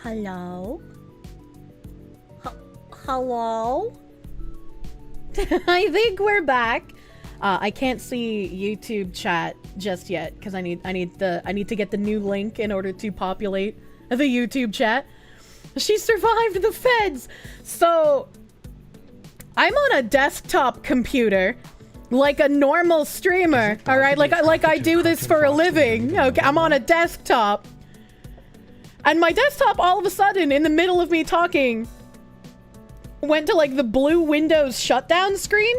Hello? Hello? I think we're back. I can't see YouTube chat just yet because I need to get the new link in order to populate the YouTube chat. She survived the feds. So I'm on a desktop computer like a normal streamer, all right? Like I do this for a living. Okay, I'm on a desktop. And my desktop all of a sudden in the middle of me talking went to like the blue Windows shutdown screen.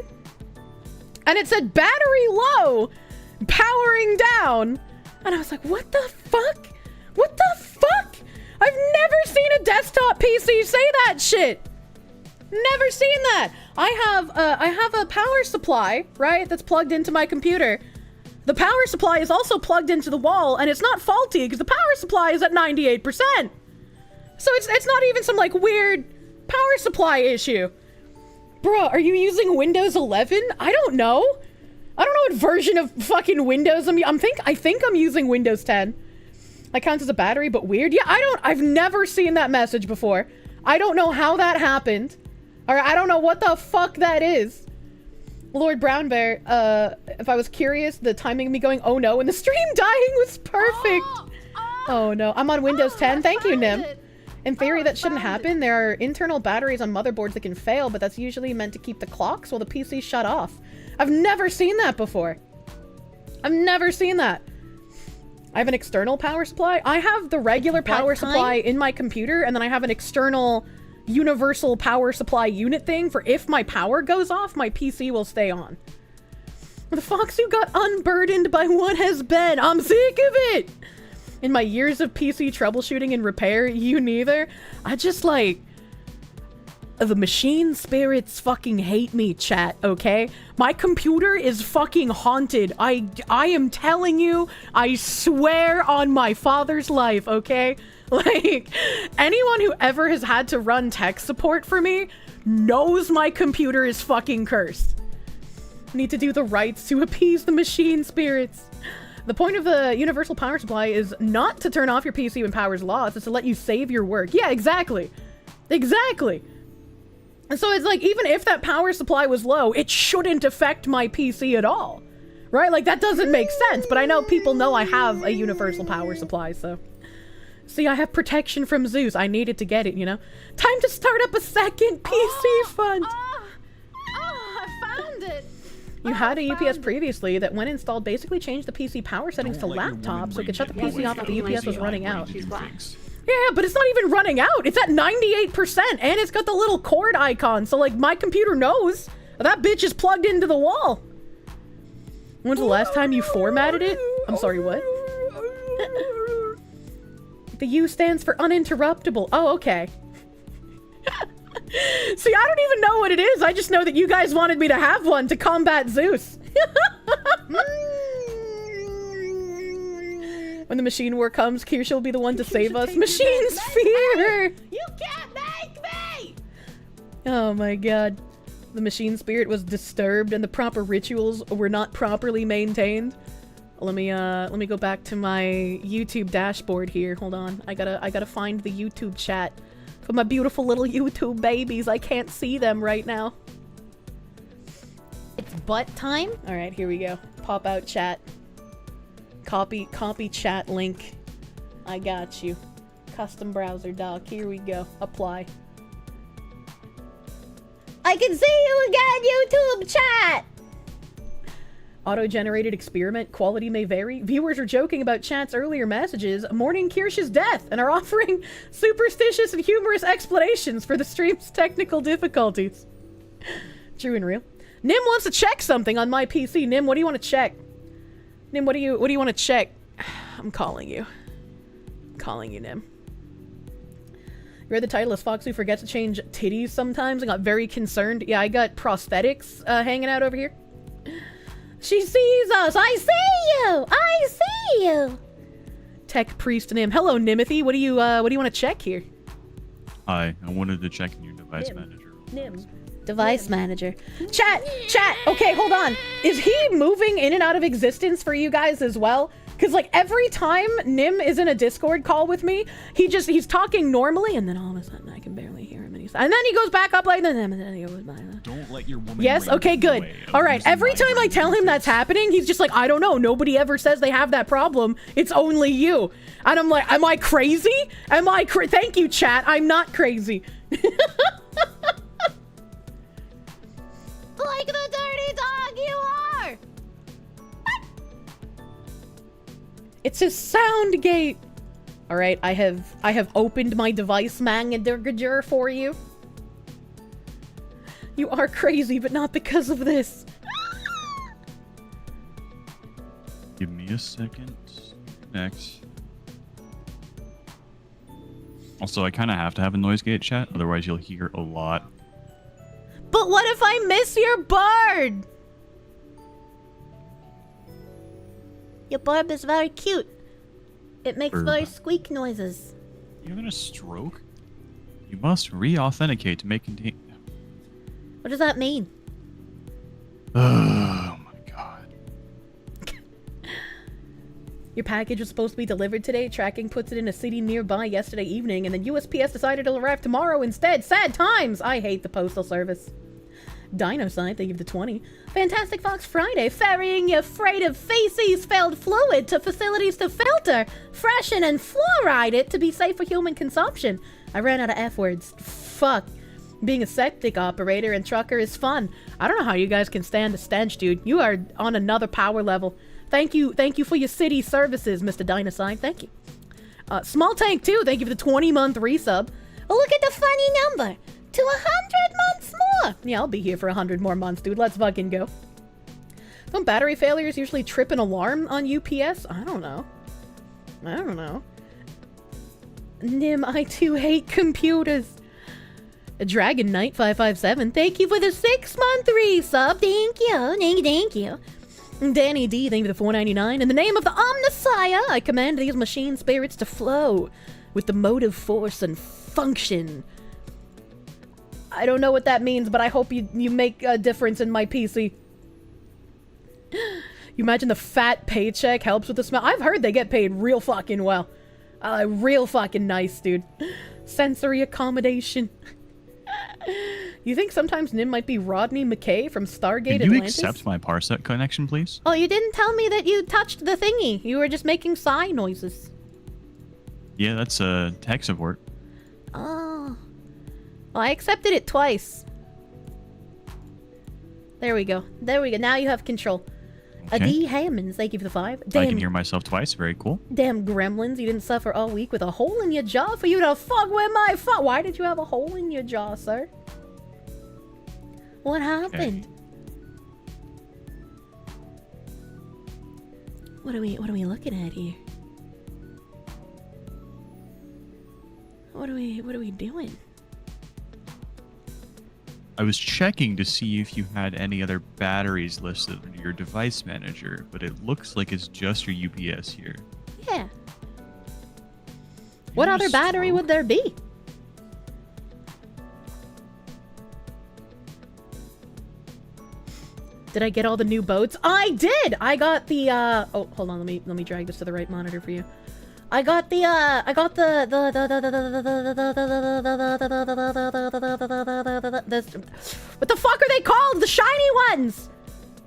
And it said battery low, powering down. And I was like, what the fuck? What the fuck? I've never seen a desktop PC say that shit. Never seen that. I have a power supply, right? That's plugged into my computer. The power supply is also plugged into the wall, and it's not faulty because the power supply is at 98%. So it's not even some like weird power supply issue. Bruh, are you using Windows 11? I don't know. I don't know what version of fucking Windows I think I'm using Windows 10. That counts as a battery, but weird. Yeah, I've never seen that message before. I don't know how that happened. Or I don't know what the fuck that is. Lord Brown Bear, if I was curious, the timing of me going, oh no, and the stream dying was perfect. Oh no, I'm on Windows 10. Thank you, Nim. In theory, that shouldn't happen. There are internal batteries on motherboards that can fail, but that's usually meant to keep the clocks while the PC shut off. I've never seen that before. I've never seen that. I have an external power supply. I have the regular power supply in my computer, and then I have an external universal power supply unit thing for if my power goes off, my PC will stay on. The foxu got unburdened by what has been. I'm sick of it! In my years of PC troubleshooting and repair, you neither. I just like... The machine spirits fucking hate me, chat, okay? My computer is fucking haunted. I am telling you, I swear on my father's life, okay? Like, anyone who ever has had to run tech support for me knows my computer is fucking cursed. I need to do the rights to appease the machine spirits. The point of the universal power supply is not to turn off your PC when power's lost, it's to let you save your work. Yeah, exactly. Exactly. And so it's like, even if that power supply was low, it shouldn't affect my PC at all. Right? Like, that doesn't make sense, but I know people know I have a universal power supply, so... See, I have protection from Zeus. I needed to get it, you know? Time to start up a second PC fund! I found it! You had a UPS previously that, when installed, basically changed the PC power settings to laptop so it could shut the PC off if the UPS was running out. Yeah, but it's not even running out. It's at 98%, and it's got the little cord icon, so, like, my computer knows that bitch is plugged into the wall. When's the last time you formatted it? I'm sorry, what? The U stands for uninterruptible. Oh, okay. See, I don't even know what it is. I just know that you guys wanted me to have one to combat Zeus. When the machine war comes, Kirsche will be the one to save us. Machine sphere! You can't make me! Oh my god. The machine spirit was disturbed and the proper rituals were not properly maintained. Let me go back to my YouTube dashboard here. Hold on. I gotta find the YouTube chat for my beautiful little YouTube babies. I can't see them right now. It's butt time? Alright, here we go. Pop out chat. Copy chat link. I got you. Custom browser doc. Here we go. Apply. I can see you again, YouTube chat! Auto-generated experiment. Quality may vary. Viewers are joking about chat's earlier messages, mourning Kirsche's death, and are offering superstitious and humorous explanations for the stream's technical difficulties. True and real. Nim wants to check something on my PC. Nim, what do you want to check? Nim, what do you want to check? I'm calling you. I'm calling you, Nim. You read the title as Foxu forgets to change titties sometimes and got very concerned. Yeah, I got prosthetics hanging out over here. She sees us! I see you! I see you! Tech Priest Nim. Hello, Nimothy. What do you want to check here? Hi, I wanted to check in your device Nim. manager. Nim. Device manager. Chat! Okay, hold on. Is he moving in and out of existence for you guys as well? Because, like, every time Nim is in a Discord call with me, he's talking normally, and then all of a sudden I can barely hear him. And then he goes back up like that, and then he goes by. Don't let your woman. Yes, okay, good. All right, every time I tell him that's happening, he's just like, I don't know. Nobody ever says they have that problem. It's only you. And I'm like, am I crazy? Thank you, chat. I'm not crazy. Like the dirty dog you are! It's a sound gate. All right, I have opened my device manager for you. You are crazy, but not because of this. Give me a second. Next. Also, I kind of have to have a noise gate chat, otherwise you'll hear a lot. But what if I miss your bird? Your barb is very cute. It makes Burb. very squeak noises. You having a stroke? You must re-authenticate to make contain. What does that mean? Oh my god. Your package was supposed to be delivered today. Tracking puts it in a city nearby yesterday evening, and then USPS decided it'll arrive tomorrow instead. Sad times! I hate the postal service. Dino Sign, thank you for the 20. Fantastic Fox Friday, ferrying your freight of feces-filled fluid to facilities to filter, freshen, and fluoride it to be safe for human consumption. I ran out of F-words. Fuck. Being a septic operator and trucker is fun. I don't know how you guys can stand the stench, dude. You are on another power level. Thank you for your city services, Mr. Dinosign. Thank you. Small Tank 2, thank you for the 20-month resub. Oh, look at the funny number. To 100 months more. Yeah, I'll be here for 100 more months, dude. Let's fucking go. Don't battery failures usually trip an alarm on UPS? I don't know. Nim, I too hate computers. Dragon Knight 557, thank you for the 6-month resub. Thank you. Thank you. Danny D, thank you for the 4.99. In the name of the Omnissiah, I command these machine spirits to flow with the motive force and function. I don't know what that means, but I hope you make a difference in my PC. You imagine the fat paycheck helps with the smell? I've heard they get paid real fucking well. Real fucking nice, dude. Sensory accommodation. You think sometimes Nim might be Rodney McKay from Stargate Can you Atlantis? accept my parsec connection, please? Oh, you didn't tell me that you touched the thingy. You were just making sigh noises. Yeah, that's tech support. Oh. Well, I accepted it twice. There we go. Now you have control. Okay. D. Hammonds, thank you for the 5. I can hear myself twice. Very cool. Damn gremlins, you didn't suffer all week with a hole in your jaw for you to fuck with my fuck. Why did you have a hole in your jaw, sir? What happened? What are we looking at here? What are we doing? I was checking to see if you had any other batteries listed under your device manager, but it looks like it's just your UPS here. Yeah. What other battery would there be? Did I get all the new boats? I did! I got the, oh, hold on, let me drag this to the right monitor for you. I got the what the fuck are they called? The shiny ones!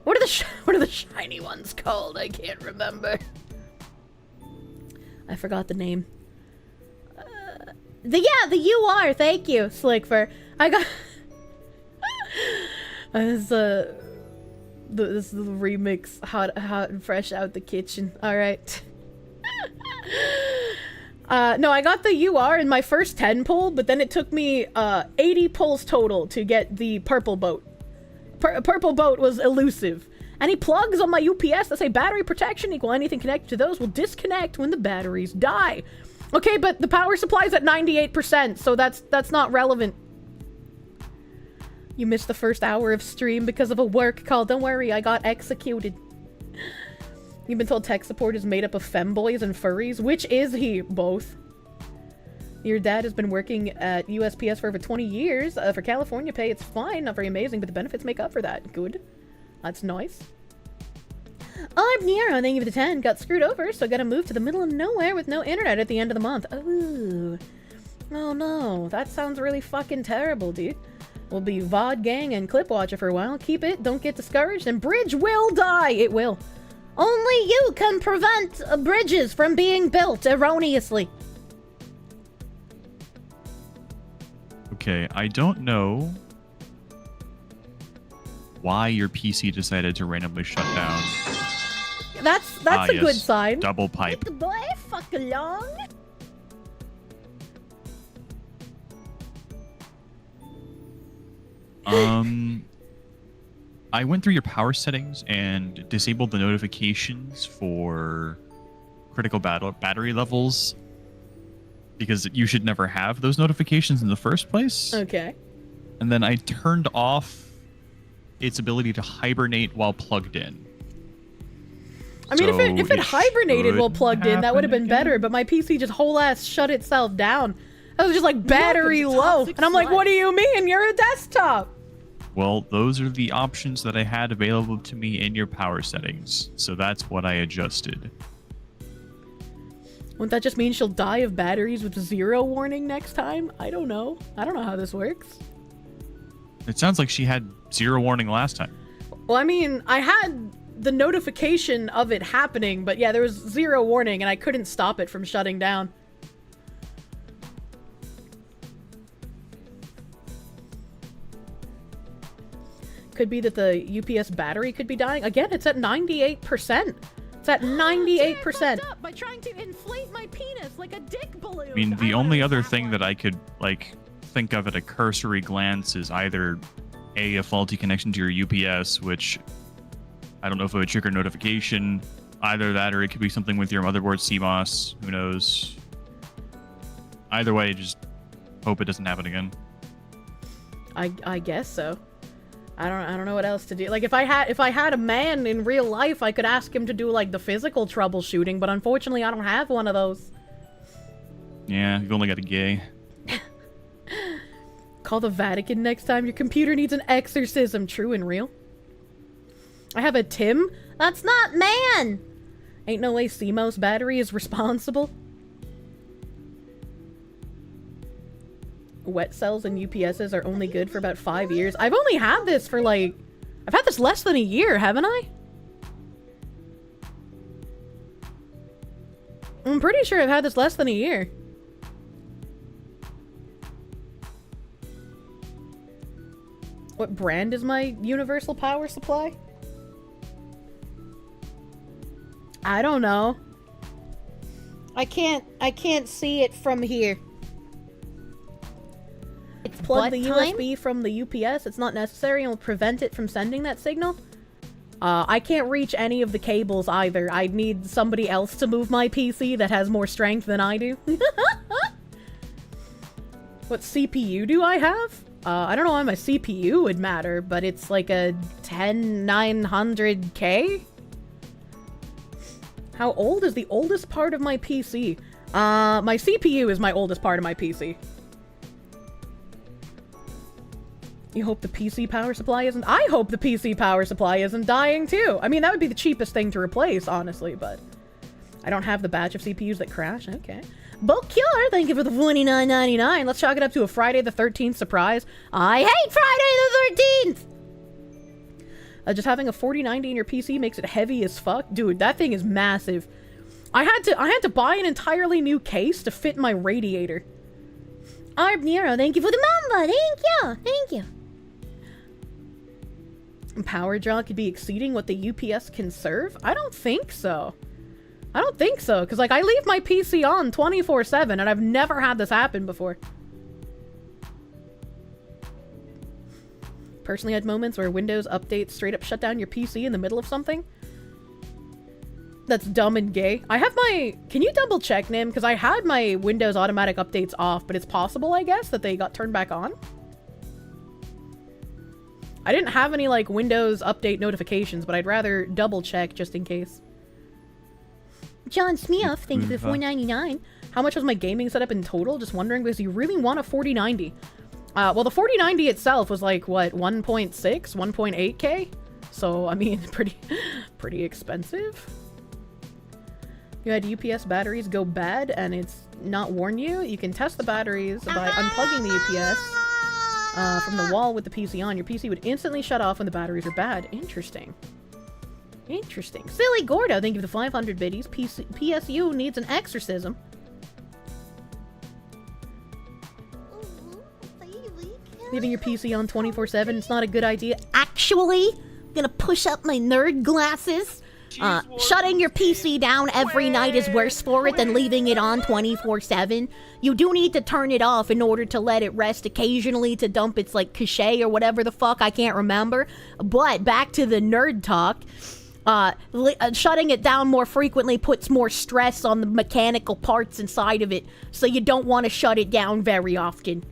What are the shiny ones called? I can't remember. I forgot the name. The UR, thank you, Slickfur. I got this is the remix, hot and fresh out the kitchen. All right. No, I got the UR in my first 10 pull, but then it took me 80 pulls total to get the purple boat. Purple boat was elusive. Any plugs on my UPS that say battery protection equal anything connected to those will disconnect when the batteries die. Okay, but the power supply's at 98%, so that's not relevant. You missed the first hour of stream because of a work call. Don't worry, I got executed. You've been told tech support is made up of femboys and furries. Which is he? Both. Your dad has been working at USPS for over 20 years. For California pay, it's fine. Not very amazing, but the benefits make up for that. Good. That's nice. I'm Nero, thank you for the 10. Got screwed over, so gotta move to the middle of nowhere with no internet at the end of the month. Ooh. Oh no, that sounds really fucking terrible, dude. We'll be VoD gang and clip watcher for a while. Keep it, don't get discouraged, and bridge will die! It will. Only you can prevent bridges from being built erroneously. Okay, I don't know why your PC decided to randomly shut down. That's a good sign. Double pipe. The boy fuck along. I went through your power settings and disabled the notifications for critical battery levels because you should never have those notifications in the first place. Okay. And then I turned off its ability to hibernate while plugged in. I mean, So if it hibernated while plugged in, that would have been happen better, but my PC just whole ass shut itself down. I was just like, battery low. And I'm like, what do you mean? You're a desktop. Well, those are the options that I had available to me in your power settings. So that's what I adjusted. Wouldn't that just mean she'll die of batteries with 0 warning next time? I don't know. I don't know how this works. It sounds like she had 0 warning last time. Well, I mean, I had the notification of it happening, but yeah, there was 0 warning and I couldn't stop it from shutting down. Could be that the UPS battery could be dying. Again, it's at 98%. It's at 98%. Up by trying to inflate my penis like a dick balloon. I mean, the only other thing that I could, like, think of at a cursory glance is either a faulty connection to your UPS, which I don't know if it would trigger notification. Either that or it could be something with your motherboard CMOS. Who knows? Either way, just hope it doesn't happen again. I guess so. I don't know what else to do. Like, if I had a man in real life, I could ask him to do like the physical troubleshooting, but unfortunately I don't have one of those. Yeah, you've only got a gay. Call the Vatican next time your computer needs an exorcism. True and real. I have a Tim. That's not man. Ain't no way CMOS battery is responsible. Wet cells and UPSs are only good for about 5 years. I've only had this for like... I've had this less than a year, haven't I? I'm pretty sure I've had this less than a year. What brand is my universal power supply? I don't know. I can't see it from here. It's Plug the time? USB from the UPS. It's not necessary and will prevent it from sending that signal. I can't reach any of the cables either. I'd need somebody else to move my PC that has more strength than I do. What CPU do I have? I don't know why my CPU would matter, but it's like a 10900K? How old is the oldest part of my PC? My CPU is my oldest part of my PC. You hope the PC power supply isn't... I hope the PC power supply isn't dying too. I mean, that would be the cheapest thing to replace, honestly, but... I don't have the batch of CPUs that crash. Okay. Bocure, thank you for the $49.99. Let's chalk it up to a Friday the 13th surprise. I hate Friday the 13th! Just having a 4090 in your PC makes it heavy as fuck. Dude, that thing is massive. I had to buy an entirely new case to fit my radiator. Arb Nero, thank you for the mamba. Thank you. Power draw could be exceeding what the UPS can serve? I don't think so. I don't think so, because like I leave my PC on 24/7 and I've never had this happen before. Personally had moments where Windows updates straight up shut down your PC in the middle of something. That's dumb and gay. I have my... Can you double check, Nim? Because I had my Windows automatic updates off, but it's possible, I guess, that they got turned back on. I didn't have any, like, Windows update notifications, but I'd rather double check just in case. John Smith, thank you for the $4.99. How much was my gaming setup in total? Just wondering, because you really want a 4090. Well, the 4090 itself was like, what, 1.6, 1.8K? So, I mean, pretty expensive. You had UPS batteries go bad and it's not warned you? You can test the batteries by unplugging the UPS from the wall with the PC on. Your PC would instantly shut off when the batteries are bad. Interesting. Interesting. Silly Gordo, thank you for the 500 biddies. PSU needs an exorcism. Leaving your PC on 24/7, it's not a good idea. Actually, I'm gonna push up my nerd glasses. Shutting your PC down every night is worse for it than leaving it on 24/7. You do need to turn it off in order to let it rest occasionally to dump its, like, cachet or whatever the fuck, I can't remember. But back to the nerd talk. Shutting it down more frequently puts more stress on the mechanical parts inside of it, so you don't want to shut it down very often.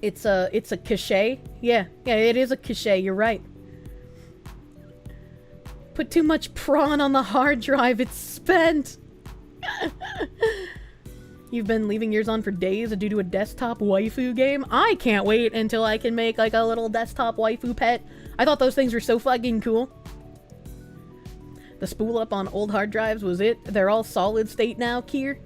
It's a cachet. Yeah, it is a cachet, you're right. Put too much prawn on the hard drive, it's spent. You've been leaving yours on for days due to a desktop waifu game? I can't wait until I can make, like, a little desktop waifu pet. I thought those things were so fucking cool. The spool up on old hard drives was it? They're all solid state now, Kier?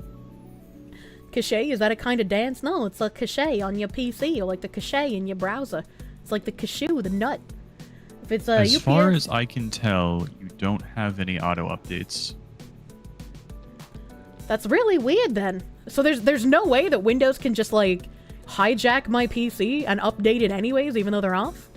Cachet? Is that a kind of dance? No, it's a cachet on your PC, or like the cachet in your browser. It's like the cashew, the nut. If it's a As UPS... far as I can tell, you don't have any auto updates. That's really weird then. So there's no way that Windows can just, like, hijack my PC and update it anyways, even though they're off?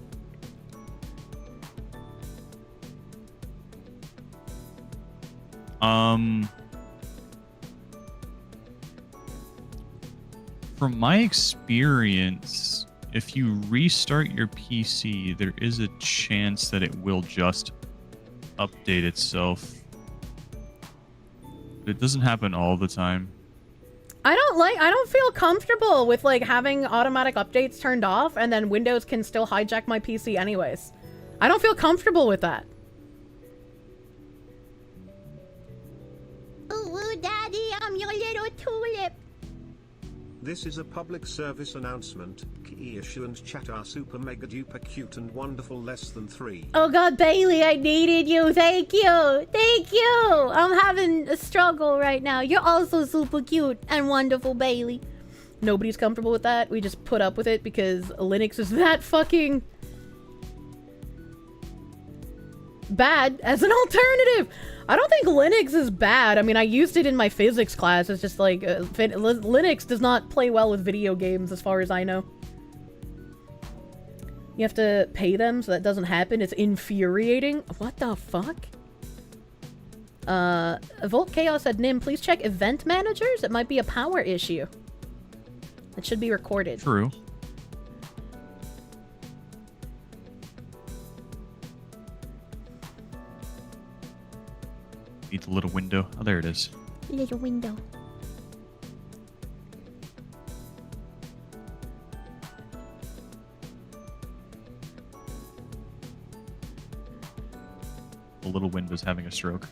From my experience, if you restart your PC, there is a chance that it will just update itself. It doesn't happen all the time. I don't feel comfortable with, like, having automatic updates turned off and then Windows can still hijack my PC anyways. I don't feel comfortable with that. Ooh, Daddy, I'm your little tulip. This is a public service announcement. Kirsche and chat are super mega duper cute and wonderful less than 3. Oh god, Bailey, I needed you. Thank you. Thank you. I'm having a struggle right now. You're also super cute and wonderful, Bailey. Nobody's comfortable with that. We just put up with it because Linux is that fucking bad as an alternative. I don't think Linux is bad. I mean, I used it in my physics class. It's just like, Linux does not play well with video games as far as I know. You have to pay them so that doesn't happen. It's infuriating. What the fuck? Volt Chaos said, Nim, please check event managers. It might be a power issue. It should be recorded. True. Need the little window. Oh, there it is. Little window. The little window's having a stroke.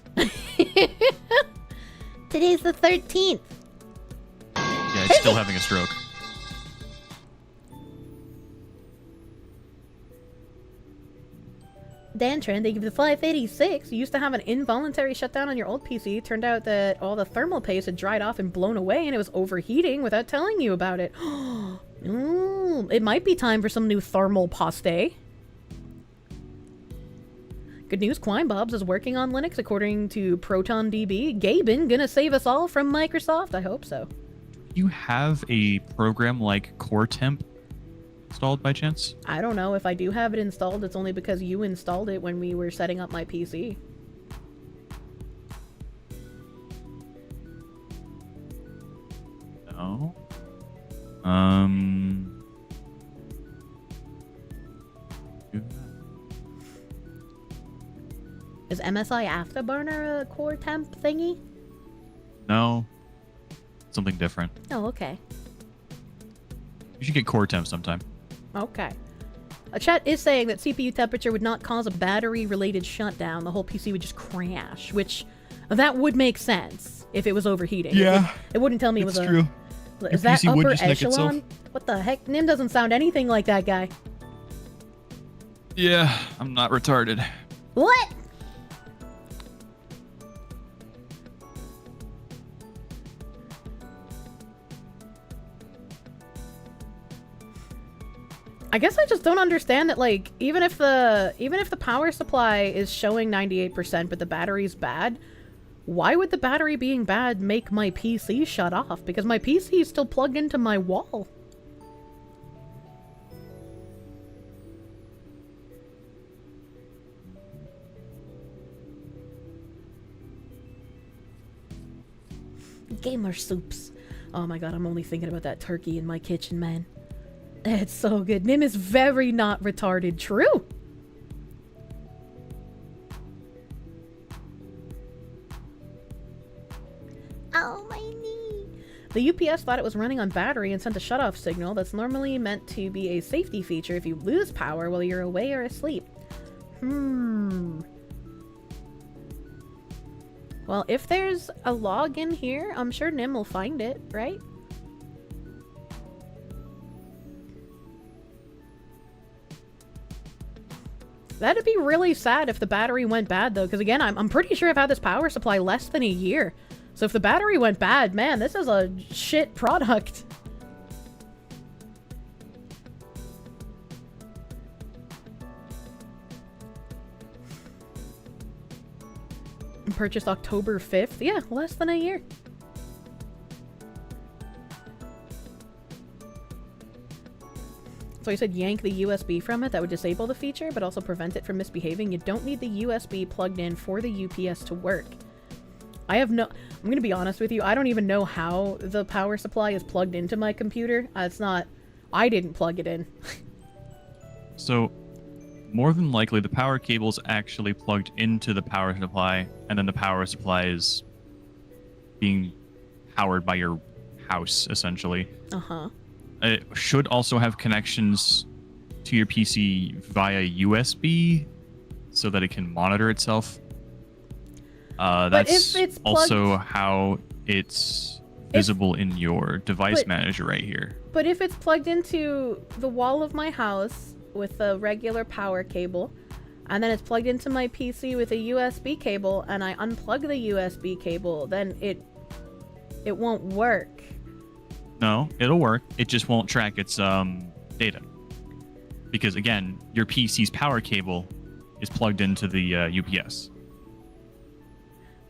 Today's the 13th. Yeah, it's still having a stroke. Dantron, they give the 586. You used to have an involuntary shutdown on your old PC. Turned out that all the thermal paste had dried off and blown away, and it was overheating without telling you about it. Ooh, it might be time for some new thermal paste. Good news, Quimebobs is working on Linux according to ProtonDB. Gaben, gonna save us all from Microsoft? I hope so. You have a program like CoreTemp installed by chance? I don't know. If I do have it installed, it's only because you installed it when we were setting up my PC. No. Is MSI Afterburner a core temp thingy? No. Something different. Oh, okay. You should get CoreTemp sometime. Okay. A chat is saying that CPU temperature would not cause a battery-related shutdown. The whole PC would just crash, which that would make sense if it was overheating. Yeah, it wouldn't tell me it was true. Is that upper echelon? What the heck? Nim doesn't sound anything like that guy. Yeah, I'm not retarded. What? I guess I just don't understand that, like, even if the power supply is showing 98% but the battery's bad, why would the battery being bad make my PC shut off? Because my PC is still plugged into my wall. Gamer soups. Oh my god, I'm only thinking about that turkey in my kitchen, man. It's so good. Nim is very not retarded. True. Oh, my knee. The UPS thought it was running on battery and sent a shutoff signal that's normally meant to be a safety feature if you lose power while you're away or asleep. Well, if there's a log in here, I'm sure Nim will find it, right? That'd be really sad if the battery went bad, though, because again, I'm pretty sure I've had this power supply less than a year. So if the battery went bad, man, this is a shit product. Purchased October 5th. Yeah, less than a year. So I said yank the USB from it. That would disable the feature, but also prevent it from misbehaving. You don't need the USB plugged in for the UPS to work. I'm gonna be honest with you, I don't even know how the power supply is plugged into my computer. I didn't plug it in. So, more than likely, the power cable's actually plugged into the power supply, and then the power supply is being powered by your house, essentially. Uh-huh. It should also have connections to your PC via USB, so that it can monitor itself. That's if it's also how it's visible in your device manager right here. But if it's plugged into the wall of my house with a regular power cable, and then it's plugged into my PC with a USB cable, and I unplug the USB cable, then it won't work. No, it'll work. It just won't track its data. Because again, your PC's power cable is plugged into the UPS.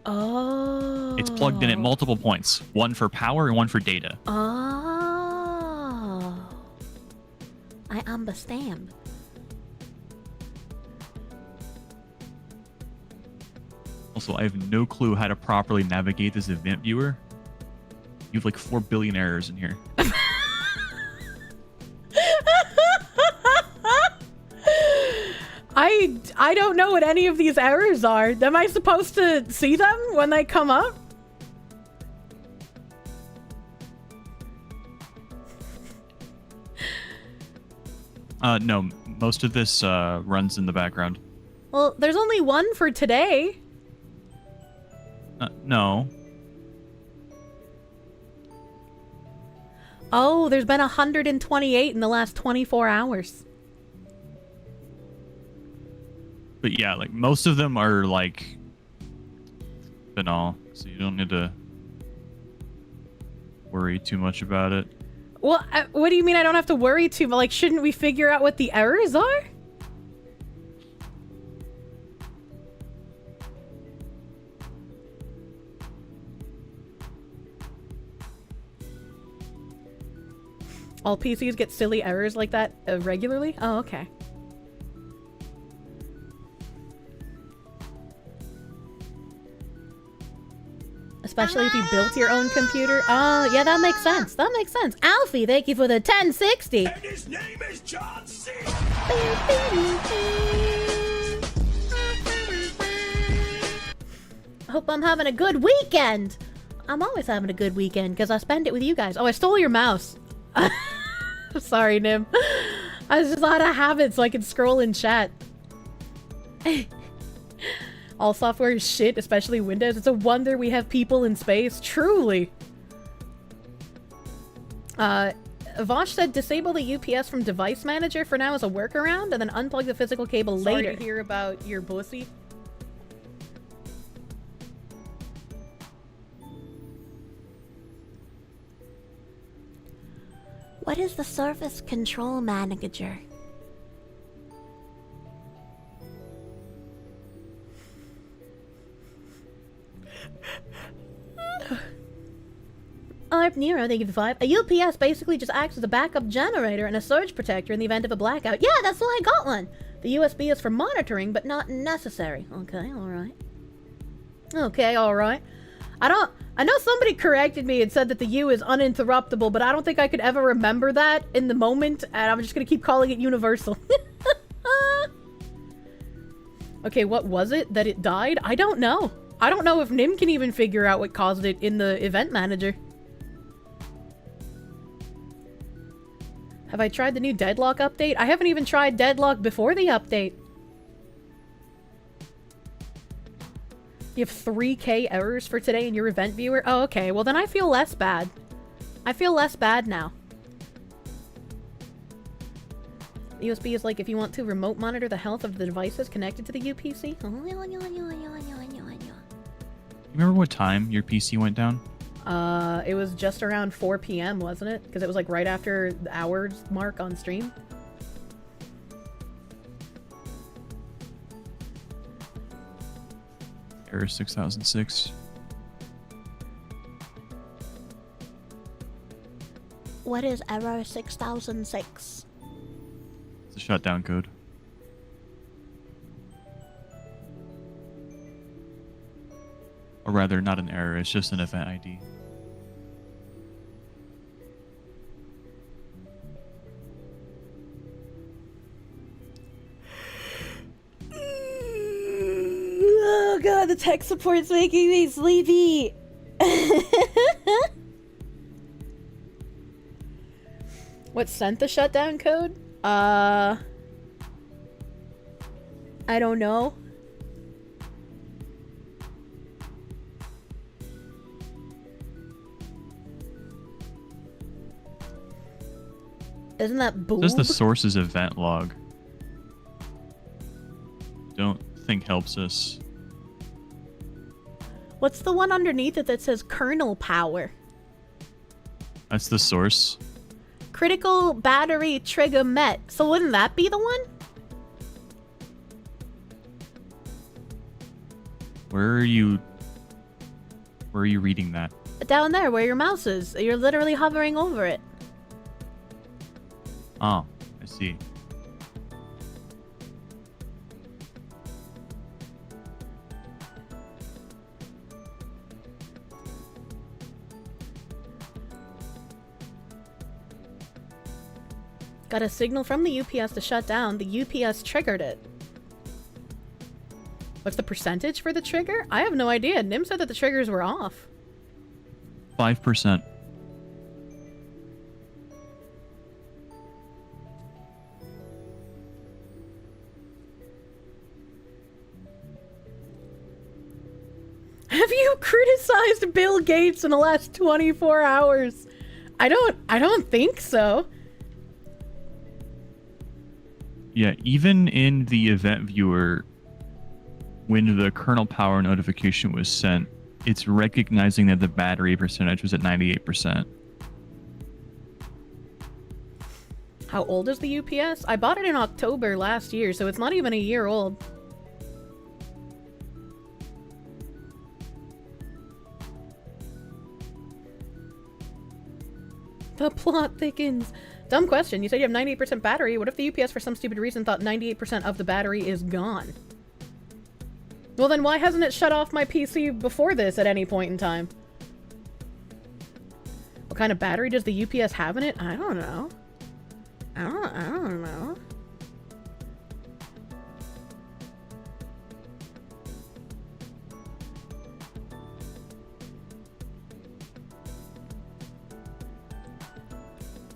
Oh. It's plugged in at multiple points. One for power and one for data. Oh. I understand. Also, I have no clue how to properly navigate this event viewer. You have like 4 billion errors in here. I don't know what any of these errors are. Am I supposed to see them when they come up? No, most of this runs in the background. Well, there's only one for today. No. Oh, there's been 128 in the last 24 hours. But yeah, like most of them are like banal, so you don't need to worry too much about it. Well, what do you mean I don't have to worry too much? Like, shouldn't we figure out what the errors are? All PCs get silly errors like that regularly? Oh, okay. Especially if you built your own computer. Oh, yeah, that makes sense. That makes sense. Alfie, thank you for the 1060. And his name is John C. Hope I'm having a good weekend. I'm always having a good weekend because I spend it with you guys. Oh, I stole your mouse. Sorry, Nim. I was just out of habit so I could scroll in chat. All software is shit, especially Windows. It's a wonder we have people in space. Truly. Vosh said disable the UPS from device manager for now as a workaround, and then unplug the physical cable later. Sorry to hear about your pussy. What is the Surface Control Manager? Arp Nero, thank you for 5. A UPS basically just acts as a backup generator and a surge protector in the event of a blackout. Yeah, that's why I got one! The USB is for monitoring, but not necessary. Okay, alright. Okay, alright. I know somebody corrected me and said that the U is uninterruptible, but I don't think I could ever remember that in the moment, and I'm just gonna keep calling it universal. Okay, what was it that it died? I don't know. I don't know if Nim can even figure out what caused it in the event manager. Have I tried the new Deadlock update? I haven't even tried Deadlock before the update. You have 3K errors for today in your event viewer? Oh, okay. Well, then I feel less bad. I feel less bad now. The USB is like if you want to remote monitor the health of the devices connected to the UPC. Remember what time your PC went down? It was just around 4 p.m., wasn't it? Because it was like right after the hours mark on stream. Error 6006. What is error 6006? It's a shutdown code. Or rather, not an error, it's just an event ID. Oh god, the tech support's making me sleepy. What sent the shutdown code? I don't know. Isn't that boob? This is the source's event log. Don't think helps us. What's the one underneath it that says kernel power? That's the source. Critical battery trigger met. So wouldn't that be the one? Where are you reading that? Down there where your mouse is. You're literally hovering over it. Oh, I see. Got a signal from the UPS to shut down. The UPS triggered it. What's the percentage for the trigger? I have no idea. Nim said that the triggers were off. 5%. Have you criticized Bill Gates in the last 24 hours? I don't think so. Yeah, even in the event viewer, when the kernel power notification was sent, it's recognizing that the battery percentage was at 98%. How old is the UPS? I bought it in October last year, so it's not even a year old. The plot thickens. Dumb question. You said you have 98% battery. What if the UPS for some stupid reason thought 98% of the battery is gone? Well then why hasn't it shut off my PC before this at any point in time? What kind of battery does the UPS have in it? I don't know. I don't know.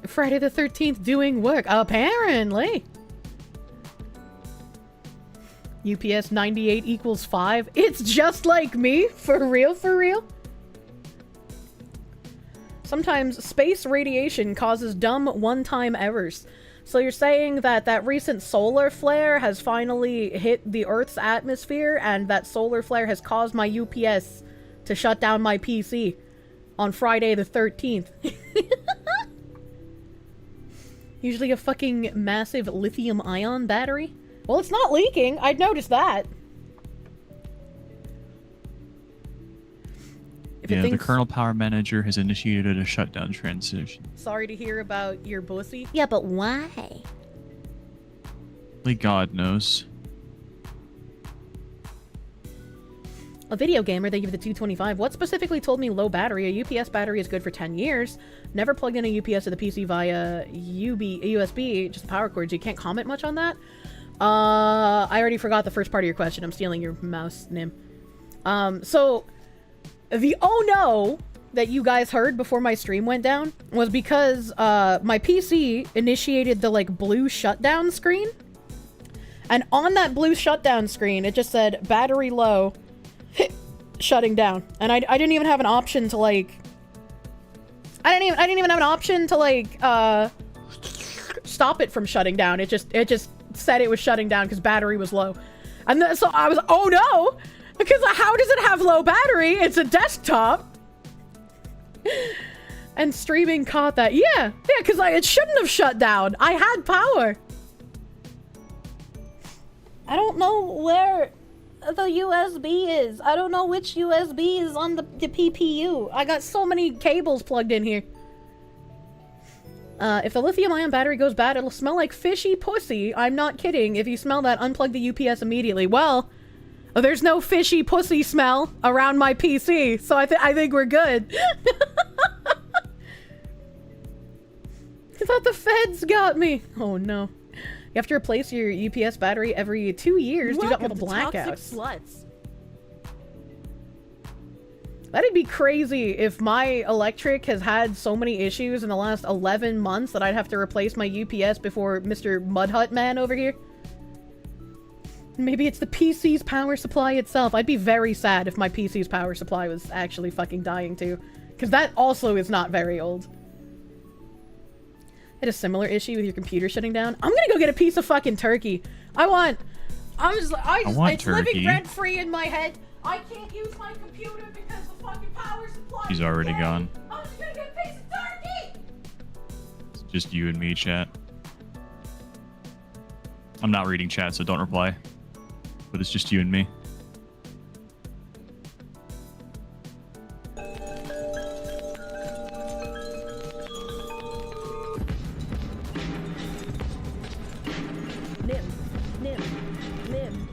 Friday the 13th doing work, apparently. UPS 98 equals 5. It's just like me, for real, for real. Sometimes space radiation causes dumb one-time errors. So you're saying that that recent solar flare has finally hit the Earth's atmosphere, and that solar flare has caused my UPS to shut down my PC on Friday the 13th. Usually a fucking massive lithium-ion battery? Well, it's not leaking. I'd noticed that. Yeah, the kernel power manager has initiated a shutdown transition. Sorry to hear about your pussy. Yeah, but why? Only God knows. A video gamer, they give it the 225. What specifically told me low battery? A UPS battery is good for 10 years. Never plugged in a UPS to the PC via USB, just the power cords. You can't comment much on that. I already forgot the first part of your question. I'm stealing your mouse, Nim. So... the oh no that you guys heard before my stream went down was because my PC initiated the like blue shutdown screen, and on that blue shutdown screen it just said battery low, shutting down, and I didn't even have an option to like I didn't even have an option to like stop it from shutting down. It just said it was shutting down because battery was low, and so I was oh no. Because how does it have low battery? It's a desktop. And streaming caught that. Yeah, because it shouldn't have shut down. I had power. I don't know where the USB is. I don't know which USB is on the PPU. I got so many cables plugged in here. If the lithium-ion battery goes bad, it'll smell like fishy pussy. I'm not kidding. If you smell that, unplug the UPS immediately. Well... there's no fishy pussy smell around my PC, so I think we're good. I thought the feds got me. Oh no. You have to replace your UPS battery every 2 years due to all the blackouts. Sluts. That'd be crazy if my electric has had so many issues in the last 11 months that I'd have to replace my UPS before Mr. Mudhut Man over here. Maybe it's the PC's power supply itself. I'd be very sad if my PC's power supply was actually fucking dying too. Because that also is not very old. Had a similar issue with your computer shutting down? I'm gonna go get a piece of fucking turkey. I want it's turkey. Living rent-free in my head. I can't use my computer because the fucking power supply He's already gone. I'm just gonna get a piece of turkey! It's just you and me, chat. I'm not reading chat, so don't reply. But it's just you and me. Nim.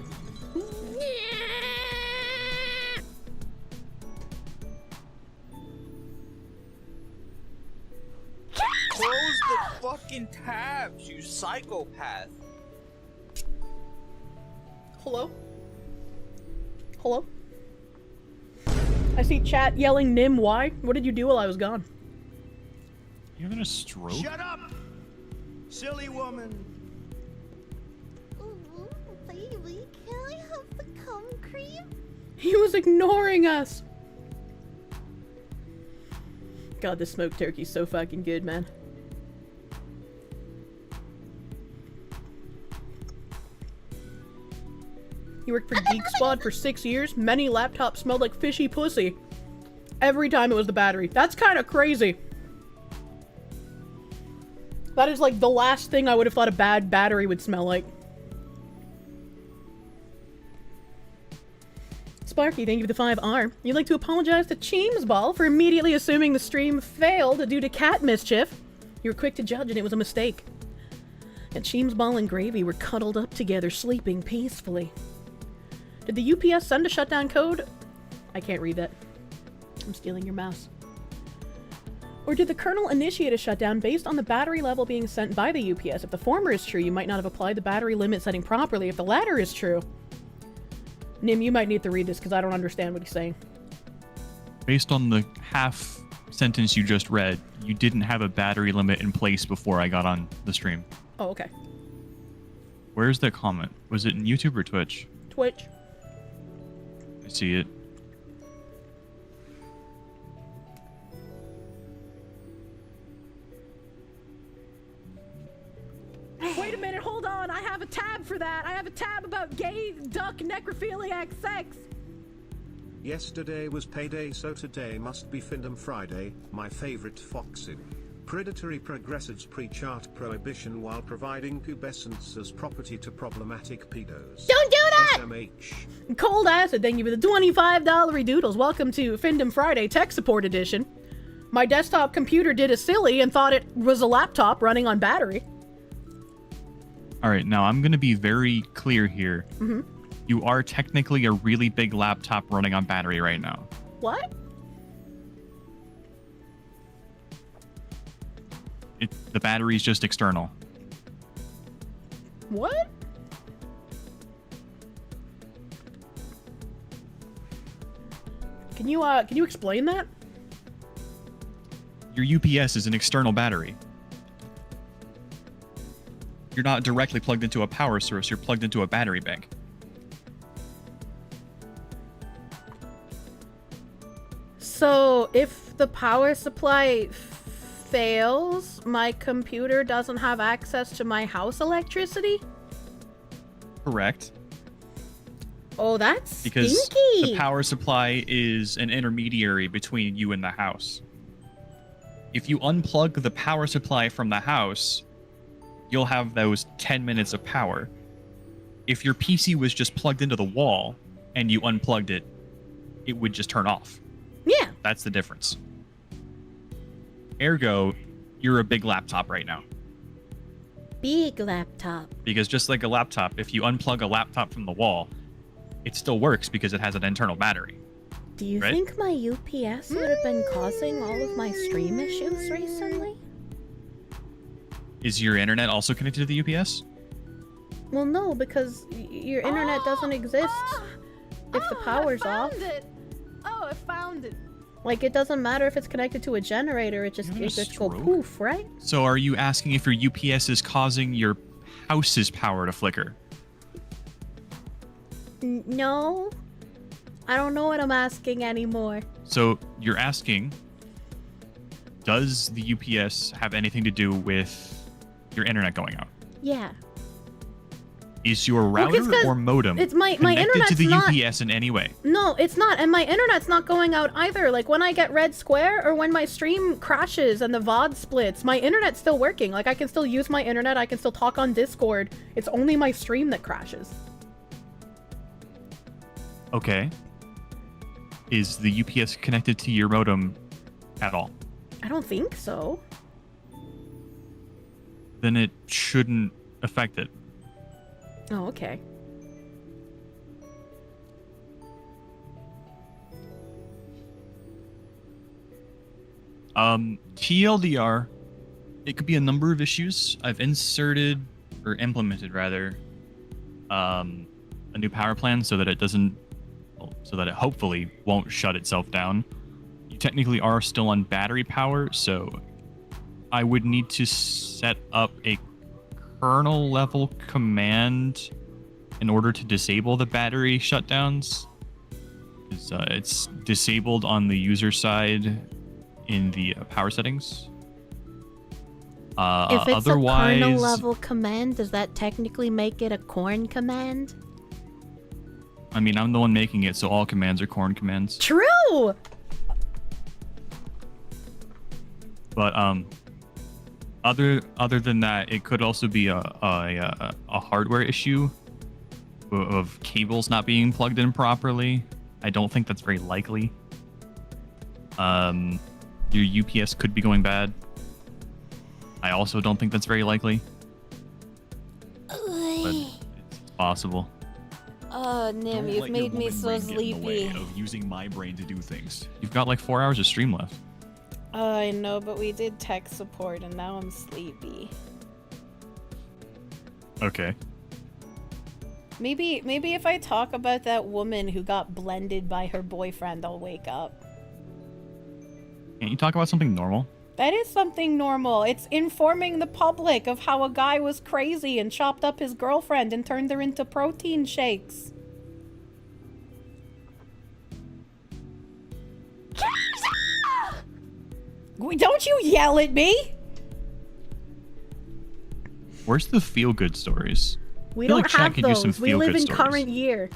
Close the fucking tabs, you psychopath. Hello? Hello? I see chat yelling Nim, why? What did you do while I was gone? You having a stroke? Shut up, silly woman. Ooh, baby, can I have the cum cream? He was ignoring us! God, this smoked turkey's so fucking good, man. You worked for Geek Squad for 6 years? Many laptops smelled like fishy pussy. Every time it was the battery. That's kind of crazy. That is like the last thing I would have thought a bad battery would smell like. Sparky, thank you for the 5R. You'd like to apologize to Cheemsball for immediately assuming the stream failed due to cat mischief. You were quick to judge and it was a mistake. And Cheemsball and Gravy were cuddled up together, sleeping peacefully. Did the UPS send a shutdown code? I can't read that. I'm stealing your mouse. Or did the kernel initiate a shutdown based on the battery level being sent by the UPS? If the former is true, you might not have applied the battery limit setting properly. If the latter is true... Nim, you might need to read this because I don't understand what he's saying. Based on the half sentence you just read, you didn't have a battery limit in place before I got on the stream. Oh, okay. Where's the comment? Was it in YouTube or Twitch? Twitch. I see it. gay duck necrophiliac sex. Yesterday was payday, so today must be Findom Friday, my favorite foxu. Predatory progressives preach art prohibition while providing pubescence as property to problematic pedos. Don't do that! SMH. Cold Acid, thank you for the $25 doodles. Welcome to Findom Friday Tech Support Edition. My desktop computer did a silly and thought it was a laptop running on battery. All right, now I'm going to be very clear here. Mm-hmm. You are technically a really big laptop running on battery right now. What? The battery's just external. What? Can you explain that? Your UPS is an external battery. You're not directly plugged into a power source, you're plugged into a battery bank. So, if the power supply fails, my computer doesn't have access to my house electricity? Correct. Oh, that's Because stinky. the power supply is an intermediary between you and the house. If you unplug the power supply from the house, you'll have those 10 minutes of power. If your PC was just plugged into the wall and you unplugged it, it would just turn off. Yeah. That's the difference. Ergo, you're a big laptop right now. Big laptop. Because just like a laptop, if you unplug a laptop from the wall, it still works because it has an internal battery. Do you Right? think my UPS would have been causing all of my stream issues recently? Is your internet also connected to the UPS? Well, no, because your internet doesn't exist if the power's off. I found it. Like, it doesn't matter if it's connected to a generator, it just go stroke? poof, right? So are you asking if your UPS is causing your house's power to flicker? No. I don't know what I'm asking anymore. So you're asking, does the UPS have anything to do with your internet going out? Yeah. Is your Well, router 'cause or modem it's my connected to internet's the not- UPS in any way? No, it's not, and my internet's not going out either. Like, when I get red square or when my stream crashes and the VoD splits, my internet's still working. Like, I can still use my internet, I can still talk on Discord. It's only my stream that crashes. Okay. Is the UPS connected to your modem at all? I don't think so. Then it shouldn't affect it. Oh, okay. TLDR, it could be a number of issues. I've inserted, or implemented rather, a new power plan so that it doesn't, so that it hopefully won't shut itself down. You technically are still on battery power, so I would need to set up a kernel level command in order to disable the battery shutdowns. It's disabled on the user side in the power settings. If it's Otherwise, a kernel level command, does that technically make it a corn command? I mean, I'm the one making it, so all commands are corn commands. True! But other than that, it could also be a hardware issue of cables not being plugged in properly. I don't think that's very likely. Your UPS could be going bad. I also don't think that's very likely, but it's possible. Oh, Nim, you've made me so sleepy. Of using my brain to do things. You've got like 4 hours of stream left. I know, but we did tech support and now I'm sleepy. Okay. Maybe if I talk about that woman who got blended by her boyfriend, I'll wake up. Can't you talk about something normal? That is something normal. It's informing the public of how a guy was crazy and chopped up his girlfriend and turned her into protein shakes. Don't you yell at me! Where's the feel-good stories? We feel don't like chat have could use some those. We feel-good live in stories. current year.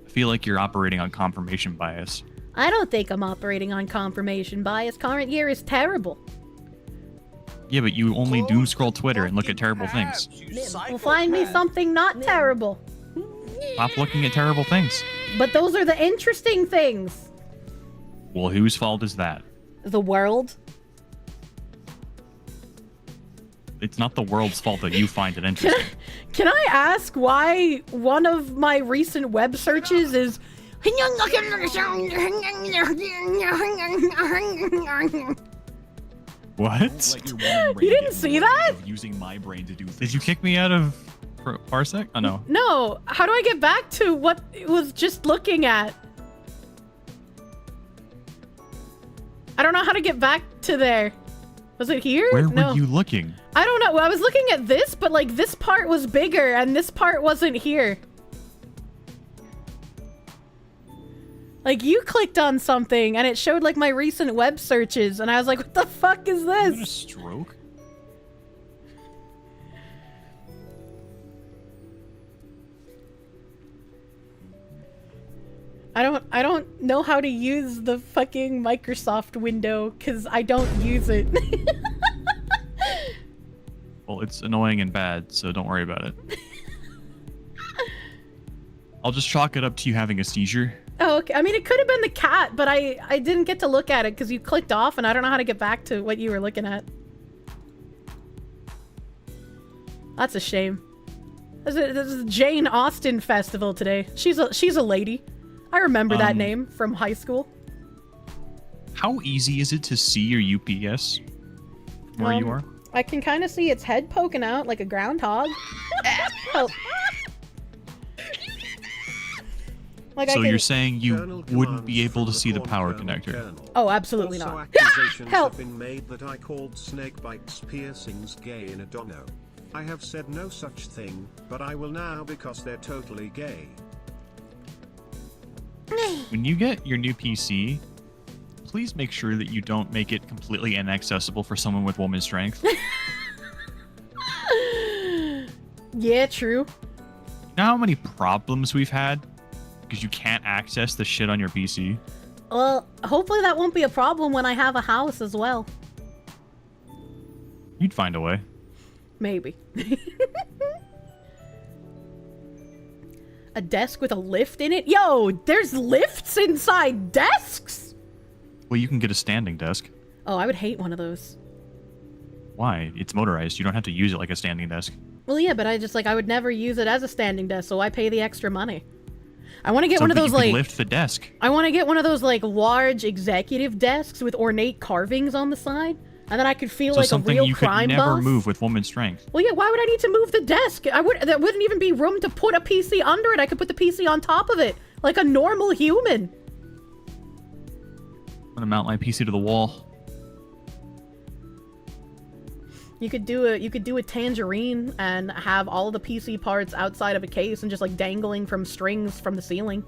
I feel like you're operating on confirmation bias. I don't think I'm operating on confirmation bias. Current year is terrible. Yeah, but you only doom scroll Twitter and look at terrible things. Well, find me something not terrible. Stop looking at terrible things. But those are the interesting things. Well, whose fault is that? The world. It's not the world's fault that you find it interesting. Can I ask why one of my recent web searches is... What? You didn't see that? Using my brain to do things. Did you kick me out of Parsec? Oh no. No, how do I get back to what it was just looking at? I don't know how to get back to there. Was it here? Where No. were you looking? I don't know. I was looking at this, but like this part was bigger and this part wasn't here. Like you clicked on something and it showed like my recent web searches and I was like, what the fuck is Is that a this? stroke? I don't know how to use the fucking Microsoft window because I don't use it. Well, it's annoying and bad, so don't worry about it. I'll just chalk it up to you having a seizure. Oh, okay. I mean, it could have been the cat, but I didn't get to look at it because you clicked off and I don't know how to get back to what you were looking at. That's a shame. This is Jane Austen Festival today. She's a lady. I remember that name from high school. How easy is it to see your UPS from where you are? I can kind of see its head poking out like a groundhog. Oh. Like So I can... you're saying you Colonel wouldn't be commands able to from see the the power Colonel connector? Colonel. Oh, absolutely Also, not. accusations Help! have been made that I called snake bites piercings gay in a dono. I have said no such thing, but I will now because they're totally gay. When you get your new PC, please make sure that you don't make it completely inaccessible for someone with woman strength. Yeah, true. You know how many problems we've had because you can't access the shit on your PC? Well, hopefully that won't be a problem when I have a house as well. You'd find a way. Maybe. A desk with a lift in it? Yo, there's lifts inside desks? Well, you can get a standing desk. Oh, I would hate one of those. Why? It's motorized. You don't have to use it like a standing desk. Well, yeah, but I would never use it as a standing desk, so I pay the extra money. I want to get So one of that those, you can like... lift the desk. I want to get one of those, like, large executive desks with ornate carvings on the side. And then I could feel So like a something real you could crime never boss. move with woman strength. Well, yeah, why would I need to move the desk? There wouldn't even be room to put a PC under it. I could put the PC on top of it, like a normal human. I'm gonna mount my PC to the wall. You could do a tangerine and have all the PC parts outside of a case and just like dangling from strings from the ceiling.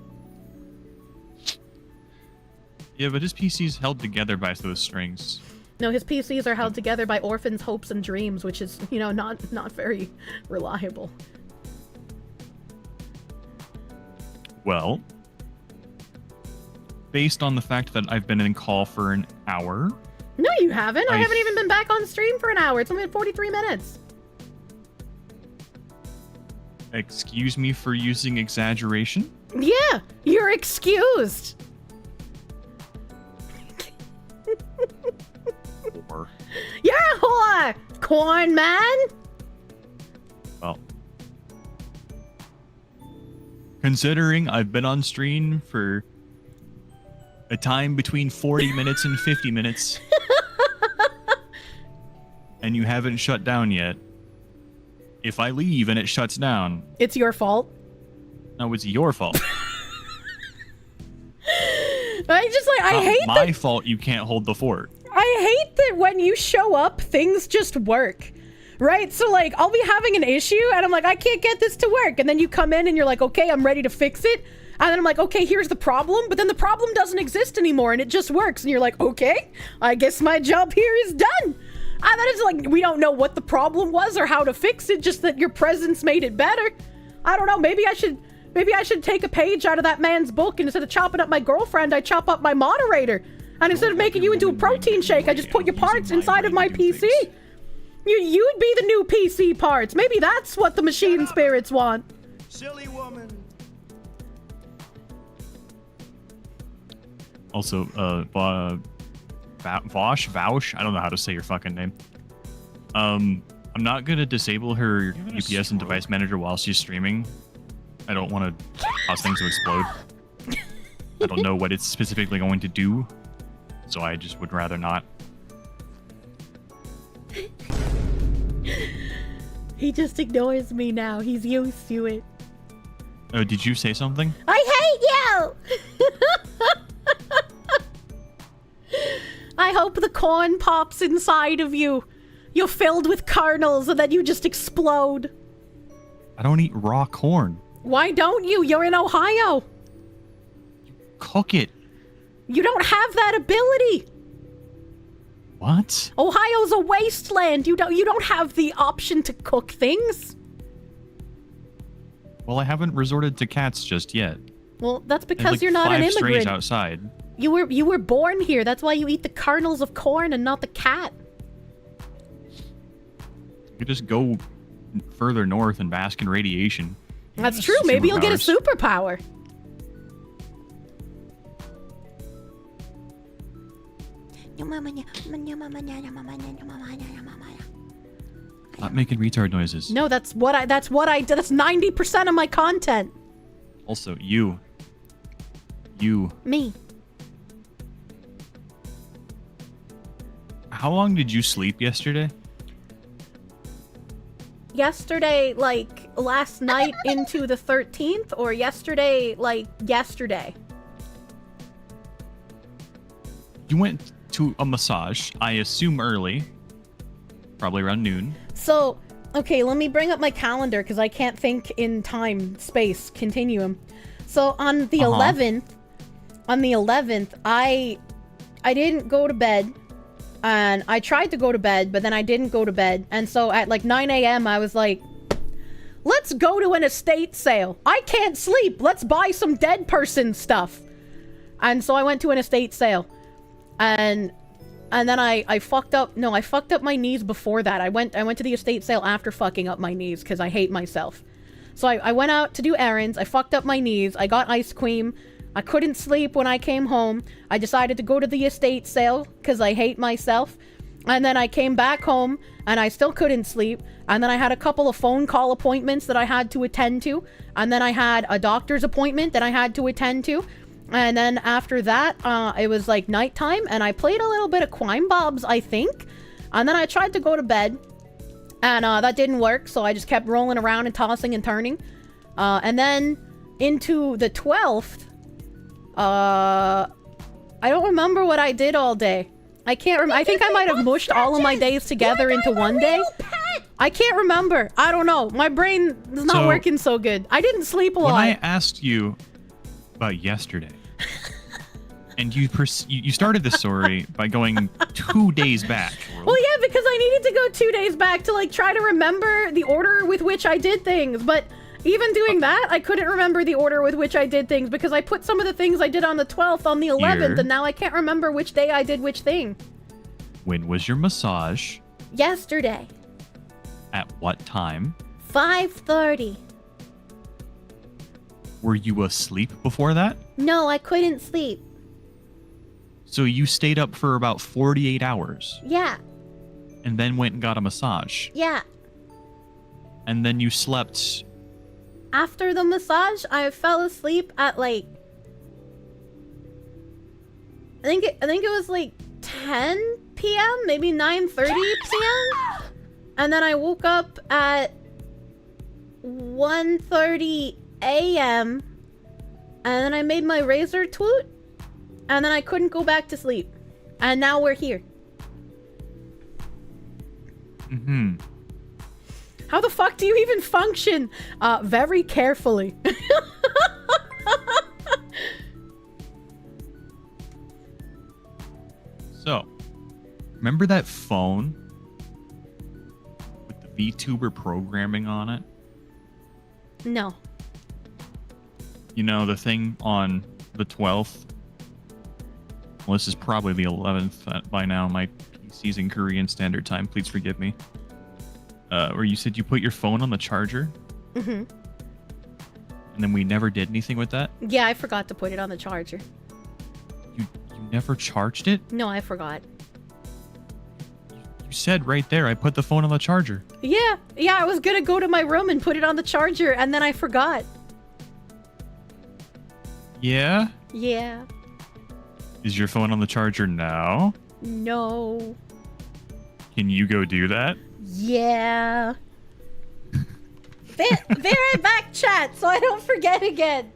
Yeah, but his PC's held together by those strings. No, his PCs are held together by orphans' hopes and dreams, which is, you know, not very reliable. Well, based on the fact that I've been in call for an hour... No, you haven't. I haven't even been back on stream for an hour. It's only been 43 minutes. Excuse me for using exaggeration? Yeah, you're excused. Or, You're a whore, corn man. well... Considering I've been on stream for a time between 40 minutes and 50 minutes, and you haven't shut down yet, if I leave and it shuts down, It's your fault. no, it's your fault. I hate my fault you can't hold the fort. I hate that when you show up, things just work. Right? So, like, I'll be having an issue, and I'm like, I can't get this to work. And then you come in, and you're like, okay, I'm ready to fix it. And then I'm like, okay, here's the problem. But then the problem doesn't exist anymore, and it just works. And you're like, okay, I guess my job here is done. I thought it's like, we don't know what the problem was or how to fix it, just that your presence made it better. I don't know, maybe I should take a page out of that man's book, and instead of chopping up my girlfriend, I chop up my moderator. And instead of making you into a protein shake, I just put your parts inside of my PC. You'd be the new PC parts. Maybe that's what the machine spirits want. Silly woman. Also, Vaush, I don't know how to say your fucking name. I'm not gonna disable her UPS and device manager while she's streaming. I don't want to cause things to explode. I don't know what it's specifically going to do, so I just would rather not. He just ignores me now. He's used to it. Oh, did you say something? I hate you! I hope the corn pops inside of you. You're filled with kernels and then you just explode. I don't eat raw corn. Why don't you? You're in Ohio. Cook it. You don't have that ability. What? Ohio's a wasteland. You don't have the option to cook things. Well, I haven't resorted to cats just yet. Well, that's There's because like you're not an 5 strays immigrant. outside. You were born here. That's why you eat the kernels of corn and not the cat. You could just go further north and bask in radiation. That's true. Maybe you'll get a superpower. Not making retard noises. No, that's what I did. That's 90% of my content. Also, you. Me. How long did you sleep yesterday? Yesterday, like last night into the 13th, or yesterday, like yesterday? You went to a massage, I assume early. Probably around noon. So, okay, let me bring up my calendar because I can't think in time, space, continuum. So on the 11th, I didn't go to bed. And I tried to go to bed, but then I didn't go to bed. And so at like 9 a.m., I was like, let's go to an estate sale. I can't sleep. Let's buy some dead person stuff. And so I went to an estate sale. And then I fucked up. No, I fucked up my knees before that. I went to the estate sale after fucking up my knees because I hate myself. So I went out to do errands. I fucked up my knees. I got ice cream. I couldn't sleep when I came home. I decided to go to the estate sale because I hate myself. And then I came back home and I still couldn't sleep. And then I had a couple of phone call appointments that I had to attend to. And then I had a doctor's appointment that I had to attend to. And then after that, it was like nighttime and I played a little bit of Quime Bobs, I think. And then I tried to go to bed and that didn't work. So I just kept rolling around and tossing and turning. And then into the 12th, I don't remember what I did all day. I can't remember. I think I might have mushed all of my days together into one day. I can't remember. I don't know. My brain is not working so good. I didn't sleep a lot. When I asked you about yesterday, and you started the story by going 2 days back. Well, yeah, because I needed to go 2 days back to like try to remember the order with which I did things, but even doing that, I couldn't remember the order with which I did things because I put some of the things I did on the 12th on the 11th, and now I can't remember which day I did which thing. When was your massage? Yesterday. At what time? 5:30. Were you asleep before that? No, I couldn't sleep. So you stayed up for about 48 hours? Yeah. And then went and got a massage? Yeah. And then you slept... After the massage, I fell asleep at like... I think it was like 10 p.m., maybe 9:30 p.m. And then I woke up at 1:30 a.m. And then I made my razor toot. And then I couldn't go back to sleep. And now we're here. Mm-hmm. How the fuck do you even function? Very carefully. So, remember that phone VTuber programming on it? No. You know, the thing on the 12th? Well, this is probably the 11th by now. My PC's in Korean Standard Time. Please forgive me. Where you said you put your phone on the charger? Mm-hmm. And then we never did anything with that? Yeah, I forgot to put it on the charger. You never charged it? No, I forgot. You said right there, I put the phone on the charger. Yeah, I was gonna go to my room and put it on the charger, and then I forgot. Yeah? Yeah. Is your phone on the charger now? No. Can you go do that? Yeah. Be right back, chat, so I don't forget again.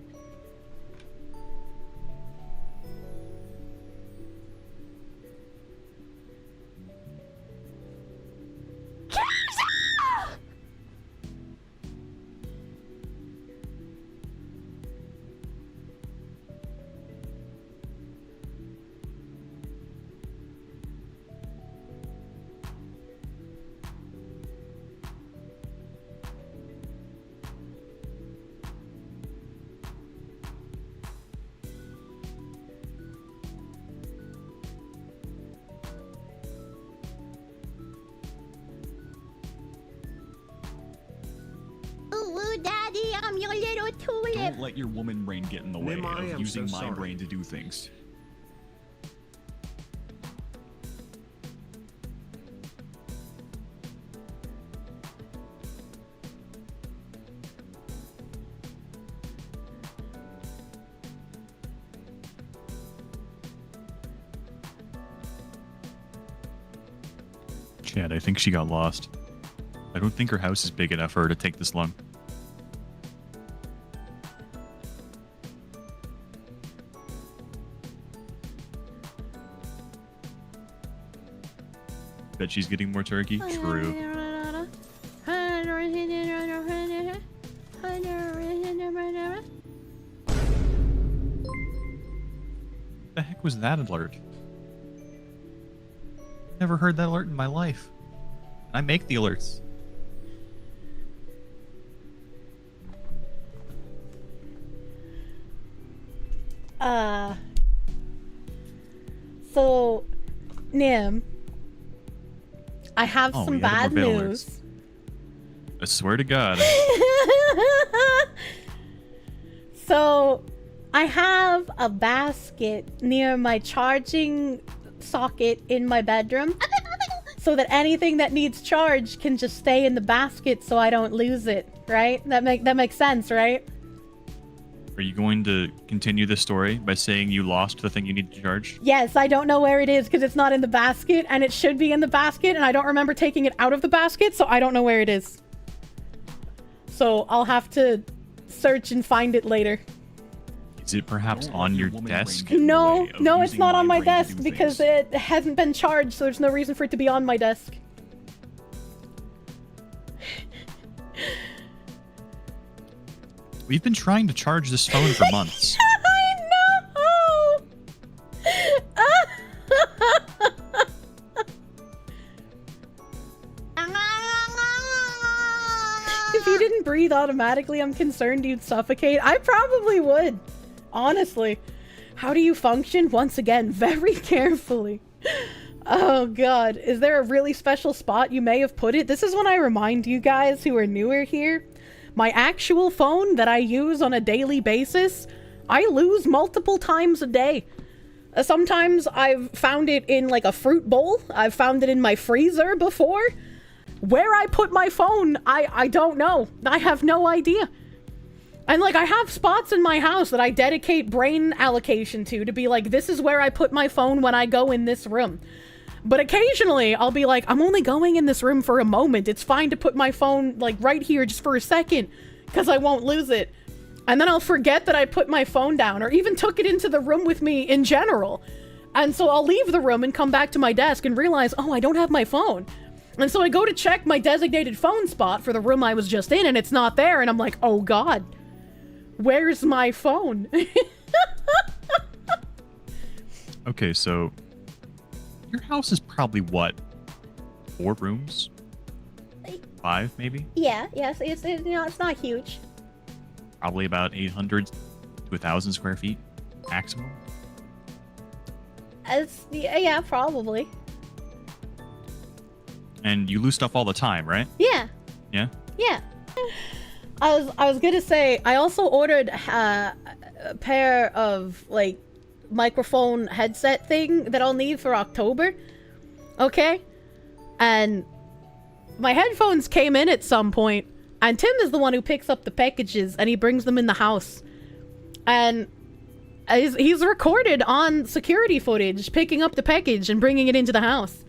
Ooh, Daddy, I'm your little tulip. Don't let your woman brain get in the way Nim, I of am using so my sorry. brain to do things. Chad, I think she got lost. I don't think her house is big enough for her to take this long. Bet she's getting more turkey? True. The heck was that alert? Never heard that alert in my life. I make the alerts. So, Nim, I have Oh, some we had bad more bit news. alerts. I swear to God. So, I have a basket near my charging socket in my bedroom so that anything that needs charge can just stay in the basket so I don't lose it, right? That makes sense, right? Are you going to continue this story by saying you lost the thing you need to charge? Yes, I don't know where it is because it's not in the basket and it should be in the basket and I don't remember taking it out of the basket, so I don't know where it is. So I'll have to search and find it later. Is it perhaps Don't let on your your woman brain desk? get in the No, way of no, it's using not on my brain to desk do because things. it hasn't been charged, so there's no reason for it to be on my desk. We've been trying to charge this phone for months. I know! If you didn't breathe automatically, I'm concerned you'd suffocate. I probably would. Honestly. How do you function? Once again, very carefully. Oh god. Is there a really special spot you may have put it? This is when I remind you guys who are newer here. My actual phone that I use on a daily basis, I lose multiple times a day. Sometimes I've found it in like a fruit bowl. I've found it in my freezer before. Where I put my phone, I don't know. I have no idea. And like I have spots in my house that I dedicate brain allocation to be like, this is where I put my phone when I go in this room. But occasionally I'll be like, I'm only going in this room for a moment. It's fine to put my phone like right here just for a second because I won't lose it. And then I'll forget that I put my phone down or even took it into the room with me in general. And so I'll leave the room and come back to my desk and realize, oh, I don't have my phone. And so I go to check my designated phone spot for the room I was just in and it's not there. And I'm like, oh God, where's my phone? Okay, so your house is probably what? 4 rooms? 5, maybe? Yeah, yes, it's you know, it's not huge. Probably about 800 to 1,000 square feet maximum. Yeah, probably. And you lose stuff all the time, right? Yeah. Yeah? Yeah. I was gonna say, I also ordered a pair of, like, microphone headset thing that I'll need for October. Okay? And my headphones came in at some point, and Tim is the one who picks up the packages, and he brings them in the house. And he's recorded on security footage, picking up the package and bringing it into the house.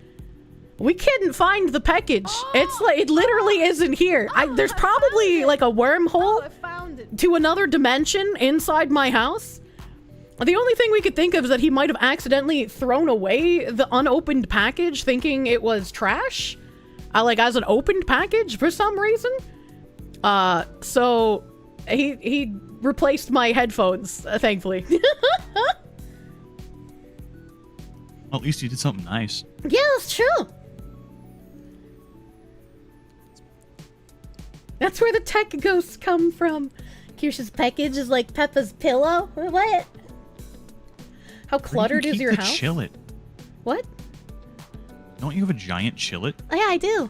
We couldn't find the package. It's like, it literally isn't here. There's probably like a wormhole to another dimension inside my house. The only thing we could think of is that he might have accidentally thrown away the unopened package thinking it was trash. Like as an opened package for some reason. So he replaced my headphones, thankfully. Well, at least you did something nice. Yeah, that's true. That's where the tech ghosts come from. Kirsche's package is like Peppa's pillow. What? How cluttered is your house? Chillet? What? Don't you have a giant chillet? Oh, yeah, I do.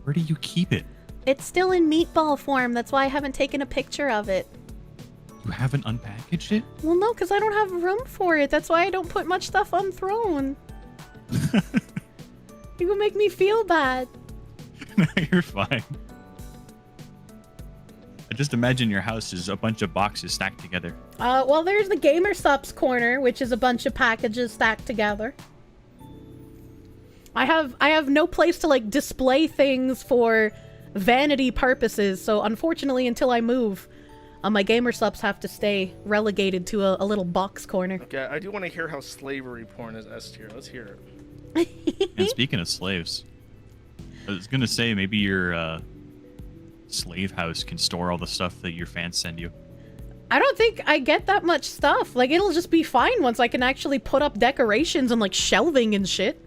Where do you keep it? It's still in meatball form. That's why I haven't taken a picture of it. You haven't unpackaged it? Well, no, because I don't have room for it. That's why I don't put much stuff on Throne. You will make me feel bad. No, you're fine. I just imagine your house is a bunch of boxes stacked together. Well, there's the Gamer Subs corner, which is a bunch of packages stacked together. I have no place to, like, display things for vanity purposes, so unfortunately, until I move, my Gamer Subs have to stay relegated to a little box corner. Okay, I do want to hear how slavery porn is S tier. Let's hear it. And speaking of slaves, I was gonna say maybe your slave house can store all the stuff that your fans send you. I don't think I get that much stuff. Like, it'll just be fine once I can actually put up decorations and, like, shelving and shit.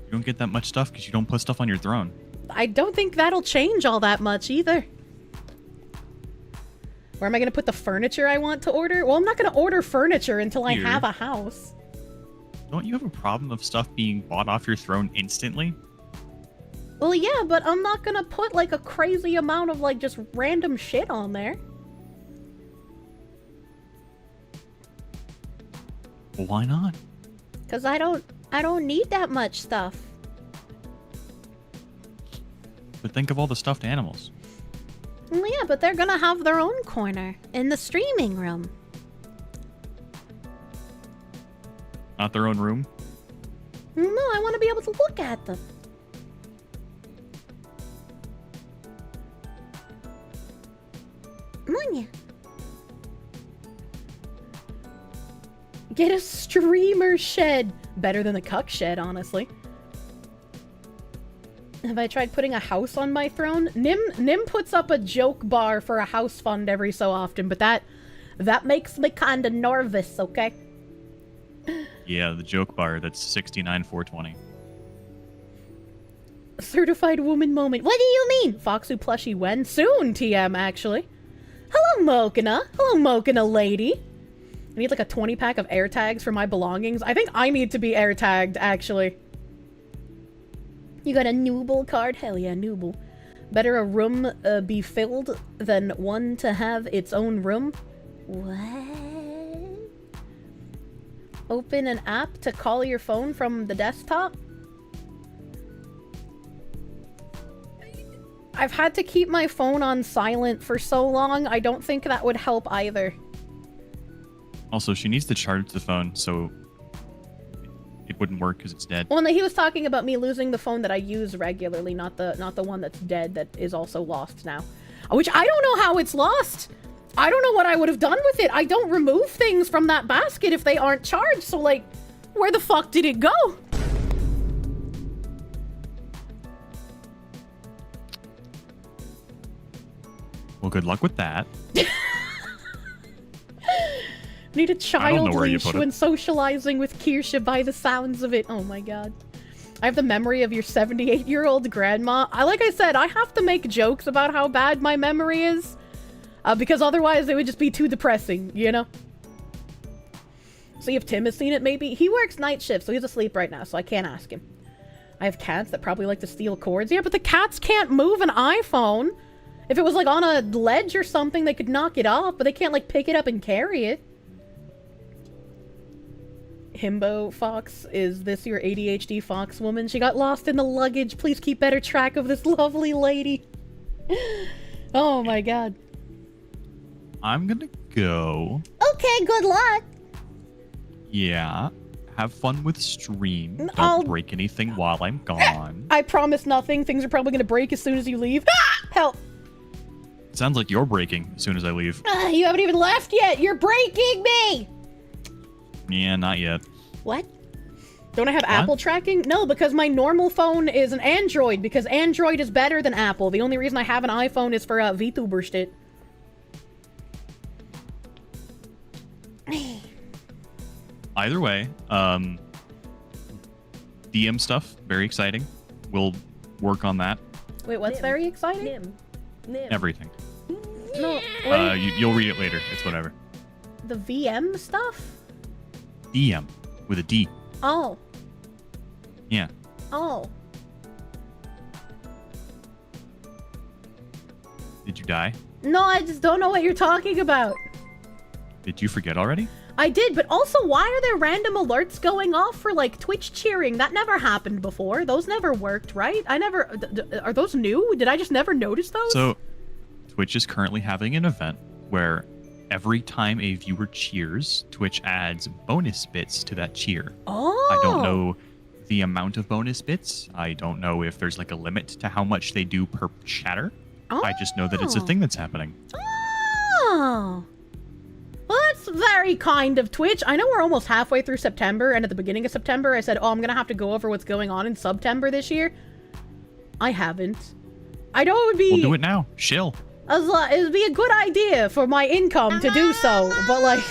You don't get that much stuff because you don't put stuff on your throne. I don't think that'll change all that much either. Where am I going to put the furniture I want to order? Well, I'm not going to order furniture until I have a house. Don't you have a problem of stuff being bought off your throne instantly? Well, yeah, but I'm not going to put, like, a crazy amount of, like, just random shit on there. Well, why not? Because I don't need that much stuff. But think of all the stuffed animals. Well, yeah, but they're gonna have their own corner in the streaming room. Not their own room? No, I want to be able to look at them. Come on, yeah. Get a streamer shed. Better than the cuck shed, honestly. Have I tried putting a house on my throne? Nim puts up a joke bar for a house fund every so often, but that makes me kinda nervous, okay? Yeah, the joke bar, that's 69,420. Certified woman moment. What do you mean? Foxu plushie when? Soon, TM, actually. Hello, Mokina. Hello, Mokina lady. I need like a 20 pack of air tags for my belongings. I think I need to be air tagged, actually. You got a Nooble card? Hell yeah, Nooble. Better a room be filled than one to have its own room? What? Open an app to call your phone from the desktop? I've had to keep my phone on silent for so long, I don't think that would help either. Also, she needs to charge the phone, so it wouldn't work because it's dead. Well, no, he was talking about me losing the phone that I use regularly, not the one that's dead that is also lost now. Which I don't know how it's lost. I don't know what I would have done with it. I don't remove things from that basket if they aren't charged, so like, where the fuck did it go? Well, good luck with that. Need a child where you leash put it. when socializing with Kirsche by the sounds of it. Oh my god. I have the memory of your 78-year-old grandma. Like I said, I have to make jokes about how bad my memory is. Because otherwise it would just be too depressing, you know? See if Tim has seen it, maybe. He works night shift, so he's asleep right now, so I can't ask him. I have cats that probably like to steal cords. Yeah, but the cats can't move an iPhone. If it was, like, on a ledge or something, they could knock it off, but they can't, like, pick it up and carry it. Himbo Fox, is this your ADHD fox woman? She got lost in the luggage. Please keep better track of this lovely lady. Oh my god. I'm gonna go. Okay, good luck. Yeah. Have fun with stream. Don't I'll- break anything while I'm gone. I promise nothing. Things are probably gonna break as soon as you leave. Ah! Help! Sounds like you're breaking as soon as I leave. You haven't even left yet. You're breaking me! Yeah, not yet. What? Don't I have Apple tracking? No, because my normal phone is an Android, because Android is better than Apple. The only reason I have an iPhone is for VTuber shit. Either way, DM stuff, very exciting. We'll work on that. Wait, what's very exciting? Everything. No, wait, You'll read it later. It's whatever. the VM stuff? DM with a D. Oh. Yeah. Oh. Did you die? No, I just don't know what you're talking about. Did you forget already? I did, but also, why are there random alerts going off for, like, Twitch cheering? That never happened before. Those never worked, right? I never... are those new? Did I just never notice those? So, Twitch is currently having an event where every time a viewer cheers, Twitch adds bonus bits to that cheer. Oh! I don't know the amount of bonus bits. I don't know if there's, like, a limit to how much they do per chatter. Oh. I just know that it's a thing that's happening. Oh. Well, that's very kind of Twitch. I know we're almost halfway through September, and at the beginning of September, I said, oh, I'm going to have to go over what's going on in Subtember this year. I haven't. I know it would be... We'll do it now. Shill. It would be a good idea for my income to do so, but, like...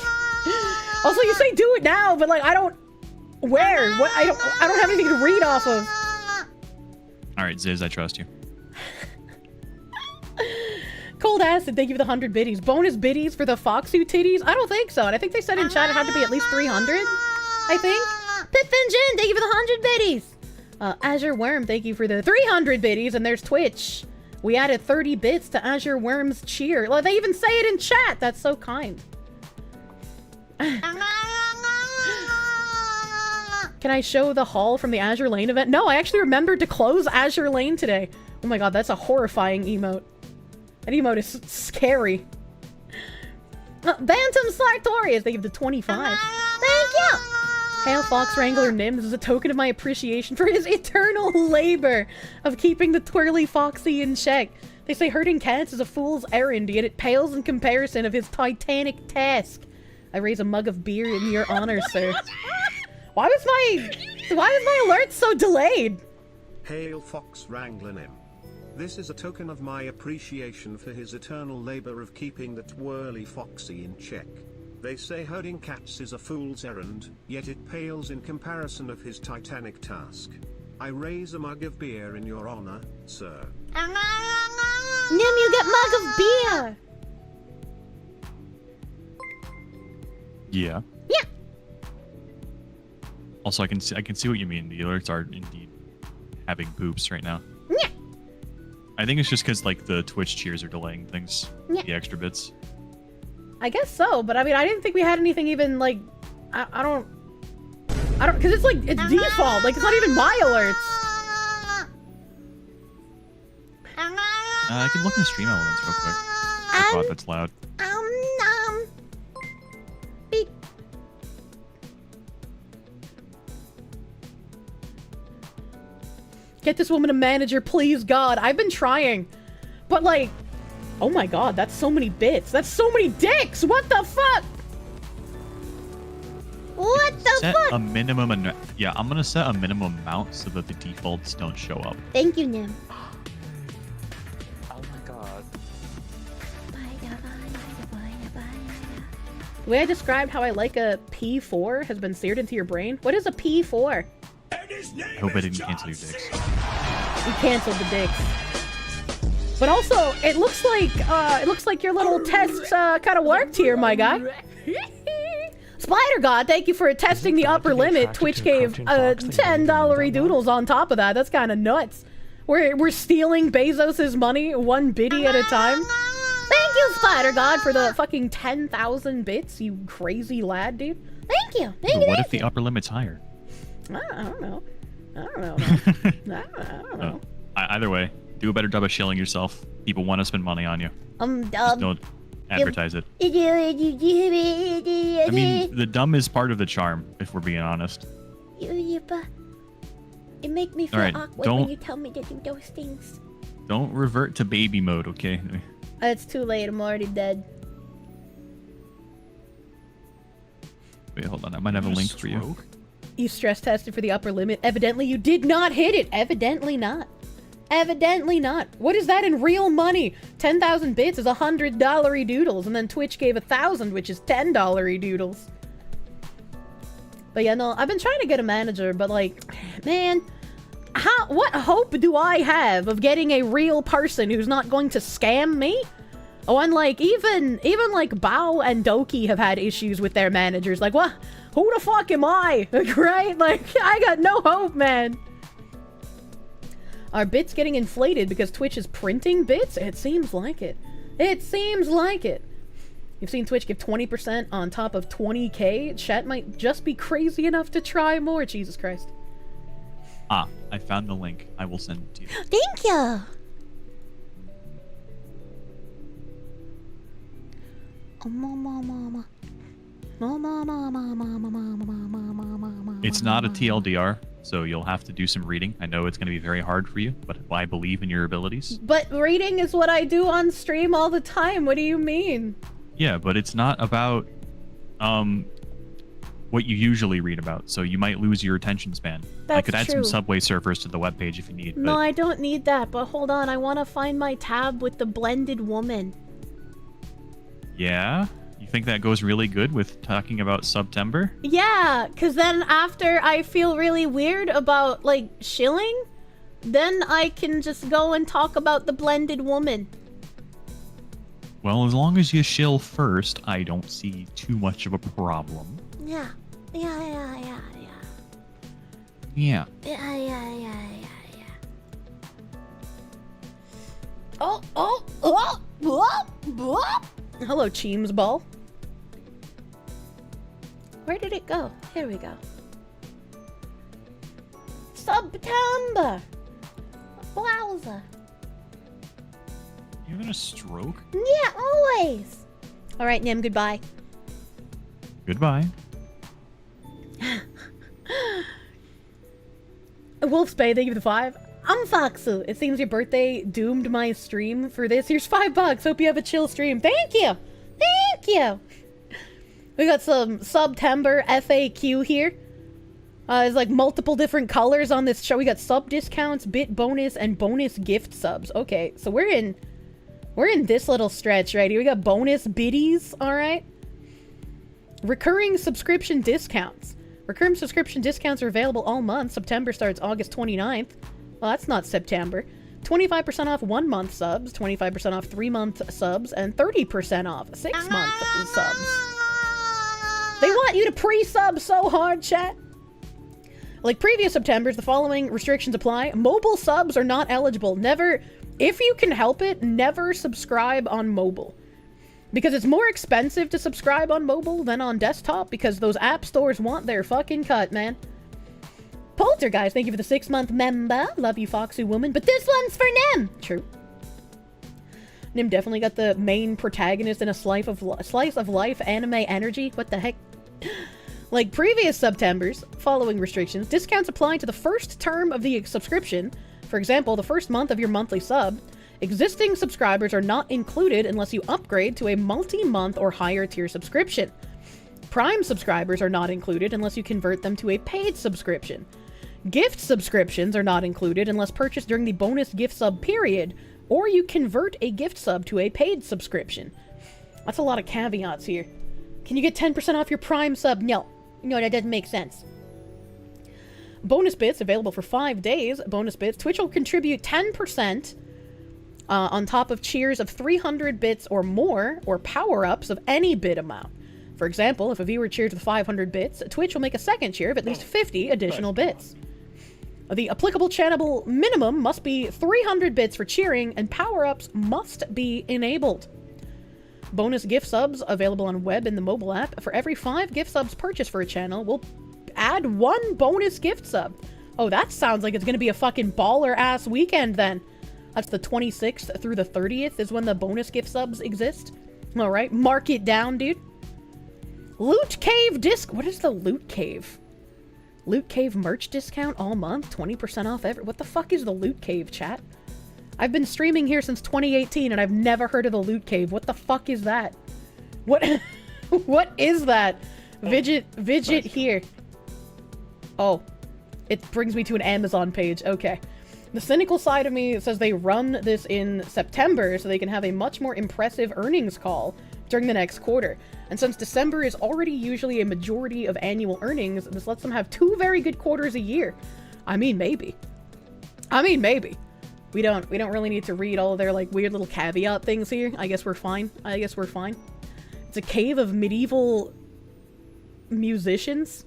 Also, you say do it now, but, like, I don't... Where? What? I don't have anything to read off of. All right, Ziz, I trust you. Cold Acid, thank you for the 100 biddies. Bonus biddies for the foxu titties? I don't think so. And I think they said in chat it had to be at least 300. I think. Piffin Jin, thank you for the 100 biddies. Azure Worm, thank you for the 300 biddies. And there's Twitch. We added 30 bits to Azure Worm's cheer. Like, they even say it in chat. That's so kind. Can I show the haul from the Azure Lane event? No, I actually remembered to close Azure Lane today. Oh my god, that's a horrifying emote. That emote is scary. Bantam Sartorius, they give the 25. Thank you! Hail Fox Wrangler Nim, this is a token of my appreciation for his eternal labor of keeping the twirly foxy in check. They say herding cats is a fool's errand, yet it pales in comparison of his titanic task. I raise a mug of beer in your honor, sir. Why was my alert so delayed? Hail Fox Wrangler Nim. This is a token of my appreciation for his eternal labor of keeping the twirly foxy in check. They say herding cats is a fool's errand, yet it pales in comparison of his titanic task. I raise a mug of beer in your honor, sir. Nim, you get mug of beer. Yeah. Yeah. Also, I can see what you mean. The alerts are indeed having poops right now. Yeah. I think it's just because like the Twitch cheers are delaying things. Yeah. The extra bits. I guess so, but I mean, I didn't think we had anything even like, I don't, because it's like, it's default, like it's not even my alerts. I can look in the stream elements real quick. Oh god, that's loud. Beep. Get this woman a manager, please, God. I've been trying, but like, oh my god, that's so many bits. That's so many dicks. What the fuck? What the Set fuck? a minimum. Yeah, I'm gonna set a minimum amount so that the defaults don't show up. Thank you, Nim. Oh my god. The way I described how I like a P4 has been seared into your brain. What is a P4? And it's I hope I didn't cancel your dicks. We canceled the dicks. But also, it looks like your little tests kind of worked here, my guy. Spider God, thank you for testing the upper limit. Twitch gave $10 doodles on top of that. That's kind of nuts. We're stealing Bezos's money one biddy at a time. Thank you, Spider God, for the fucking 10,000 bits, you crazy lad, dude. Thank you. But what if the upper limit's higher? I don't know. Man. I don't know. Either way, do a better job of shilling yourself. People want to spend money on you. Just don't advertise it. I mean, the dumb is part of the charm, if we're being honest. It makes me feel awkward when you tell me to do those things. Don't revert to baby mode, okay? It's too late. I'm already dead. Wait, hold on. I might have a link for you. You stress tested for the upper limit. Evidently, you did not hit it. Evidently not. Evidently not. What is that in real money? 10,000 bits is $100 doodles, and then Twitch gave 1,000, which is $10 doodles. But yeah, no, I've been trying to get a manager, but like, man, what hope do I have of getting a real person who's not going to scam me? Oh, and like, even like Bao and Doki have had issues with their managers. Like, what? Who the fuck am I? Like, right? Like, I got no hope, man. Are bits getting inflated because Twitch is printing bits? It seems like it. It seems like it. You've seen Twitch give 20% on top of 20k? Chat might just be crazy enough to try more. Jesus Christ. Ah, I found the link. I will send it to you. Thank you. It's not a TLDR, so you'll have to do some reading. I know it's going to be very hard for you, but I believe in your abilities. But reading is what I do on stream all the time. What do you mean? Yeah, but it's not about what you usually read about, so you might lose your attention span. I could add some Subway surfers to the webpage if you need. No, I don't need that, but hold on. I want to find my tab with the blended woman. Yeah? You think that goes really good with talking about Subtember? Yeah, because then after I feel really weird about, like, shilling, then I can just go and talk about the blended woman. Well, as long as you shill first, I don't see too much of a problem. Yeah. Yeah. Hello, Cheems Ball. Where did it go? Here we go. Subtember. Wowza. You having a stroke? Yeah, always. All right, Nim, goodbye. Goodbye. Wolfspay, thank you for the 5. I'm Foxu. It seems your birthday doomed my stream for this. Here's $5. Hope you have a chill stream. Thank you. Thank you. We got some Subtember FAQ here. There's like multiple different colors on this show. We got sub discounts, bit bonus, and bonus gift subs. Okay, so we're in this little stretch right here. We got bonus biddies, all right? Recurring subscription discounts. Recurring subscription discounts are available all month. September starts August 29th. Well, that's not September. 25% off 1-month subs, 25% off 3-month subs, and 30% off 6-month subs. They want you to pre-sub so hard, chat. Like previous Septembers, the following restrictions apply. Mobile subs are not eligible. Never, if you can help it, never subscribe on mobile. Because it's more expensive to subscribe on mobile than on desktop, because those app stores want their fucking cut, man. Poltergeist, thank you for the 6-month member. Love you, Foxy Woman. But this one's for Nim. True. Nim definitely got the main protagonist in a slice of life anime energy. What the heck? Like previous Septembers, following restrictions, discounts apply to the first term of the subscription. For example, the first month of your monthly sub. Existing subscribers are not included unless you upgrade to a multi-month or higher tier subscription. Prime subscribers are not included unless you convert them to a paid subscription. Gift subscriptions are not included unless purchased during the bonus gift sub period, or you convert a gift sub to a paid subscription. That's a lot of caveats here. Can you get 10% off your Prime sub? No. No, that doesn't make sense. Bonus bits available for 5 days. Bonus bits. Twitch will contribute 10% on top of cheers of 300 bits or more, or power-ups of any bit amount. For example, if a viewer cheers with 500 bits, Twitch will make a second cheer of at least 50 additional bits. The applicable channel minimum must be 300 bits for cheering, and power-ups must be enabled. Bonus gift subs available on web and the mobile app. For every 5 gift subs purchased for a channel, we'll add 1 bonus gift sub. Oh, that sounds like it's gonna be a fucking baller-ass weekend then. That's the 26th through the 30th is when the bonus gift subs exist. Alright, mark it down, dude. Loot Cave disc. What is the Loot Cave? Loot Cave merch discount all month? 20% off every. What the fuck is the Loot Cave, chat? I've been streaming here since 2018 and I've never heard of the Loot Cave. What the fuck is that? What? What is that? Vidget here. Oh. It brings me to an Amazon page. Okay. The cynical side of me says they run this in September so they can have a much more impressive earnings call during the next quarter. And since December is already usually a majority of annual earnings, this lets them have 2 very good quarters a year. I mean, maybe. We don't really need to read all of their, like, weird little caveat things here. I guess we're fine. It's a cave of medieval musicians.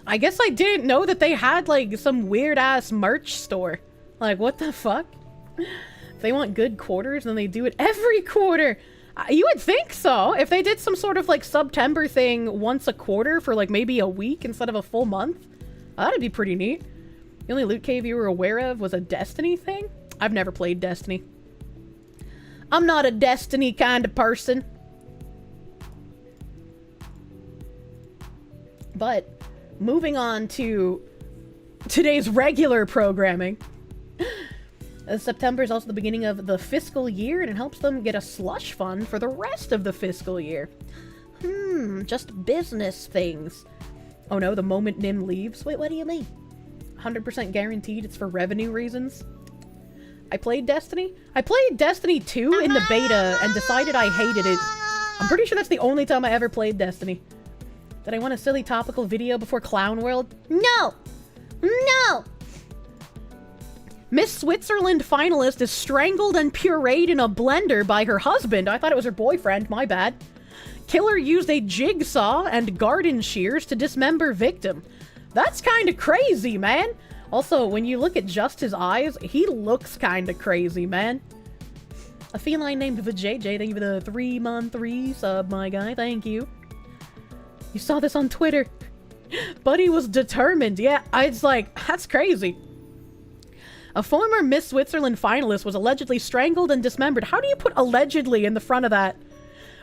I guess I didn't know that they had, like, some weird-ass merch store. Like, what the fuck? If they want good quarters, then they do it every quarter. You would think so. If they did some sort of, like, Subtember thing once a quarter for, like, maybe a week instead of a full month. That'd be pretty neat. The only loot cave you were aware of was a Destiny thing? I've never played Destiny. I'm not a Destiny kind of person. But, moving on to today's regular programming. September is also the beginning of the fiscal year, and it helps them get a slush fund for the rest of the fiscal year. Just business things. Oh no, the moment Nim leaves? Wait, what do you mean? 100% guaranteed it's for revenue reasons. I played Destiny? I played Destiny 2 in the beta and decided I hated it. I'm pretty sure that's the only time I ever played Destiny. Did I want a silly topical video before Clown World? No! No! Miss Switzerland finalist is strangled and pureed in a blender by her husband. I thought it was her boyfriend, my bad. Killer used a jigsaw and garden shears to dismember victim. That's kind of crazy, man. Also, when you look at just his eyes, he looks kind of crazy, man. A feline named Vajayjay, thank you for the 3-month resub, my guy, thank you. You saw this on Twitter. Buddy was determined. Yeah, it's like, that's crazy. A former Miss Switzerland finalist was allegedly strangled and dismembered. How do you put allegedly in the front of that?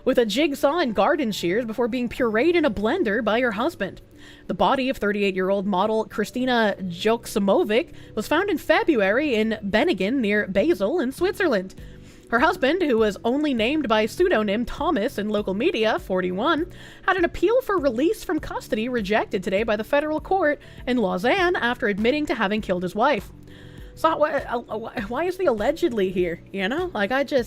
With a jigsaw and garden shears before being pureed in a blender by her husband. The body of 38-year-old model Kristina Joksimovic was found in February in Benningen near Basel in Switzerland. Her husband, who was only named by pseudonym Thomas in local media, 41, had an appeal for release from custody rejected today by the federal court in Lausanne after admitting to having killed his wife. So why is the allegedly here, you know? Like, An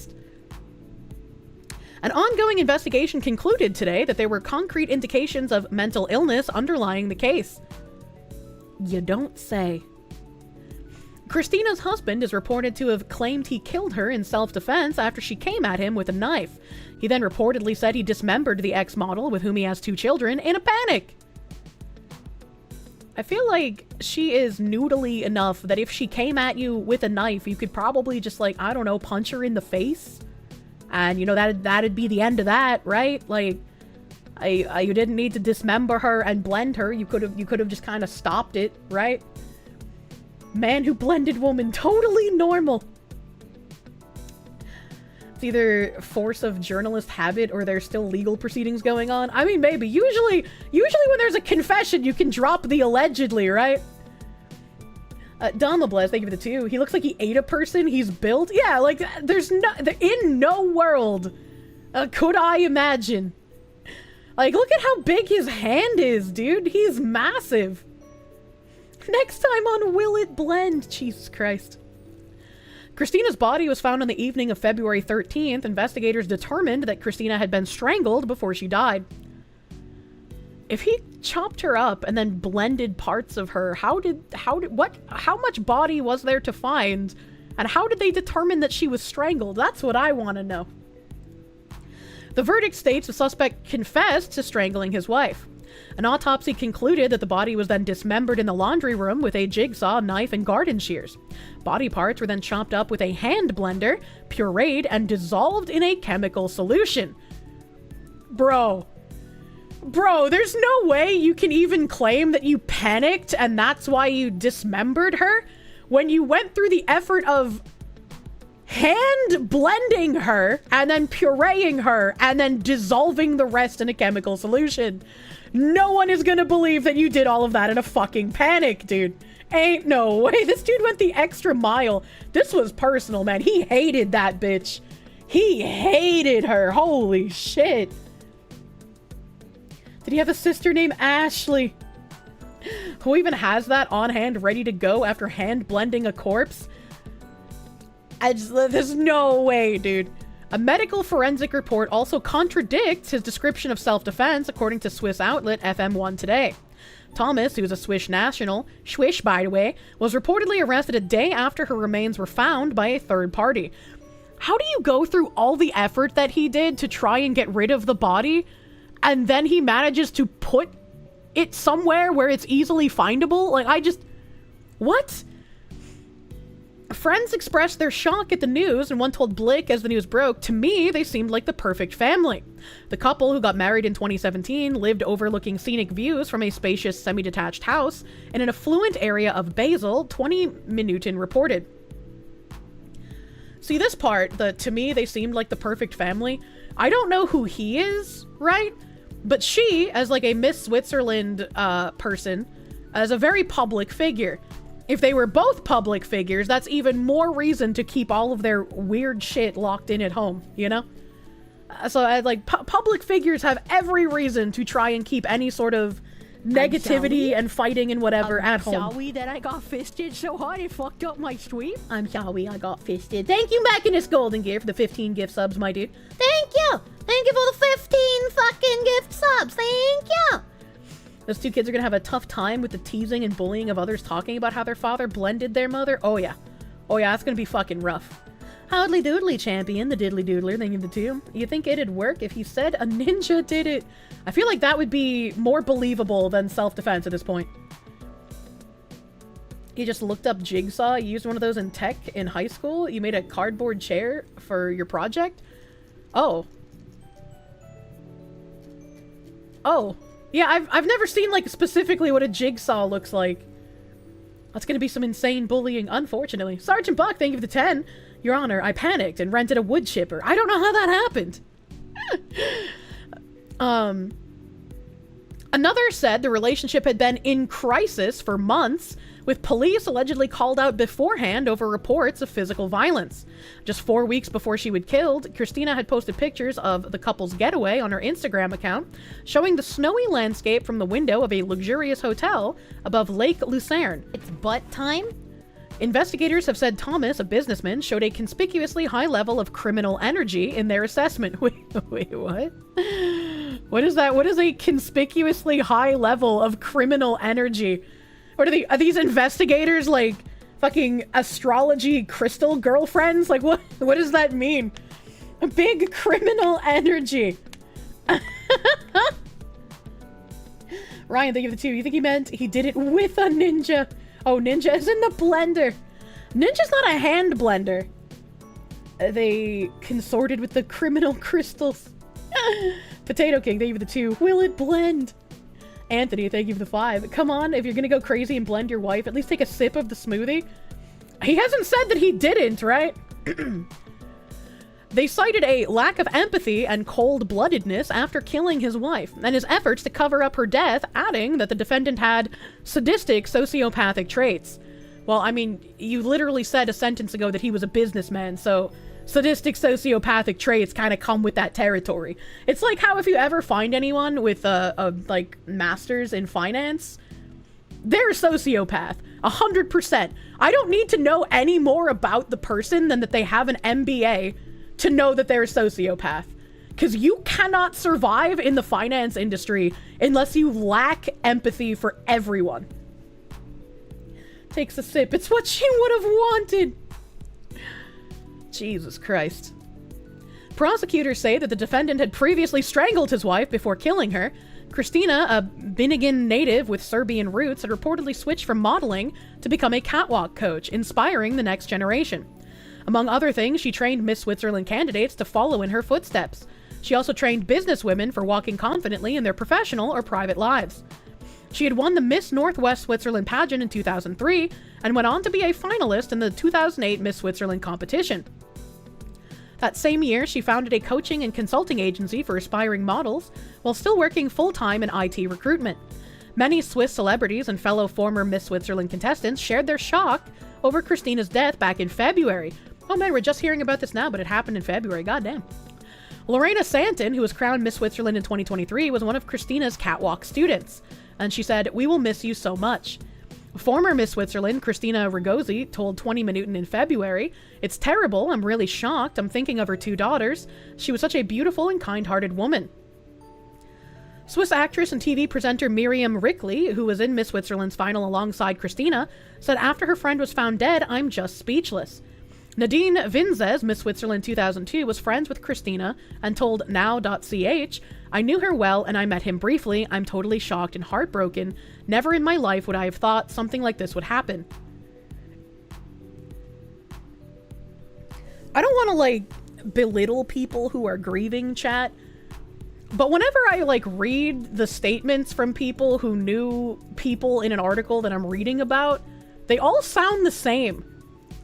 ongoing investigation concluded today that there were concrete indications of mental illness underlying the case. You don't say. Christina's husband is reported to have claimed he killed her in self-defense after she came at him with a knife. He then reportedly said he dismembered the ex-model, with whom he has 2 children, in a panic. I feel like she is noodly enough that if she came at you with a knife, you could probably just, like, I don't know, punch her in the face. And, you know, that'd be the end of that, right? Like, you didn't need to dismember her and blend her. You could have just kind of stopped it, right? Man who blended woman, totally normal. It's either force of journalist habit or there's still legal proceedings going on. I mean, maybe. Usually when there's a confession, you can drop the allegedly, right? Domablez, thank you for the 2. He looks like he ate a person. He's built. Yeah, like, in no world could I imagine. Like, look at how big his hand is, dude. He's massive. Next time on Will It Blend? Jesus Christ. Christina's body was found on the evening of February 13th. Investigators determined that Christina had been strangled before she died. if he chopped her up and then blended parts of her, how much body was there to find? And how did they determine that she was strangled? That's what I want to know. The verdict states the suspect confessed to strangling his wife. An autopsy concluded that the body was then dismembered in the laundry room with a jigsaw, knife, and garden shears. Body parts were then chopped up with a hand blender, pureed, and dissolved in a chemical solution. Bro, there's no way you can even claim that you panicked and that's why you dismembered her when you went through the effort of hand blending her and then pureeing her and then dissolving the rest in a chemical solution. No one is gonna believe that you did all of that in a fucking panic, dude. Ain't no way. This dude went the extra mile. This was personal, man. He hated that bitch. He hated her. Holy shit. Did he have a sister named Ashley? Who even has that on hand ready to go after hand blending a corpse? There's no way, dude. A medical forensic report also contradicts his description of self-defense, according to Swiss outlet FM1 Today. Thomas, who is a Swiss national, Swish by the way, was reportedly arrested a day after her remains were found by a third party. How do you go through all the effort that he did to try and get rid of the body, and then he manages to put it somewhere where it's easily findable? Like, what? Friends expressed their shock at the news, and one told Blick as the news broke, "To me, they seemed like the perfect family." The couple, who got married in 2017, lived overlooking scenic views from a spacious semi-detached house in an affluent area of Basel, 20 Minuten reported. See, this part, to me, they seemed like the perfect family. I don't know who he is, right? But she, as like a Miss Switzerland person, as a very public figure. If they were both public figures, that's even more reason to keep all of their weird shit locked in at home, you know? So, public figures have every reason to try and keep any sort of negativity and fighting and whatever at home. I'm sorry that I got fisted so hard it fucked up my stream. I'm sorry I got fisted. Thank you, Machinist Golden Gear, for the 15 gift subs, my dude. Thank you! Thank you for the 15 fucking gift subs! Thank you! Those two kids are gonna have a tough time with the teasing and bullying of others talking about how their father blended their mother. Oh yeah, that's gonna be fucking rough. Howdly doodly champion, the diddly doodler, thank you the two. You think it'd work if he said a ninja did it? I feel like that would be more believable than self-defense at this point. You just looked up jigsaw, you used one of those in tech in high school, you made a cardboard chair for your project? Oh. Yeah, I've never seen, like, specifically what a jigsaw looks like. That's gonna be some insane bullying, unfortunately. Sergeant Buck, thank you for the 10. Your Honor, I panicked and rented a wood chipper. I don't know how that happened. Another said the relationship had been in crisis for months, with police allegedly called out beforehand over reports of physical violence. Just 4 weeks before she was killed, Christina had posted pictures of the couple's getaway on her Instagram account, showing the snowy landscape from the window of a luxurious hotel above Lake Lucerne. It's butt time? Investigators have said Thomas, a businessman, showed a conspicuously high level of criminal energy in their assessment. Wait, what? What is that? What is a conspicuously high level of criminal energy? What are these investigators like fucking astrology crystal girlfriends? Like what does that mean? A big criminal energy. Ryan, thank you for the 2. You think he meant he did it with a ninja? Oh, ninja is in the blender. Ninja's not a hand blender. They consorted with the criminal crystals. Potato King, thank you for the 2. Will it blend? Anthony, thank you for the 5. Come on, if you're gonna go crazy and blend your wife, at least take a sip of the smoothie. He hasn't said that he didn't, right? They cited a lack of empathy and cold-bloodedness after killing his wife, and his efforts to cover up her death, adding that the defendant had sadistic sociopathic traits. Well, I mean, you literally said a sentence ago that he was a businessman, so sadistic sociopathic traits kind of come with that territory. It's like how if you ever find anyone with a like master's in finance, they're a sociopath, 100%. I don't need to know any more about the person than that they have an MBA to know that they're a sociopath. Because you cannot survive in the finance industry unless you lack empathy for everyone. Takes a sip. It's what she would have wanted. Jesus Christ. Prosecutors say that the defendant had previously strangled his wife before killing her. Christina, a Binigan native with Serbian roots, had reportedly switched from modeling to become a catwalk coach, inspiring the next generation. Among other things, she trained Miss Switzerland candidates to follow in her footsteps. She also trained businesswomen for walking confidently in their professional or private lives. She had won the Miss Northwest Switzerland pageant in 2003 and went on to be a finalist in the 2008 Miss Switzerland competition. That same year, she founded a coaching and consulting agency for aspiring models while still working full-time in IT recruitment. Many Swiss celebrities and fellow former Miss Switzerland contestants shared their shock over Christina's death back in February. Oh man, we're just hearing about this now, but it happened in February, goddamn. Lorena Santon, who was crowned Miss Switzerland in 2023, was one of Christina's catwalk students, and she said, "We will miss you so much." Former Miss Switzerland, Christina Ragozzi, told 20 Minuten in February, "It's terrible, I'm really shocked, I'm thinking of her 2 daughters. She was such a beautiful and kind-hearted woman." Swiss actress and TV presenter Miriam Rickley, who was in Miss Switzerland's final alongside Christina, said after her friend was found dead, "I'm just speechless." Nadine Vinzes, Miss Switzerland 2002, was friends with Christina and told now.ch, "I knew her well and I met him briefly. I'm totally shocked and heartbroken. Never in my life would I have thought something like this would happen." I don't want to, like, belittle people who are grieving, chat, but whenever I, like, read the statements from people who knew people in an article that I'm reading about, they all sound the same.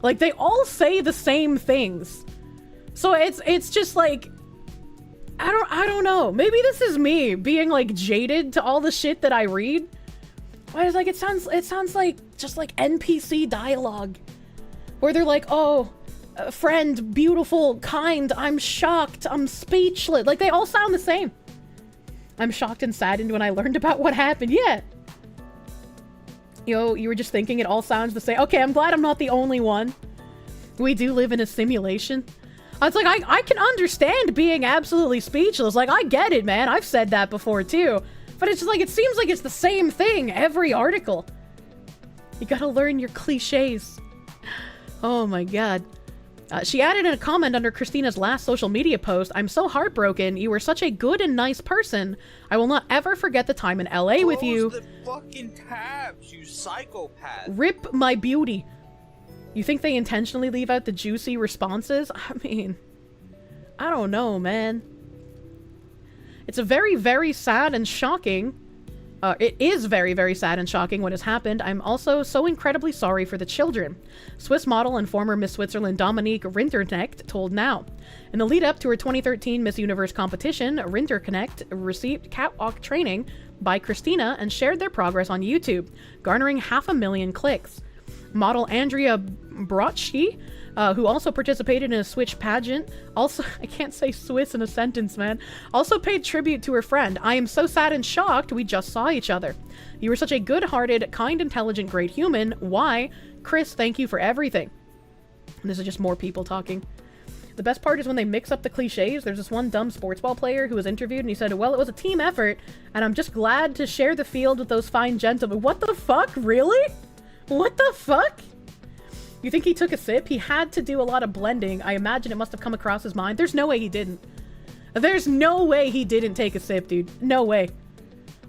Like, they all say the same things. So it's just like, I don't know. Maybe this is me being, like, jaded to all the shit that I read. But it's like, it sounds like just like NPC dialogue where they're like, "Oh, friend, beautiful, kind, I'm shocked, I'm speechless." Like, they all sound the same. "I'm shocked and saddened when I learned about what happened." Yeah. You know, you were just thinking it all sounds the same. Okay, I'm glad I'm not the only one. We do live in a simulation. It's like, I can understand being absolutely speechless. Like, I get it, man. I've said that before, too. But it's just like, it seems like it's the same thing every article. You gotta learn your cliches. Oh my god. She added in a comment under Christina's last social media post, "I'm so heartbroken. You were such a good and nice person. I will not ever forget the time in LA with you. Close the fucking tabs, you psychopath. Rip my beauty." You think they intentionally leave out the juicy responses? I mean, I don't know, man. It's a very, very sad and shocking. It is very, very sad and shocking what has happened. I'm also so incredibly sorry for the children. Swiss model and former Miss Switzerland Dominique Rinterknecht told Now. In the lead up to her 2013 Miss Universe competition, Rinterknecht received catwalk training by Christina and shared their progress on YouTube, garnering 500,000 clicks. Model Andrea Brodsky, who also participated in a Swiss pageant, I can't say Swiss in a sentence, man, also paid tribute to her friend. "I am so sad and shocked we just saw each other. You were such a good-hearted, kind, intelligent, great human. Why? Chris, thank you for everything." And this is just more people talking. The best part is when they mix up the cliches. There's this one dumb sports ball player who was interviewed and he said, "Well, it was a team effort, and I'm just glad to share the field with those fine gentlemen." What the fuck? Really? What the fuck? You think he took a sip? He had to do a lot of blending. I imagine it must have come across his mind. There's no way he didn't. There's no way he didn't take a sip, dude. No way.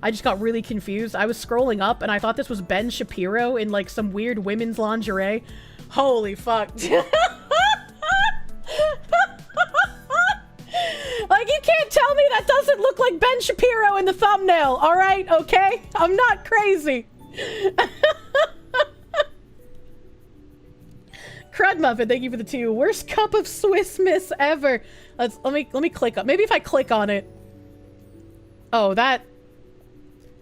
I just got really confused. I was scrolling up and I thought this was Ben Shapiro in like some weird women's lingerie. Holy fuck. Like, you can't tell me that doesn't look like Ben Shapiro in the thumbnail, alright? Okay? I'm not crazy. Crud Muffin, thank you for the 2. Worst cup of Swiss Miss ever. Let me click on. Maybe if I click on it. Oh, that.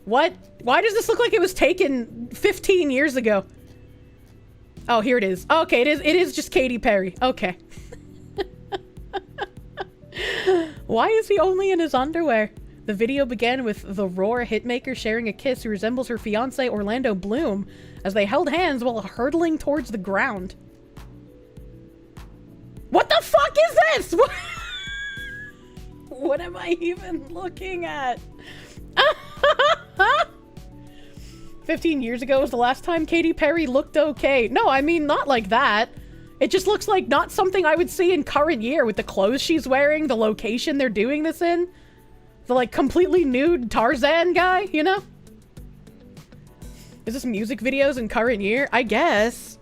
What? Why does this look like it was taken 15 years ago? Oh, here it is. Okay, it is just Katy Perry. Okay. Why is he only in his underwear? The video began with the Roar hitmaker sharing a kiss who resembles her fiance Orlando Bloom as they held hands while hurtling towards the ground. What the fuck is this? What am I even looking at? 15 years ago was the last time Katy Perry looked okay. No, I mean, not like that. It just looks like not something I would see in current year with the clothes she's wearing, the location they're doing this in. The, like, completely nude Tarzan guy, you know? Is this music videos in current year? I guess.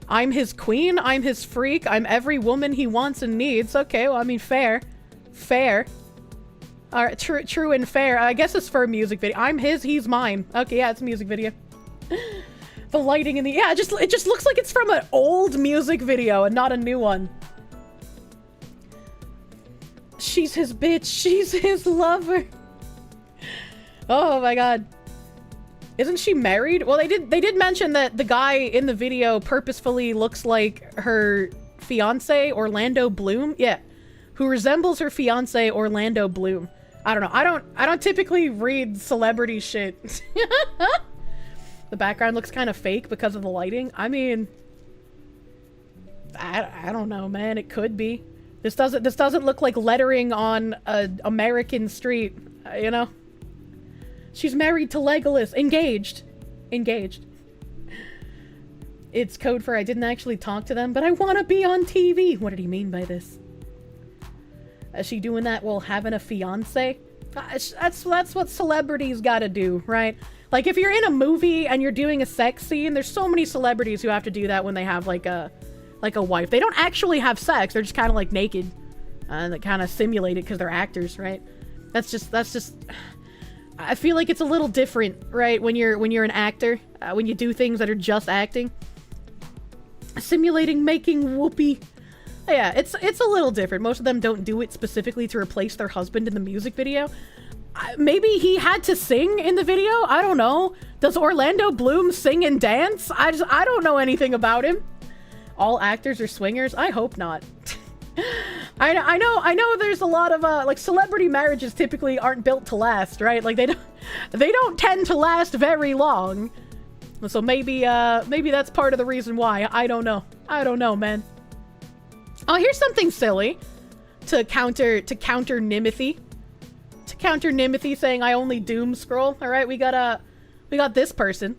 I'm his queen, I'm his freak, I'm every woman he wants and needs. Okay, well, I mean, fair. Fair. Alright, true and fair. I guess it's for a music video. I'm his, he's mine. Okay, yeah, it's a music video. The lighting in the... Yeah, it just looks like it's from an old music video and not a new one. She's his bitch. She's his lover. Oh my god. Isn't she married? Well, they did mention that the guy in the video purposefully looks like her fiance, Orlando Bloom. Yeah. Who resembles her fiance, Orlando Bloom. I don't know. I don't typically read celebrity shit. The background looks kind of fake because of the lighting. I mean, I don't know, man. It could be. This doesn't look like lettering on an American street, you know? She's married to Legolas. Engaged. Engaged. It's code for I didn't actually talk to them, but I want to be on TV. What did he mean by this? Is she doing that while having a fiance? That's what celebrities gotta do, right? Like, if you're in a movie and you're doing a sex scene, there's so many celebrities who have to do that when they have, like a wife. They don't actually have sex. They're just kind of, like, naked. They kind of simulate it because they're actors, right? That's just... I feel like it's a little different, right? When you're an actor. When you do things that are just acting. Simulating making whoopee. Yeah, it's a little different. Most of them don't do it specifically to replace their husband in the music video. Maybe he had to sing in the video? I don't know. Does Orlando Bloom sing and dance? I don't know anything about him. All actors are swingers? I hope not. I know there's a lot of like celebrity marriages typically aren't built to last, right? Like they don't tend to last very long. So maybe that's part of the reason why. I don't know. I don't know, man. Oh, here's something silly to counter Nimothy. To counter Nimothy saying I only doom scroll. All right, we got this person.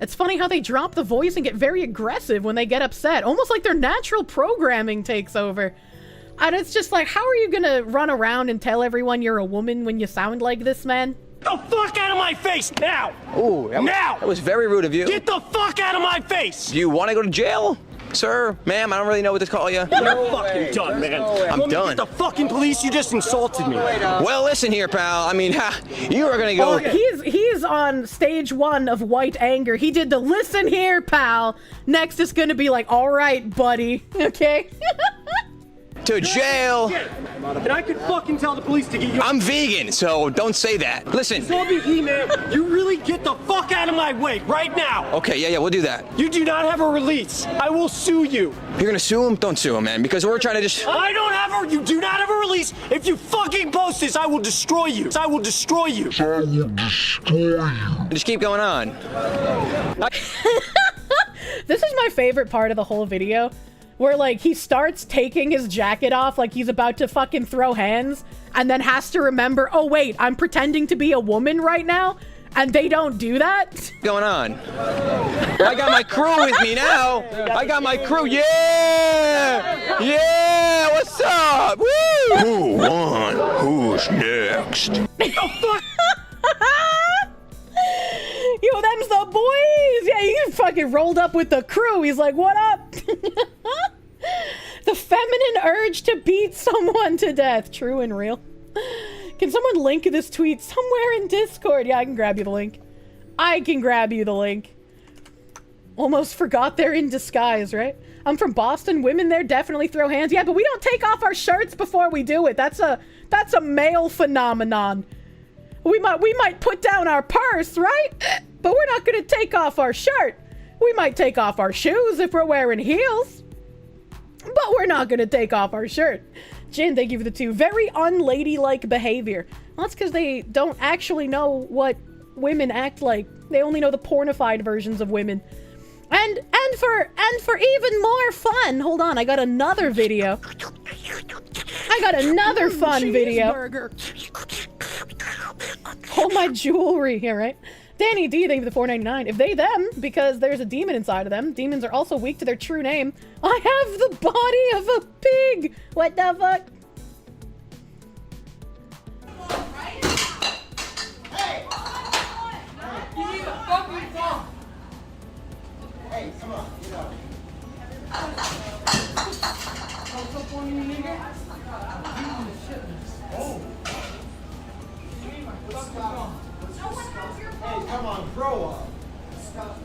It's funny how they drop the voice and get very aggressive when they get upset, almost like their natural programming takes over. And it's just like, how are you gonna run around and tell everyone you're a woman when you sound like this, man? Get the fuck out of my face now! Ooh, that was very rude of you. Get the fuck out of my face! Do you want to go to jail? Sir, ma'am, I don't really know what to call you. You're fucking done, man. I'm done. Get the fucking police, you just insulted me. Well, listen here, pal. I mean, you are gonna go... He's on stage 1 of white anger. He did the listen here, pal. Next is gonna be like, all right, buddy. Okay? To jail. And I could fucking tell the police to get you. I'm vegan, so don't say that. Listen. Man, you really get the fuck out of my way right now. Okay, yeah, we'll do that. You do not have a release. I will sue you. You're gonna sue him? Don't sue him, man, because we're trying to just... You do not have a release. If you fucking post this, I will destroy you. I will destroy you. Just keep going on. This is my favorite part of the whole video. Where, like, he starts taking his jacket off like he's about to fucking throw hands, and then has to remember, oh, wait, I'm pretending to be a woman right now, and they don't do that? What's going on? I got my crew with me now. I got my crew. Yeah! Yeah! What's up? Woo! Who won? Who's next? Yo, them's the boys! Yeah, he fucking rolled up with the crew. He's like, what up? The feminine urge to beat someone to death. True and real. Can someone link this tweet somewhere in Discord? Yeah, I can grab you the link. I can grab you the link. Almost forgot they're in disguise, right? I'm from Boston. Women there definitely throw hands. Yeah, but we don't take off our shirts before we do it. That's a male phenomenon. We might put down our purse, right? But we're not gonna take off our shirt. We might take off our shoes if we're wearing heels. But we're not gonna take off our shirt. Jin, thank you for the 2. Very unladylike behavior. Well, that's because they don't actually know what women act like. They only know the pornified versions of women. And for even more fun, hold on, I got another video. I got another fun video. All my jewelry here, right? Danny D, thank you for the $4.99. If they, them, because there's a demon inside of them. Demons are also weak to their true name. I have the body of a pig! What the fuck? Hey! You need a fucking phone! Hey, come on, get up. What's up on you, nigga? Oh! Hey, come on, grow up. Stop it.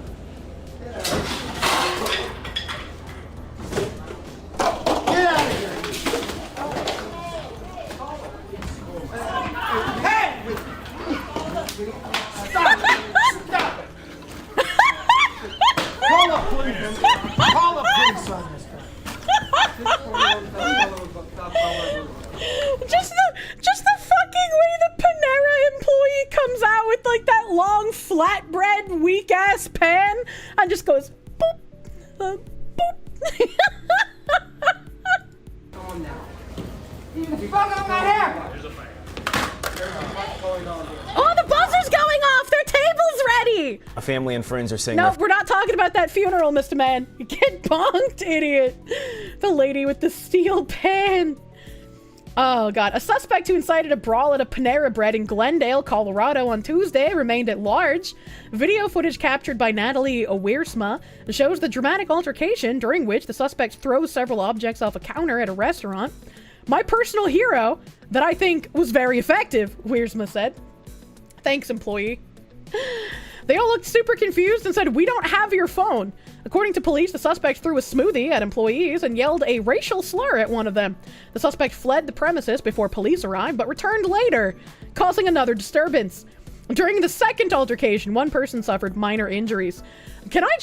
Get out of here. Hey! Stop it! Stop it! Call up police! Call up police on this guy. Just the fucking way the Panera employee comes out with like that long flatbread weak ass pan and just goes boop, boop. Calm down. Fuck up my hair! Oh, the buzzer's going off! Their table's ready! My family and friends are saying No, we're not talking about that funeral, Mr. Man. You get bonked, idiot. The lady with the steel pan. Oh, God. A suspect who incited a brawl at a Panera Bread in Glendale, Colorado on Tuesday remained at large. Video footage captured by Natalie Wiersma shows the dramatic altercation during which the suspect throws several objects off a counter at a restaurant. My personal hero, that I think was very effective, Wiersma said. Thanks, employee. They all looked super confused and said, "We don't have your phone." According to police, the suspect threw a smoothie at employees and yelled a racial slur at one of them. The suspect fled the premises before police arrived, but returned later, causing another disturbance. During the second altercation, one person suffered minor injuries. Can I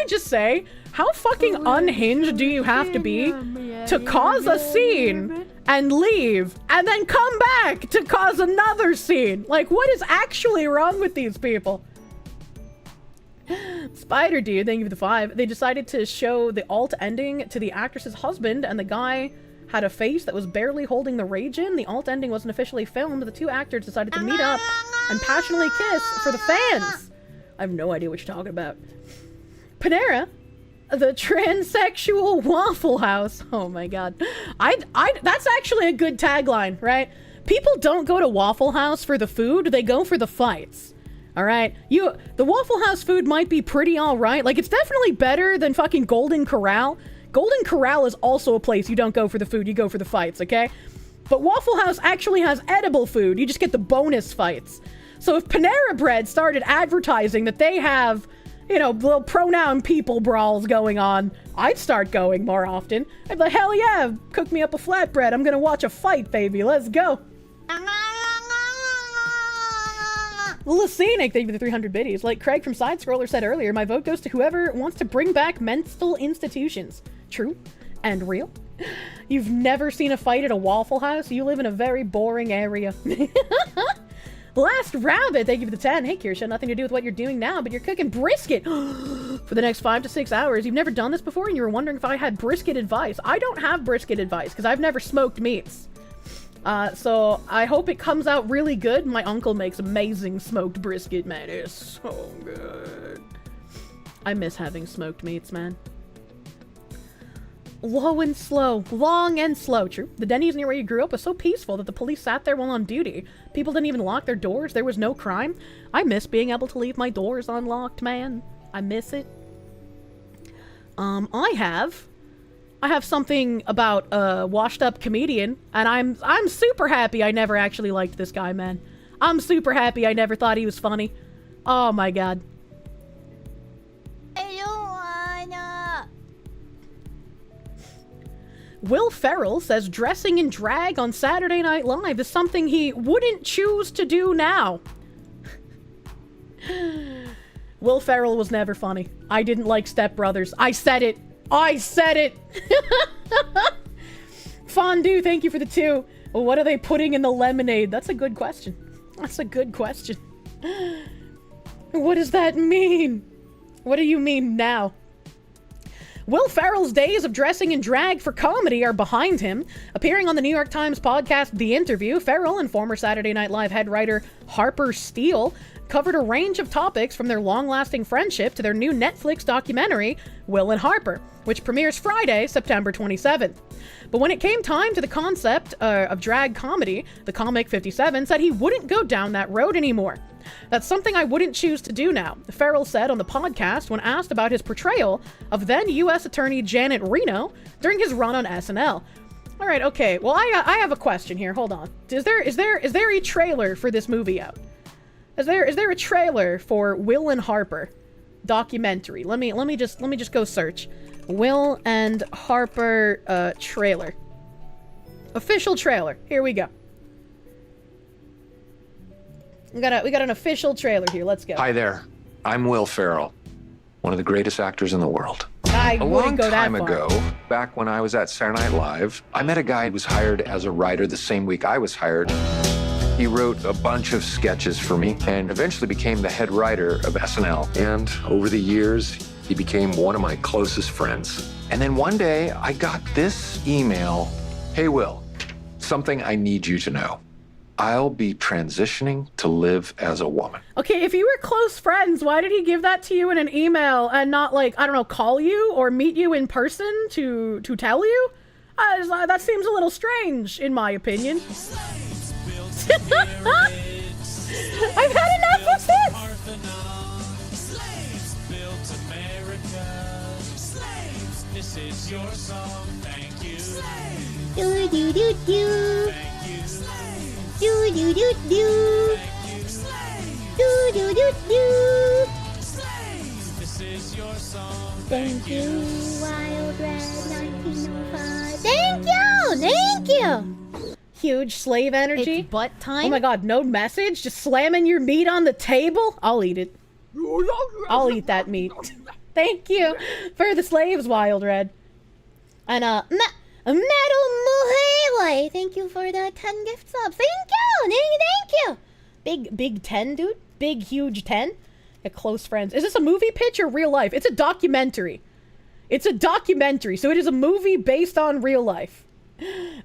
just say, how fucking unhinged do you have to be to cause a scene and leave and then come back to cause another scene? Like, what is actually wrong with these people? Spider Dude, thank you for the 5. They decided to show the alt ending to the actress's husband, and the guy had a face that was barely holding the rage in. The alt ending wasn't officially filmed. The two actors decided to meet up and passionately kiss for the fans. I have no idea what you're talking about. Panera, the transsexual Waffle House. Oh my god. That's actually a good tagline, right? People don't go to Waffle House for the food, they go for the fights. All right, the Waffle House food might be pretty all right. Like, it's definitely better than fucking Golden Corral. Golden Corral is also a place you don't go for the food, you go for the fights, okay? But Waffle House actually has edible food. You just get the bonus fights. So if Panera Bread started advertising that they have, you know, little pronoun people brawls going on, I'd start going more often. I'd be like, hell yeah, cook me up a flatbread. I'm gonna watch a fight, baby. Let's go. Lysenic, thank you for the 300 biddies. Like Craig from Side Scroller said earlier, my vote goes to whoever wants to bring back mental institutions. True and real. You've never seen a fight at a Waffle House? You live in a very boring area. Last Rabbit, thank you for the 10. Hey, Kirsche, nothing to do with what you're doing now, but you're cooking brisket for the next 5 to 6 hours. You've never done this before, and you were wondering if I had brisket advice. I don't have brisket advice, because I've never smoked meats. So I hope it comes out really good. My uncle makes amazing smoked brisket, man. It's so good. I miss having smoked meats, man. Low and slow. Long and slow. True. The Denny's near where you grew up was so peaceful that the police sat there while on duty. People didn't even lock their doors. There was no crime. I miss being able to leave my doors unlocked, man. I miss it. I have something about a washed up comedian, and I'm super happy I never actually liked this guy, man. I'm super happy I never thought he was funny. Oh my god. I don't wanna. Will Ferrell says dressing in drag on Saturday Night Live is something he wouldn't choose to do now. Will Ferrell was never funny. I didn't like Step Brothers. I said it. I said it! Fondue, thank you for the 2. Well, what are they putting in the lemonade? That's a good question. That's a good question. What does that mean? What do you mean now? Will Ferrell's days of dressing in drag for comedy are behind him. Appearing on the New York Times podcast The Interview, Ferrell and former Saturday Night Live head writer Harper Steele covered a range of topics from their long-lasting friendship to their new Netflix documentary, Will and Harper, which premieres Friday, September 27th. But when it came time to the concept of drag comedy, the comic 57 said he wouldn't go down that road anymore. That's something I wouldn't choose to do now, Ferrell said on the podcast when asked about his portrayal of then U.S. Attorney Janet Reno during his run on SNL. All right, okay. Well, I have a question here. Hold on. Is there a trailer for this movie out? Is there a trailer for Will and Harper documentary? Let me just go search. Will and Harper trailer. Official trailer. Here we go. We got an official trailer here. Let's go. Hi there. I'm Will Ferrell, one of the greatest actors in the world. A long time ago, back when I was at Saturday Night Live, I met a guy who was hired as a writer the same week I was hired. He wrote a bunch of sketches for me and eventually became the head writer of SNL. And over the years, he became one of my closest friends. And then one day, I got this email. Hey, Will, something I need you to know. I'll be transitioning to live as a woman. Okay, if you were close friends, why did he give that to you in an email and not, like, I don't know, call you or meet you in person to tell you? That seems a little strange, in my opinion. I've had enough of this! This is your song, thank you. Do do do do. Do do do do. Do do do do. This is your song. Thank you, Wild Red 1905. Thank you. Huge slave energy. It's butt time. Oh my god, no message? Just slamming your meat on the table? I'll eat it. I'll eat that meat. Thank you for the slaves, Wild Red. And Metal Muhele, thank you for the 10 gift subs. Thank you. Big 10, dude. Big, huge 10. Yeah, close friends. Is this a movie pitch or real life? It's a documentary. It's a documentary, so it is a movie based on real life.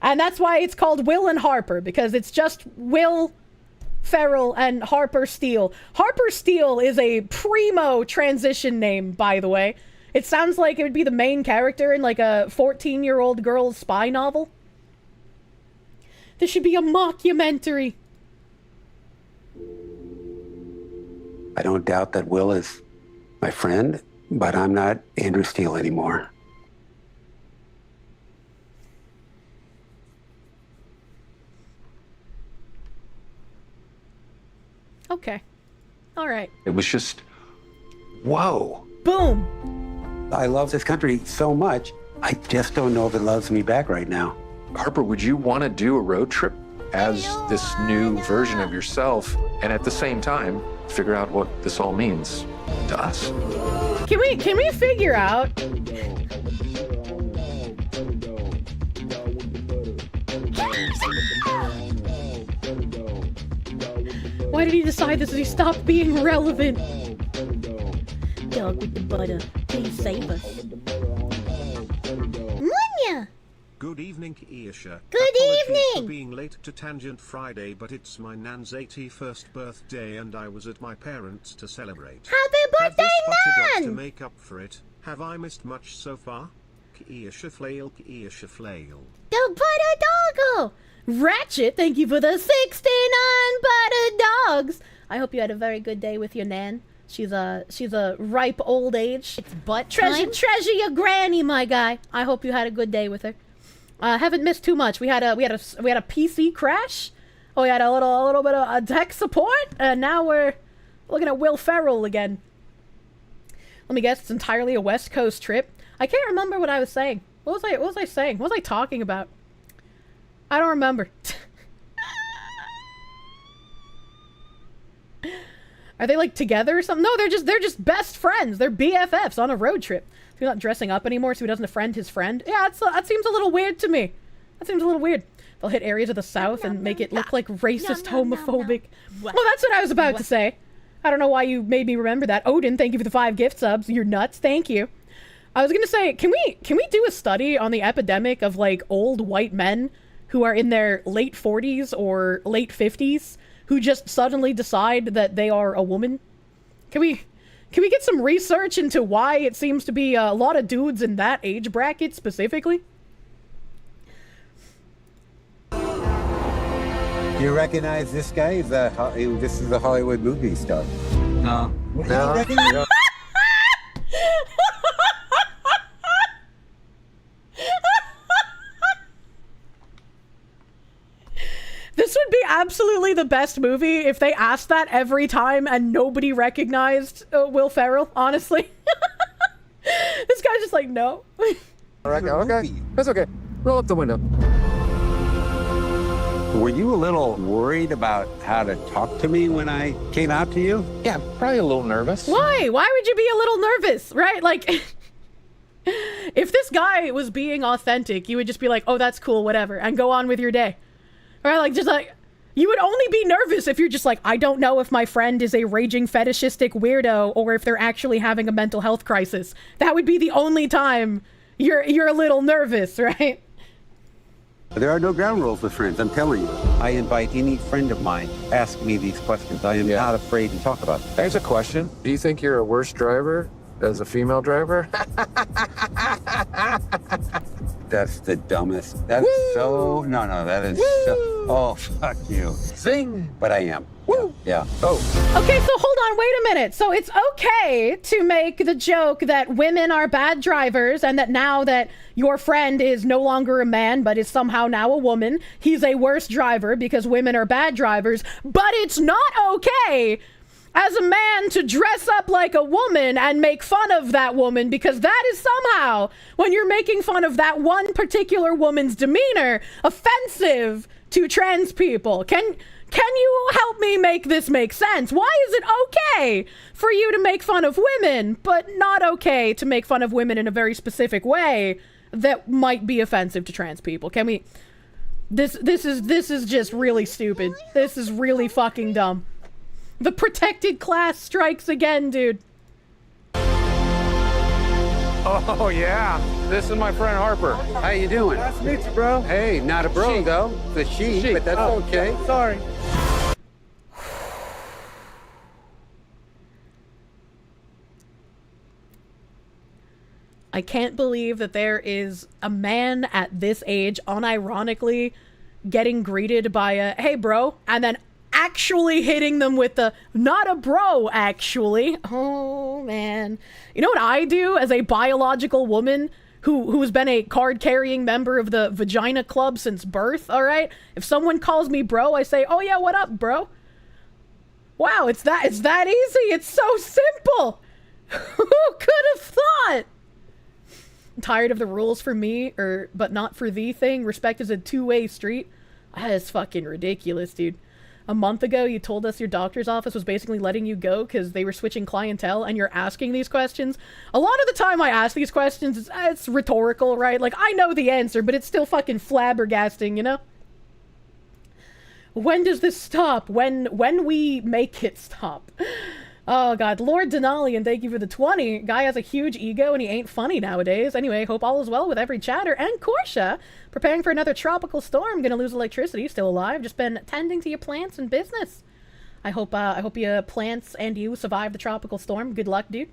And that's why it's called Will and Harper, because it's just Will Ferrell and Harper Steele. Harper Steele is a primo transition name, by the way. It sounds like it would be the main character in like a 14-year-old girl's spy novel. This should be a mockumentary. I don't doubt that Will is my friend, but I'm not Andrew Steele anymore. Okay. All right. It was just, whoa. Boom. I love this country so much, I just don't know if it loves me back right now. Harper, would you want to do a road trip as this new version of yourself and at the same time figure out what this all means to us? Can we figure out? Why did he decide this? He stopped being relevant. Dog with the butter, please save us. Munya! Good evening, Kirsche. Good evening! For being late to Tangent Friday, but it's my nan's 81st birthday and I was at my parents' to celebrate. Happy birthday, Nan! To make up for it, have I missed much so far? Kirsche flail. The butter doggo! Ratchet, thank you for the 69 butter dogs. I hope you had a very good day with your nan. She's a ripe old age. It's butt time. Treasure your granny, my guy. I hope you had a good day with her. Haven't missed too much. We had a PC crash. Oh, we had a little bit of tech support, and now we're looking at Will Ferrell again. Let me guess, it's entirely a West Coast trip. I can't remember what I was saying. What was I saying? What was I talking about? I don't remember. Are they like together or something? No, they're just best friends. They're BFFs on a road trip. So he's not dressing up anymore, so he doesn't friend his friend. Yeah, that seems a little weird to me. That seems a little weird. They'll hit areas of the South and make it look like racist, homophobic. Well, that's what I was about to say. I don't know why you made me remember that. Odin, thank you for the 5 gift subs. You're nuts. Thank you. I was gonna say, can we do a study on the epidemic of like old white men who are in their late 40s or late 50s who just suddenly decide that they are a woman? Can we get some research into why it seems to be a lot of dudes in that age bracket specifically? Do you recognize this guy? This is the Hollywood movie star. No. No? No. This would be absolutely the best movie if they asked that every time and nobody recognized Will Ferrell, honestly. This guy's just like, no. Okay. That's okay. Roll up the window. Were you a little worried about how to talk to me when I came out to you? Yeah, probably a little nervous. Why? Why would you be a little nervous, right? Like, if this guy was being authentic, you would just be like, oh, that's cool, whatever, and go on with your day. Right? Like, just like, you would only be nervous if you're just like, I don't know if my friend is a raging fetishistic weirdo or if they're actually having a mental health crisis. That would be the only time you're a little nervous, right? There are no ground rules with friends, I'm telling you. I invite any friend of mine to ask me these questions. I am not afraid to talk about them. There's a question. Do you think you're a worse driver as a female driver? That's the dumbest. That is so... No, that is so... Oh, fuck you. Zing! But I am. Woo! Yeah. Oh. Okay, so hold on, wait a minute. So it's okay to make the joke that women are bad drivers and that now that your friend is no longer a man but is somehow now a woman, he's a worse driver because women are bad drivers, but it's not okay as a man to dress up like a woman and make fun of that woman because that is somehow, when you're making fun of that one particular woman's demeanor, offensive to trans people. Can you help me make this make sense? Why is it okay for you to make fun of women, but not okay to make fun of women in a very specific way that might be offensive to trans people? Can we... This is just really stupid. This is really fucking dumb. The protected class strikes again, dude. Oh, yeah. This is my friend Harper. How you doing? Nice to meet you, bro. Hey, not a bro, She. though. The she, but that's okay. Sorry. I can't believe that there is a man at this age unironically getting greeted by a, hey, bro, and then actually hitting them with the, not a bro, actually. Oh, man. You know what I do as a biological woman who's been a card-carrying member of the Vagina Club since birth, all right? If someone calls me bro, I say, oh, yeah, what up, bro? Wow, it's that easy. It's so simple. Who could have thought? I'm tired of the rules for me, but not for thee thing. Respect is a two-way street. That is fucking ridiculous, dude. A month ago, you told us your doctor's office was basically letting you go because they were switching clientele, and you're asking these questions. A lot of the time I ask these questions, it's rhetorical, right? Like, I know the answer, but it's still fucking flabbergasting, you know? When does this stop? When we make it stop. Oh, God. Lord Denalian, thank you for the 20. Guy has a huge ego, and he ain't funny nowadays. Anyway, hope all is well with every chatter. And Kirsche, preparing for another tropical storm. Gonna lose electricity. Still alive. Just been tending to your plants and business. I hope your plants and you survive the tropical storm. Good luck, dude.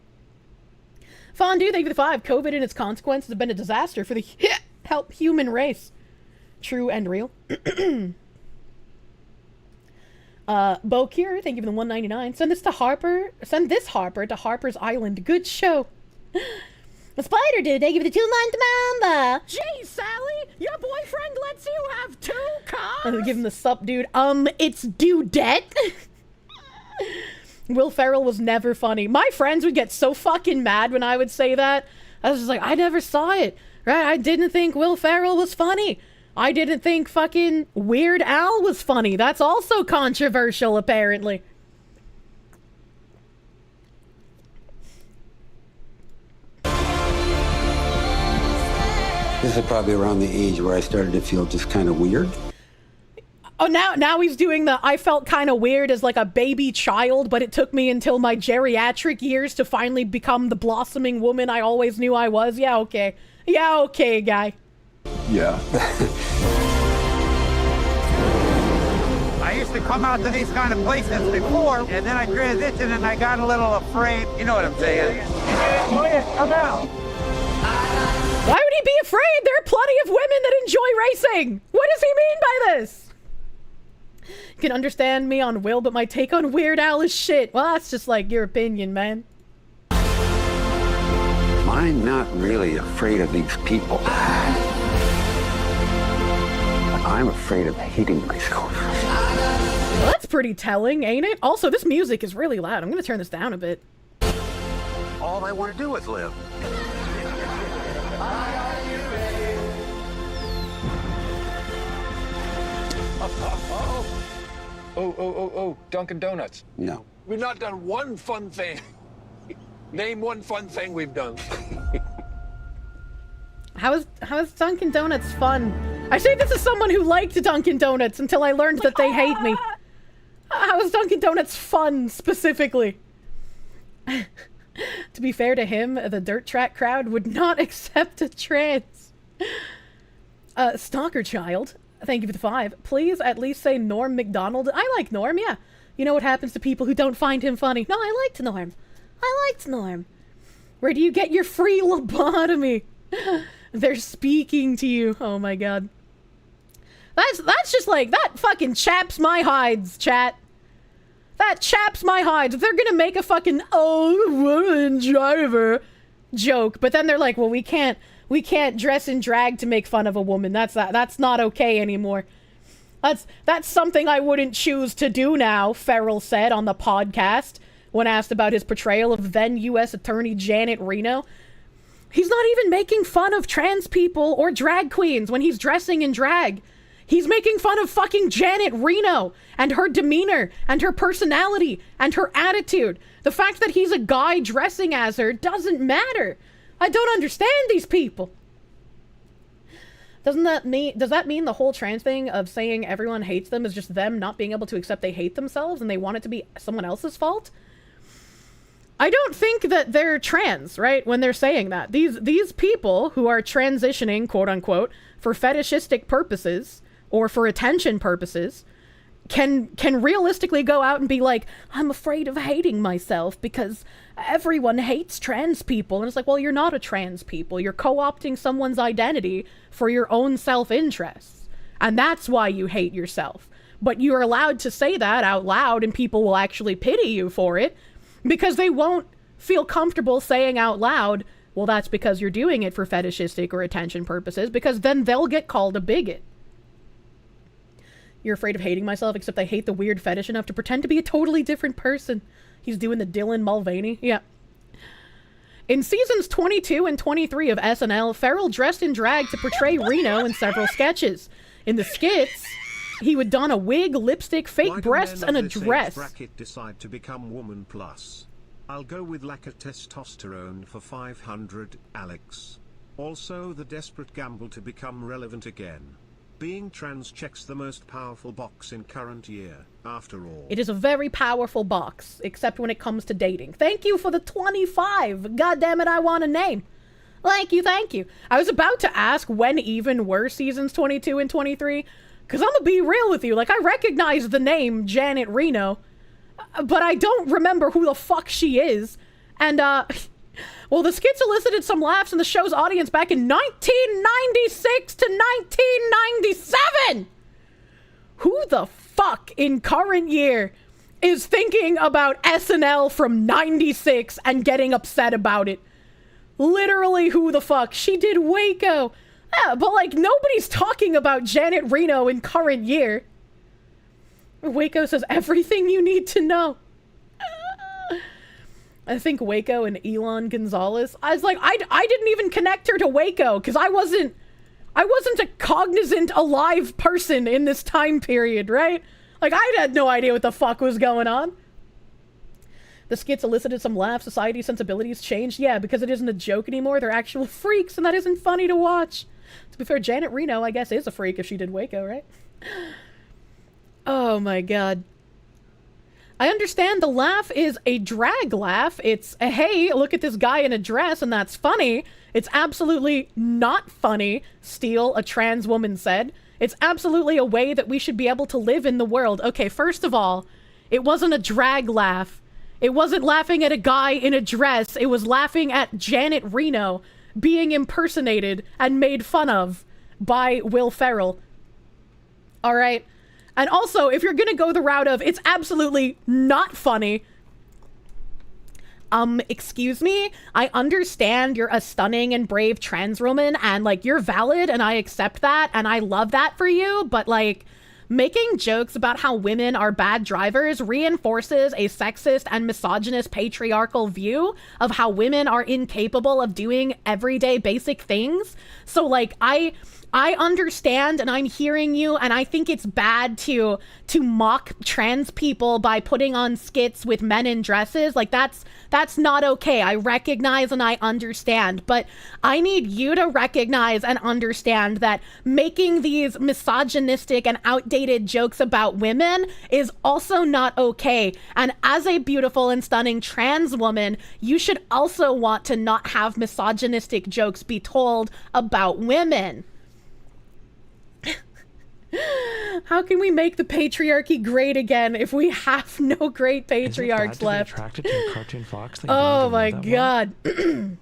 Fondue, thank you for the 5. COVID and its consequences have been a disaster for the human race. True and real. Bokir, thank you for the 199. Send this Harper to Harper's Island. Good show. The Spider Dude, thank you for the 2-month member. Gee, Sally, your boyfriend lets you have 2 cars? Give him the sup, dude. It's dudette. Will Ferrell was never funny. My friends would get so fucking mad when I would say that. I was just like, I never saw it. Right? I didn't think Will Ferrell was funny. I didn't think fucking Weird Al was funny. That's also controversial, apparently. This is probably around the age where I started to feel just kind of weird. Oh, now he's doing the I felt kind of weird as like a baby child, but it took me until my geriatric years to finally become the blossoming woman I always knew I was. Yeah, okay. Yeah, okay, guy. Yeah. I used to come out to these kind of places before, and then I transitioned and I got a little afraid. You know what I'm saying? Go ahead, come out. Why would he be afraid? There are plenty of women that enjoy racing. What does he mean by this? You can understand me on Will, but my take on Weird Al is shit. Well, that's just like your opinion, man. I'm not really afraid of these people. I'm afraid of hating myself. Well, that's pretty telling, ain't it? Also, this music is really loud. I'm gonna turn this down a bit. All I want to do is live. Oh, Dunkin' Donuts. No. We've not done one fun thing. Name one fun thing we've done. How is Dunkin' Donuts fun? I say this as someone who liked Dunkin' Donuts until I learned that they hate me. How is Dunkin' Donuts fun, specifically? To be fair to him, the dirt track crowd would not accept a trans. Stalker Child, thank you for the 5. Please at least say Norm MacDonald. I like Norm, yeah. You know what happens to people who don't find him funny. No, I liked Norm. I liked Norm. Where do you get your free lobotomy? They're speaking to you. Oh my god. That's just like, that fucking chaps my hides, chat. That chaps my hides. If they're gonna make a fucking woman driver joke, but then they're like, well, we can't dress in drag to make fun of a woman. That's not okay anymore. That's something I wouldn't choose to do now, Ferrell said on the podcast when asked about his portrayal of then U.S. Attorney Janet Reno. He's not even making fun of trans people or drag queens when he's dressing in drag. He's making fun of fucking Janet Reno and her demeanor and her personality and her attitude. The fact that he's a guy dressing as her doesn't matter. I don't understand these people. Does that mean the whole trans thing of saying everyone hates them is just them not being able to accept they hate themselves and they want it to be someone else's fault? I don't think that they're trans, right, when they're saying that. These people who are transitioning, quote unquote, for fetishistic purposes or for attention purposes can realistically go out and be like, I'm afraid of hating myself because everyone hates trans people. And it's like, well, you're not a trans people. You're co-opting someone's identity for your own self-interests. And that's why you hate yourself. But you're allowed to say that out loud and people will actually pity you for it because they won't feel comfortable saying out loud, well, that's because you're doing it for fetishistic or attention purposes, because then they'll get called a bigot. You're afraid of hating myself, except I hate the weird fetish enough to pretend to be a totally different person. He's doing the Dylan Mulvaney. Yeah. In seasons 22 and 23 of SNL, Ferrell dressed in drag to portray Reno in several sketches. In the skits, he would don a wig, lipstick, fake breasts, and a dress. Bracket decide to become woman plus. I'll go with lack of testosterone for 500, Alex. Also the desperate gamble to become relevant again. Being trans checks the most powerful box in current year, after all. It is a very powerful box, except when it comes to dating. Thank you for the 25. God damn it, I want a name. Thank you, thank you. I was about to ask when even were seasons 22 and 23, because I'm gonna be real with you. Like, I recognize the name Janet Reno, but I don't remember who the fuck she is. And, well, the skits elicited some laughs in the show's audience back in 1996 to 1997! Who the fuck in current year is thinking about SNL from 96 and getting upset about it? Literally, who the fuck? She did Waco. Yeah, but like, nobody's talking about Janet Reno in current year. Waco says everything you need to know. I think Waco and Elon Gonzalez. I was like, I didn't even connect her to Waco because I wasn't a cognizant, alive person in this time period, right? Like, I had no idea what the fuck was going on. The skits elicited some laughs. Society sensibilities changed. Yeah, because it isn't a joke anymore. They're actual freaks, and that isn't funny to watch. To be fair, Janet Reno, I guess, is a freak if she did Waco, right? Oh my god. I understand the laugh is a drag laugh. It's a, hey, look at this guy in a dress and that's funny. It's absolutely not funny, Steele, a trans woman said. It's absolutely a way that we should be able to live in the world. Okay, first of all, it wasn't a drag laugh. It wasn't laughing at a guy in a dress. It was laughing at Janet Reno being impersonated and made fun of by Will Ferrell. All right? And also, if you're gonna go the route of, it's absolutely not funny, excuse me, I understand you're a stunning and brave trans woman, and, like, you're valid, and I accept that, and I love that for you, but, like, making jokes about how women are bad drivers reinforces a sexist and misogynist patriarchal view of how women are incapable of doing everyday basic things. So, like, I understand and I'm hearing you, and I think it's bad to mock trans people by putting on skits with men in dresses. Like, that's not okay. I recognize and I understand, but I need you to recognize and understand that making these misogynistic and outdated jokes about women is also not okay. And as a beautiful and stunning trans woman, you should also want to not have misogynistic jokes be told about women. How can we make the patriarchy great again if we have no great patriarchs left? Attracted to a cartoon fox? Oh my god. To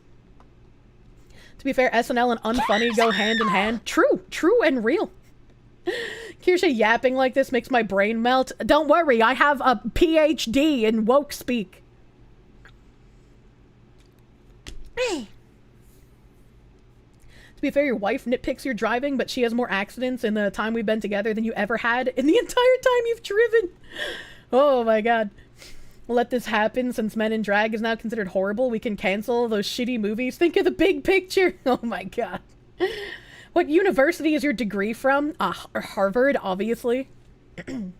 be fair, SNL and unfunny go hand in hand. True and real. Kirsche yapping like this makes my brain melt. Don't worry, I have a PhD in woke speak. To be fair, your wife nitpicks your driving, but she has more accidents in the time we've been together than you ever had in the entire time you've driven. Oh my god. Let this happen since Men in Drag is now considered horrible. We can cancel those shitty movies. Think of the big picture. Oh my god. What university is your degree from? Harvard, obviously. They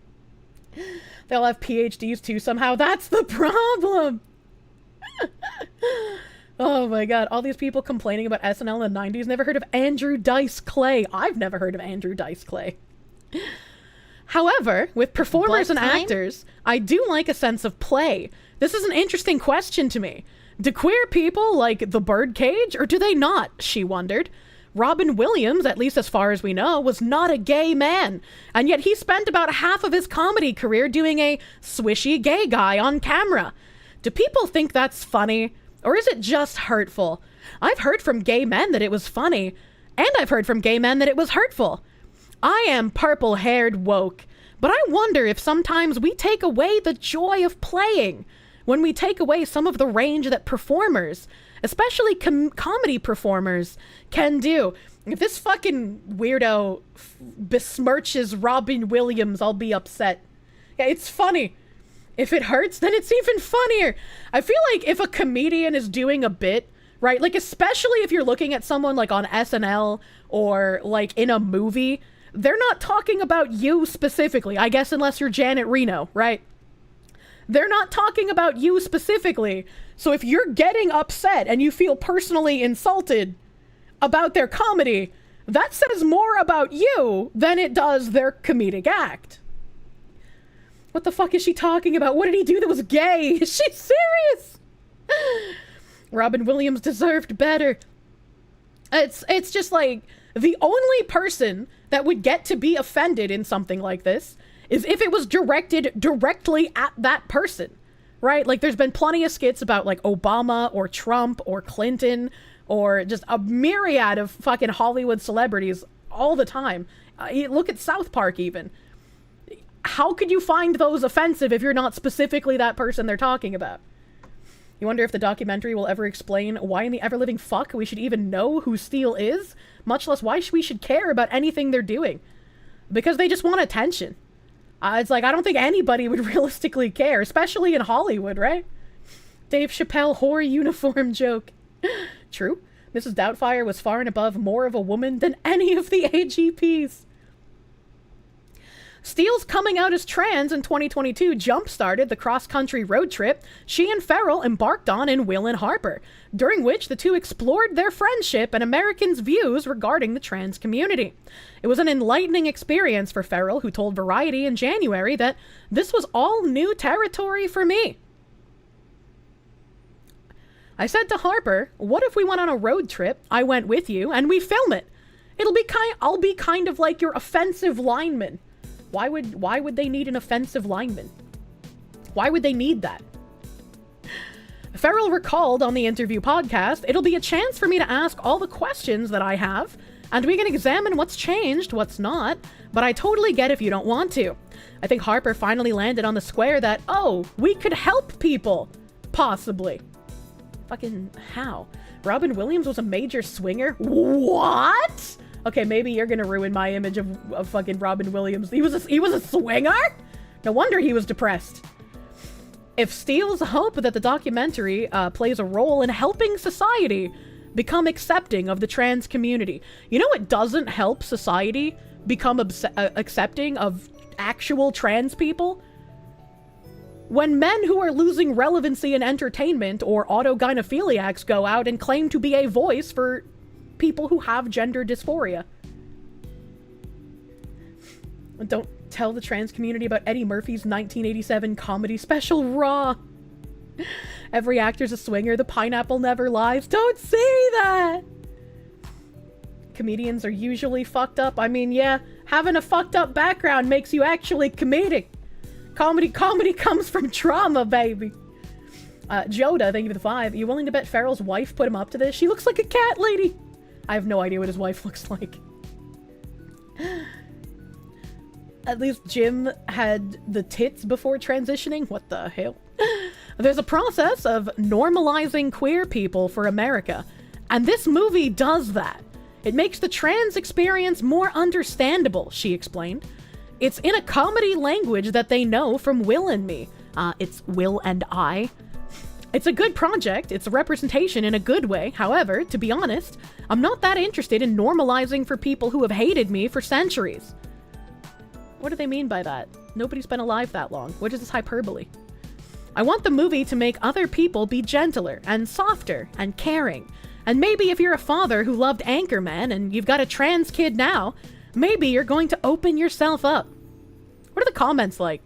all have PhDs too somehow. That's the problem. Oh my god, all these people complaining about SNL in the 90s never heard of Andrew Dice Clay. I've never heard of Andrew Dice Clay. However, with performers and actors, I do like a sense of play. This is an interesting question to me. Do queer people like the birdcage, or do they not? She wondered. Robin Williams, at least as far as we know, was not a gay man, and yet he spent about half of his comedy career doing a swishy gay guy on camera. Do people think that's funny? Or is it just hurtful? I've heard from gay men that it was funny, and I've heard from gay men that it was hurtful. I am purple-haired woke, but I wonder if sometimes we take away the joy of playing, when we take away some of the range that performers, especially comedy performers, can do. If this fucking weirdo besmirches Robin Williams, I'll be upset. Yeah, it's funny. If it hurts, then it's even funnier. I feel like if a comedian is doing a bit, right? Like, especially if you're looking at someone like on SNL or like in a movie, they're not talking about you specifically. I guess unless you're Janet Reno, right? They're not talking about you specifically. So if you're getting upset and you feel personally insulted about their comedy, that says more about you than it does their comedic act. What the fuck is she talking about? What did he do that was gay? Is she serious? Robin Williams deserved better. It's just like, the only person that would get to be offended in something like this is if it was directed directly at that person, right? Like, there's been plenty of skits about, like, Obama or Trump or Clinton or just a myriad of fucking Hollywood celebrities all the time. Look at South Park, even. How could you find those offensive if you're not specifically that person they're talking about? You wonder if the documentary will ever explain why in the ever-living fuck we should even know who Steele is, much less why we should care about anything they're doing. Because they just want attention. It's like, I don't think anybody would realistically care, especially in Hollywood, right? Dave Chappelle whore uniform joke. True. Mrs. Doubtfire was far and above more of a woman than any of the AGPs. Steele's coming out as trans in 2022 jump-started the cross-country road trip she and Ferrell embarked on in Will and Harper, during which the two explored their friendship and Americans' views regarding the trans community. It was an enlightening experience for Ferrell, who told Variety in January that this was all new territory for me. I said to Harper, what if we went on a road trip, I went with you, and we film it? I'll be kind of like your offensive lineman. Why would they need an offensive lineman? Why would they need that? Ferrell recalled on the interview podcast, it'll be a chance for me to ask all the questions that I have, and we can examine what's changed, what's not, but I totally get if you don't want to. I think Harper finally landed on the square that, oh, we could help people. Possibly. Fucking how? Robin Williams was a major swinger? What? Okay, maybe you're gonna ruin my image of fucking Robin Williams. He was a swinger? No wonder he was depressed. If Steele's hope that the documentary plays a role in helping society become accepting of the trans community. You know what doesn't help society become accepting of actual trans people? When men who are losing relevancy in entertainment or autogynephiliacs go out and claim to be a voice for people who have gender dysphoria. Don't tell the trans community about Eddie Murphy's 1987 comedy special, Raw. Every actor's a swinger, the pineapple never lies. Don't say that! Comedians are usually fucked up. I mean, yeah, having a fucked up background makes you actually comedic. Comedy comes from trauma, baby. Joda, thank you for the 5. You willing to bet Ferrell's wife put him up to this? She looks like a cat lady. I have no idea what his wife looks like. At least Jim had the tits before transitioning. What the hell? There's a process of normalizing queer people for America, and this movie does that. It makes the trans experience more understandable, she explained. It's in a comedy language that they know from Will and me. It's Will and I. It's a good project, it's a representation in a good way. However, to be honest, I'm not that interested in normalizing for people who have hated me for centuries. What do they mean by that? Nobody's been alive that long. What is this hyperbole? I want the movie to make other people be gentler and softer and caring. And maybe if you're a father who loved Anchorman and you've got a trans kid now, maybe you're going to open yourself up. What are the comments like?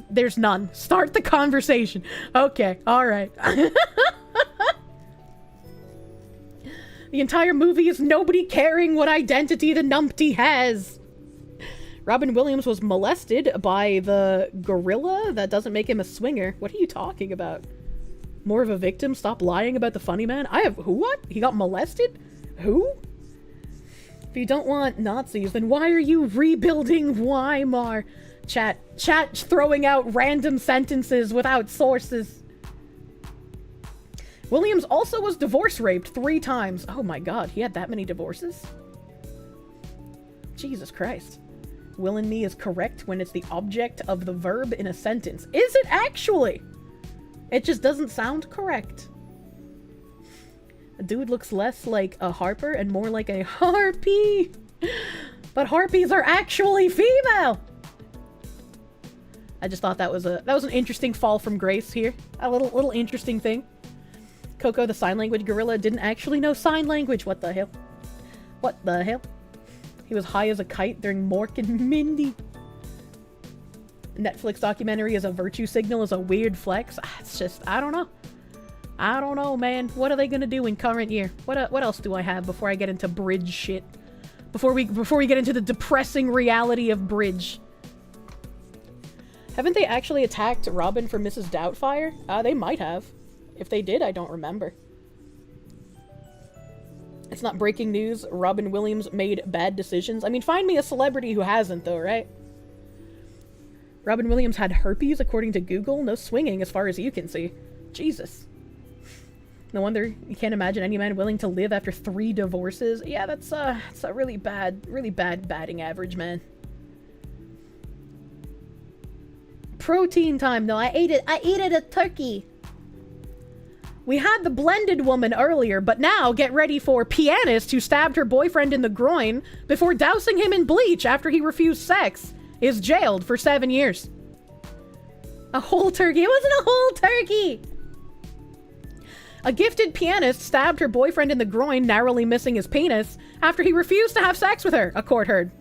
There's none. Start the conversation. Okay, alright. The entire movie is nobody caring what identity the numpty has. Robin Williams was molested by the gorilla? That doesn't make him a swinger. What are you talking about? More of a victim? Stop lying about the funny man? What? He got molested? Who? If you don't want Nazis, then why are you rebuilding Weimar? Chat throwing out random sentences without sources. Williams also was divorce raped 3 times. Oh my god, he had that many divorces? Jesus Christ. Will and me is correct when it's the object of the verb in a sentence. Is it actually? It just doesn't sound correct. A dude looks less like a harper and more like a harpy. But harpies are actually female. I just thought that was an interesting fall from grace here. A little interesting thing. Coco, the sign language gorilla, didn't actually know sign language. What the hell? What the hell? He was high as a kite during Mork and Mindy. Netflix documentary as a virtue signal is a weird flex. It's just, I don't know. I don't know, man. What are they gonna do in current year? What else do I have before I get into Bridge shit? Before we get into the depressing reality of Bridge. Haven't they actually attacked Robin for Mrs. Doubtfire? They might have. If they did, I don't remember. It's not breaking news. Robin Williams made bad decisions. I mean, find me a celebrity who hasn't, though, right? Robin Williams had herpes, according to Google. No swinging, as far as you can see. Jesus. No wonder you can't imagine any man willing to live after 3 divorces. Yeah, that's a really bad batting average, man. Protein time, though. I ate a turkey. We had the blended woman earlier, but now get ready for Pianist, who stabbed her boyfriend in the groin before dousing him in bleach after he refused sex, is jailed for 7 years. A whole turkey. It wasn't a whole turkey! A gifted pianist stabbed her boyfriend in the groin, narrowly missing his penis, after he refused to have sex with her, a court heard.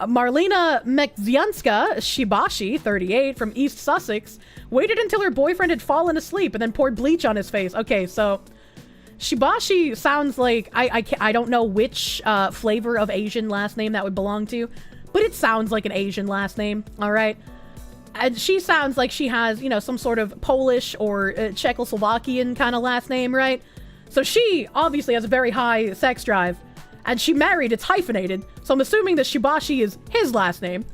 Marlena Mekzianska Shibashi, 38, from East Sussex, waited until her boyfriend had fallen asleep and then poured bleach on his face. Okay, so Shibashi sounds like, I don't know which flavor of Asian last name that would belong to, but it sounds like an Asian last name, all right? And she sounds like she has, you know, some sort of Polish or Czechoslovakian kind of last name, right? So she obviously has a very high sex drive. And she married, it's hyphenated, so I'm assuming that Shibashi is his last name.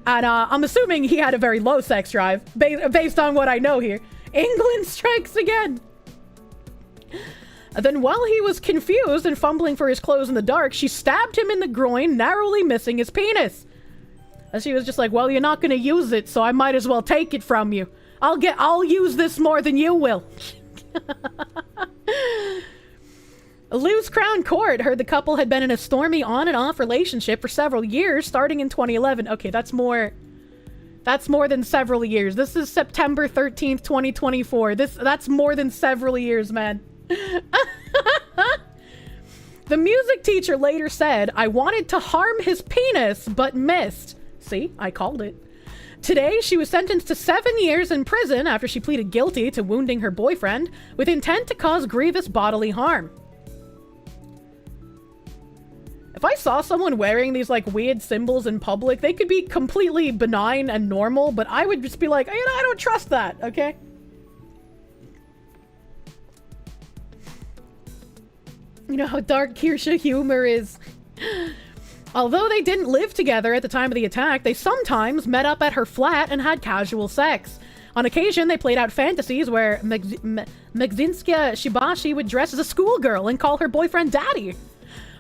And I'm assuming he had a very low sex drive, based on what I know here. England strikes again! Then while he was confused and fumbling for his clothes in the dark, she stabbed him in the groin, narrowly missing his penis. And she was just like, well, you're not gonna use it, so I might as well take it from you. I'll use this more than you will. Lewes Crown Court heard the couple had been in a stormy on and off relationship for several years, starting in 2011. Okay, that's more than several years. This is September 13th, 2024. That's more than several years, man. The music teacher later said, I wanted to harm his penis, but missed. See, I called it. Today, she was sentenced to 7 years in prison after she pleaded guilty to wounding her boyfriend with intent to cause grievous bodily harm. If I saw someone wearing these, like, weird symbols in public, they could be completely benign and normal, but I would just be like, you know, I don't trust that, okay? You know how dark Kirsche humor is. Although they didn't live together at the time of the attack, they sometimes met up at her flat and had casual sex. On occasion, they played out fantasies where Mekzinska Shibashi would dress as a schoolgirl and call her boyfriend daddy.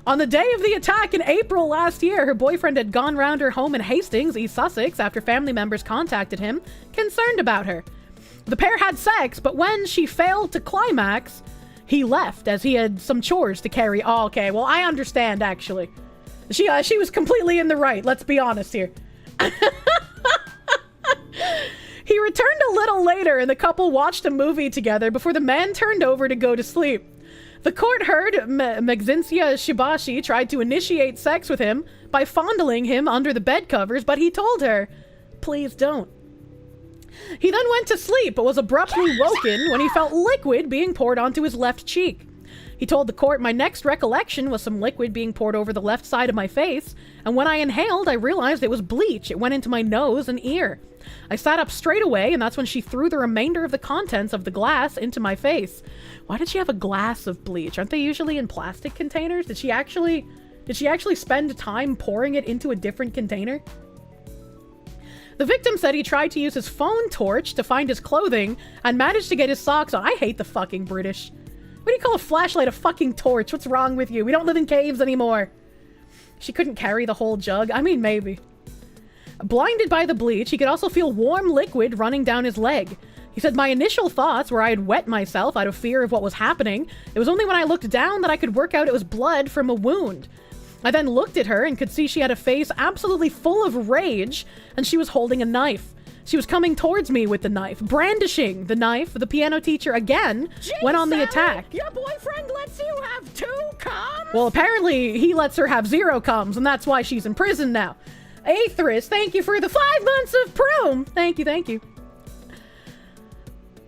On the day of the attack in April last year, her boyfriend had gone round her home in Hastings, East Sussex, after family members contacted him, concerned about her. The pair had sex, but when she failed to climax, he left as he had some chores to carry. Oh, okay, well, I understand, actually. She was completely in the right, let's be honest here. He returned a little later, and the couple watched a movie together before the man turned over to go to sleep. The court heard Mekzinska Shibashi tried to initiate sex with him by fondling him under the bed covers, but he told her, please don't. He then went to sleep, but was abruptly woken when he felt liquid being poured onto his left cheek. He told the court, my next recollection was some liquid being poured over the left side of my face, and when I inhaled, I realized it was bleach. It went into my nose and ear. I sat up straight away, and that's when she threw the remainder of the contents of the glass into my face. Why did she have a glass of bleach? Aren't they usually in plastic containers? Did she actually spend time pouring it into a different container? The victim said he tried to use his phone torch to find his clothing and managed to get his socks on. I hate the fucking British. What do you call a flashlight a fucking torch? What's wrong with you? We don't live in caves anymore. She couldn't carry the whole jug. I mean, maybe. Blinded by the bleach, he could also feel warm liquid running down his leg. He said, my initial thoughts were I had wet myself out of fear of what was happening. It was only when I looked down that I could work out it was blood from a wound. I then looked at her and could see she had a face absolutely full of rage, and she was holding a knife. She was coming towards me with the knife, brandishing the knife. The piano teacher again went on the attack. Your boyfriend lets you have 2 coms? Well, apparently he lets her have 0 coms, and that's why she's in prison now. Aethris, thank you for the 5 months of prom. Thank you, thank you.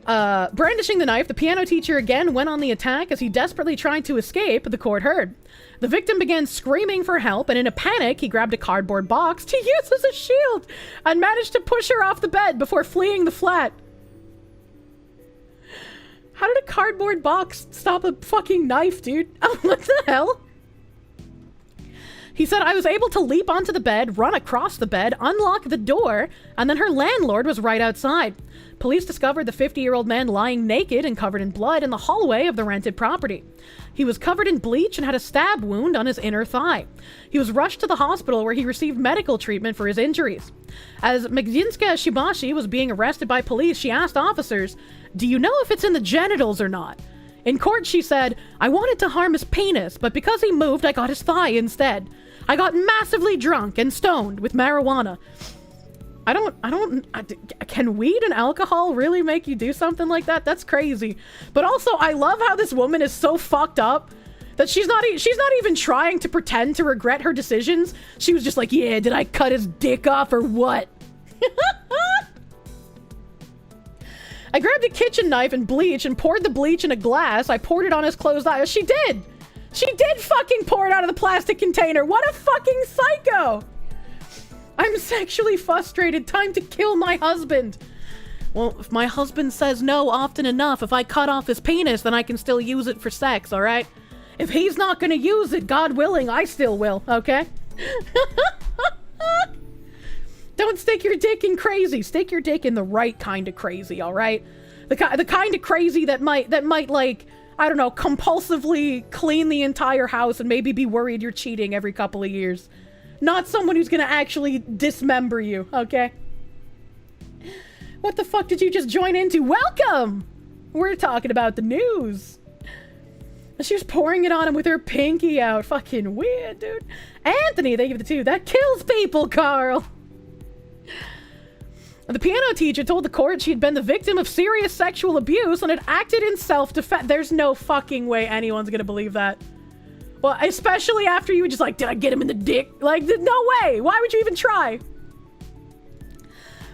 Brandishing the knife, the piano teacher again went on the attack as he desperately tried to escape, the court heard. The victim began screaming for help, and in a panic, he grabbed a cardboard box to use as a shield and managed to push her off the bed before fleeing the flat. How did a cardboard box stop a fucking knife, dude? Oh, what the hell? He said, I was able to leap onto the bed, run across the bed, unlock the door, and then her landlord was right outside. Police discovered the 50-year-old man lying naked and covered in blood in the hallway of the rented property. He was covered in bleach and had a stab wound on his inner thigh. He was rushed to the hospital where he received medical treatment for his injuries. As Magdinska Shibashi was being arrested by police, she asked officers, "Do you know if it's in the genitals or not?" In court, she said, "I wanted to harm his penis, but because he moved, I got his thigh instead. I got massively drunk and stoned with marijuana." Can weed and alcohol really make you do something like that? That's crazy. But also, I love how this woman is so fucked up that she's not even trying to pretend to regret her decisions. She was just like, yeah, did I cut his dick off or what? I grabbed a kitchen knife and bleach and poured the bleach in a glass. I poured it on his closed eye. She did! She did fucking pour it out of the plastic container. What a fucking psycho! I'm sexually frustrated. Time to kill my husband. Well, if my husband says no often enough, if I cut off his penis, then I can still use it for sex, alright? If he's not gonna use it, God willing, I still will, okay? Don't stick your dick in crazy. Stick your dick in the right kind of crazy, alright? The kind of crazy that might like, I don't know, compulsively clean the entire house and maybe be worried you're cheating every couple of years. Not someone who's gonna actually dismember you, okay? What the fuck did you just join into? Welcome! We're talking about the news. She was pouring it on him with her pinky out. Fucking weird, dude. Anthony, they give it the 2. That kills people, Carl! The piano teacher told the court she had been the victim of serious sexual abuse and had acted in self-defense. There's no fucking way anyone's gonna believe that. Well, especially after you were just like, did I get him in the dick? Like, no way! Why would you even try?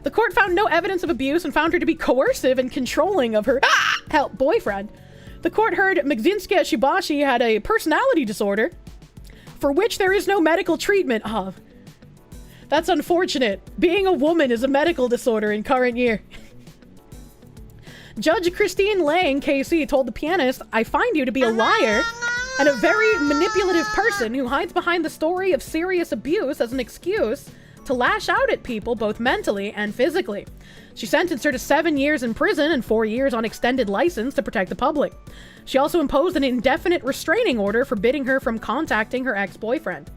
The court found no evidence of abuse and found her to be coercive and controlling of her boyfriend. The court heard Magdinska Shibashi had a personality disorder for which there is no medical treatment. Oh, that's unfortunate. Being a woman is a medical disorder in current year. Judge Christine Lang, KC, told the pianist, I find you to be a liar and a very manipulative person who hides behind the story of serious abuse as an excuse to lash out at people both mentally and physically. She sentenced her to 7 years in prison and 4 years on extended license to protect the public. She also imposed an indefinite restraining order forbidding her from contacting her ex-boyfriend.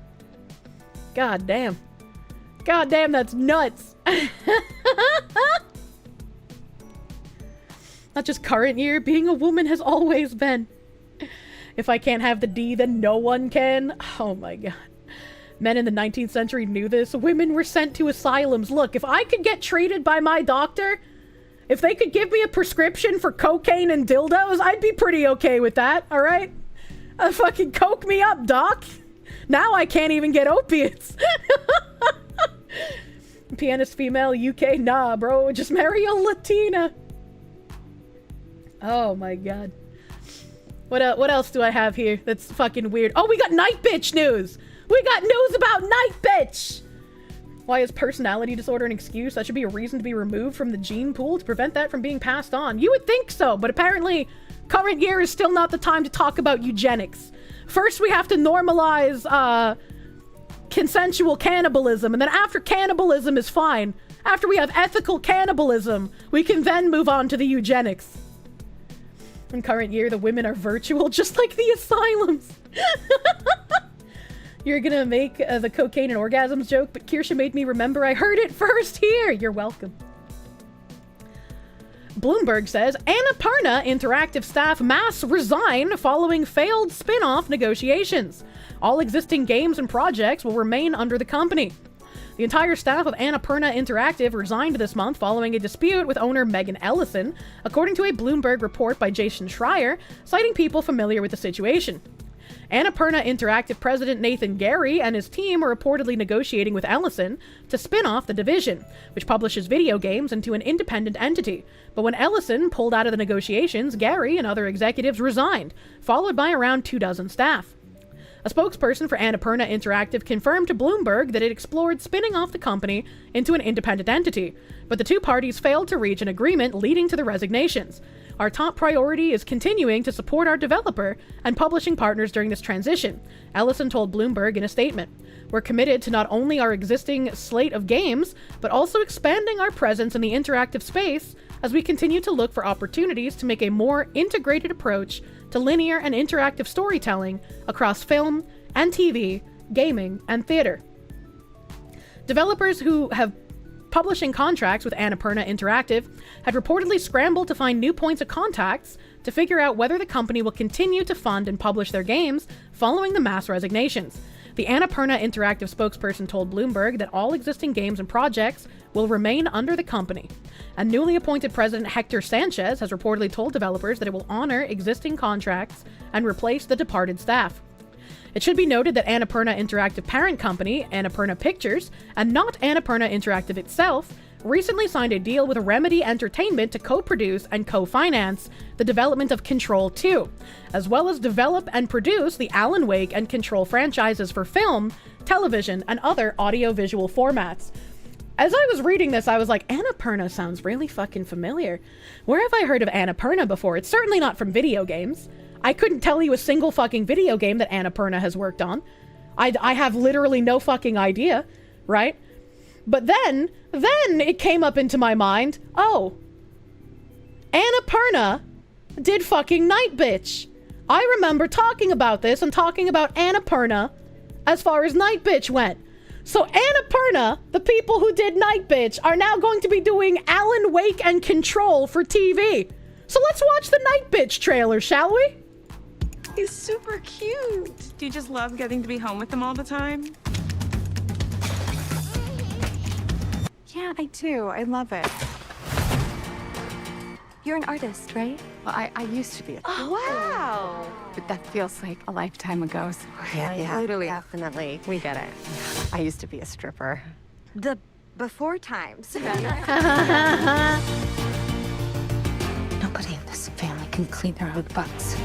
God damn. God damn, that's nuts. Not just current year, being a woman has always been. If I can't have the D, then no one can. Oh my god. Men in the 19th century knew this. Women were sent to asylums. Look, if I could get treated by my doctor, if they could give me a prescription for cocaine and dildos, I'd be pretty okay with that, alright? Fucking coke me up, doc. Now I can't even get opiates. Pianist female, UK, nah, bro. Just marry a Latina. Oh my god. What else do I have here that's fucking weird? Oh, we got Nightbitch news! We got news about Nightbitch! Why is personality disorder an excuse? That should be a reason to be removed from the gene pool to prevent that from being passed on. You would think so, but apparently current year is still not the time to talk about eugenics. First, we have to normalize, consensual cannibalism, and then after cannibalism is fine, after we have ethical cannibalism, we can then move on to the eugenics. In current year, the women are virtual, just like the asylums. You're gonna make the cocaine and orgasms joke, but Kirsche made me remember I heard it first here. You're welcome. Bloomberg says, Annapurna Interactive staff mass resign following failed spin-off negotiations. All existing games and projects will remain under the company. The entire staff of Annapurna Interactive resigned this month following a dispute with owner Megan Ellison, according to a Bloomberg report by Jason Schreier, citing people familiar with the situation. Annapurna Interactive president Nathan Gary and his team are reportedly negotiating with Ellison to spin off the division, which publishes video games, into an independent entity. But when Ellison pulled out of the negotiations, Gary and other executives resigned, followed by around 24 staff. A spokesperson for Annapurna Interactive confirmed to Bloomberg that it explored spinning off the company into an independent entity, but the two parties failed to reach an agreement, leading to the resignations. Our top priority is continuing to support our developer and publishing partners during this transition, Ellison told Bloomberg in a statement. We're committed to not only our existing slate of games, but also expanding our presence in the interactive space as we continue to look for opportunities to make a more integrated approach to linear and interactive storytelling across film and TV, gaming, and theater. Developers who have publishing contracts with Annapurna Interactive had reportedly scrambled to find new points of contacts to figure out whether the company will continue to fund and publish their games following the mass resignations. The Annapurna Interactive spokesperson told Bloomberg that all existing games and projects will remain under the company. And newly appointed president Hector Sanchez has reportedly told developers that it will honor existing contracts and replace the departed staff. It should be noted that Annapurna Interactive parent company, Annapurna Pictures, and not Annapurna Interactive itself, recently signed a deal with Remedy Entertainment to co-produce and co-finance the development of Control 2, as well as develop and produce the Alan Wake and Control franchises for film, television, and other audio-visual formats. As I was reading this, I was like, Annapurna sounds really fucking familiar. Where have I heard of Annapurna before? It's certainly not from video games. I couldn't tell you a single fucking video game that Annapurna has worked on. I have literally no fucking idea, right? But then it came up into my mind, oh, Annapurna did fucking Nightbitch. I remember talking about this and talking about Annapurna as far as Nightbitch went. So Annapurna, the people who did Nightbitch, are now going to be doing Alan Wake and Control for TV. So let's watch the Nightbitch trailer, shall we? He's super cute. Do you just love getting to be home with them all the time? Yeah, I do. I love it. You're an artist, right? Well, I used to be. Wow! But that feels like a lifetime ago. So Yeah, totally. definitely. We get it. I used to be a stripper. The before times. Nobody in this family can clean their own butts.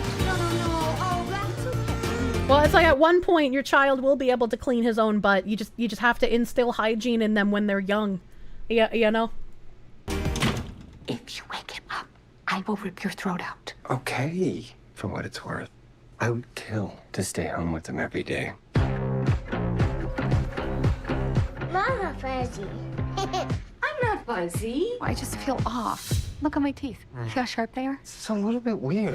Well, it's like at one point your child will be able to clean his own butt. You just have to instill hygiene in them when they're young. Yeah, you know? If you wake him up, I will rip your throat out. Okay, for what it's worth. I would kill to stay home with them every day. Mama fuzzy. I'm not fuzzy. I just feel off. Look at my teeth. See how sharp they are? It's a little bit weird.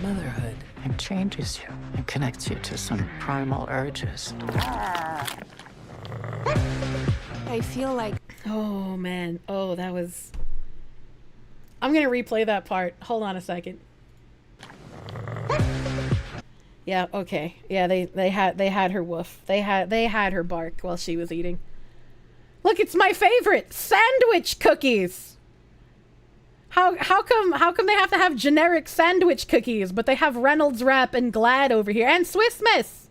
Motherhood, it changes you. It connects you to some primal urges. I feel like... Oh, man. Oh, that was... I'm gonna replay that part. Hold on a second. Yeah, okay. Yeah, they had her woof. They had her bark while she was eating. Look, it's my favorite! Sandwich cookies! How come they have to have generic sandwich cookies, but they have Reynolds Wrap and Glad over here, and Swiss Miss?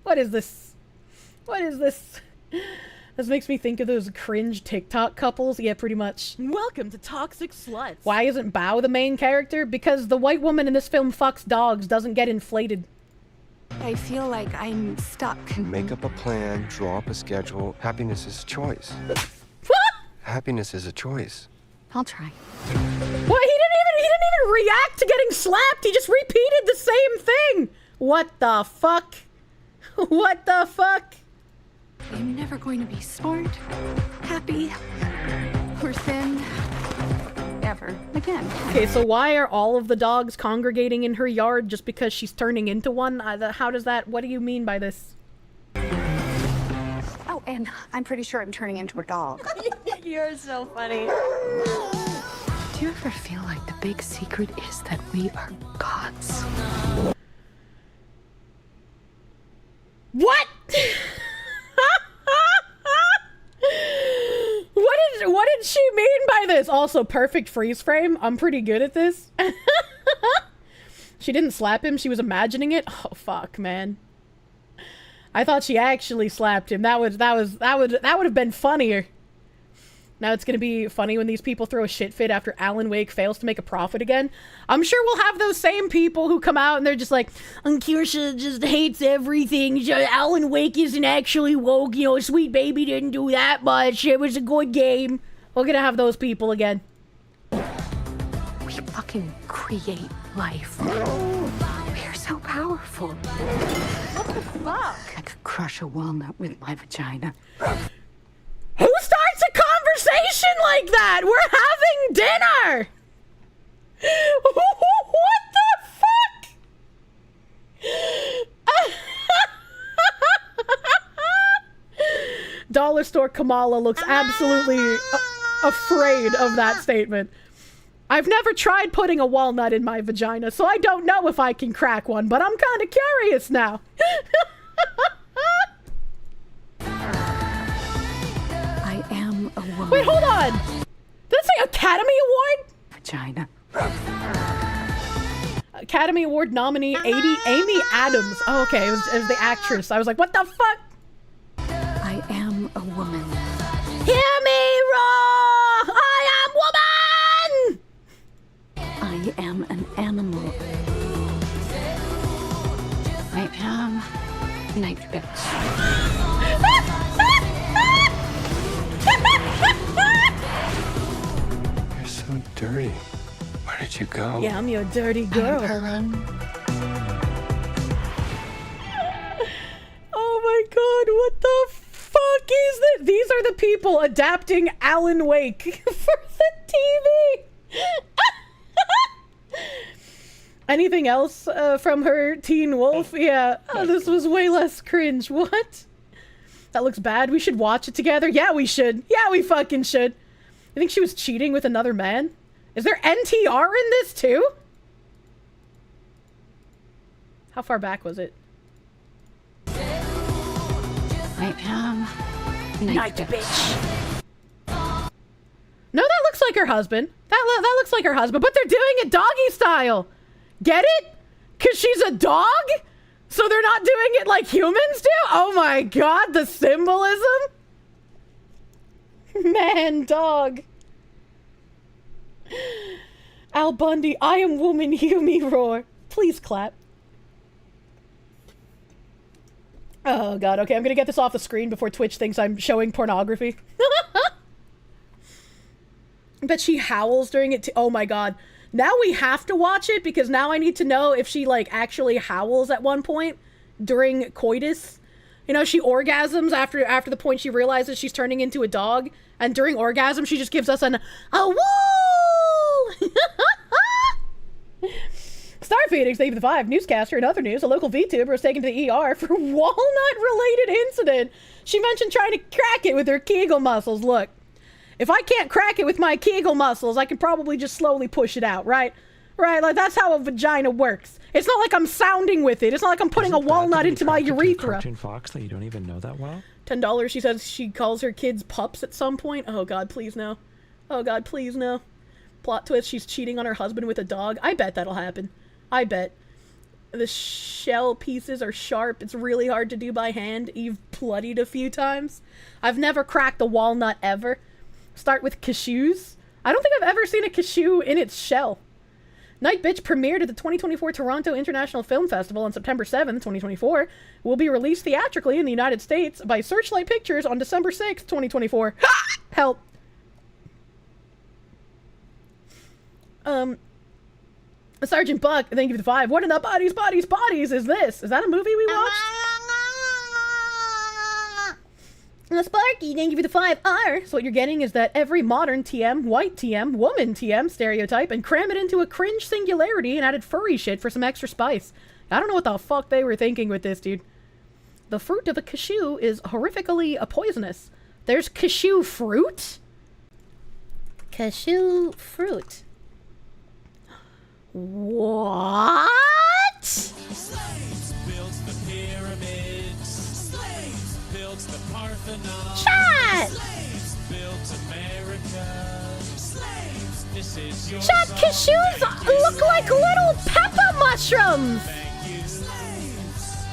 What is this? What is this? This makes me think of those cringe TikTok couples. Yeah, pretty much. Welcome to Toxic Sluts. Why isn't Bao the main character? Because the white woman in this film fucks dogs, doesn't get inflated. I feel like I'm stuck. Make up a plan, draw up a schedule. Happiness is a choice. Happiness is a choice. I'll try. What? He didn't even react to getting slapped. He just repeated the same thing. What the fuck? What the fuck? I'm never going to be smart, happy, or thin, ever again. Okay, so why are all of the dogs congregating in her yard just because she's turning into one? How does that, what do you mean by this? Oh, and I'm pretty sure I'm turning into a dog. You're so funny. Do you ever feel like the big secret is that we are gods? What? What did she mean by this? Also, perfect freeze frame. I'm pretty good at this. She didn't slap him. She was imagining it. Oh fuck, man. I thought she actually slapped him. That would have been funnier. Now it's gonna be funny when these people throw a shit fit after Alan Wake fails to make a profit again. I'm sure we'll have those same people who come out and they're just like, Kirsche just hates everything. Alan Wake isn't actually woke. You know, Sweet Baby didn't do that much. It was a good game. We're gonna have those people again. We fucking create life. We're so powerful. What the fuck? I could crush a walnut with my vagina. Who starts a conversation like that? We're having dinner! What the fuck? Dollar Store Kamala looks absolutely afraid of that statement. I've never tried putting a walnut in my vagina, so I don't know if I can crack one, but I'm kind of curious now. I am a woman. Wait, hold on. Did it say Academy Award? Vagina. Academy Award nominee Amy Adams. Oh, okay, it was the actress. I was like, what the fuck? I am a woman. Hear me roar! I am woman! I am an animal. I am Nightbitch. You're so dirty. Where did you go? Yeah, I'm your dirty girl. Oh my god, what the fuck is this? These are the people adapting Alan Wake for the TV. Anything else from her, Teen Wolf? Yeah. Oh, this was way less cringe. What? That looks bad. We should watch it together. Yeah, we should. Yeah, we fucking should. You think she was cheating with another man? Is there NTR in this too? How far back was it? I am Nightbitch. No, that looks like her husband. That looks like her husband, but they're doing it doggy style. Get it? Because she's a dog? So they're not doing it like humans do? Oh my god, the symbolism? Man, dog. Al Bundy, I am woman, hear me roar. Please clap. Oh god, okay, I'm gonna get this off the screen before Twitch thinks I'm showing pornography. I bet she howls during it too. Oh my god. Now we have to watch it because now I need to know if she like actually howls at one point during coitus. You know, she orgasms after the point she realizes she's turning into a dog, and during orgasm she just gives us a woo! Star Phoenix, thank you for the 5. Newscaster, in other news, a local VTuber was taken to the ER for walnut-related incident. She mentioned trying to crack it with her Kegel muscles. Look, if I can't crack it with my Kegel muscles, I can probably just slowly push it out, right? Right, like that's how a vagina works. It's not like I'm sounding with it. It's not like I'm putting a walnut into my urethra. Cartoon Fox that you don't even know that well? $10. She says she calls her kids pups at some point. Oh god, please no. Oh god, please no. Plot twist, she's cheating on her husband with a dog. I bet that'll happen. I bet. The shell pieces are sharp. It's really hard to do by hand. You've bloodied a few times. I've never cracked a walnut ever. Start with cashews. I don't think I've ever seen a cashew in its shell. Nightbitch premiered at the 2024 Toronto International Film Festival on September 7th, 2024. Will be released theatrically in the United States by Searchlight Pictures on December 6th, 2024. Help. Sergeant Buck, thank you for the 5. What in the bodies is this? Is that a movie we watched? Sparky, thank you for the 5. So what you're getting is that every modern TM, white TM, woman TM stereotype and cram it into a cringe singularity and added furry shit for some extra spice. I don't know what the fuck they were thinking with this, dude. The fruit of a cashew is horrifically poisonous. There's cashew fruit? Cashew fruit. What? Slaves built the pyramids. Slaves built the Parthenon. Chat! Slaves built America. Slaves, this is your Chat, cashews look like little pepper mushrooms! Thank you. Slaves.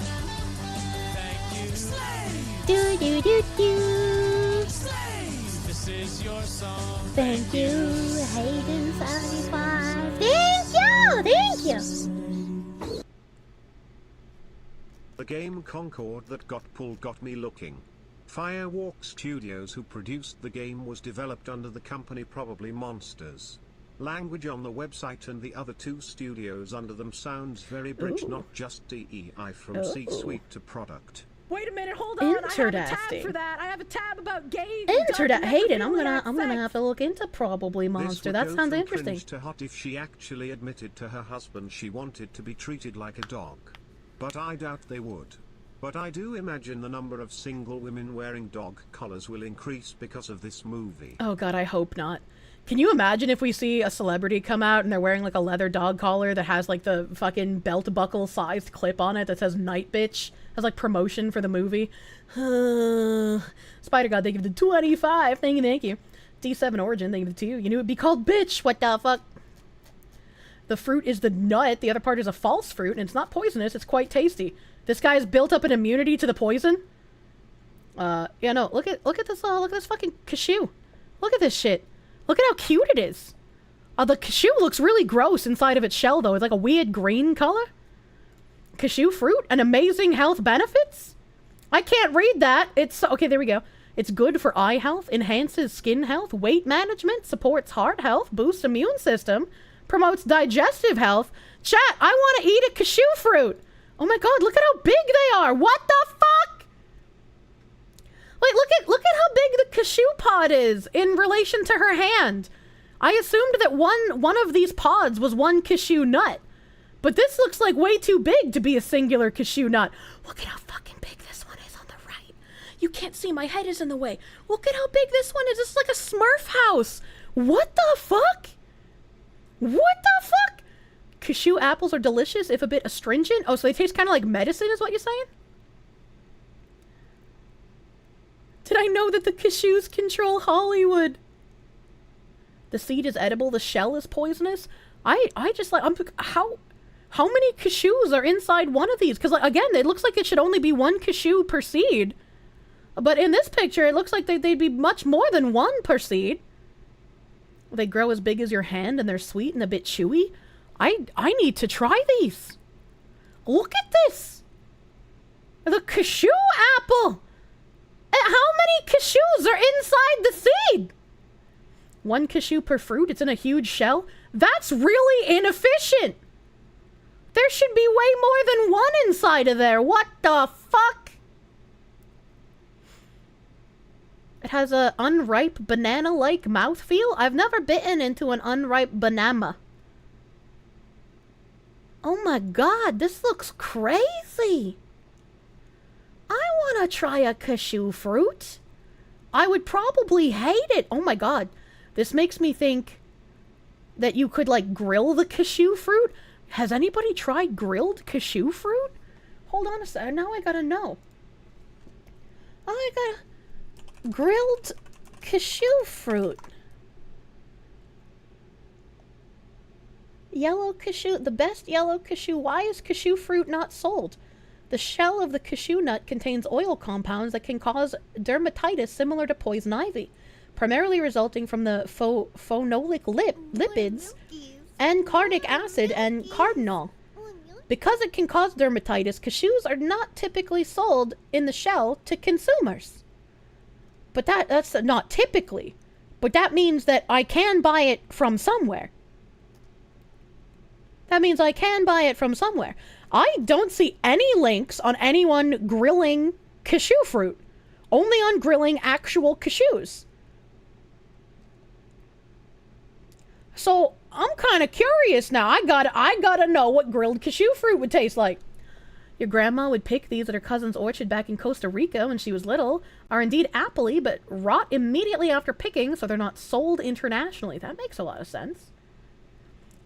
Thank you. Slaves. Do do do do. Slaves, this is your song. Thank you, Hayden 75. Thank you! The game Concord that got pulled got me looking. Firewalk Studios, who produced the game, was developed under the company Probably Monsters. Language on the website and the other two studios under them sounds very British, not just DEI from C-suite to product. Wait a minute, hold on. I have a tab Interesting. for that. I have a tab about gays. Hayden, I'm gonna have to look into Probably Monster. That sounds interesting. To hot if she actually admitted to her husband she wanted to be treated like a dog. But I doubt they would. But I do imagine the number of single women wearing dog collars will increase because of this movie. Oh god, I hope not. Can you imagine if we see a celebrity come out and they're wearing like a leather dog collar that has like the fucking belt buckle sized clip on it that says Nightbitch? Has like promotion for the movie. Spider God, thank you for the 25. Thank you. D7 Origin, thank you for the 2. You knew it'd be called bitch. What the fuck? The fruit is the nut. The other part is a false fruit, and it's not poisonous. It's quite tasty. This guy's built up an immunity to the poison. Yeah, no. Look at this. Look at this fucking cashew. Look at this shit. Look at how cute it is. The cashew looks really gross inside of its shell, though. It's like a weird green color. Cashew fruit and amazing health benefits? I can't read that. It's okay, there we go. It's good for eye health, enhances skin health, weight management, supports heart health, boosts immune system, promotes digestive health. Chat, I want to eat a cashew fruit. Oh my god, look at how big they are. What the fuck? Wait, look at how big the cashew pod is in relation to her hand. I assumed that one of these pods was one cashew nut. But this looks like way too big to be a singular cashew nut. Look at how fucking big this one is on the right. You can't see, my head is in the way. Look at how big this one is. This is like a Smurf house. What the fuck? What the fuck? Cashew apples are delicious if a bit astringent. Oh, so they taste kind of like medicine is what you're saying? Did I know that the cashews control Hollywood? The seed is edible, the shell is poisonous. I just like, how many cashews are inside one of these? Because, like, again, it looks like it should only be one cashew per seed. But in this picture, it looks like they'd be much more than one per seed. They grow as big as your hand, and they're sweet and a bit chewy. I need to try these. Look at this. The cashew apple. How many cashews are inside the seed? One cashew per fruit. It's in a huge shell. That's really inefficient. There should be way more than one inside of there. What the fuck? It has a unripe banana-like mouthfeel. I've never bitten into an unripe banana. Oh my god, this looks crazy. I want to try a cashew fruit. I would probably hate it. Oh my god. This makes me think that you could, like, grill the cashew fruit. Has anybody tried grilled cashew fruit? Hold on a second. Now I gotta know. Grilled cashew fruit. Yellow cashew. The best yellow cashew. Why is cashew fruit not sold? The shell of the cashew nut contains oil compounds that can cause dermatitis similar to poison ivy, primarily resulting from the phenolic lipids and cardiac acid and cardinal. Because it can cause dermatitis, cashews are not typically sold in the shell to consumers. But that's not typically. But that means that I can buy it from somewhere. That means I can buy it from somewhere. I don't see any links on anyone grilling cashew fruit. Only on grilling actual cashews. So I'm kind of curious now. I gotta know what grilled cashew fruit would taste like. Your grandma would pick these at her cousin's orchard back in Costa Rica when she was little. Are indeed appley, but rot immediately after picking, so they're not sold internationally. That makes a lot of sense.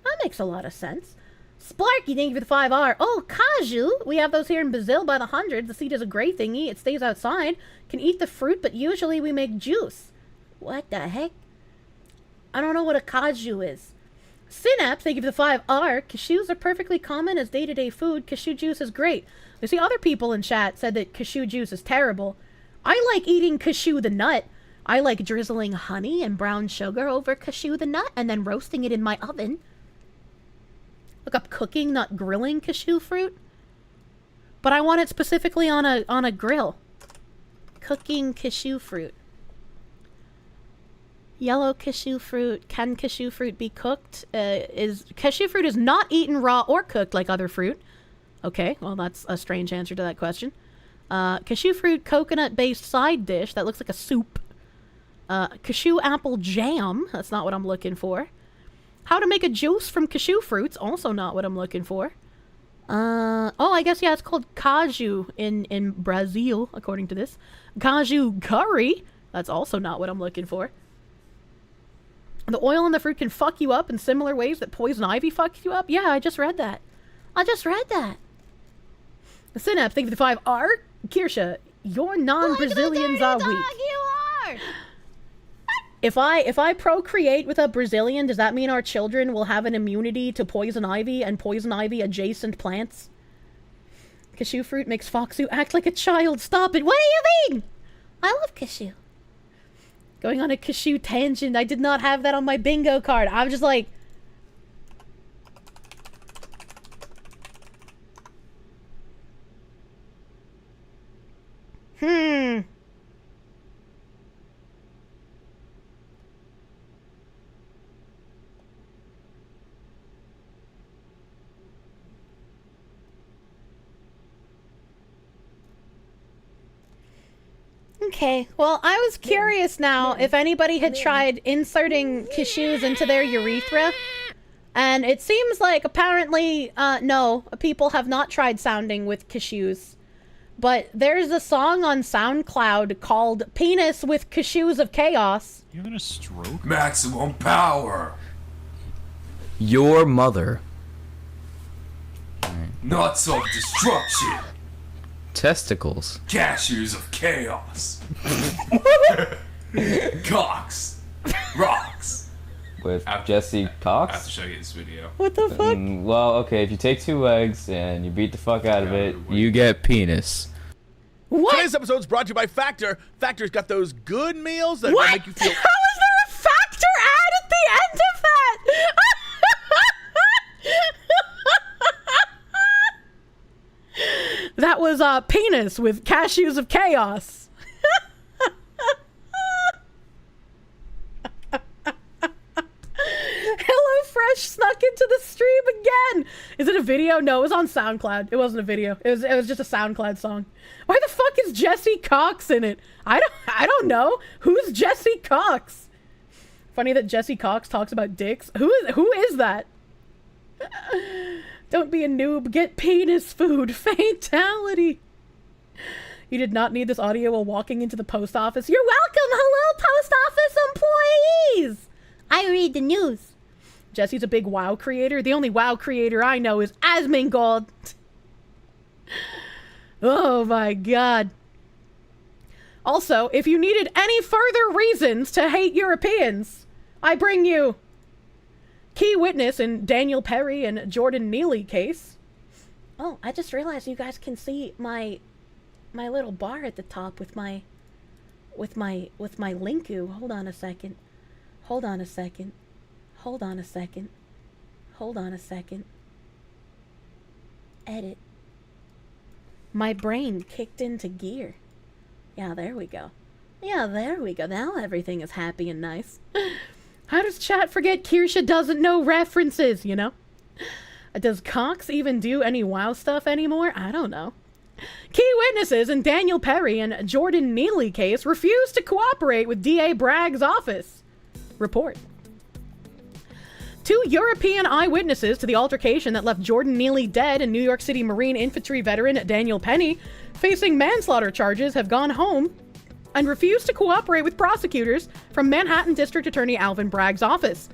That makes a lot of sense. Sparky, thank you for the 5R. Oh, Kaju. We have those here in Brazil by the hundreds. The seed is a gray thingy. It stays outside. Can eat the fruit, but usually we make juice. What the heck? I don't know what a Kaju is. Synapse, thank you for the 5R. Cashews are perfectly common as day-to-day food. Cashew juice is great. You see, other people in chat said that cashew juice is terrible. I like eating cashew the nut. I like drizzling honey and brown sugar over cashew the nut and then roasting it in my oven. Look up cooking, not grilling cashew fruit. But I want it specifically on a grill. Cooking cashew fruit. Yellow cashew fruit. Can cashew fruit be cooked? Cashew fruit is not eaten raw or cooked like other fruit. Okay, well that's a strange answer to that question. Cashew fruit coconut-based side dish. That looks like a soup. Cashew apple jam. That's not what I'm looking for. How to make a juice from cashew fruits. Also not what I'm looking for. Oh, I guess, yeah, it's called caju in Brazil, according to this. Caju curry. That's also not what I'm looking for. The oil in the fruit can fuck you up in similar ways that poison ivy fucks you up. Yeah, I just read that. Synapse, thank you for the 5. Art, Kirsche, your non-Brazilians are weak. You are! If I procreate with a Brazilian, does that mean our children will have an immunity to poison ivy and poison ivy adjacent plants? Cashew fruit makes foxu act like a child. Stop it. What do you mean? I love cashew. Going on a cashew tangent. I did not have that on my bingo card. I'm just like... Okay, well, I was curious now if anybody had tried inserting cashews into their urethra. And it seems like apparently, no, people have not tried sounding with cashews. But there's a song on SoundCloud called Penis with Cashews of Chaos. You having a stroke? Maximum power. Your mother. Nuts of destruction. Testicles. Cashews of chaos. Cocks. Rocks. With Jesse Cox? I have to show you this video. What the fuck? Well, okay, if you take 2 eggs and you beat the fuck out of it, you get penis. What? Today's episode is brought to you by Factor. Factor's got those good meals that What? make you feel... How is there a factor ad at the end of that? That was penis with cashews of chaos. HelloFresh snuck into the stream again. Is it a video? No, it was on SoundCloud. It wasn't a video. It was just a SoundCloud song. Why the fuck is Jesse Cox in it? I don't know. Who's Jesse Cox? Funny that Jesse Cox talks about dicks. Who is that? Don't be a noob. Get penis food. Fatality. You did not need this audio while walking into the post office. You're welcome. Hello, post office employees. I read the news. Jesse's a big WoW creator. The only WoW creator I know is Asmongold. Oh my god. Also, if you needed any further reasons to hate Europeans, I bring you key witness in Daniel Perry and Jordan Neely case. Oh, I just realized you guys can see my little bar at the top with my linku. Hold on a second. Hold on a second. Hold on a second. Hold on a second. Edit. My brain kicked into gear. Yeah, there we go. Yeah, there we go. Now everything is happy and nice. How does chat forget Kirsche doesn't know references, you know? Does Cox even do any WoW stuff anymore? I don't know. Key witnesses in Daniel Perry and Jordan Neely case refused to cooperate with DA Bragg's office. Report. 2 European eyewitnesses to the altercation that left Jordan Neely dead and New York City Marine Infantry veteran Daniel Penny facing manslaughter charges have gone home and refused to cooperate with prosecutors from Manhattan District Attorney Alvin Bragg's office.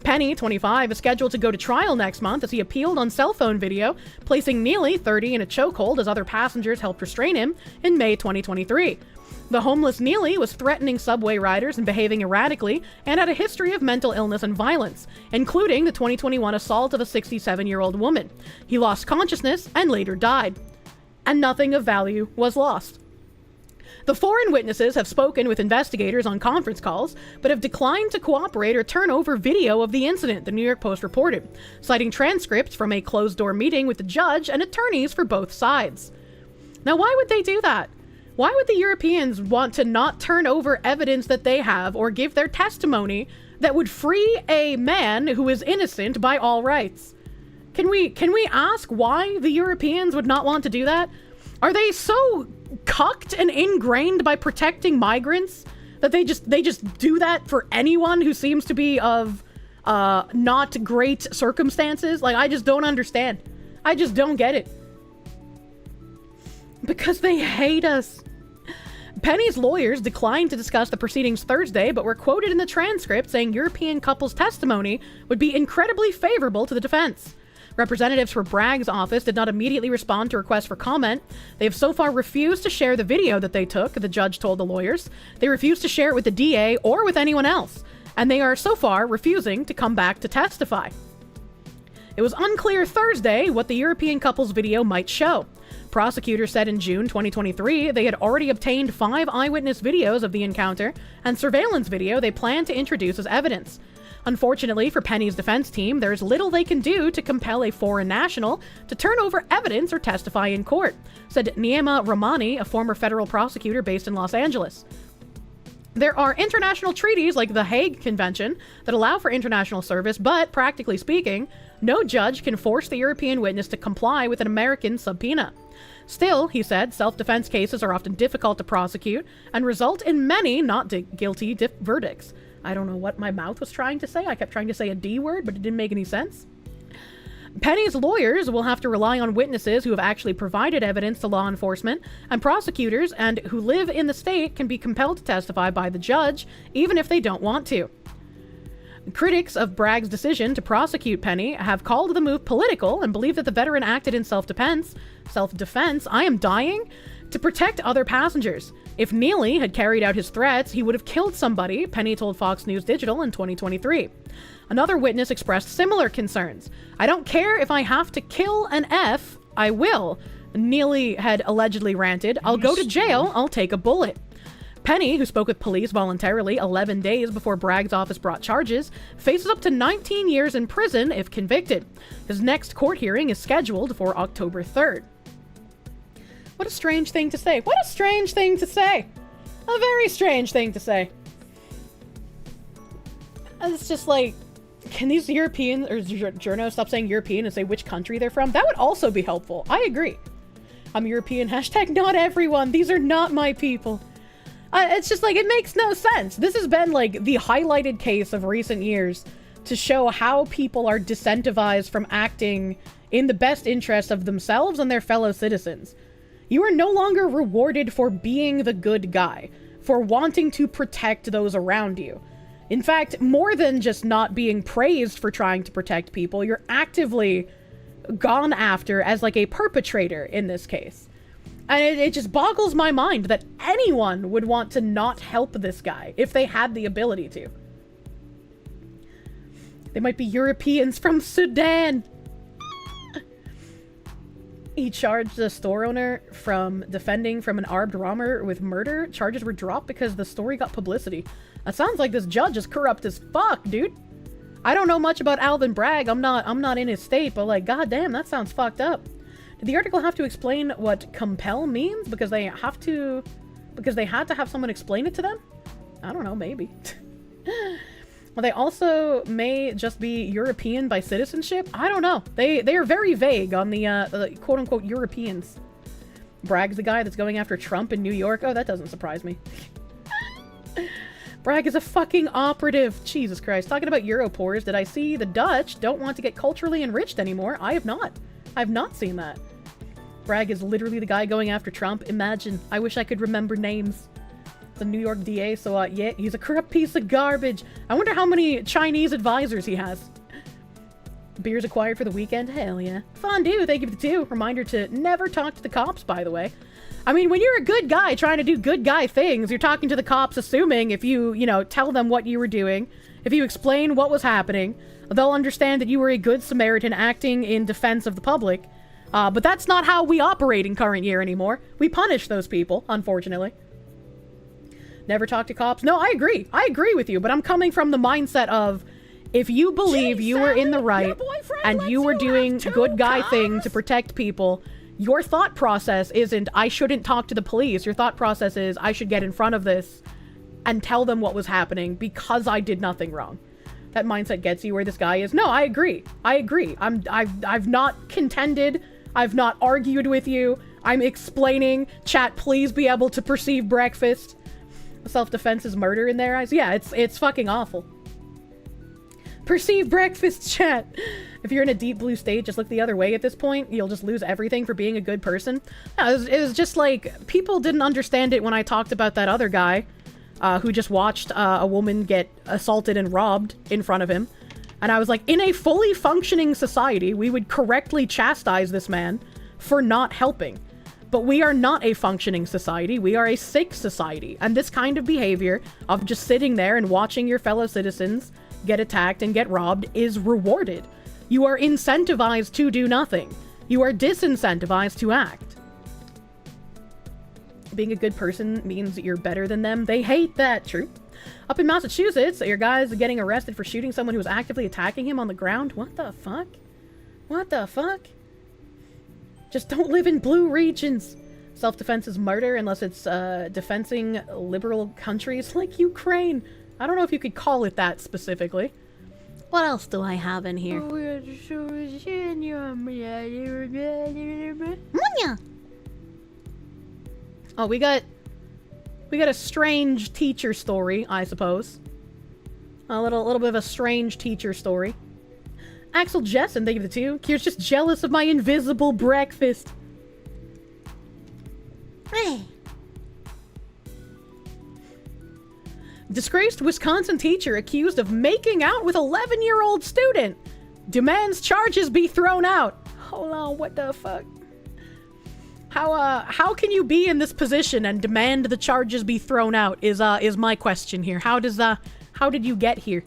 Penny, 25, is scheduled to go to trial next month as he appealed on cell phone video, placing Neely, 30, in a chokehold as other passengers helped restrain him in May 2023. The homeless Neely was threatening subway riders and behaving erratically and had a history of mental illness and violence, including the 2021 assault of a 67-year-old woman. He lost consciousness and later died. And nothing of value was lost. The foreign witnesses have spoken with investigators on conference calls, but have declined to cooperate or turn over video of the incident, the New York Post reported, citing transcripts from a closed-door meeting with the judge and attorneys for both sides. Now, why would they do that? Why would the Europeans want to not turn over evidence that they have or give their testimony that would free a man who is innocent by all rights? Can we ask why the Europeans would not want to do that? Are they so cucked and ingrained by protecting migrants that they just do that for anyone who seems to be of not great circumstances? Like, I just don't understand. I just don't get it. Because they hate us. Penny's lawyers declined to discuss the proceedings Thursday, but were quoted in the transcript saying European couple's testimony would be incredibly favorable to the defense. Representatives for Bragg's office did not immediately respond to requests for comment. They have so far refused to share the video that they took, the judge told the lawyers. They refused to share it with the DA or with anyone else, and they are so far refusing to come back to testify. It was unclear Thursday what the European couple's video might show. Prosecutors said in June 2023 they had already obtained 5 eyewitness videos of the encounter and surveillance video they plan to introduce as evidence. Unfortunately for Penny's defense team, there is little they can do to compel a foreign national to turn over evidence or testify in court, said Niema Ramani, a former federal prosecutor based in Los Angeles. There are international treaties like the Hague Convention that allow for international service, but practically speaking, no judge can force the European witness to comply with an American subpoena. Still, he said, self-defense cases are often difficult to prosecute and result in many not guilty verdicts. I don't know what my mouth was trying to say. I kept trying to say a D word, but it didn't make any sense. Penny's lawyers will have to rely on witnesses who have actually provided evidence to law enforcement, and prosecutors and who live in the state can be compelled to testify by the judge, even if they don't want to. Critics of Bragg's decision to prosecute Penny have called the move political and believe that the veteran acted in self-defense, I am dying, to protect other passengers. If Neely had carried out his threats, he would have killed somebody, Penny told Fox News Digital in 2023. Another witness expressed similar concerns. I don't care if I have to kill an F, I will, Neely had allegedly ranted. I'll go to jail, I'll take a bullet. Penny, who spoke with police voluntarily 11 days before Bragg's office brought charges, faces up to 19 years in prison if convicted. His next court hearing is scheduled for October 3rd. What a strange thing to say. What a strange thing to say. A very strange thing to say. And it's just like, can these Europeans or journos stop saying European and say which country they're from? That would also be helpful. I agree. I'm European. Hashtag not everyone. These are not my people. It's just like, it makes no sense. This has been like the highlighted case of recent years to show how people are disincentivized from acting in the best interest of themselves and their fellow citizens. You are no longer rewarded for being the good guy, for wanting to protect those around you. In fact, more than just not being praised for trying to protect people, you're actively gone after as like a perpetrator in this case. And it just boggles my mind that anyone would want to not help this guy if they had the ability to. They might be Europeans from Sudan. He charged the store owner from defending from an armed robber with murder. Charges were dropped because the story got publicity. That sounds like this judge is corrupt as fuck, dude. I don't know much about Alvin Bragg. I'm not in his state, but like, goddamn, that sounds fucked up. Did the article have to explain what compel means? Because they had to have someone explain it to them? I don't know, maybe. Well, they also may just be European by citizenship. I don't know. They are very vague on the quote-unquote Europeans. Bragg's the guy that's going after Trump in New York. Oh, that doesn't surprise me. Bragg is a fucking operative. Jesus Christ. Talking about Europores, did I see the Dutch don't want to get culturally enriched anymore? I have not. I've not seen that. Bragg is literally the guy going after Trump. Imagine. I wish I could remember names. The New York DA, so yeah, he's a corrupt piece of garbage. I wonder how many Chinese advisors he has. Beers acquired for the weekend? Hell yeah. Fondue, thank you for the 2. Reminder to never talk to the cops, by the way. I mean, when you're a good guy trying to do good guy things, you're talking to the cops assuming if you tell them what you were doing, if you explain what was happening, they'll understand that you were a good Samaritan acting in defense of the public. But that's not how we operate in current year anymore. We punish those people, unfortunately. Never talk to cops. No, I agree. I agree with you, but I'm coming from the mindset of if you believe you were in the right and you were doing good guy thing to protect people, Your thought process isn't, I shouldn't talk to the police. Your thought process is, I should get in front of this and tell them what was happening because I did nothing wrong. That mindset gets you where this guy is. No, I agree. I've not contended. I've not argued with you. I'm explaining. Chat, please be able to perceive breakfast. Self-defense is murder in their eyes. Yeah, it's fucking awful. Perceive breakfast, chat. If you're in a deep blue state, just look the other way at this point. You'll just lose everything for being a good person. No, it was just like, people didn't understand it when I talked about that other guy who just watched a woman get assaulted and robbed in front of him. And I was like, in a fully functioning society, we would correctly chastise this man for not helping. But we are not a functioning society. We are a sick society. And this kind of behavior of just sitting there and watching your fellow citizens get attacked and get robbed is rewarded. You are incentivized to do nothing. You are disincentivized to act. Being a good person means that you're better than them. They hate that. True. Up in Massachusetts, your guy's getting arrested for shooting someone who was actively attacking him on the ground. What the fuck? What the fuck? Just don't live in blue regions. Self-defense is murder unless it's defending liberal countries like Ukraine. I don't know if you could call it that specifically. What else do I have in here? Oh, we got a strange teacher story, I suppose. A little bit of a strange teacher story. Axel Jessen, thank you for the 2. Kier's just jealous of my invisible breakfast. Hey. Disgraced Wisconsin teacher accused of making out with 11-year-old student. Demands charges be thrown out. Hold on, what the fuck? How can you be in this position and demand the charges be thrown out is my question here. How did you get here?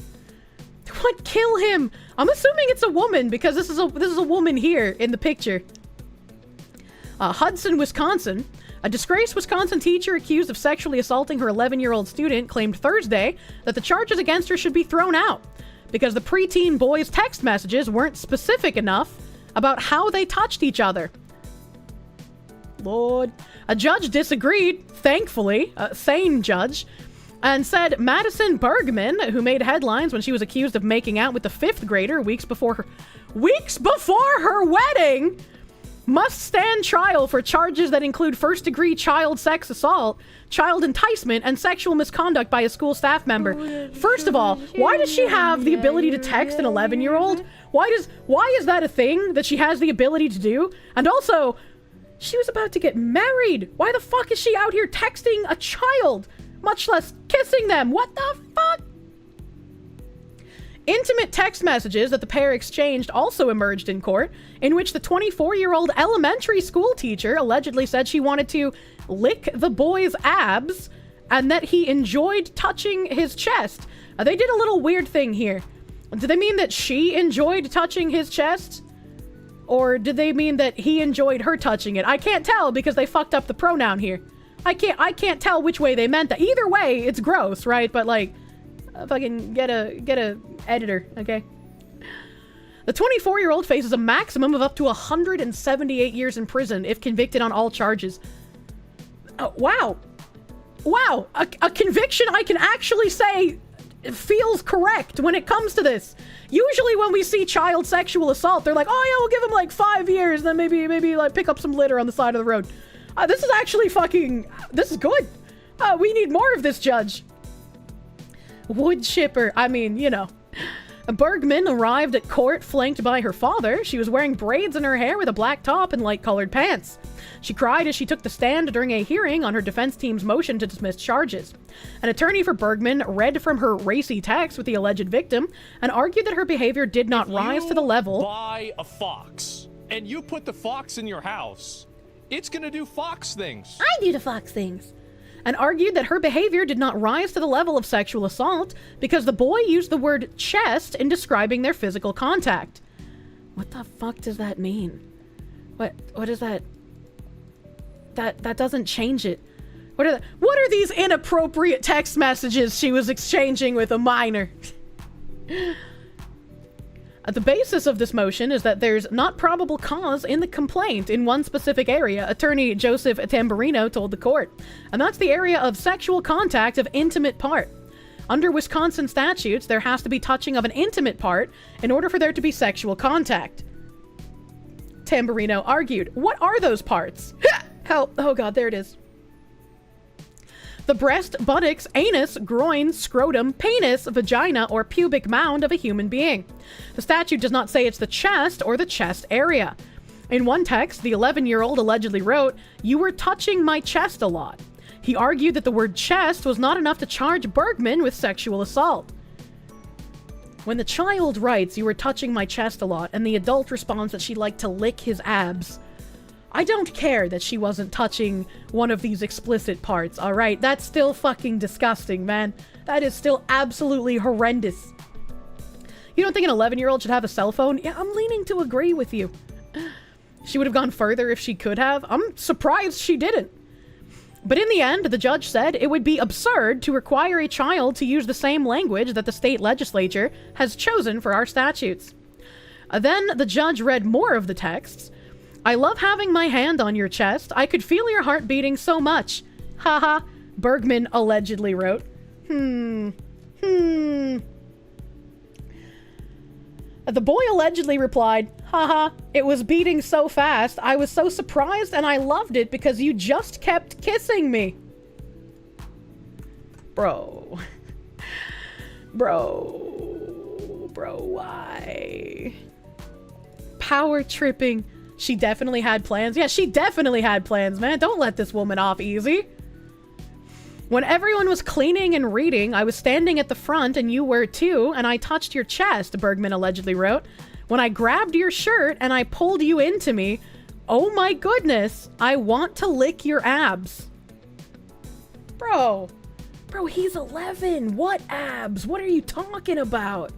What? Kill him? I'm assuming it's a woman because this is a woman here in the picture. Hudson, Wisconsin. A disgraced Wisconsin teacher accused of sexually assaulting her 11-year-old student claimed Thursday that the charges against her should be thrown out because the preteen boy's text messages weren't specific enough about how they touched each other. Lord. A judge disagreed, thankfully, a sane judge, and said Madison Bergman, who made headlines when she was accused of making out with the 5th grader weeks before her wedding, must stand trial for charges that include first-degree child sex assault, child enticement, and sexual misconduct by a school staff member. First of all, why does she have the ability to text an 11-year-old? Why is that a thing that she has the ability to do? And also, she was about to get married. Why the fuck is she out here texting a child? Much less kissing them. What the fuck? Intimate text messages that the pair exchanged also emerged in court, in which the 24-year-old elementary school teacher allegedly said she wanted to lick the boy's abs and that he enjoyed touching his chest. They did a little weird thing here. Do they mean that she enjoyed touching his chest? Or did they mean that he enjoyed her touching it? I can't tell because they fucked up the pronoun here. I can't tell which way they meant that. Either way, it's gross, right? But like, fucking get a editor, okay? The 24-year-old faces a maximum of up to 178 years in prison if convicted on all charges. Wow. Wow. A conviction I can actually say feels correct when it comes to this. Usually when we see child sexual assault, they're like, oh yeah, we'll give him like 5 years, then maybe like pick up some litter on the side of the road. This is actually this is good. We need more of this, judge. Wood chipper. I mean, you know. Bergman arrived at court flanked by her father. She was wearing braids in her hair with a black top and light-colored pants. She cried as she took the stand during a hearing on her defense team's motion to dismiss charges. An attorney for Bergman read from her racy text with the alleged victim and argued that her behavior did not rise to the level. Buy a fox and you put the fox in your house, it's gonna do fox things. I do the fox things. And argued that her behavior did not rise to the level of sexual assault because the boy used the word chest in describing their physical contact. What the fuck does that mean? What is that? That doesn't change it. What are these inappropriate text messages she was exchanging with a minor? The basis of this motion is that there's not probable cause in the complaint in one specific area, attorney Joseph Tamburino told the court, and that's the area of sexual contact of intimate part. Under Wisconsin statutes, there has to be touching of an intimate part in order for there to be sexual contact. Tamburino argued, what are those parts? Help. Oh god, there it is. The breast, buttocks, anus, groin, scrotum, penis, vagina, or pubic mound of a human being. The statute does not say it's the chest or the chest area. In one text, the 11-year-old allegedly wrote, "You were touching my chest a lot." He argued that the word chest was not enough to charge Bergman with sexual assault. When the child writes, "You were touching my chest a lot," and the adult responds that she liked to lick his abs, I don't care that she wasn't touching one of these explicit parts, alright? That's still fucking disgusting, man. That is still absolutely horrendous. You don't think an 11-year-old should have a cell phone? Yeah, I'm leaning to agree with you. She would have gone further if she could have. I'm surprised she didn't. But in the end, the judge said it would be absurd to require a child to use the same language that the state legislature has chosen for our statutes. Then the judge read more of the texts. "I love having my hand on your chest. I could feel your heart beating so much." Haha, Bergman allegedly wrote. The boy allegedly replied, "Haha, it was beating so fast. I was so surprised and I loved it because you just kept kissing me." Bro, why? Power tripping. She definitely had plans. Yeah, she definitely had plans, man. Don't let this woman off easy. "When everyone was cleaning and reading, I was standing at the front and you were too, and I touched your chest," Bergman allegedly wrote. "When I grabbed your shirt and I pulled you into me, oh my goodness, I want to lick your abs." Bro, he's 11. What abs? What are you talking about?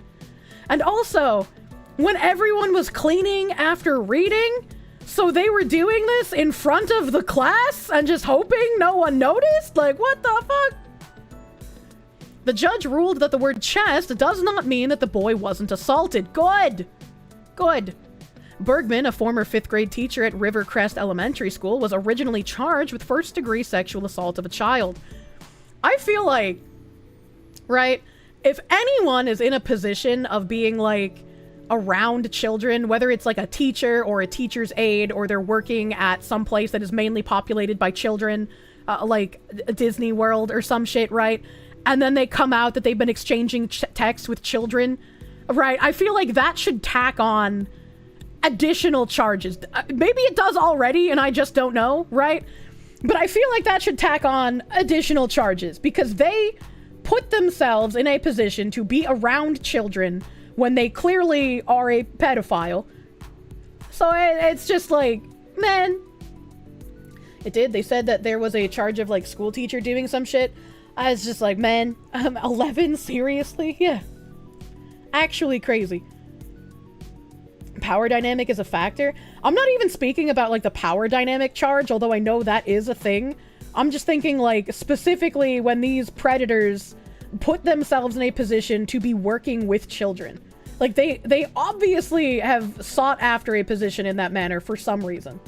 And also, when everyone was cleaning after reading, so they were doing this in front of the class and just hoping no one noticed? Like, what the fuck? The judge ruled that the word chest does not mean that the boy wasn't assaulted. Good. Bergman, a former 5th grade teacher at Rivercrest Elementary School, was originally charged with first-degree sexual assault of a child. I feel like, right, if anyone is in a position of being, like, around children, whether it's like a teacher or a teacher's aide, or they're working at some place that is mainly populated by children, like Disney World or some shit, right? And then they come out that they've been exchanging texts with children, right? I feel like that should tack on additional charges. Maybe it does already and I just don't know, right? But I feel like that should tack on additional charges because they put themselves in a position to be around children when they clearly are a pedophile. So it's just like, man. It did. They said that there was a charge of like school teacher doing some shit. I was just like, man, 11? Seriously? Yeah. Actually crazy. Power dynamic is a factor. I'm not even speaking about like the power dynamic charge, although I know that is a thing. I'm just thinking like specifically when these predators put themselves in a position to be working with children. Like they obviously have sought after a position in that manner for some reason.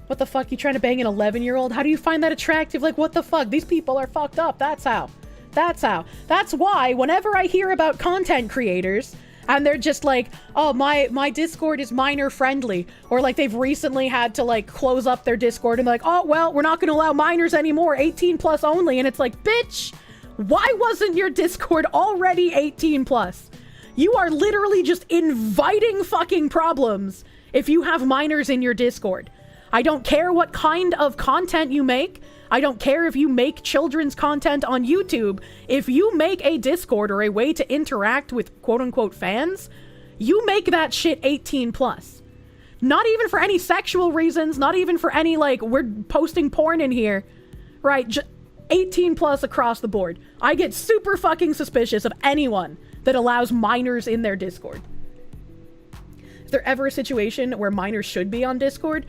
What the fuck? You trying to bang an 11-year-old? How do you find that attractive? Like, what the fuck? These people are fucked up. That's how. That's why whenever I hear about content creators and they're just like, oh, my Discord is minor friendly, or like they've recently had to like close up their Discord and they're like, oh, well, we're not going to allow minors anymore, 18 plus only. And it's like, bitch, why wasn't your Discord already 18 plus? You are literally just inviting fucking problems if you have minors in your Discord. I don't care what kind of content you make. I don't care if you make children's content on YouTube. If you make a Discord or a way to interact with quote-unquote fans, you make that shit 18 plus. Not even for any sexual reasons, not even for any, like, we're posting porn in here, right? 18 plus across the board. I get super fucking suspicious of anyone that allows minors in their Discord. Is there ever a situation where minors should be on Discord?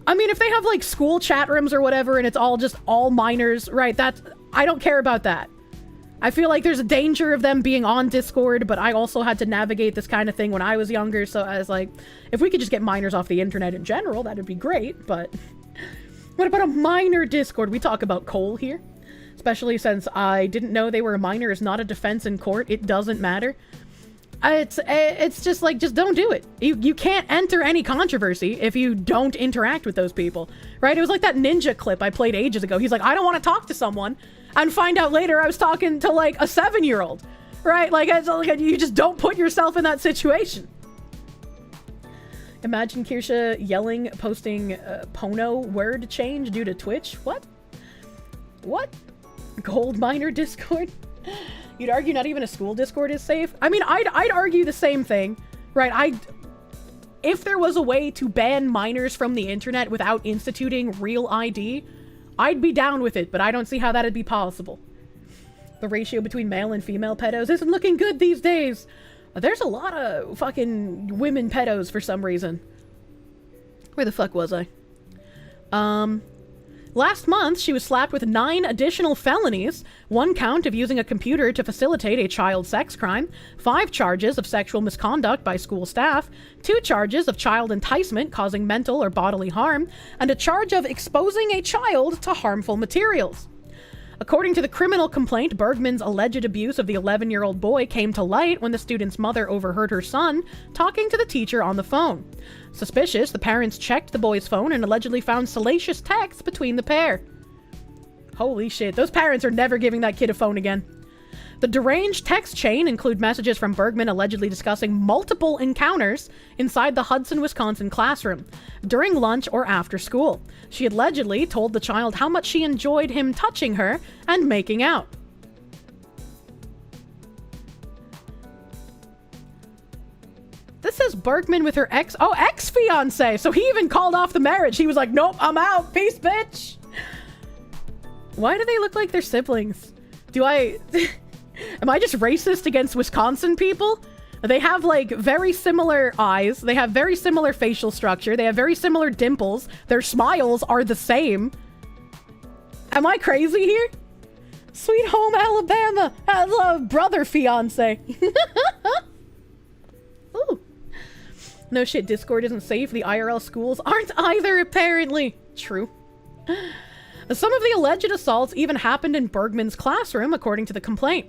I mean, if they have, like, school chat rooms or whatever, and it's all just all minors, right, that's... I don't care about that. I feel like there's a danger of them being on Discord, but I also had to navigate this kind of thing when I was younger, so I was like, if we could just get minors off the internet in general, that'd be great, but... What about a minor Discord? We talk about Cole here. Especially since I didn't know they were a minor is not a defense in court. It doesn't matter. It's just like, just don't do it. You can't enter any controversy if you don't interact with those people, right? It was like that ninja clip I played ages ago. He's like, I don't want to talk to someone, and find out later I was talking to like a 7-year-old, right? Like, you just don't put yourself in that situation. Imagine Kirsche yelling, posting Pono word change due to Twitch. What? Gold miner Discord? You'd argue not even a school Discord is safe? I mean, I'd argue the same thing, right? If there was a way to ban minors from the internet without instituting real ID, I'd be down with it, but I don't see how that'd be possible. The ratio between male and female pedos isn't looking good these days. There's a lot of fucking women pedos for some reason. Where the fuck was I? Last month, she was slapped with 9 additional felonies, 1 count of using a computer to facilitate a child sex crime, 5 charges of sexual misconduct by school staff, 2 charges of child enticement causing mental or bodily harm, and a charge of exposing a child to harmful materials. According to the criminal complaint, Bergman's alleged abuse of the 11-year-old boy came to light when the student's mother overheard her son talking to the teacher on the phone. Suspicious, the parents checked the boy's phone and allegedly found salacious texts between the pair. Holy shit, those parents are never giving that kid a phone again. The deranged text chain include messages from Bergman allegedly discussing multiple encounters inside the Hudson, Wisconsin classroom, during lunch or after school. She allegedly told the child how much she enjoyed him touching her and making out. This is Bergman with her ex-fiance. So he even called off the marriage. He was like, nope, I'm out. Peace, bitch. Why do they look like they're siblings? Am I just racist against Wisconsin people? They have like very similar eyes. They have very similar facial structure. They have very similar dimples. Their smiles are the same. Am I crazy here? Sweet home Alabama. I love brother fiance. Ooh. No shit, Discord isn't safe. The IRL schools aren't either, apparently. True. Some of the alleged assaults even happened in Bergman's classroom, according to the complaint.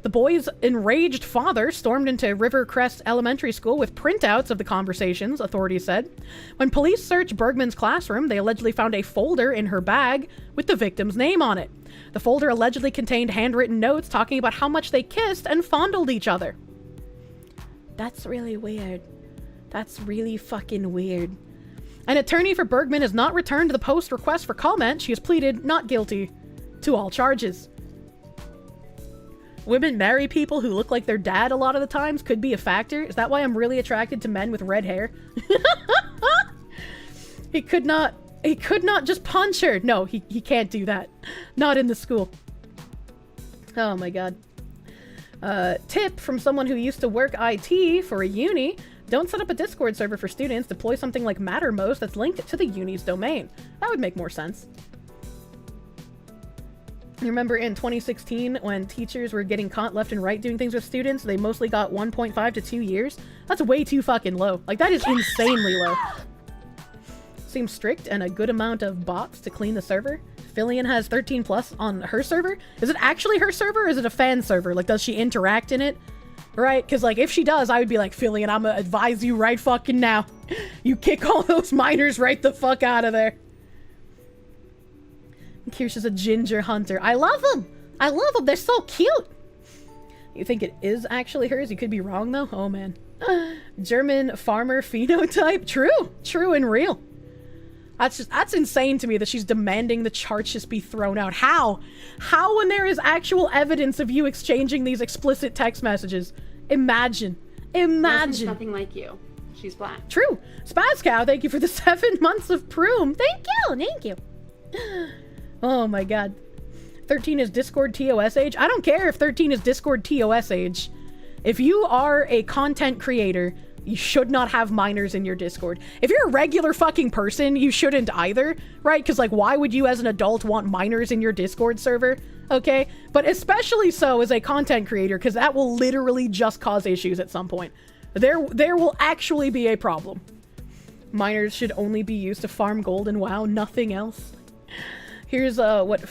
The boy's enraged father stormed into Rivercrest Elementary School with printouts of the conversations, authorities said. When police searched Bergman's classroom, they allegedly found a folder in her bag with the victim's name on it. The folder allegedly contained handwritten notes talking about how much they kissed and fondled each other. That's really weird. That's really fucking weird. An attorney for Bergman has not returned the post request for comment. She has pleaded not guilty to all charges. Women marry people who look like their dad a lot of the times could be a factor. Is that why I'm really attracted to men with red hair? He could not just punch her. No, he can't do that. Not in the school. Oh my god. Tip from someone who used to work IT for a uni. Don't set up a Discord server for students. Deploy something like Mattermost that's linked to the uni's domain. That would make more sense. You remember in 2016 when teachers were getting caught left and right doing things with students? They mostly got 1.5 to 2 years. That's way too fucking low. Like, that is insanely low. Seems strict and a good amount of bots to clean the server. Fillion has 13 plus on her server. Is it actually her server or is it a fan server? Like, does she interact in it? Right? Because, like, if she does, I would be like, Fillion, I'm gonna advise you right fucking now. You kick all those minors right the fuck out of there. Kirsche a ginger hunter. I love them! I love them! They're so cute! You think it is actually hers? You could be wrong, though? Oh, man. German farmer phenotype? True! True and real. That's insane to me that she's demanding the charts just be thrown out. How? How when there is actual evidence of you exchanging these explicit text messages? Imagine. Imagine. Nothing like you. She's black. True. Spaz Cow, thank you for the 7 months of Proom. Thank you. Thank you. Oh my god. 13 is Discord TOS age. I don't care if 13 is Discord TOS age. If you are a content creator, you should not have minors in your Discord. If you're a regular fucking person, you shouldn't either, right? Because, like, why would you as an adult want minors in your Discord server? okay? But especially so as a content creator, because that will literally just cause issues at some point. There will actually be a problem. Miners should only be used to farm gold and WoW, nothing else. Here's what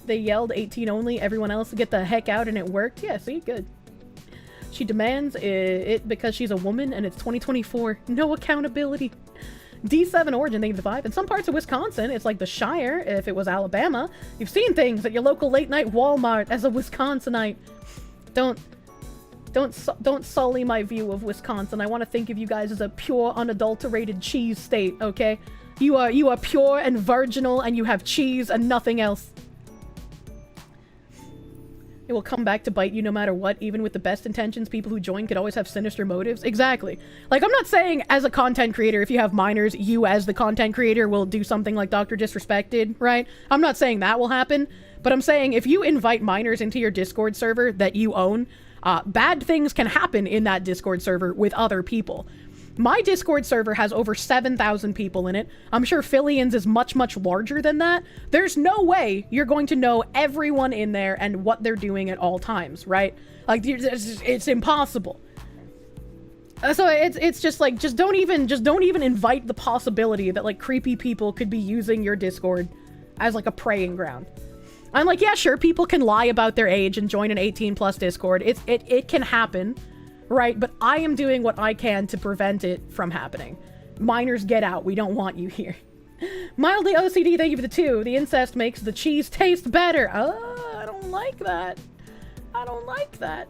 they yelled, 18 only, everyone else get the heck out, and it worked. Yeah, see, good. She demands it because she's a woman and it's 2024. No accountability. D7 Origin, thank you for the 5. In some parts of Wisconsin, it's like the Shire. If it was Alabama, you've seen things at your local late-night Walmart as a Wisconsinite. Don't sully my view of Wisconsin. I want to think of you guys as a pure, unadulterated cheese state, okay? You are pure and virginal, and you have cheese and nothing else. It will come back to bite you no matter what. Even with the best intentions, people who join could always have sinister motives. Exactly. Like, I'm not saying as a content creator, if you have minors, you as the content creator will do something like Dr. Disrespected, right? I'm not saying that will happen, but I'm saying if you invite minors into your Discord server that you own, bad things can happen in that Discord server with other people. My Discord server has over 7,000 people in it. I'm sure Fillian's is much, much larger than that. There's no way you're going to know everyone in there and what they're doing at all times, right? Like, it's impossible. So it's just like, just don't even invite the possibility that, like, creepy people could be using your Discord as, like, a preying ground. I'm like, yeah, sure, people can lie about their age and join an 18+ Discord. It can happen. Right, but I am doing what I can to prevent it from happening. Minors, get out. We don't want you here. Mildly OCD, thank you for the 2. The incest makes the cheese taste better. I don't like that. I don't like that.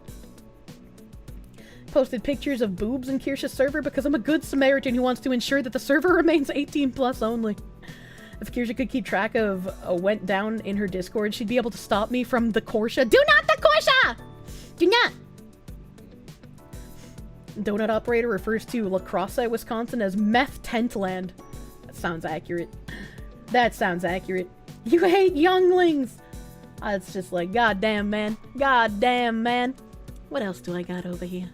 Posted pictures of boobs in Kirsche's server because I'm a good Samaritan who wants to ensure that the server remains 18+ only. If Kirsche could keep track of went down in her Discord, she'd be able to stop me from the Kirsche. Do not the Kirsche! Do not! Donut Operator refers to La Crosse, Wisconsin as meth tent land. That sounds accurate. That sounds accurate. You hate younglings! It's just like, goddamn, man. Goddamn, man. What else do I got over here?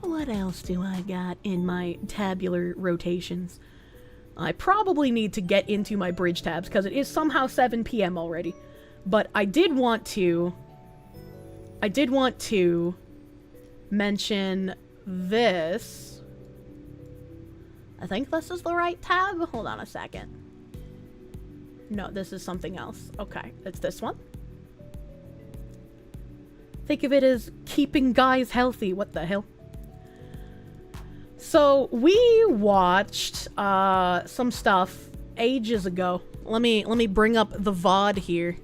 What else do I got in my tabular rotations? I probably need to get into my bridge tabs because it is somehow 7 p.m. already. But I did want to mention this. I think this is the right tab. Hold on a second. No, this is something else. Okay, it's this one. Think of it as keeping guys healthy. What the hell? So we watched some stuff ages ago. Let me bring up the VoD here.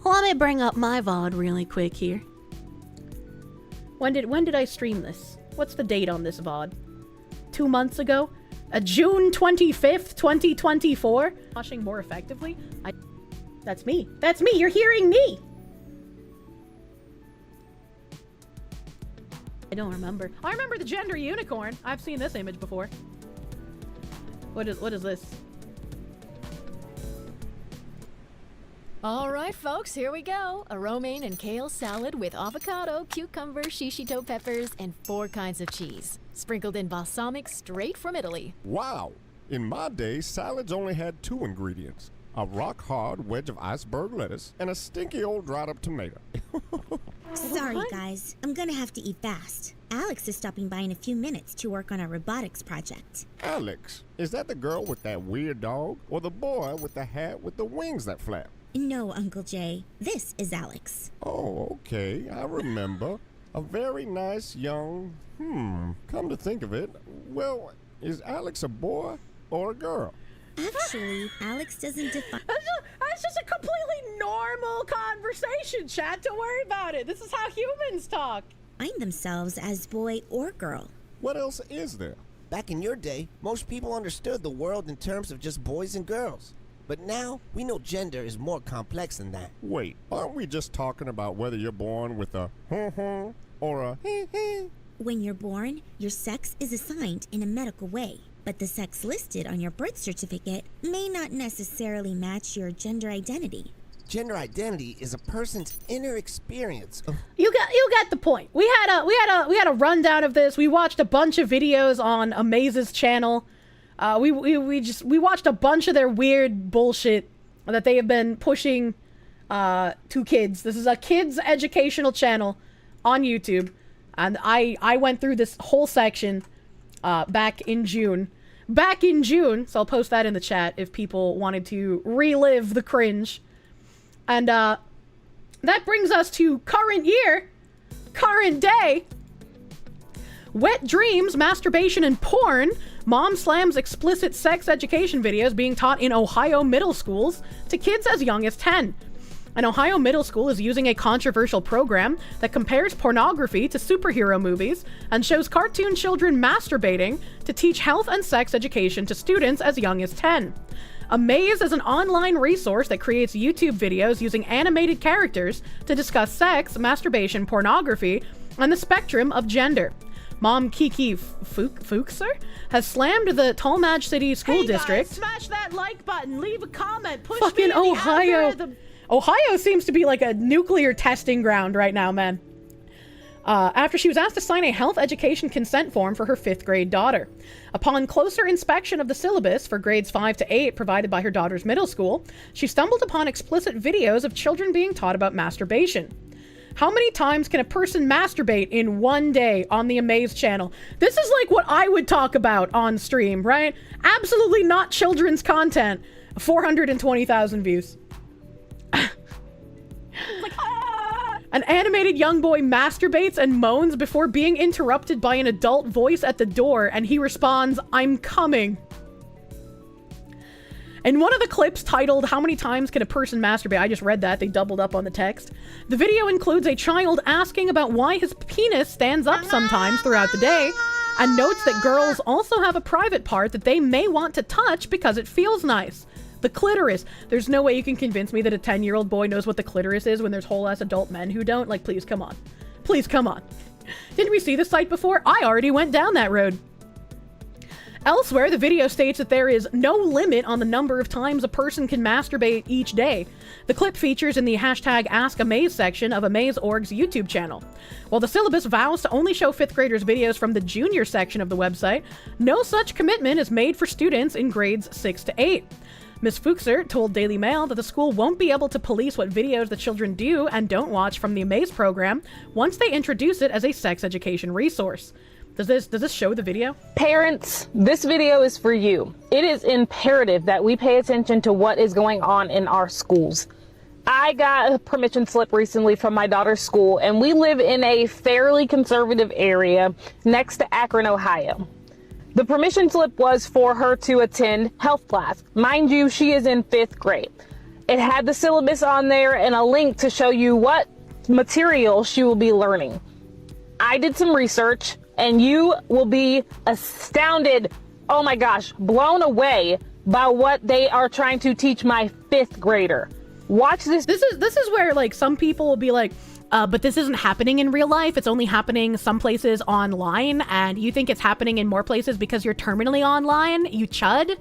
Let me bring up my VoD really quick here. When did I stream this? What's the date on this VoD? 2 months ago? June 25th, 2024? Washing more effectively? That's me. That's me! You're hearing me! I don't remember. I remember the gender unicorn. I've seen this image before. What is this? All right, folks, here we go. A romaine and kale salad with avocado, cucumber, shishito peppers, and 4 kinds of cheese. Sprinkled in balsamic straight from Italy. Wow. In my day, salads only had 2 ingredients. A rock-hard wedge of iceberg lettuce and a stinky old dried-up tomato. Sorry, guys. I'm gonna have to eat fast. Alex is stopping by in a few minutes to work on our robotics project. Alex? Is that the girl with that weird dog? Or the boy with the hat with the wings that flap? No, Uncle Jay. This is Alex. Oh, okay. I remember. A very nice young... Come to think of it, well, is Alex a boy or a girl? Actually, Alex doesn't define... That's just a completely normal conversation, chat. Don't worry about it. This is how humans talk. Find themselves as boy or girl. What else is there? Back in your day, most people understood the world in terms of just boys and girls. But now, we know gender is more complex than that. Wait, aren't we just talking about whether you're born with a or a When you're born, your sex is assigned in a medical way. But the sex listed on your birth certificate may not necessarily match your gender identity. Gender identity is a person's inner experience of... You got the point. We had a rundown of this. We watched a bunch of videos on Amaze's channel. We watched a bunch of their weird bullshit that they have been pushing to kids. This is a kids educational channel on YouTube. And I went through this whole section back in June. So I'll post that in the chat if people wanted to relive the cringe. And that brings us to current year, current day. Wet dreams, masturbation, and porn. Mom slams explicit sex education videos being taught in Ohio middle schools to kids as young as 10. An Ohio middle school is using a controversial program that compares pornography to superhero movies and shows cartoon children masturbating to teach health and sex education to students as young as 10. Amaze is an online resource that creates YouTube videos using animated characters to discuss sex, masturbation, pornography, and the spectrum of gender. Mom Kiki Fuchser has slammed the Tallmadge City School District. Smash that like button, leave a comment, push Fucking me in the Ohio. algorithm. Ohio seems to be like a nuclear testing ground right now, man. After she was asked to sign a health education consent form for her 5th grade daughter. Upon closer inspection of the syllabus for grades 5 to 8 provided by her daughter's middle school, she stumbled upon explicit videos of children being taught about masturbation. How many times can a person masturbate in one day on the Amaze channel? This is like what I would talk about on stream, right? Absolutely not children's content. 420,000 views. An animated young boy masturbates and moans before being interrupted by an adult voice at the door, and he responds, "I'm coming." In one of the clips titled, "How many times can a person masturbate?" I just read that, they doubled up on the text. The video includes a child asking about why his penis stands up sometimes throughout the day, and notes that girls also have a private part that they may want to touch because it feels nice. The clitoris. There's no way you can convince me that a 10-year-old boy knows what the clitoris is when there's whole-ass adult men who don't. Like, please, come on. Please, come on. Didn't we see this site before? I already went down that road. Elsewhere, the video states that there is no limit on the number of times a person can masturbate each day. The clip features in the hashtag #AskAmaze section of Amaze.org's YouTube channel. While the syllabus vows to only show 5th graders videos from the junior section of the website, no such commitment is made for students in grades 6 to 8. Ms. Fuchser told Daily Mail that the school won't be able to police what videos the children do and don't watch from the Amaze program once they introduce it as a sex education resource. Does this show the video? Parents, this video is for you. It is imperative that we pay attention to what is going on in our schools. I got a permission slip recently from my daughter's school, and we live in a fairly conservative area next to Akron, Ohio. The permission slip was for her to attend health class. Mind you, she is in 5th grade. It had the syllabus on there and a link to show you what material she will be learning. I did some research, and you will be astounded, oh my gosh, blown away by what they are trying to teach my 5th grader. Watch this. This is where, like, some people will be like, but this isn't happening in real life. It's only happening some places online, and you think it's happening in more places because you're terminally online, you chud.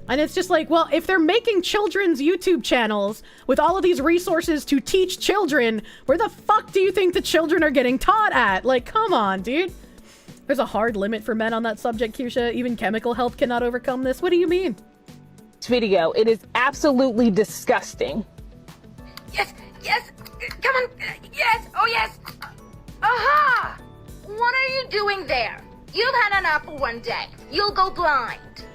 And it's just like, well, if they're making children's YouTube channels with all of these resources to teach children, where the fuck do you think the children are getting taught at? Like, come on, dude. There's a hard limit for men on that subject, Kirsche. Even chemical health cannot overcome this. What do you mean? Video. It is absolutely disgusting. Yes, yes, come on, yes, oh yes. Aha! What are you doing there? You've had an apple one day. You'll go blind.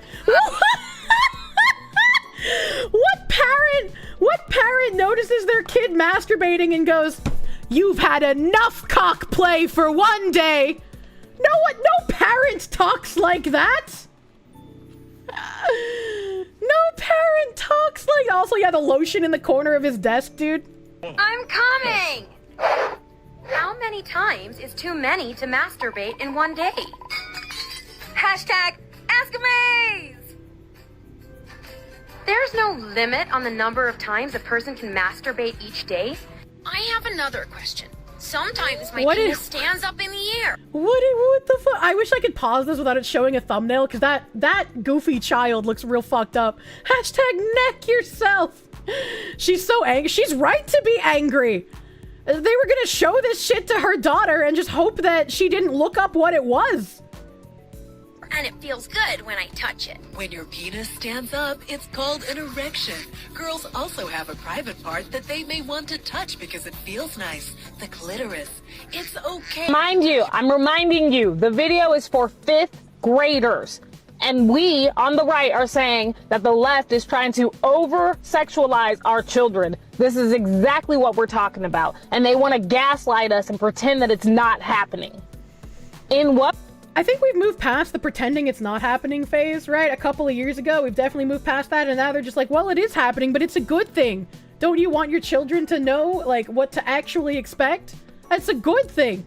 What parent notices their kid masturbating and goes, "You've had enough cock play for one day"? No parent talks like that. No parent talks like... Also, yeah, the lotion in the corner of his desk, dude. I'm coming! How many times is too many to masturbate in one day? Hashtag #AskAmaze! There's no limit on the number of times a person can masturbate each day. I have another question. Sometimes my penis stands up in the air. What the fuck? I wish I could pause this without it showing a thumbnail, because that goofy child looks real fucked up. Hashtag neck yourself. She's so angry. She's right to be angry. They were gonna show this shit to her daughter and just hope that she didn't look up what it was. and it feels good when I touch it. When your penis stands up, it's called an erection. Girls also have a private part that they may want to touch because it feels nice. The clitoris. It's okay. Mind you, I'm reminding you, the video is for 5th graders. And we, on the right, are saying that the left is trying to over-sexualize our children. This is exactly what we're talking about. And they want to gaslight us and pretend that it's not happening. In what? I think we've moved past the pretending it's not happening phase, right? A couple of years ago, we've definitely moved past that, and now they're just like, well, it is happening, but it's a good thing. Don't you want your children to know, like, what to actually expect? That's a good thing.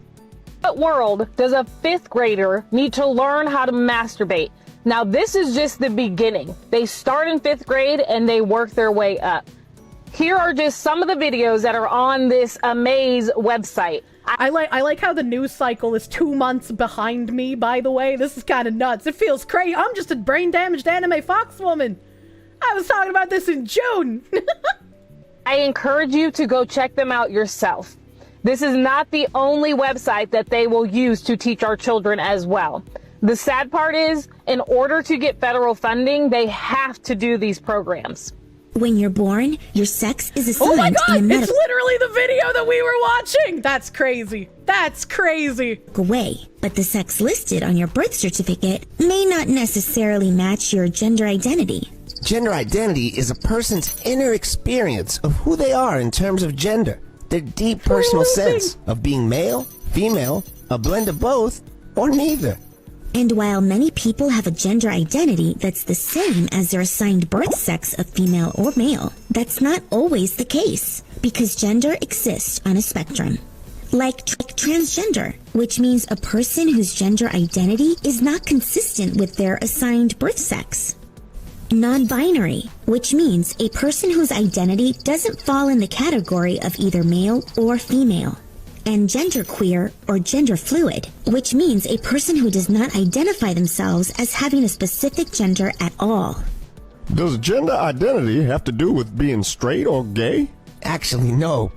What world does a 5th grader need to learn how to masturbate? Now, this is just the beginning. They start in 5th grade and they work their way up. Here are just some of the videos that are on this Amaze website. I like how the news cycle is 2 months behind me, by the way. This is kind of nuts. It feels crazy. I'm just a brain-damaged anime fox woman. I was talking about this in June. I encourage you to go check them out yourself. This is not the only website that they will use to teach our children as well. The sad part is, in order to get federal funding, they have to do these programs. When you're born, your sex is assigned Oh my god, in a it's literally the video that we were watching! That's crazy. That's crazy. way, but the sex listed on your birth certificate may not necessarily match your gender identity. Gender identity is a person's inner experience of who they are in terms of gender. Their deep personal sense of being male, female, a blend of both, or neither. And while many people have a gender identity that's the same as their assigned birth sex of female or male, that's not always the case, because gender exists on a spectrum. Like transgender, which means a person whose gender identity is not consistent with their assigned birth sex. Non-binary, which means a person whose identity doesn't fall in the category of either male or female. And genderqueer or gender fluid, which means a person who does not identify themselves as having a specific gender at all. Does gender identity have to do with being straight or gay? Actually, no.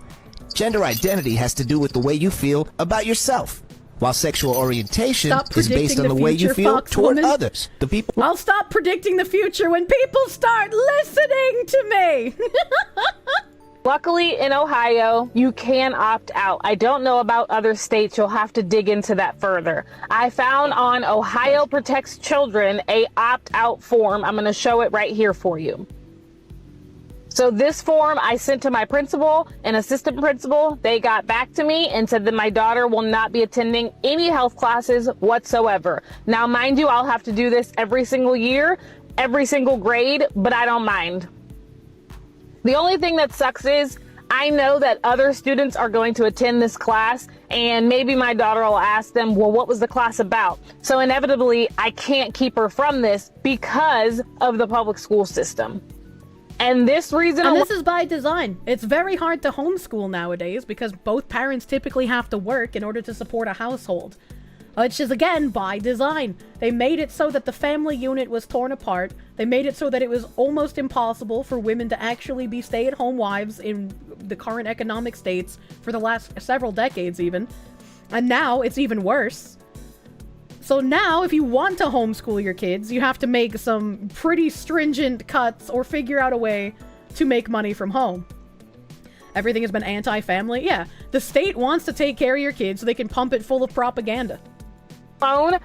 Gender identity has to do with the way you feel about yourself, while sexual orientation is based on the way you feel toward others. The people. I'll stop predicting the future when people start listening to me. Luckily, in Ohio, you can opt out. I don't know about other states. You'll have to dig into that further. I found on Ohio Protects Children a opt-out form. I'm going to show it right here for you. So this form I sent to my principal and assistant principal. They got back to me and said that my daughter will not be attending any health classes whatsoever. Now, mind you, I'll have to do this every single year, every single grade, but I don't mind. The only thing that sucks is I know that other students are going to attend this class, and maybe my daughter will ask them, well, what was the class about? So inevitably, I can't keep her from this because of the public school system. And this reason... And this is by design. It's very hard to homeschool nowadays because both parents typically have to work in order to support a household. Which is, again, by design. They made it so that the family unit was torn apart. They made it so that it was almost impossible for women to actually be stay-at-home wives in the current economic states for the last several decades, even. And now, it's even worse. So now, if you want to homeschool your kids, you have to make some pretty stringent cuts or figure out a way to make money from home. Everything has been anti-family. Yeah, the state wants to take care of your kids so they can pump it full of propaganda.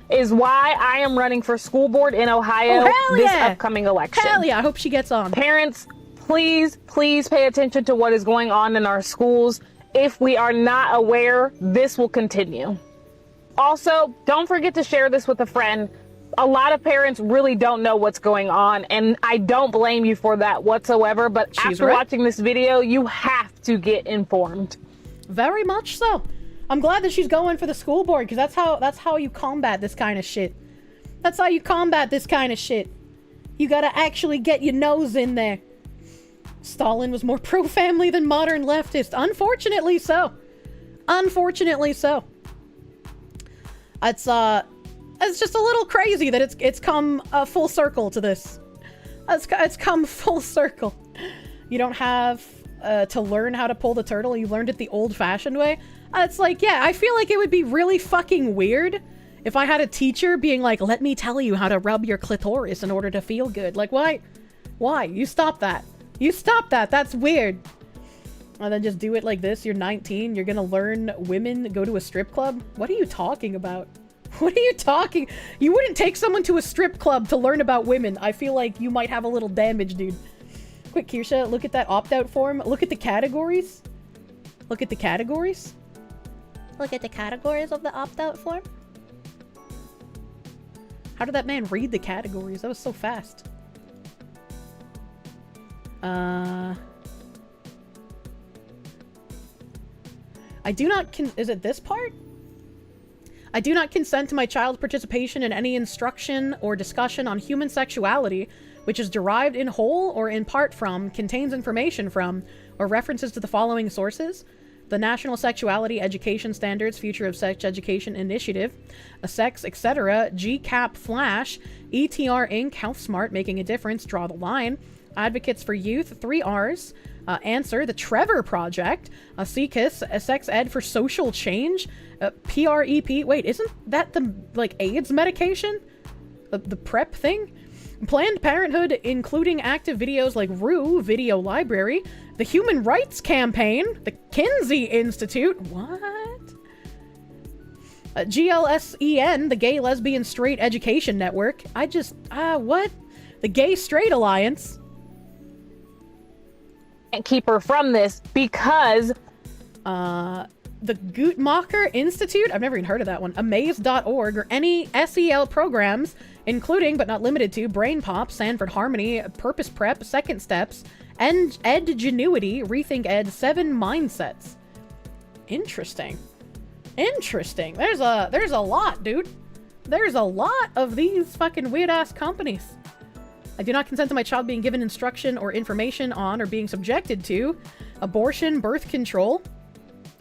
Is why I am running for school board in Ohio this upcoming election. Hell yeah, I hope she gets on. Parents, please pay attention to what is going on in our schools. If we are not aware, this will continue. Also, don't forget to share this with a friend. A lot of parents really don't know what's going on, and I don't blame you for that whatsoever, but after watching this video, you have to get informed. Very much so. I'm glad that she's going for the school board, because that's how you combat this kind of shit. That's how you combat this kind of shit. You gotta actually get your nose in there. Stalin was more pro-family than modern leftist. Unfortunately so. Unfortunately so. It's just a little crazy that it's come full circle to this. It's come full circle. You don't have to learn how to pull the turtle. You learned it the old-fashioned way. It's like, yeah, I feel like it would be really fucking weird If I had a teacher being like, let me tell you how to rub your clitoris in order to feel good. Like, why? Why? You stop that. You stop that. That's weird. And then just do it like this. You're 19. You're gonna learn women go to a strip club? What are you talking about? What are you talking? You wouldn't take someone to a strip club to learn about women. I feel like you might have a little damage, dude. Quick, Kirsche, look at that opt-out form. Look at the categories. Look at the categories. Look at the categories of the opt-out form. How did that man read the categories? That was so fast. I do not is it this part? I do not consent to my child's participation in any instruction or discussion on human sexuality, which is derived in whole or in part from, contains information from, or references to the following sources: the National Sexuality Education Standards Future of Sex Education Initiative, a Sex, etc., GCAP Flash, ETR Inc., Health Smart, Making a Difference, Draw the Line, Advocates for Youth, 3 Rs, Answer, the Trevor Project, CKIS, a Sex Ed for Social Change, PREP, wait, isn't that the, like, AIDS medication? The PrEP thing? Planned Parenthood, including active videos like RU Video Library, the Human Rights Campaign, the Kinsey Institute, what? GLSEN, the Gay Lesbian Straight Education Network, what? The Gay Straight Alliance. Can't keep her from this because... the Guttmacher Institute, I've never even heard of that one, amaze.org, or any SEL programs, including but not limited to Brain Pop, Sanford Harmony, Purpose Prep, Second Steps, and Edgenuity, Rethink Ed, 7 Mindsets. Interesting. Interesting. There's a lot, dude. There's a lot of these fucking weird-ass companies. I do not consent to my child being given instruction or information on or being subjected to abortion, birth control,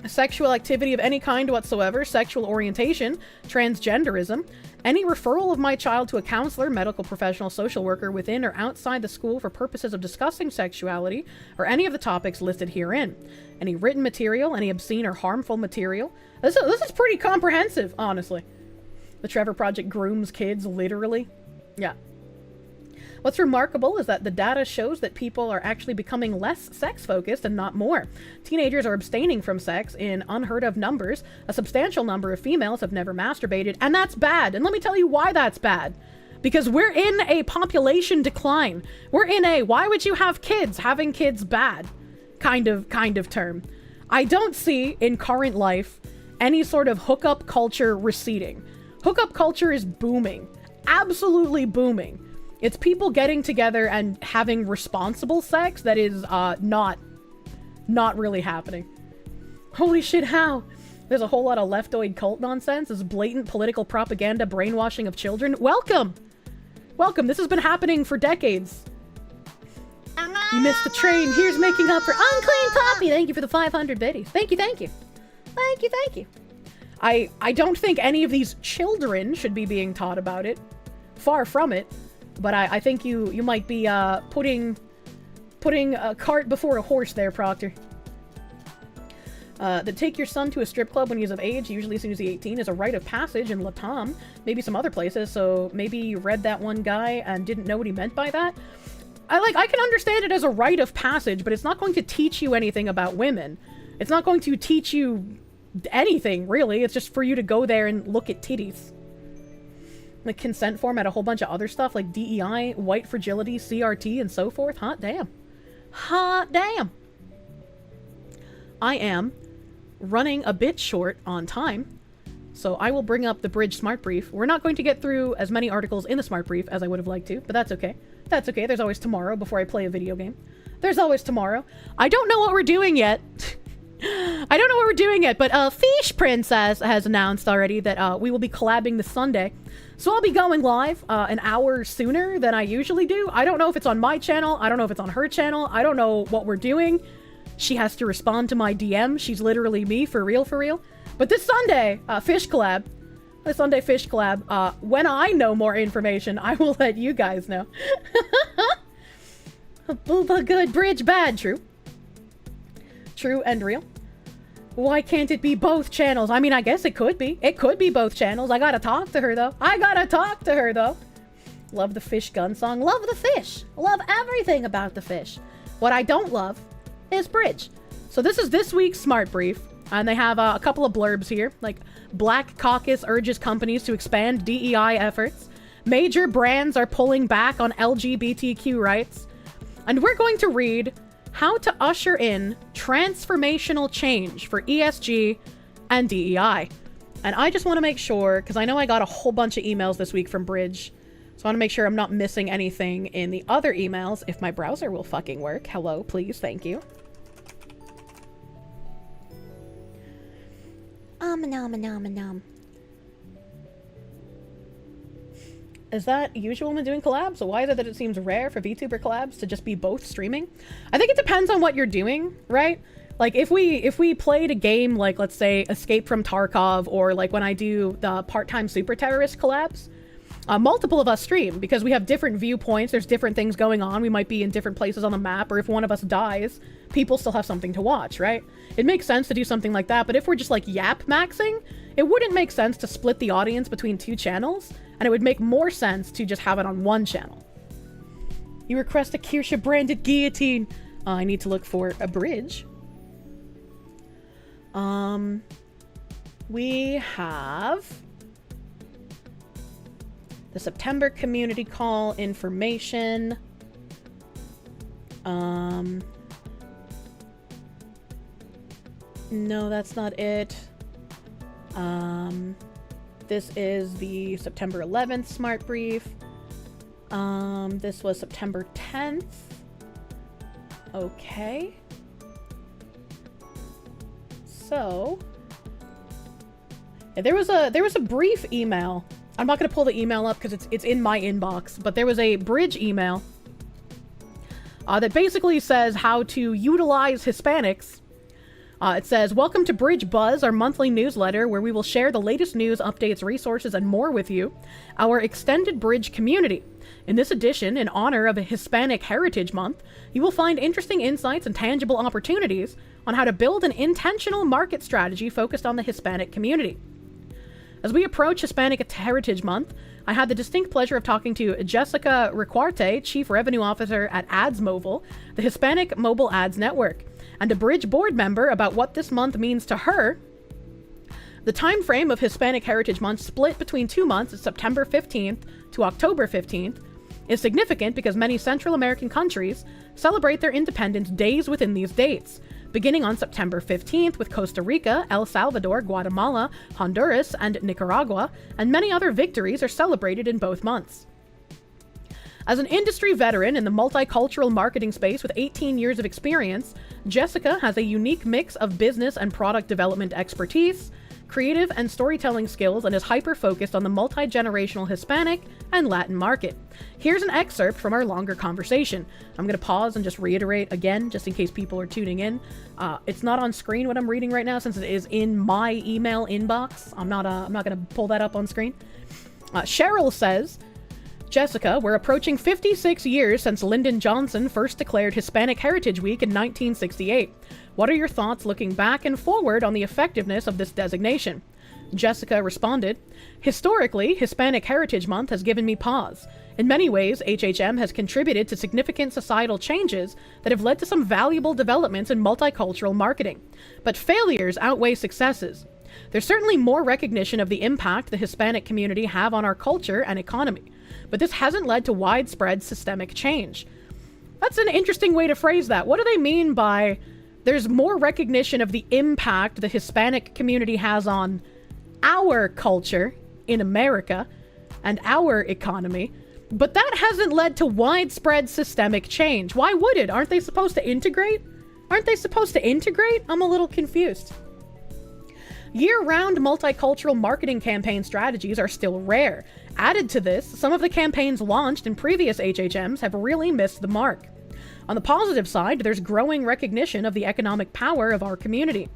sexual activity of any kind whatsoever, sexual orientation, transgenderism, any referral of my child to a counselor, medical professional, social worker within or outside the school for purposes of discussing sexuality or any of the topics listed herein, any written material, any obscene or harmful material. This is pretty comprehensive, honestly. The Trevor Project grooms kids, literally. Yeah. What's remarkable is that the data shows that people are actually becoming less sex-focused and not more. Teenagers are abstaining from sex in unheard of numbers. A substantial number of females have never masturbated, and that's bad. And let me tell you why that's bad. Because we're in a population decline. We're in a, why would you have kids? Having kids bad kind of term. I don't see in current life any sort of hookup culture receding. Hookup culture is booming. Absolutely booming. It's people getting together and having responsible sex that is not really happening. Holy shit, how? There's a whole lot of leftoid cult nonsense. There's blatant political propaganda, brainwashing of children. Welcome! Welcome, this has been happening for decades. You missed the train. Here's making up for Unclean Poppy. Thank you for the 500 biddies. Thank you, thank you. Thank you, thank you. I don't think any of these children should be being taught about it. Far from it. But I think you might be putting a cart before a horse there, Proctor. That take your son to a strip club when he's of age, usually as soon as he's 18, is a rite of passage in Latam. Maybe some other places, so maybe you read that one guy and didn't know what he meant by that. I can understand it as a rite of passage, but it's not going to teach you anything about women. It's not going to teach you anything, really. It's just for you to go there and look at titties. The consent form had a whole bunch of other stuff like DEI, white fragility, CRT, and so forth. Hot damn. Hot damn. I am running a bit short on time, so I will bring up the Bridge Smart Brief. We're not going to get through as many articles in the Smart Brief as I would have liked to, but that's okay. That's okay. There's always tomorrow before I play a video game. There's always tomorrow. I don't know what we're doing yet. I don't know what we're doing yet, but Fish Princess has announced already that we will be collabing this Sunday. So I'll be going live an hour sooner than I usually do. I don't know if it's on my channel. I don't know if it's on her channel. I don't know what we're doing. She has to respond to my DM. She's literally me, for real, for real. But this Sunday, Fish Collab. This Sunday Fish Collab. When I know more information, I will let you guys know. Booba good, Bridge bad. True. True and real. Why can't it be both channels? I mean, I guess it could be. It could be both channels. I gotta talk to her, though. Love the fish gun song. Love the fish. Love everything about the fish. What I don't love is bridge. So this is this week's Smart Brief. And they have a couple of blurbs here. Like, Black Caucus urges companies to expand DEI efforts. Major brands are pulling back on LGBTQ rights. And we're going to read how to usher in transformational change for ESG and DEI. And I just want to make sure, because I know I got a whole bunch of emails this week from Bridge, so I want to make sure I'm not missing anything in the other emails, if my browser will fucking work. Hello, please, thank you. Is that usual when doing collabs? So why is it that it seems rare for VTuber collabs to just be both streaming? I think it depends on what you're doing, right? Like, if we played a game like, let's say, Escape from Tarkov, or like when I do the part-time super terrorist collabs, multiple of us stream because we have different viewpoints. There's different things going on. We might be in different places on the map, or if one of us dies, people still have something to watch, right? It makes sense to do something like that, but if we're just like yap maxing, it wouldn't make sense to split the audience between two channels, and it would make more sense to just have it on one channel. You request a Kirsche branded guillotine. I need to look for a bridge. We have the September community call information. No, that's not it. This is the September 11th Smart Brief. This was September 10th. Okay. So, yeah, there was a brief email. I'm not going to pull the email up because it's in my inbox, but there was a bridge email that basically says how to utilize Hispanics. It says, welcome to Bridge Buzz, our monthly newsletter where we will share the latest news, updates, resources, and more with you, our extended Bridge community. In this edition, in honor of a Hispanic Heritage Month, you will find interesting insights and tangible opportunities on how to build an intentional market strategy focused on the Hispanic community. As we approach Hispanic Heritage Month, I had the distinct pleasure of talking to Jessica Riquarte, Chief Revenue Officer at Ads Mobile, the Hispanic Mobile Ads Network, and a Bridge board member about what this month means to her. The time frame of Hispanic Heritage Month, split between 2 months at September 15th to October 15th, is significant because many Central American countries celebrate their independence days within these dates, beginning on September 15th with Costa Rica, El Salvador, Guatemala, Honduras, and Nicaragua, and many other victories are celebrated in both months. As an industry veteran in the multicultural marketing space with 18 years of experience, Jessica has a unique mix of business and product development expertise, creative and storytelling skills, and is hyper-focused on the multi-generational Hispanic and Latin market. Here's an excerpt from our longer conversation. I'm going to pause and just reiterate again, just in case people are tuning in. It's not on screen what I'm reading right now since it is in my email inbox. I'm not going to pull that up on screen. Cheryl says, Jessica, we're approaching 56 years since Lyndon Johnson first declared Hispanic Heritage Week in 1968. What are your thoughts looking back and forward on the effectiveness of this designation? Jessica responded, historically, Hispanic Heritage Month has given me pause. In many ways, HHM has contributed to significant societal changes that have led to some valuable developments in multicultural marketing. But failures outweigh successes. There's certainly more recognition of the impact the Hispanic community have on our culture and economy, but this hasn't led to widespread systemic change. That's an interesting way to phrase that. What do they mean by there's more recognition of the impact the Hispanic community has on our culture in America and our economy, but that hasn't led to widespread systemic change? Why would it? Aren't they supposed to integrate? I'm a little confused. Year-round multicultural marketing campaign strategies are still rare. Added to this, some of the campaigns launched in previous HHMs have really missed the mark. On the positive side, there's growing recognition of the economic power of our community.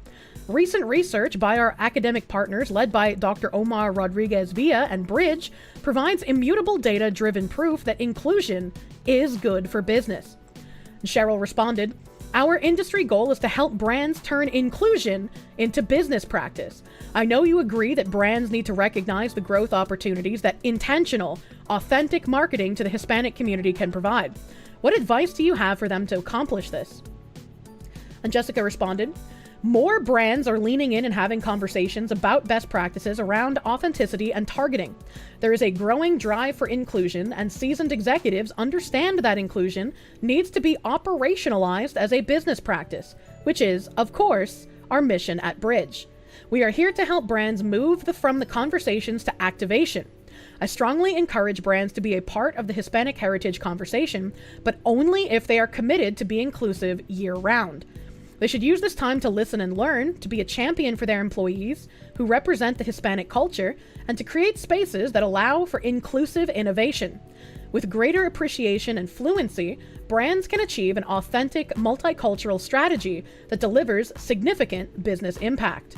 Recent research by our academic partners, led by Dr. Omar Rodriguez Villa and Bridge, provides immutable data-driven proof that inclusion is good for business. Cheryl responded, Our industry goal is to help brands turn inclusion into business practice. I know you agree that brands need to recognize the growth opportunities that intentional, authentic marketing to the Hispanic community can provide. What advice do you have for them to accomplish this? And Jessica responded, more brands are leaning in and having conversations about best practices around authenticity and targeting. There is a growing drive for inclusion, and seasoned executives understand that inclusion needs to be operationalized as a business practice, which is, of course, our mission at Bridge. We are here to help brands move from the conversations to activation. I strongly encourage brands to be a part of the Hispanic heritage conversation, but only if they are committed to be inclusive year-round. They should use this time to listen and learn, to be a champion for their employees who represent the Hispanic culture, and to create spaces that allow for inclusive innovation. With greater appreciation and fluency, brands can achieve an authentic, multicultural strategy that delivers significant business impact.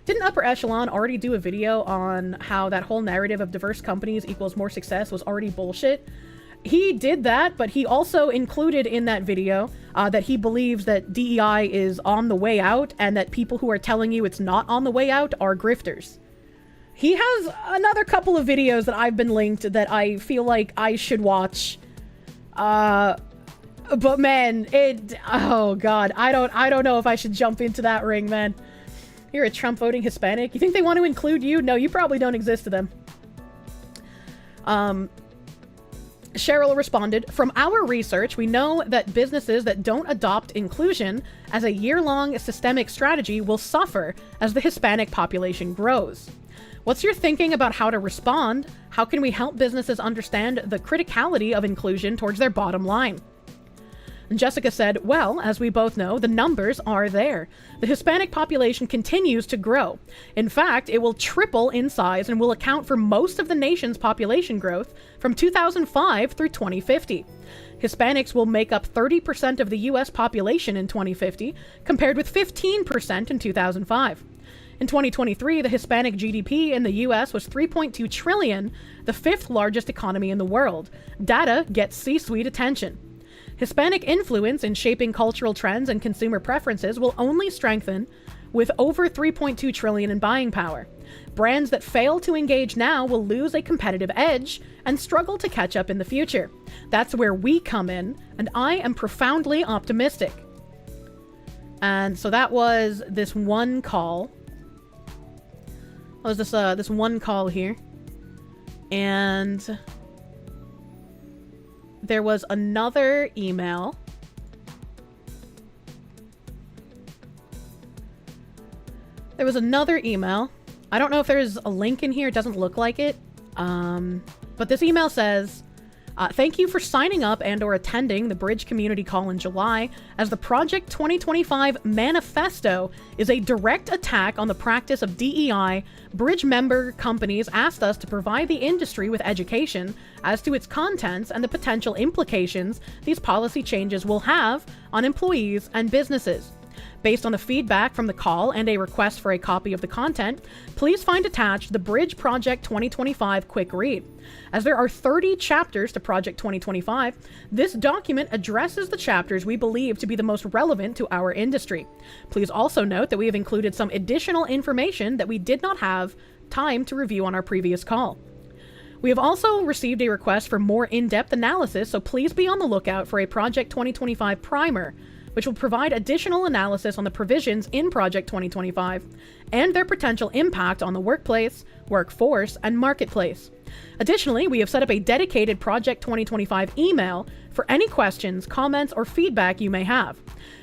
Didn't Upper Echelon already do a video on how that whole narrative of diverse companies equals more success was already bullshit? He did that, but he also included in that video that he believes that DEI is on the way out and that people who are telling you it's not on the way out are grifters. He has another couple of videos that I've been linked that I feel like I should watch. But man, oh god, I don't know if I should jump into that ring, man. You're a Trump voting Hispanic. You think they want to include you? No, you probably don't exist to them. Cheryl responded, from our research, we know that businesses that don't adopt inclusion as a year-long systemic strategy will suffer as the Hispanic population grows. What's your thinking about how to respond? How can we help businesses understand the criticality of inclusion towards their bottom line? And Jessica said, well, as we both know, the numbers are there. The Hispanic population continues to grow. In fact, it will triple in size and will account for most of the nation's population growth from 2005 through 2050. Hispanics will make up 30% of the U.S. population in 2050, compared with 15% in 2005. In 2023, the Hispanic GDP in the U.S. was $3.2 trillion, the fifth largest economy in the world. Data gets C-suite attention. Hispanic influence in shaping cultural trends and consumer preferences will only strengthen with over $3.2 trillion in buying power. Brands that fail to engage now will lose a competitive edge and struggle to catch up in the future. That's where we come in, and I am profoundly optimistic. And so that was this one call. What was this one call here? And there was another email. I don't know if there's a link in here. It doesn't look like it. But this email says, thank you for signing up and or attending the Bridge Community Call in July, as the Project 2025 Manifesto is a direct attack on the practice of DEI. Bridge member companies asked us to provide the industry with education as to its contents and the potential implications these policy changes will have on employees and businesses. Based on the feedback from the call and a request for a copy of the content, please find attached the Bridge Project 2025 Quick Read. As there are 30 chapters to Project 2025, this document addresses the chapters we believe to be the most relevant to our industry. Please also note that we have included some additional information that we did not have time to review on our previous call. We have also received a request for more in-depth analysis, so please be on the lookout for a Project 2025 primer, which will provide additional analysis on the provisions in Project 2025 and their potential impact on the workplace, workforce, and marketplace. Additionally, we have set up a dedicated Project 2025 email for any questions, comments, or feedback you may have.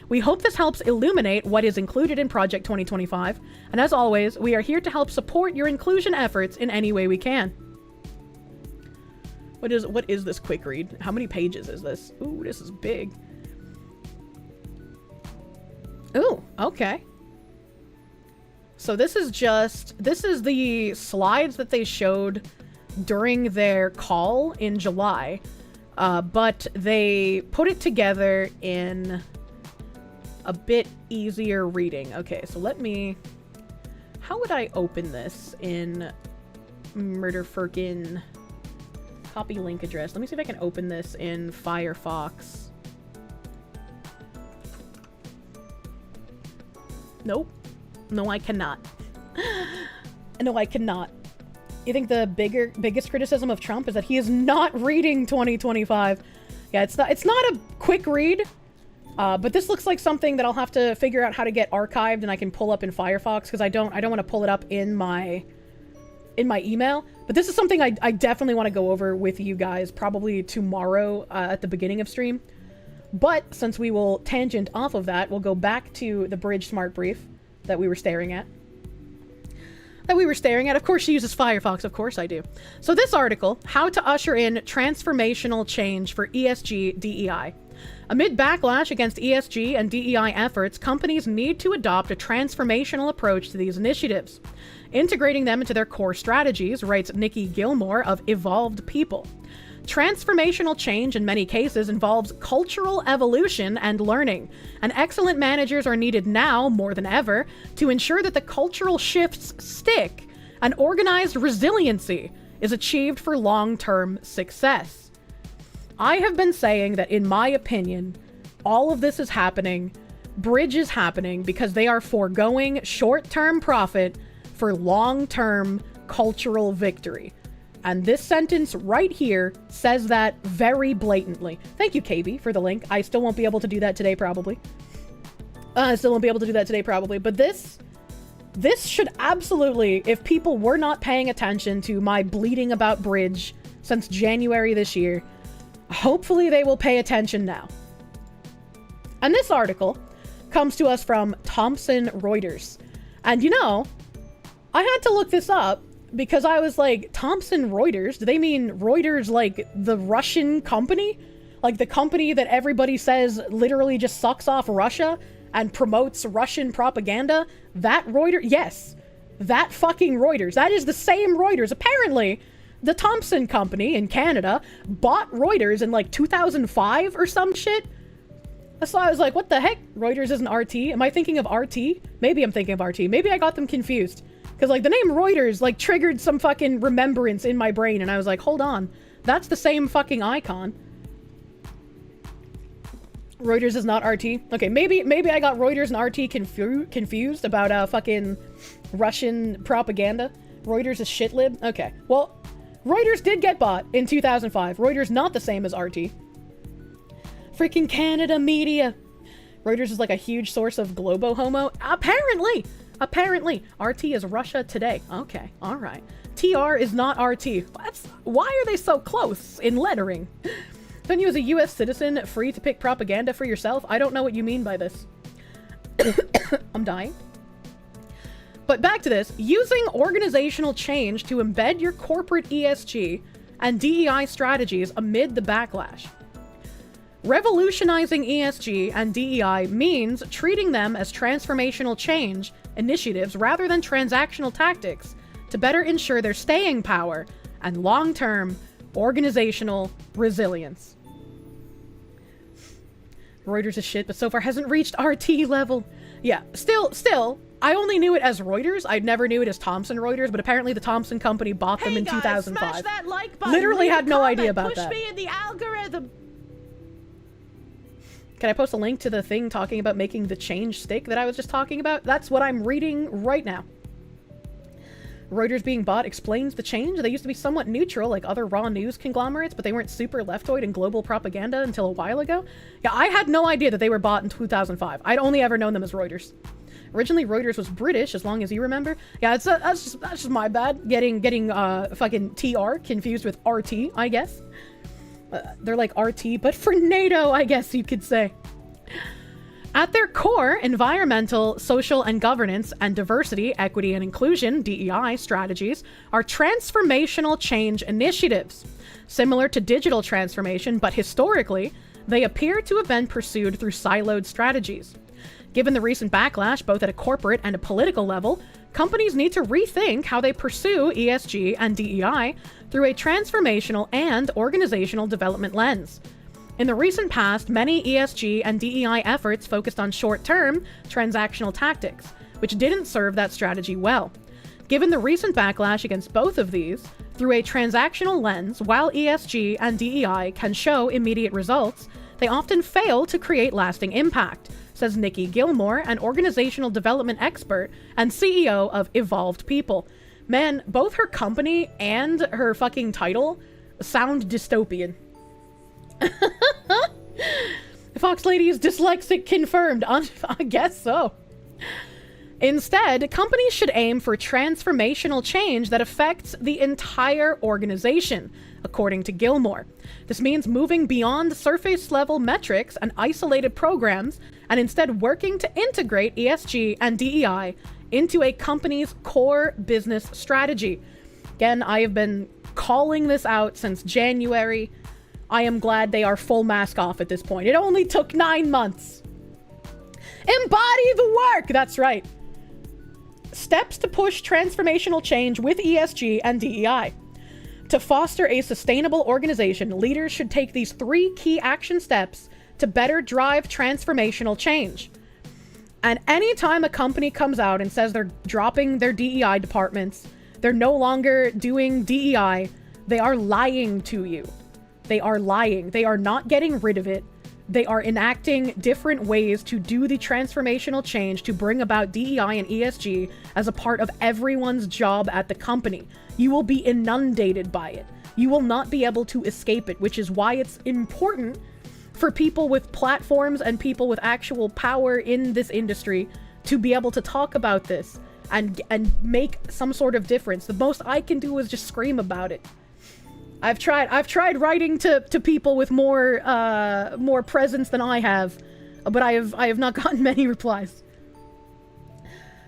We hope this helps illuminate what is included in Project 2025, and as always, we are here to help support your inclusion efforts in any way we can. What is this quick read? How many pages is this? Ooh, this is big. Ooh, okay. So this is the slides that they showed during their call in July, but they put it together in a bit easier reading. Okay, so how would I open this in Murderfirkin? Copy link address. Let me see if I can open this in Firefox. Nope. No, I cannot. No, I cannot. You think the biggest criticism of Trump is that he is not reading 2025? Yeah, it's not a quick read, but this looks like something that I'll have to figure out how to get archived and I can pull up in Firefox, because I don't want to pull it up in my email. But this is something I definitely want to go over with you guys probably tomorrow at the beginning of stream. But since we will tangent off of that, we'll go back to the Bridge Smart Brief that we were staring at. Of course she uses Firefox, of course I do. So this article, How to Usher in Transformational Change for ESG DEI. Amid backlash against ESG and DEI efforts, companies need to adopt a transformational approach to these initiatives, integrating them into their core strategies, writes Nikki Gilmore of Evolved People. Transformational change in many cases involves cultural evolution and learning, and excellent managers are needed now more than ever to ensure that the cultural shifts stick and organized resiliency is achieved for long-term success. I have been saying that, in my opinion, all of this is happening, Bridge is happening, because they are foregoing short-term profit for long-term cultural victory. And this sentence right here says that very blatantly. Thank you, KB, for the link. I still won't be able to do that today, probably. But this should absolutely, if people were not paying attention to my bleating about Bridge since January this year, hopefully they will pay attention now. And this article comes to us from Thomson Reuters. And you know, I had to look this up, because I was like, Thomson Reuters? Do they mean Reuters like the Russian company? Like the company that everybody says literally just sucks off Russia and promotes Russian propaganda? That Reuters? Yes. That fucking Reuters. That is the same Reuters. Apparently, the Thomson company in Canada bought Reuters in like 2005 or some shit. So I was like, what the heck? Reuters isn't RT? Am I thinking of RT? Maybe I'm thinking of RT. Maybe I got them confused. Because, like, the name Reuters, like, triggered some fucking remembrance in my brain, and I was like, hold on. That's the same fucking icon. Reuters is not RT? Okay, maybe I got Reuters and RT confused about, fucking Russian propaganda. Reuters is shitlib? Okay, well, Reuters did get bought in 2005. Reuters not the same as RT. Freaking Canada media. Reuters is, like, a huge source of globo-homo. Apparently, RT is Russia Today. Okay, alright. TR is not RT. Why are they so close in lettering? Don't you as a US citizen free to pick propaganda for yourself? I don't know what you mean by this. I'm dying. But back to this. Using organizational change to embed your corporate ESG and DEI strategies amid the backlash. Revolutionizing ESG and DEI means treating them as transformational change initiatives rather than transactional tactics to better ensure their staying power and long-term organizational resilience. Reuters is shit, but so far hasn't reached RT level. Yeah, still, I only knew it as Reuters. I never knew it as Thomson Reuters, but apparently the Thomson company bought them in 2005. Smash that like button. Literally had no idea about Push that. me in the algorithm. Can I post a link to the thing talking about making the change stick that I was just talking about? That's what I'm reading right now. Reuters being bought explains the change. They used to be somewhat neutral like other raw news conglomerates, but they weren't super leftoid and global propaganda until a while ago. Yeah, I had no idea that they were bought in 2005. I'd only ever known them as Reuters. Originally, Reuters was British, as long as you remember. Yeah, that's just my bad. Getting fucking TR confused with RT, I guess. They're like RT, but for NATO, I guess you could say. At their core, environmental, social, and governance, and diversity, equity, and inclusion, DEI, strategies are transformational change initiatives. Similar to digital transformation, but historically, they appear to have been pursued through siloed strategies. Given the recent backlash, both at a corporate and a political level, companies need to rethink how they pursue ESG and DEI through a transformational and organizational development lens. In the recent past, many ESG and DEI efforts focused on short-term, transactional tactics, which didn't serve that strategy well. Given the recent backlash against both of these, through a transactional lens, while ESG and DEI can show immediate results, they often fail to create lasting impact, says Nikki Gilmore, an organizational development expert and CEO of Evolved People. Man, both her company and her fucking title sound dystopian. Fox Lady is dyslexic confirmed. I guess so. Instead, companies should aim for transformational change that affects the entire organization, according to Gilmore. This means moving beyond surface-level metrics and isolated programs, and instead working to integrate ESG and DEI into a company's core business strategy. Again, I have been calling this out since January. I am glad they are full mask off at this point. It only took 9 months. Embody the work! That's right. Steps to push transformational change with ESG and DEI. To foster a sustainable organization, leaders should take these 3 key action steps to better drive transformational change. And anytime a company comes out and says they're dropping their DEI departments, they're no longer doing DEI, they are lying to you. They are lying. They are not getting rid of it. They are enacting different ways to do the transformational change to bring about DEI and ESG as a part of everyone's job at the company. You will be inundated by it. You will not be able to escape it, which is why it's important for people with platforms and people with actual power in this industry to be able to talk about this and make some sort of difference. The most I can do is just scream about it. I've tried writing to people with more presence than I have, but I have not gotten many replies.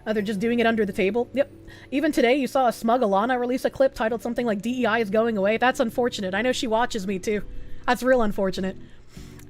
They're just doing it under the table. Yep. Even today, you saw a smug Alana release a clip titled something like DEI is going away. That's unfortunate. I know she watches me too. That's real unfortunate.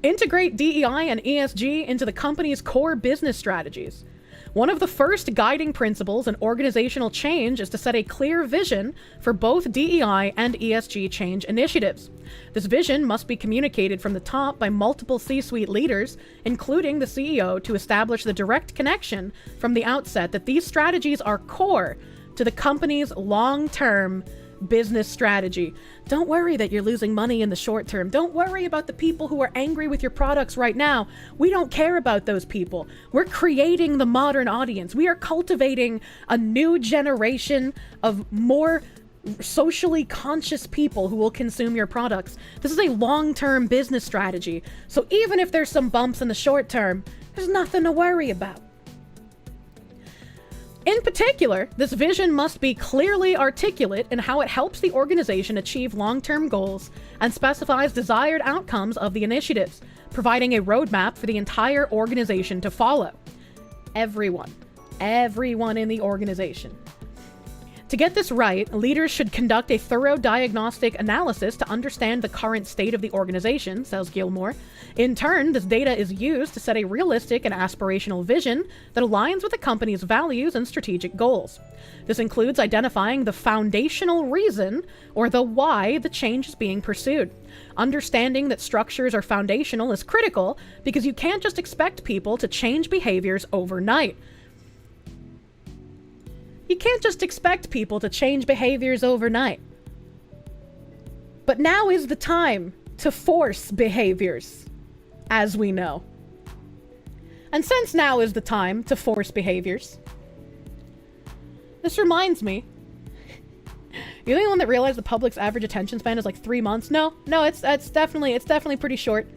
Integrate DEI and ESG into the company's core business strategies. One of the first guiding principles in organizational change is to set a clear vision for both DEI and ESG change initiatives. This vision must be communicated from the top by multiple C-suite leaders, including the CEO, to establish the direct connection from the outset that these strategies are core to the company's long-term business strategy. Don't worry that you're losing money in the short term. Don't worry about the people who are angry with your products right now. We don't care about those people. We're creating the modern audience. We are cultivating a new generation of more socially conscious people who will consume your products. This is a long-term business strategy. So even if there's some bumps in the short term, there's nothing to worry about. In particular, this vision must be clearly articulate in how it helps the organization achieve long-term goals and specifies desired outcomes of the initiatives, providing a roadmap for the entire organization to follow. Everyone in the organization. To get this right, leaders should conduct a thorough diagnostic analysis to understand the current state of the organization, says Gilmore. In turn, this data is used to set a realistic and aspirational vision that aligns with the company's values and strategic goals. This includes identifying the foundational reason, or the why, the change is being pursued. Understanding that structures are foundational is critical because you can't just expect people to change behaviors overnight. You can't just expect people to change behaviors overnight. But now is the time to force behaviors, as we know. And since now is the time to force behaviors, this reminds me, you're the only one that realized the public's average attention span is like 3 months? No, it's definitely pretty short.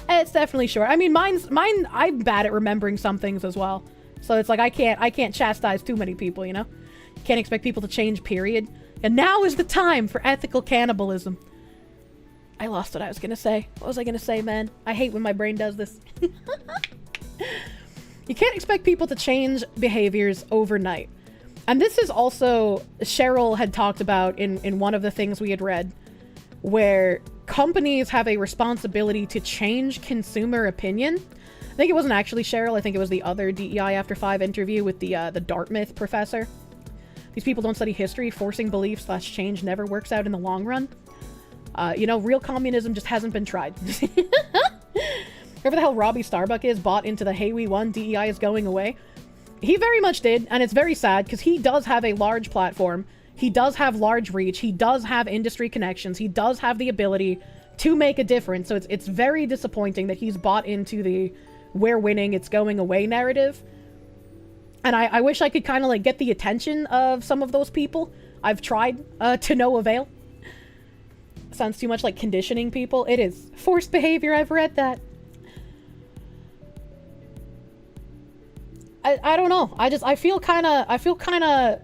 It's definitely short. I mean, I'm bad at remembering some things as well. So it's like I can't chastise too many people, you know? Can't expect people to change, period. And now is the time for ethical cannibalism. I lost what I was gonna say. What was I gonna say, man? I hate when my brain does this. You can't expect people to change behaviors overnight. And this is also, Cheryl had talked about in one of the things we had read, where companies have a responsibility to change consumer opinion. I think it wasn't actually Cheryl. I think it was the other DEI After 5 interview with the Dartmouth professor. These people don't study history. Forcing belief/change never works out in the long run. You know, real communism just hasn't been tried. Whoever the hell Robbie Starbuck is bought into the "Hey, we won, DEI is going away." He very much did, and it's very sad because he does have a large platform. He does have large reach. He does have industry connections. He does have the ability to make a difference. So it's very disappointing that he's bought into the we're winning, it's going away narrative. And I wish I could kind of like get the attention of some of those people. I've tried to no avail. Sounds too much like conditioning people. It is forced behavior. I've read that. I don't know. I feel kind of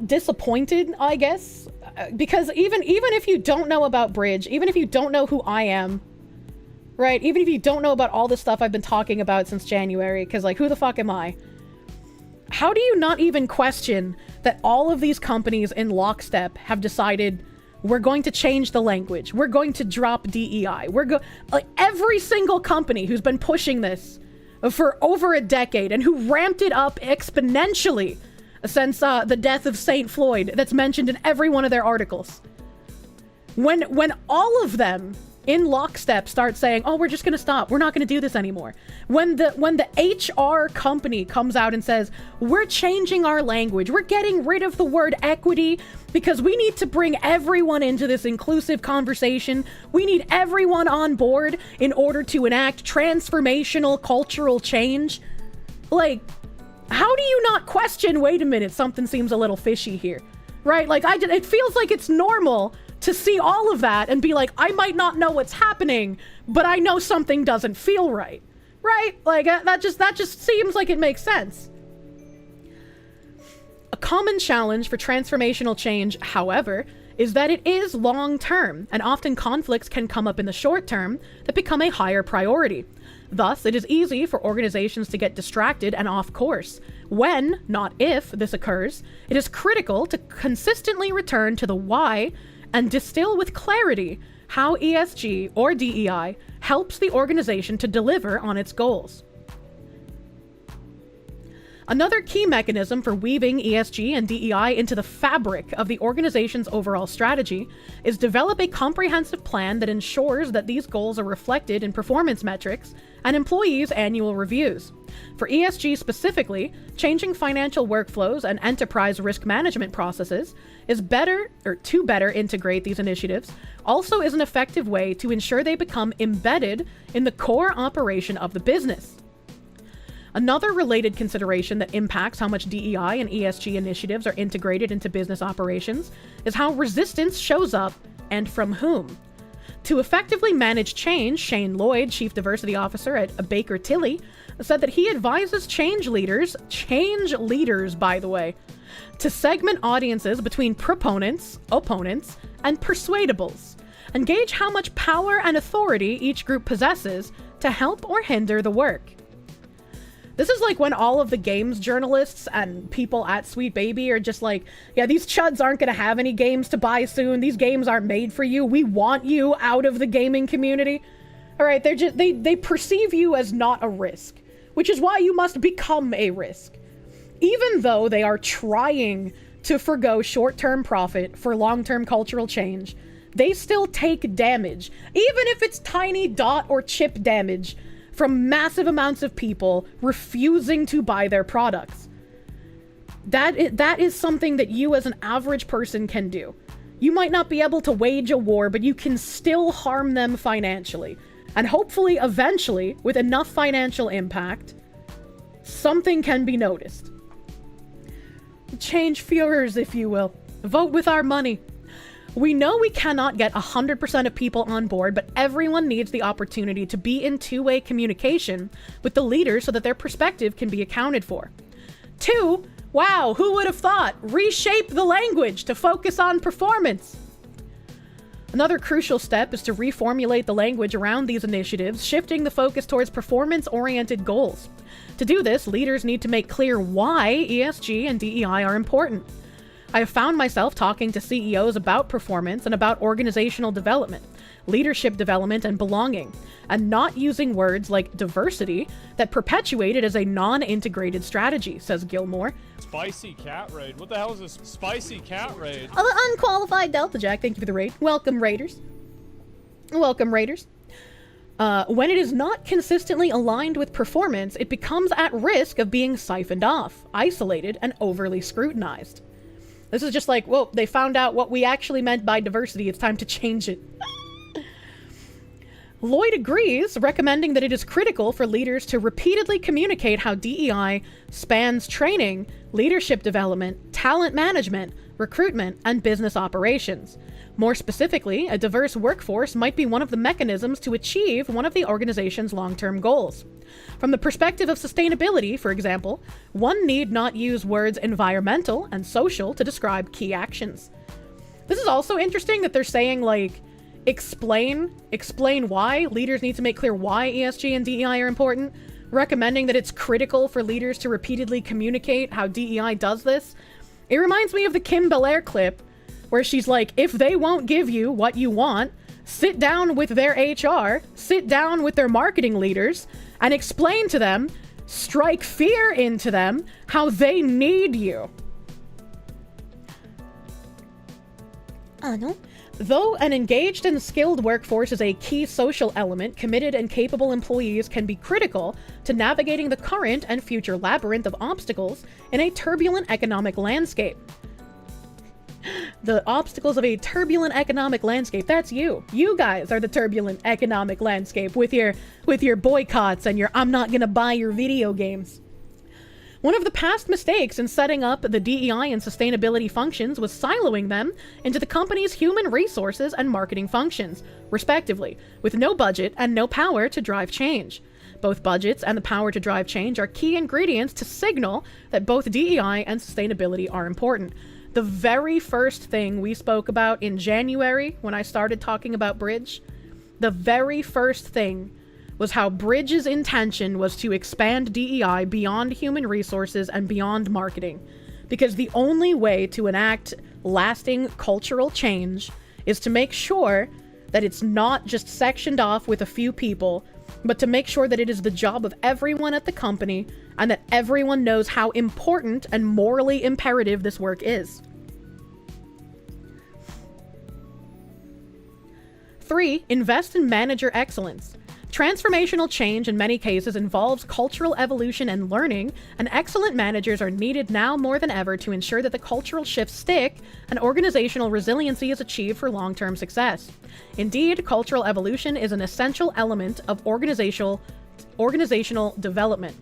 disappointed, I guess, because even if you don't know about Bridge, even if you don't know who I am, right? Even if you don't know about all the stuff I've been talking about since January, because like, who the fuck am I? How do you not even question that all of these companies in lockstep have decided we're going to change the language, we're going to drop DEI, like every single company who's been pushing this for over a decade and who ramped it up exponentially since the death of St. Floyd, that's mentioned in every one of their articles. When all of them in lockstep start saying, oh, we're just gonna stop, we're not gonna do this anymore. When the HR company comes out and says, we're changing our language, we're getting rid of the word equity because we need to bring everyone into this inclusive conversation. We need everyone on board in order to enact transformational cultural change. Like, how do you not question, wait a minute, something seems a little fishy here, right? Like, it feels like it's normal to see all of that and be like, I might not know what's happening, but I know something doesn't feel right, right? Like, that just seems like it makes sense. A common challenge for transformational change, however, is that it is long-term, and often conflicts can come up in the short term that become a higher priority. Thus, it is easy for organizations to get distracted and off course. When, not if, this occurs, it is critical to consistently return to the why and distill with clarity how ESG or DEI helps the organization to deliver on its goals. Another key mechanism for weaving ESG and DEI into the fabric of the organization's overall strategy is develop a comprehensive plan that ensures that these goals are reflected in performance metrics and employees' annual reviews. For ESG specifically, changing financial workflows and enterprise risk management processes is to better integrate these initiatives also is an effective way to ensure they become embedded in the core operation of the business. Another related consideration that impacts how much DEI and ESG initiatives are integrated into business operations is how resistance shows up and from whom. To effectively manage change, Shane Lloyd, Chief Diversity Officer at Baker Tilly, said that he advises change leaders by the way, to segment audiences between proponents, opponents, and persuadables, and gauge how much power and authority each group possesses to help or hinder the work. This is like when all of the games journalists and people at Sweet Baby are just like, yeah, these chuds aren't going to have any games to buy soon. These games aren't made for you. We want you out of the gaming community. All right, they perceive you as not a risk, which is why you must become a risk. Even though they are trying to forgo short-term profit for long-term cultural change, they still take damage, even if it's tiny dot or chip damage, from massive amounts of people refusing to buy their products. That is something that you as an average person can do. You might not be able to wage a war, but you can still harm them financially. And hopefully, eventually, with enough financial impact, something can be noticed. Change Führers, if you will. Vote with our money. We know we cannot get 100% of people on board, but everyone needs the opportunity to be in two-way communication with the leaders so that their perspective can be accounted for. 2, wow, who would have thought? Reshape the language to focus on performance. Another crucial step is to reformulate the language around these initiatives, shifting the focus towards performance-oriented goals. To do this, leaders need to make clear why ESG and DEI are important. I have found myself talking to CEOs about performance and about organizational development, leadership development, and belonging, and not using words like diversity that perpetuate it as a non-integrated strategy, says Gilmore. Spicy cat raid. What the hell is this spicy cat raid? Unqualified Delta Jack, thank you for the raid. Welcome, Raiders. Welcome, Raiders. When it is not consistently aligned with performance, it becomes at risk of being siphoned off, isolated, and overly scrutinized. This is just like, well, they found out what we actually meant by diversity. It's time to change it. Lloyd agrees, recommending that it is critical for leaders to repeatedly communicate how DEI spans training, leadership development, talent management, recruitment, and business operations. More specifically, a diverse workforce might be one of the mechanisms to achieve one of the organization's long-term goals. From the perspective of sustainability, for example, one need not use words environmental and social to describe key actions. This is also interesting that they're saying, like, explain why. Leaders need to make clear why ESG and DEI are important, recommending that it's critical for leaders to repeatedly communicate how DEI does this. It reminds me of the Kim Belair clip where she's like, if they won't give you what you want, sit down with their HR, sit down with their marketing leaders, and explain to them, strike fear into them, how they need you. No. Though an engaged and skilled workforce is a key social element, committed and capable employees can be critical to navigating the current and future labyrinth of obstacles in a turbulent economic landscape. The obstacles of a turbulent economic landscape, that's you. You guys are the turbulent economic landscape with your boycotts and your I'm not gonna buy your video games. One of the past mistakes in setting up the DEI and sustainability functions was siloing them into the company's human resources and marketing functions, respectively, with no budget and no power to drive change. Both budgets and the power to drive change are key ingredients to signal that both DEI and sustainability are important. The very first thing we spoke about in January when I started talking about Bridge, the very first thing was how Bridge's intention was to expand DEI beyond human resources and beyond marketing. Because the only way to enact lasting cultural change is to make sure that it's not just sectioned off with a few people, but to make sure that it is the job of everyone at the company and that everyone knows how important and morally imperative this work is. 3. Invest in manager excellence. Transformational change in many cases involves cultural evolution and learning, and excellent managers are needed now more than ever to ensure that the cultural shifts stick and organizational resiliency is achieved for long-term success. Indeed, cultural evolution is an essential element of organizational development.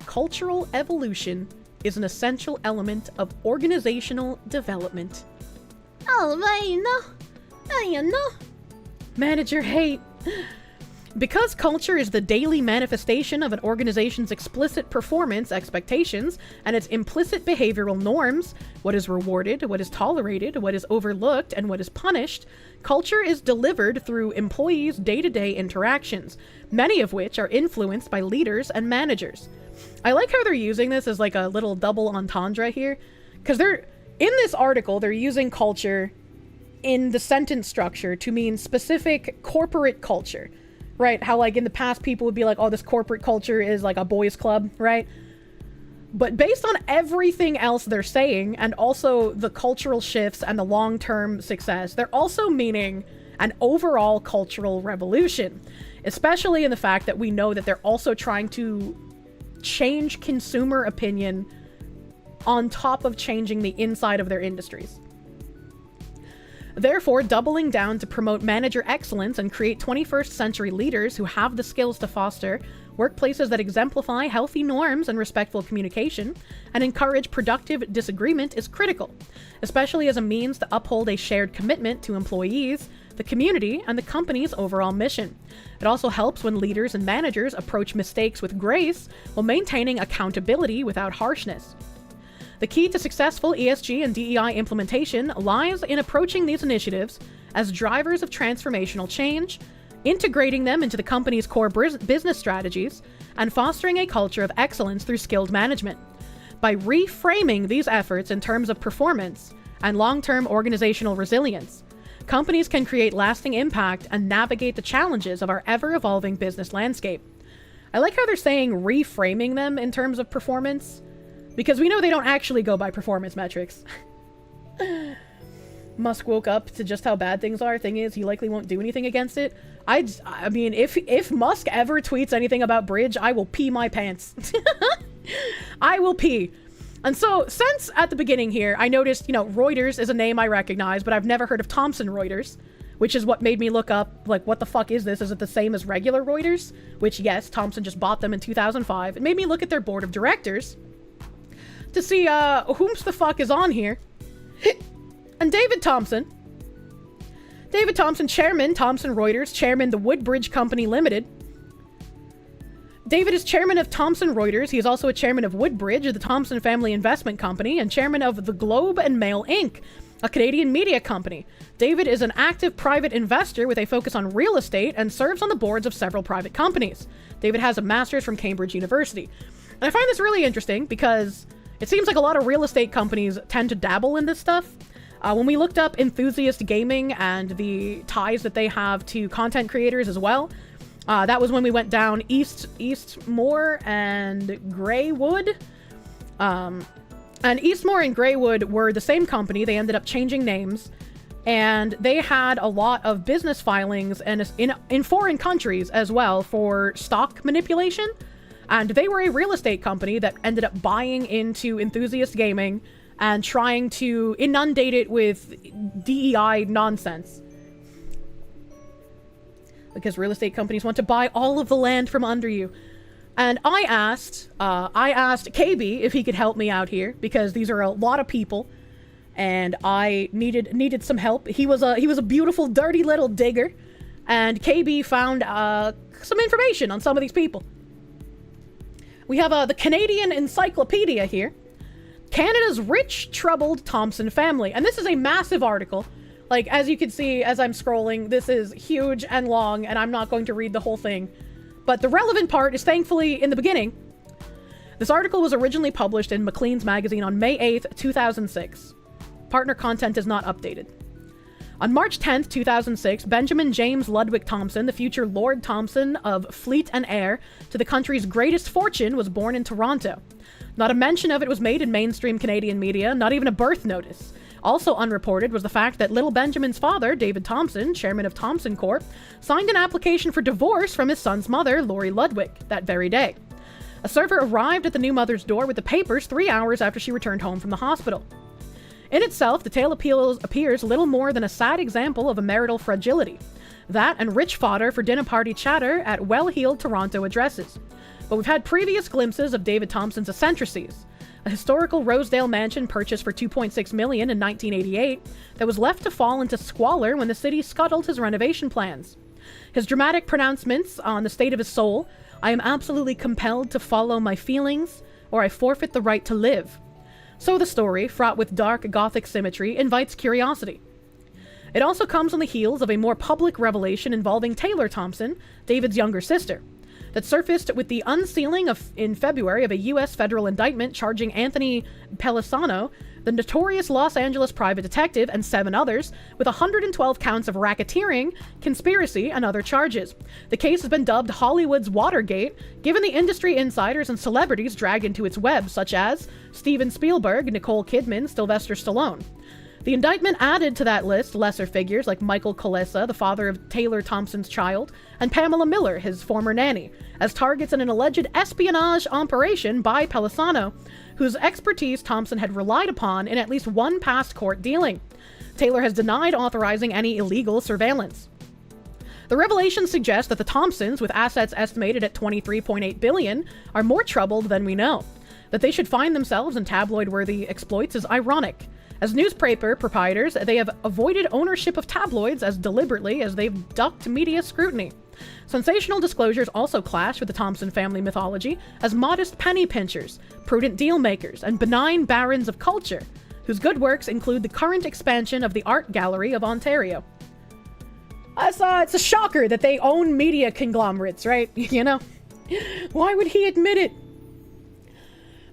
Cultural evolution is an essential element of organizational development. Oh, you know. Manager hate. Because culture is the daily manifestation of an organization's explicit performance expectations and its implicit behavioral norms, what is rewarded, what is tolerated, what is overlooked, and what is punished, culture is delivered through employees' day-to-day interactions, many of which are influenced by leaders and managers. I like how they're using this as like a little double entendre here, because in this article, they're using culture in the sentence structure to mean specific corporate culture. Right, how like in the past people would be like, oh, this corporate culture is like a boys club, right? But based on everything else they're saying, and also the cultural shifts and the long-term success, they're also meaning an overall cultural revolution, especially in the fact that we know that they're also trying to change consumer opinion on top of changing the inside of their industries. Therefore, doubling down to promote manager excellence and create 21st century leaders who have the skills to foster workplaces that exemplify healthy norms and respectful communication and encourage productive disagreement is critical, especially as a means to uphold a shared commitment to employees, the community, and the company's overall mission. It also helps when leaders and managers approach mistakes with grace while maintaining accountability without harshness. The key to successful ESG and DEI implementation lies in approaching these initiatives as drivers of transformational change, integrating them into the company's core business strategies, and fostering a culture of excellence through skilled management. By reframing these efforts in terms of performance and long-term organizational resilience, companies can create lasting impact and navigate the challenges of our ever-evolving business landscape. I like how they're saying reframing them in terms of performance, because we know they don't actually go by performance metrics. Musk woke up to just how bad things are. Thing is, he likely won't do anything against it. I mean, if Musk ever tweets anything about Bridge, I will pee my pants. I will pee. And so, since at the beginning here, I noticed, Reuters is a name I recognize, but I've never heard of Thomson Reuters, which is what made me look up, like, what the fuck is this? Is it the same as regular Reuters? Which, yes, Thomson just bought them in 2005. It made me look at their board of directors to see whom's the fuck is on here. And David Thomson, chairman, Thomson Reuters, chairman, the Woodbridge Company Limited. David is chairman of Thomson Reuters. He is also a chairman of Woodbridge, the Thomson Family Investment Company, and chairman of The Globe and Mail, Inc., a Canadian media company. David is an active private investor with a focus on real estate and serves on the boards of several private companies. David has a master's from Cambridge University. And I find this really interesting because it seems like a lot of real estate companies tend to dabble in this stuff. When we looked up Enthusiast Gaming and the ties that they have to content creators as well, that was when we went down Eastmore and Greywood. And Eastmore and Greywood were the same company. They ended up changing names, and they had a lot of business filings and in foreign countries as well for stock manipulation. And they were a real estate company that ended up buying into Enthusiast Gaming and trying to inundate it with DEI nonsense. Because real estate companies want to buy all of the land from under you. And I asked KB if he could help me out here, because these are a lot of people, and I needed some help. He was a beautiful, dirty little digger, and KB found some information on some of these people. We have the Canadian Encyclopedia here. Canada's rich, troubled Thomson family. And this is a massive article. Like, as you can see, as I'm scrolling, this is huge and long, and I'm not going to read the whole thing. But the relevant part is thankfully in the beginning. This article was originally published in Maclean's magazine on May 8th, 2006. Partner content is not updated. On March 10th, 2006, Benjamin James Ludwig Thomson, the future Lord Thomson of Fleet and Heir to the country's greatest fortune, was born in Toronto. Not a mention of it was made in mainstream Canadian media, not even a birth notice. Also unreported was the fact that little Benjamin's father, David Thomson, chairman of Thomson Corp., signed an application for divorce from his son's mother, Lori Ludwig, that very day. A server arrived at the new mother's door with the papers 3 hours after she returned home from the hospital. In itself, the tale appears little more than a sad example of a marital fragility. That and rich fodder for dinner party chatter at well-heeled Toronto addresses. But we've had previous glimpses of David Thomson's eccentricities. A historical Rosedale mansion purchased for $2.6 million in 1988 that was left to fall into squalor when the city scuttled his renovation plans. His dramatic pronouncements on the state of his soul, "I am absolutely compelled to follow my feelings, or I forfeit the right to live." So the story, fraught with dark Gothic symmetry, invites curiosity. It also comes on the heels of a more public revelation involving Taylor Thomson, David's younger sister, that surfaced with the unsealing in February of a U.S. federal indictment charging Anthony Pelisano, the notorious Los Angeles private detective, and 7 others with 112 counts of racketeering, conspiracy, and other charges. The case has been dubbed Hollywood's Watergate, given the industry insiders and celebrities dragged into its web, such as Steven Spielberg, Nicole Kidman, Sylvester Stallone. The indictment added to that list lesser figures like Michael Kolesa, the father of Taylor Thomson's child, and Pamela Miller, his former nanny, as targets in an alleged espionage operation by Pelisano, whose expertise Thomson had relied upon in at least one past court dealing. Taylor has denied authorizing any illegal surveillance. The revelation suggests that the Thomsons, with assets estimated at $23.8 billion, are more troubled than we know. That they should find themselves in tabloid-worthy exploits is ironic. As newspaper proprietors, they have avoided ownership of tabloids as deliberately as they've ducked media scrutiny. Sensational disclosures also clash with the Thomson family mythology as modest penny pinchers, prudent deal makers, and benign barons of culture, whose good works include the current expansion of the Art Gallery of Ontario. It's a shocker that they own media conglomerates, right? You know? Why would he admit it?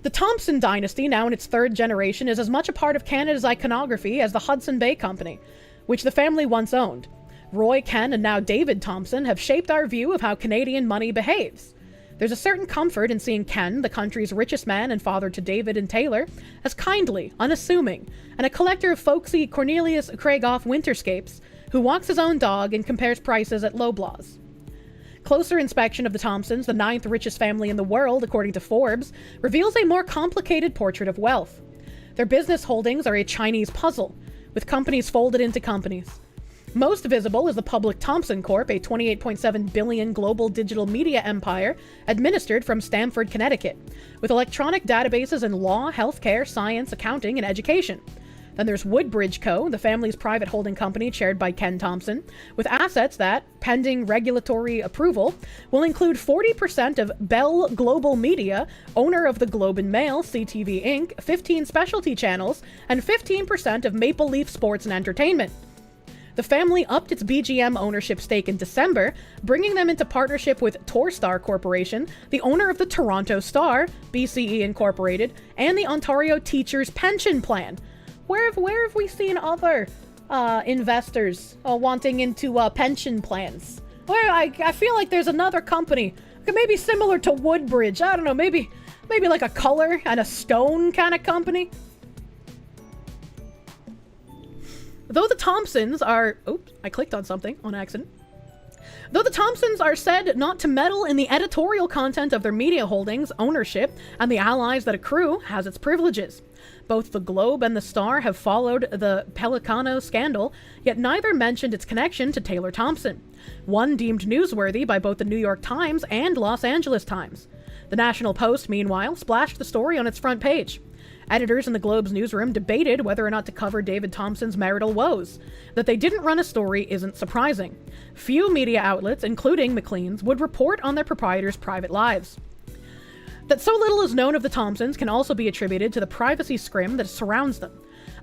The Thomson dynasty, now in its 3rd generation, is as much a part of Canada's iconography as the Hudson Bay Company, which the family once owned. Roy, Ken, and now David Thomson have shaped our view of how Canadian money behaves. There's a certain comfort in seeing Ken, the country's richest man and father to David and Taylor, as kindly, unassuming, and a collector of folksy Cornelius Craigoff winterscapes who walks his own dog and compares prices at Loblaws. Closer inspection of the Thomsons, the 9th richest family in the world, according to Forbes, reveals a more complicated portrait of wealth. Their business holdings are a Chinese puzzle, with companies folded into companies. Most visible is the public Thomson Corp., a $28.7 billion global digital media empire administered from Stamford, Connecticut, with electronic databases in law, healthcare, science, accounting, and education. Then there's Woodbridge Co., the family's private holding company chaired by Ken Thompson, with assets that, pending regulatory approval, will include 40% of Bell Global Media, owner of the Globe and Mail, CTV Inc., 15 specialty channels, and 15% of Maple Leaf Sports and Entertainment. The family upped its BGM ownership stake in December, bringing them into partnership with Torstar Corporation, the owner of the Toronto Star, BCE Incorporated, and the Ontario Teachers Pension Plan. Where have we seen other investors wanting into pension plans? Where I feel like there's another company, maybe similar to Woodbridge. I don't know, maybe like a color and a stone kind of company. Though the Thompsons are... Oops, I clicked on something on accident. Though the Thompsons are said not to meddle in the editorial content of their media holdings, ownership, and the allies that accrue has its privileges. Both the Globe and the Star have followed the Pelicano scandal, yet neither mentioned its connection to Taylor Thompson. One deemed newsworthy by both the New York Times and Los Angeles Times. The National Post, meanwhile, splashed the story on its front page. Editors in the Globe's newsroom debated whether or not to cover David Thompson's marital woes. That they didn't run a story isn't surprising. Few media outlets, including Maclean's, would report on their proprietors' private lives. That so little is known of the Thompsons can also be attributed to the privacy scrim that surrounds them.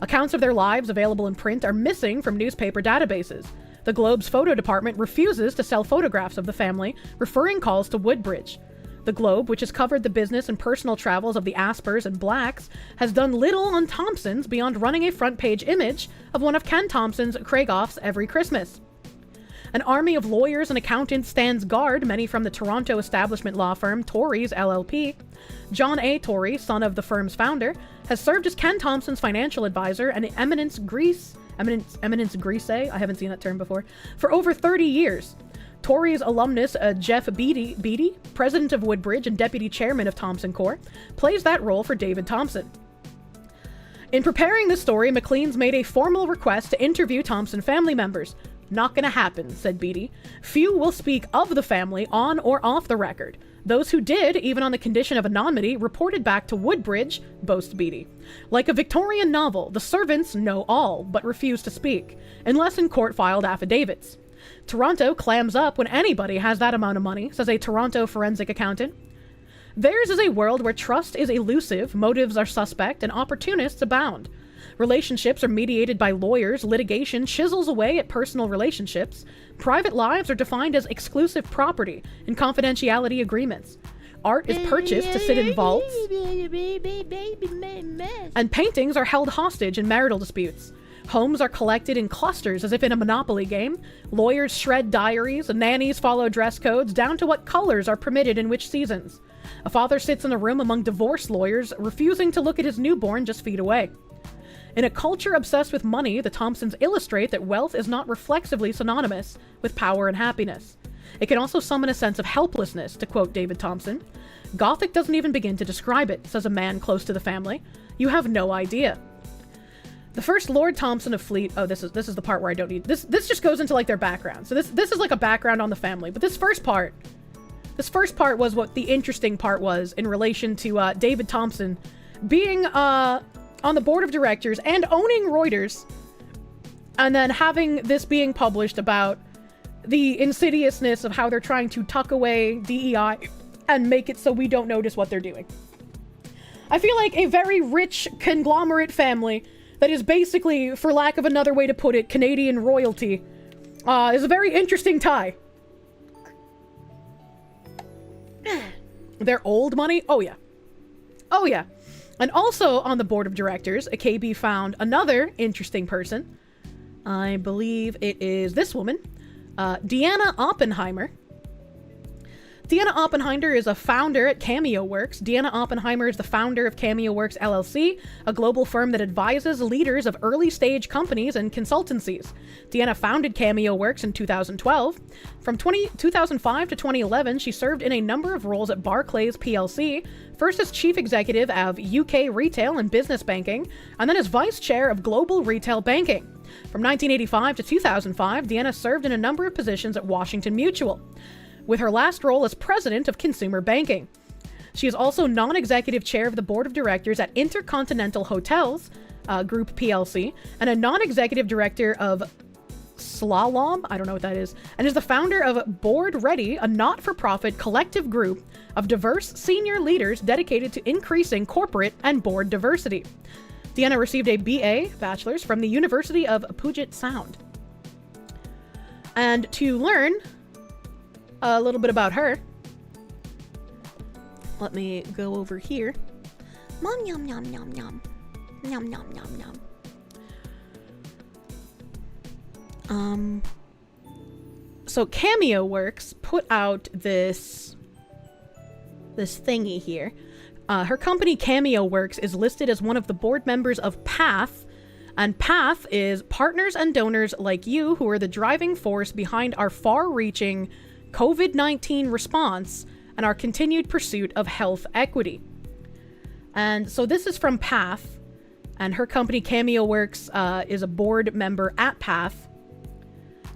Accounts of their lives available in print are missing from newspaper databases. The Globe's photo department refuses to sell photographs of the family, referring calls to Woodbridge. The Globe, which has covered the business and personal travels of the Aspers and Blacks, has done little on Thompsons beyond running a front-page image of one of Ken Thompson's Craigoffs every Christmas. An army of lawyers and accountants stands guard, many from the Toronto establishment law firm Torys LLP. John A. Torrey, son of the firm's founder, has served as Ken Thompson's financial advisor and Eminence Grise, I haven't seen that term before, for over 30 years. Torrey's alumnus Jeff Beatty, president of Woodbridge and deputy chairman of Thompson Corp., plays that role for David Thompson. In preparing this story, Maclean's made a formal request to interview Thompson family members. Not gonna happen, said Beatty. Few will speak of the family on or off the record. Those who did, even on the condition of anonymity, reported back to Woodbridge, boasts Beatty. Like a Victorian novel, the servants know all, but refuse to speak, unless in court-filed affidavits. Toronto clams up when anybody has that amount of money, says a Toronto forensic accountant. Theirs is a world where trust is elusive, motives are suspect, and opportunists abound. Relationships are mediated by lawyers, litigation chisels away at personal relationships, private lives are defined as exclusive property and confidentiality agreements. Art is purchased to sit in vaults, and paintings are held hostage in marital disputes. Homes are collected in clusters as if in a Monopoly game. Lawyers shred diaries, nannies follow dress codes, down to what colors are permitted in which seasons. A father sits in a room among divorce lawyers, refusing to look at his newborn just feet away. In a culture obsessed with money, the Thompsons illustrate that wealth is not reflexively synonymous with power and happiness. It can also summon a sense of helplessness, to quote David Thompson. Gothic doesn't even begin to describe it, says a man close to the family. You have no idea. The first Lord Thompson of Fleet... Oh, this is the part where I don't need... This just goes into, like, their background. So this is like a background on the family. But this first part was what the interesting part was in relation to David Thompson being on the board of directors and owning Reuters, and then having this being published about the insidiousness of how they're trying to tuck away DEI and make it so we don't notice what they're doing. I feel like a very rich conglomerate family that is basically, for lack of another way to put it, Canadian royalty, is a very interesting tie. Their old money? Oh yeah. Oh yeah. And also on the board of directors, KB found another interesting person. I believe it is this woman, Deanna Oppenheimer. Deanna Oppenheimer is a founder at Cameo Works. Deanna Oppenheimer is the founder of Cameo Works LLC, a global firm that advises leaders of early-stage companies and consultancies. Deanna founded Cameo Works in 2012. From 2005 to 2011, she served in a number of roles at Barclays PLC, first as chief executive of UK retail and business banking, and then as vice chair of global retail banking. From 1985 to 2005, Deanna served in a number of positions at Washington Mutual, with her last role as president of consumer banking. She is also non-executive chair of the board of directors at Intercontinental Hotels Group PLC, and a non-executive director of Slalom, I don't know what that is, and is the founder of Board Ready, a not-for-profit collective group of diverse senior leaders dedicated to increasing corporate and board diversity. Deanna received a BA, bachelor's, from the University of Puget Sound. And to learn a little bit about her, let me go over here. Mom, yum, yum, yum, yum. Yum, yum, yum, yum. So Cameo Works put out this thingy here. Her company Cameo Works is listed as one of the board members of PATH, and PATH is partners and donors like you who are the driving force behind our far-reaching COVID-19 response and our continued pursuit of health equity. And so this is from PATH, and her company Cameo Works is a board member at PATH.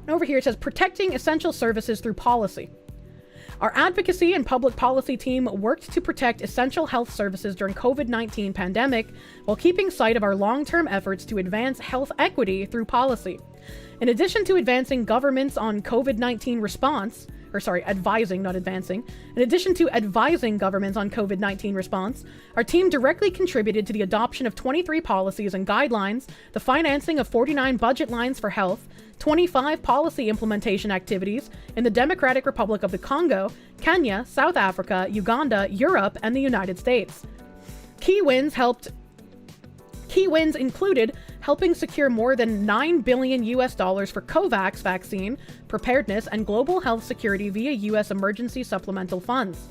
And over here it says, protecting essential services through policy. Our advocacy and public policy team worked to protect essential health services during COVID-19 pandemic while keeping sight of our long-term efforts to advance health equity through policy. In addition to advancing governments on COVID-19 response, advising, not advancing. In addition to advising governments on COVID-19 response, our team directly contributed to the adoption of 23 policies and guidelines, the financing of 49 budget lines for health, 25 policy implementation activities in the Democratic Republic of the Congo, Kenya, South Africa, Uganda, Europe, and the United States. Key wins included helping secure more than $9 billion for COVAX vaccine, preparedness, and global health security via U.S. emergency supplemental funds.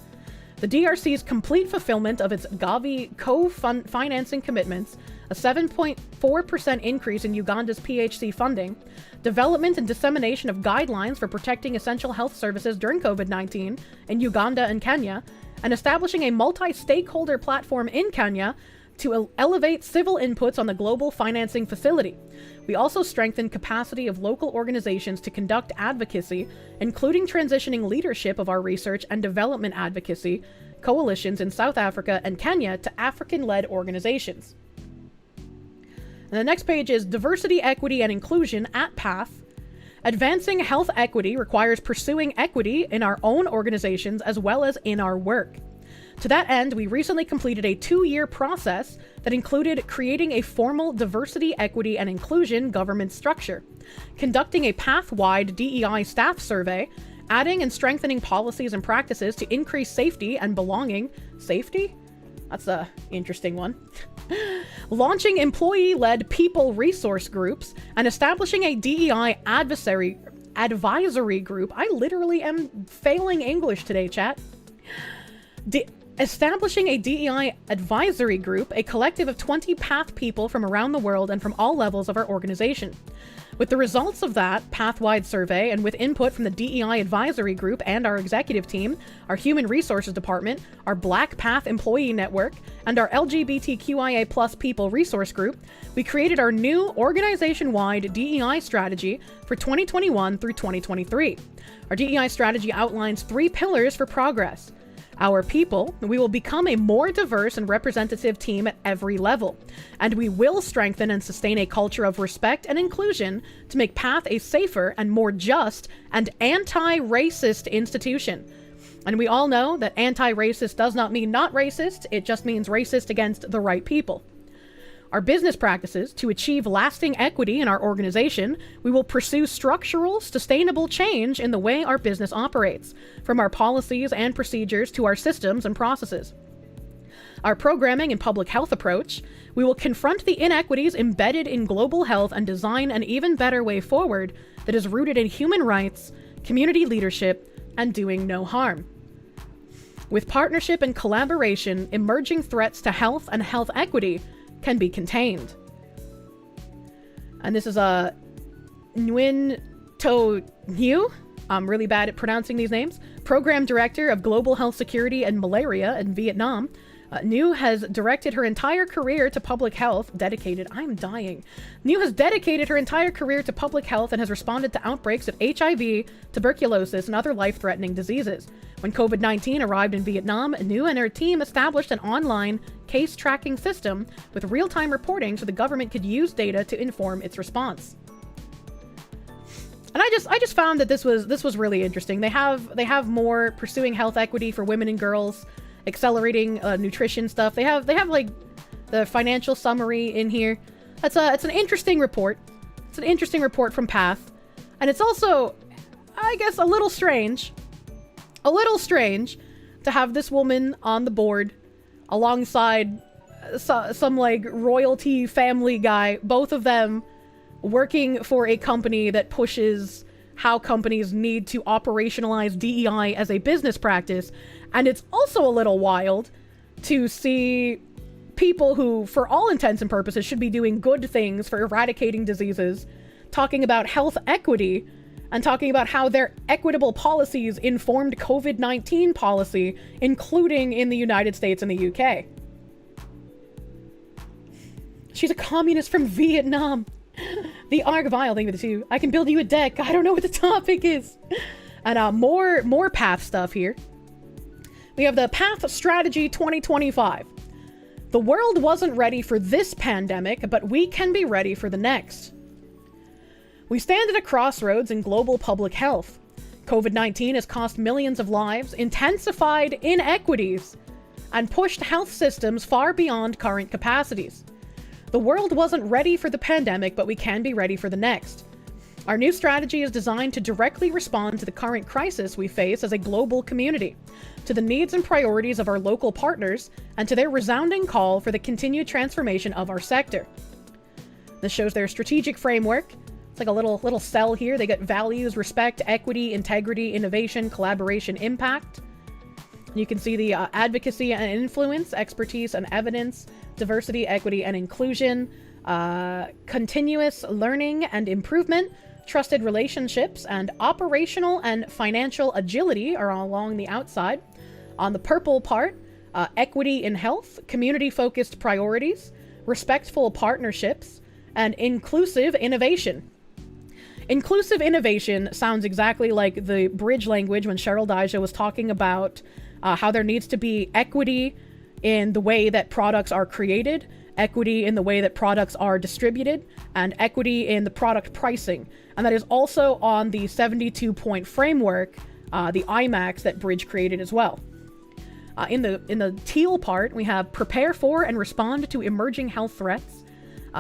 The DRC's complete fulfillment of its Gavi co-financing commitments, a 7.4% increase in Uganda's PHC funding, development and dissemination of guidelines for protecting essential health services during COVID-19 in Uganda and Kenya, and establishing a multi-stakeholder platform in Kenya to elevate civil inputs on the global financing facility. We also strengthened capacity of local organizations to conduct advocacy, including transitioning leadership of our research and development advocacy coalitions in South Africa and Kenya to African-led organizations. And the next page is diversity, equity, and inclusion at PATH. Advancing health equity requires pursuing equity in our own organizations as well as in our work. To that end, we recently completed a 2-year process that included creating a formal diversity, equity, and inclusion government structure, conducting a path-wide DEI staff survey, adding and strengthening policies and practices to increase safety and belonging. Safety? That's a interesting one. Launching employee-led people resource groups, and establishing a DEI advisory group. I literally am failing English today, chat. Establishing a DEI advisory group, a collective of 20 PATH people from around the world and from all levels of our organization. With the results of that path-wide survey, and with input from the DEI advisory group and our executive team, our human resources department, our Black Path employee network, and our LGBTQIA+ people resource group, we created our new organization-wide DEI strategy for 2021 through 2023. Our DEI strategy outlines 3 pillars for progress. Our people, we will become a more diverse and representative team at every level, and we will strengthen and sustain a culture of respect and inclusion to make PATH a safer and more just and anti-racist institution. And we all know that anti-racist does not mean not racist, it just means racist against the right people. Our business practices, to achieve lasting equity in our organization, we will pursue structural, sustainable change in the way our business operates, from our policies and procedures to our systems and processes. Our programming and public health approach, we will confront the inequities embedded in global health and design an even better way forward that is rooted in human rights, community leadership, and doing no harm. With partnership and collaboration, emerging threats to health and health equity can be contained. And this is a Nguyen To Nhieu. I'm really bad at pronouncing these names. Program Director of Global Health Security and Malaria in Vietnam. New has dedicated her entire career to public health and has responded to outbreaks of HIV, tuberculosis, and other life-threatening diseases. When COVID-19 arrived in Vietnam, New and her team established an online case tracking system with real-time reporting so the government could use data to inform its response. And I just found that this was really interesting. They have more pursuing health equity for women and girls, accelerating nutrition stuff. They have like the financial summary in here. It's an interesting report. It's an interesting report from Path, and it's also, I guess, a little strange to have this woman on the board alongside some like royalty family guy, both of them working for a company that pushes how companies need to operationalize DEI as a business practice. And it's also a little wild to see people who, for all intents and purposes, should be doing good things for eradicating diseases, talking about health equity and talking about how their equitable policies informed COVID-19 policy, including in the United States and the UK. She's a communist from Vietnam. The Arg Vile thing with the two. I can build you a deck. I don't know what the topic is. And more Path stuff here. We have the Path Strategy 2025. The world wasn't ready for this pandemic, but we can be ready for the next. We stand at a crossroads in global public health. COVID-19 has cost millions of lives, intensified inequities, and pushed health systems far beyond current capacities. The world wasn't ready for the pandemic, but we can be ready for the next. Our new strategy is designed to directly respond to the current crisis we face as a global community, to the needs and priorities of our local partners, and to their resounding call for the continued transformation of our sector. This shows their strategic framework. It's like a little cell here. They get values, respect, equity, integrity, innovation, collaboration, impact. You can see the advocacy and influence, expertise and evidence, diversity, equity and inclusion, continuous learning and improvement, trusted relationships, and operational and financial agility are all along the outside. On the purple part, equity in health, community-focused priorities, respectful partnerships, and inclusive innovation. Inclusive innovation sounds exactly like the bridge language when Cheryl Daja was talking about how there needs to be equity in the way that products are created, equity in the way that products are distributed, and equity in the product pricing. And that is also on the 72-point framework, the IMAX that Bridge created as well. In the teal part, we have prepare for and respond to emerging health threats,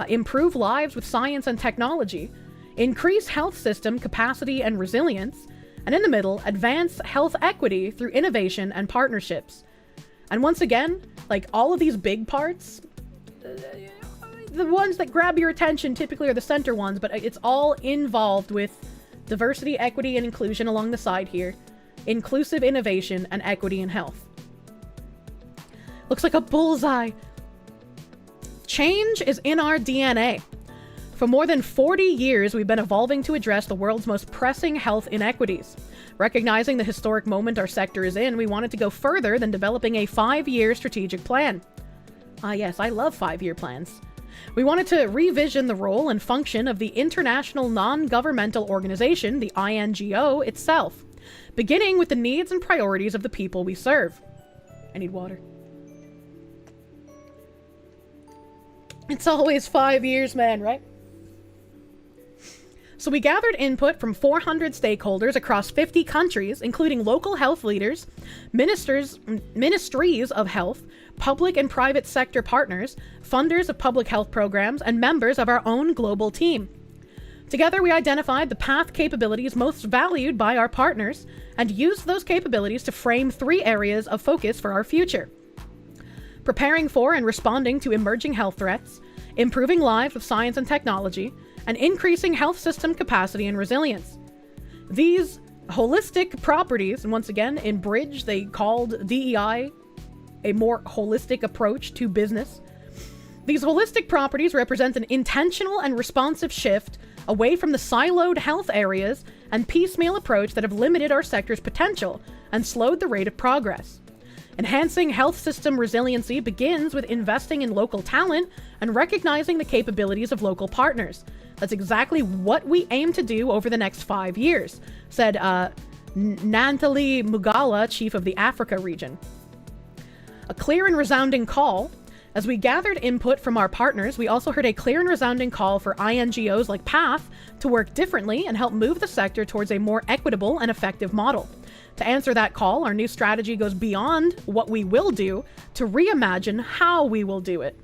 improve lives with science and technology, increase health system capacity and resilience, and in the middle, advance health equity through innovation and partnerships. And once again, like all of these big parts, the ones that grab your attention typically are the center ones, but it's all involved with diversity, equity, and inclusion along the side here, inclusive innovation, and equity in health. Looks like a bullseye. Change is in our DNA. For more than 40 years, we've been evolving to address the world's most pressing health inequities. Recognizing the historic moment our sector is in, we wanted to go further than developing a 5-year strategic plan. Ah yes, I love 5-year plans. We wanted to revision the role and function of the International Non-Governmental Organization, the INGO, itself, beginning with the needs and priorities of the people we serve. I need water. It's always 5 years, man, right? So we gathered input from 400 stakeholders across 50 countries, including local health leaders, ministries of health, public and private sector partners, funders of public health programs, and members of our own global team. Together, we identified the path capabilities most valued by our partners and used those capabilities to frame 3 areas of focus for our future: preparing for and responding to emerging health threats, improving lives with science and technology, and increasing health system capacity and resilience. These holistic properties, and once again, in Bridge, they called DEI a more holistic approach to business. These holistic properties represent an intentional and responsive shift away from the siloed health areas and piecemeal approach that have limited our sector's potential and slowed the rate of progress. Enhancing health system resiliency begins with investing in local talent and recognizing the capabilities of local partners. That's exactly what we aim to do over the next 5 years, said Nantali Mugala, chief of the Africa region. A clear and resounding call. As we gathered input from our partners, we also heard a clear and resounding call for INGOs like Path to work differently and help move the sector towards a more equitable and effective model. To answer that call, our new strategy goes beyond what we will do to reimagine how we will do it.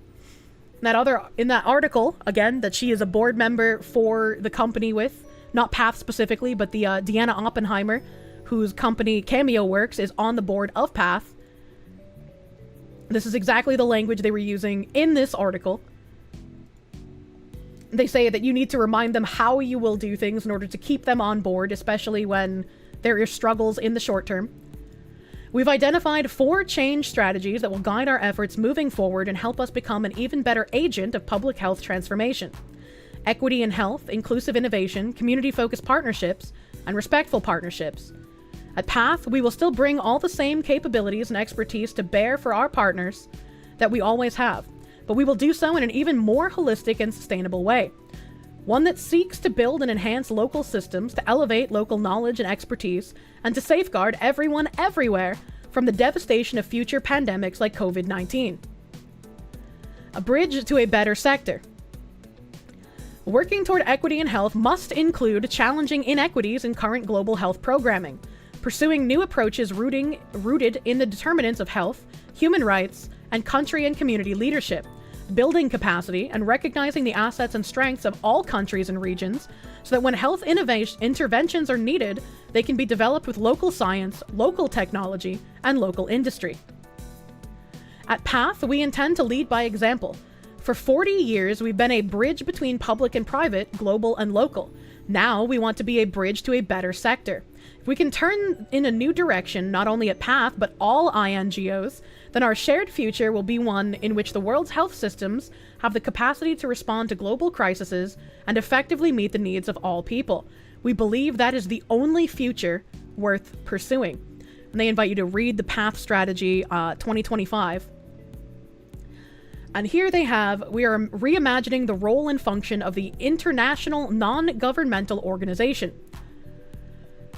In that article, again, that she is a board member for the company with, not Path specifically, but the Deanna Oppenheimer, whose company Cameo Works is on the board of Path. This is exactly the language they were using in this article. They say that you need to remind them how you will do things in order to keep them on board, especially when there are struggles in the short term. We've identified 4 change strategies that will guide our efforts moving forward and help us become an even better agent of public health transformation. Equity in health, inclusive innovation, community-focused partnerships, and respectful partnerships. At Path, we will still bring all the same capabilities and expertise to bear for our partners that we always have, but we will do so in an even more holistic and sustainable way. One that seeks to build and enhance local systems, to elevate local knowledge and expertise, and to safeguard everyone everywhere from the devastation of future pandemics like COVID-19. A bridge to a better sector. Working toward equity in health must include challenging inequities in current global health programming, pursuing new approaches rooted in the determinants of health, human rights, and country and community leadership, building capacity and recognizing the assets and strengths of all countries and regions so that when health interventions are needed, they can be developed with local science, local technology, and local industry. At Path, we intend to lead by example. For 40 years, we've been a bridge between public and private, global and local. Now we want to be a bridge to a better sector. If we can turn in a new direction, not only at Path, but all INGOs, then our shared future will be one in which the world's health systems have the capacity to respond to global crises and effectively meet the needs of all people. We believe that is the only future worth pursuing. And they invite you to read the Path Strategy 2025. And here they have, we are reimagining the role and function of the international non-governmental organization.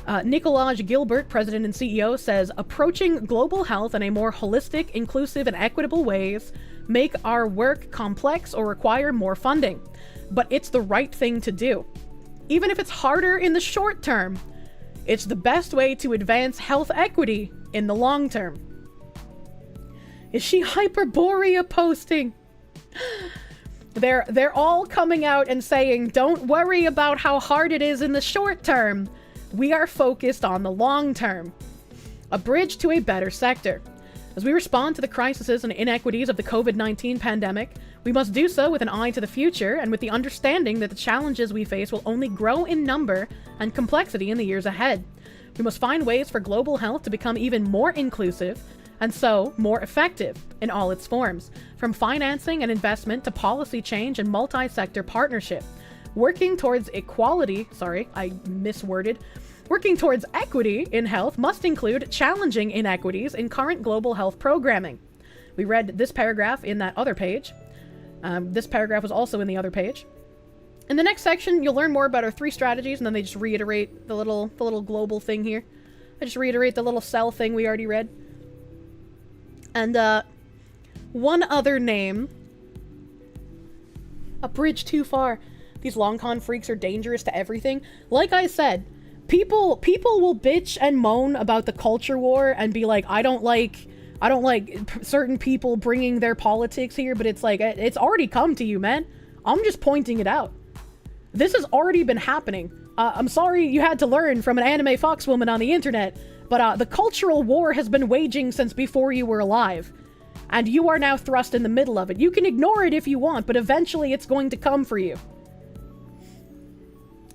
Nicolaj Gilbert, president and CEO, says, approaching global health in a more holistic, inclusive, and equitable ways make our work complex or require more funding. But it's the right thing to do. Even if it's harder in the short term, it's the best way to advance health equity in the long term. Is she Hyperborea posting? They're all coming out and saying, don't worry about how hard it is in the short term. We are focused on the long term. A bridge to a better sector. As we respond to the crises and inequities of the COVID-19 pandemic, we must do so with an eye to the future and with the understanding that the challenges we face will only grow in number and complexity in the years ahead. We must find ways for global health to become even more inclusive and so more effective in all its forms, from financing and investment to policy change and multi-sector partnership. Working towards equality, Working towards equity in health must include challenging inequities in current global health programming. We read this paragraph in that other page. This paragraph was also in the other page. In the next section, you'll learn more about our 3 strategies, and then they just reiterate the little global thing here. I just reiterate the little cell thing we already read. And one other name. A bridge too far. These long con freaks are dangerous to everything. Like I said, people will bitch and moan about the culture war and be like, I don't like certain people bringing their politics here, but it's like, it's already come to you, man. I'm just pointing it out. This has already been happening. I'm sorry you had to learn from an anime foxwoman on the internet, but the cultural war has been waging since before you were alive. And you are now thrust in the middle of it. You can ignore it if you want, but eventually it's going to come for you.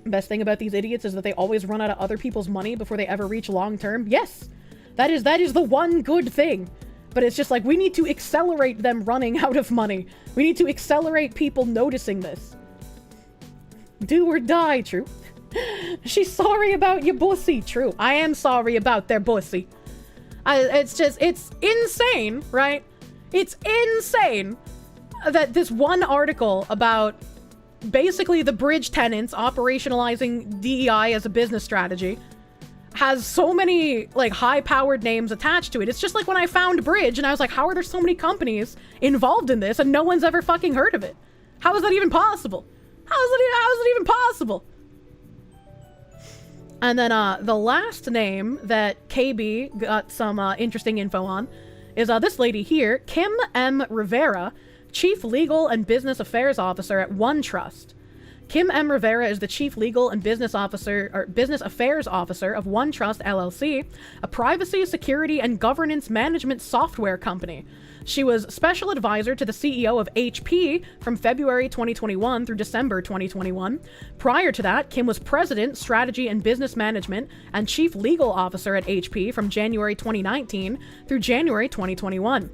Best thing about these idiots is that they always run out of other people's money before they ever reach long term. Yes, that is the one good thing. But it's just like, we need to accelerate them running out of money. We need to accelerate people noticing this. Do or die, true. She's sorry about your bussy, true. I am sorry about their bussy. It's insane, right? It's insane that this one article about basically the bridge tenants operationalizing DEI as a business strategy has so many like high-powered names attached to it. It's just like when I found Bridge and I was like, how are there so many companies involved in this and no one's ever fucking heard of it? How is that even possible? How is it even possible? And then the last name that KB got some interesting info on is this lady here, Kim M. Rivera, Chief Legal and Business Affairs Officer at OneTrust. Kim M. Rivera is the Chief Legal and Business Affairs Officer of OneTrust LLC, a privacy, security, and governance management software company. She was Special Advisor to the CEO of HP from February 2021 through December 2021. Prior to that, Kim was President, Strategy and Business Management and Chief Legal Officer at HP from January 2019 through January 2021.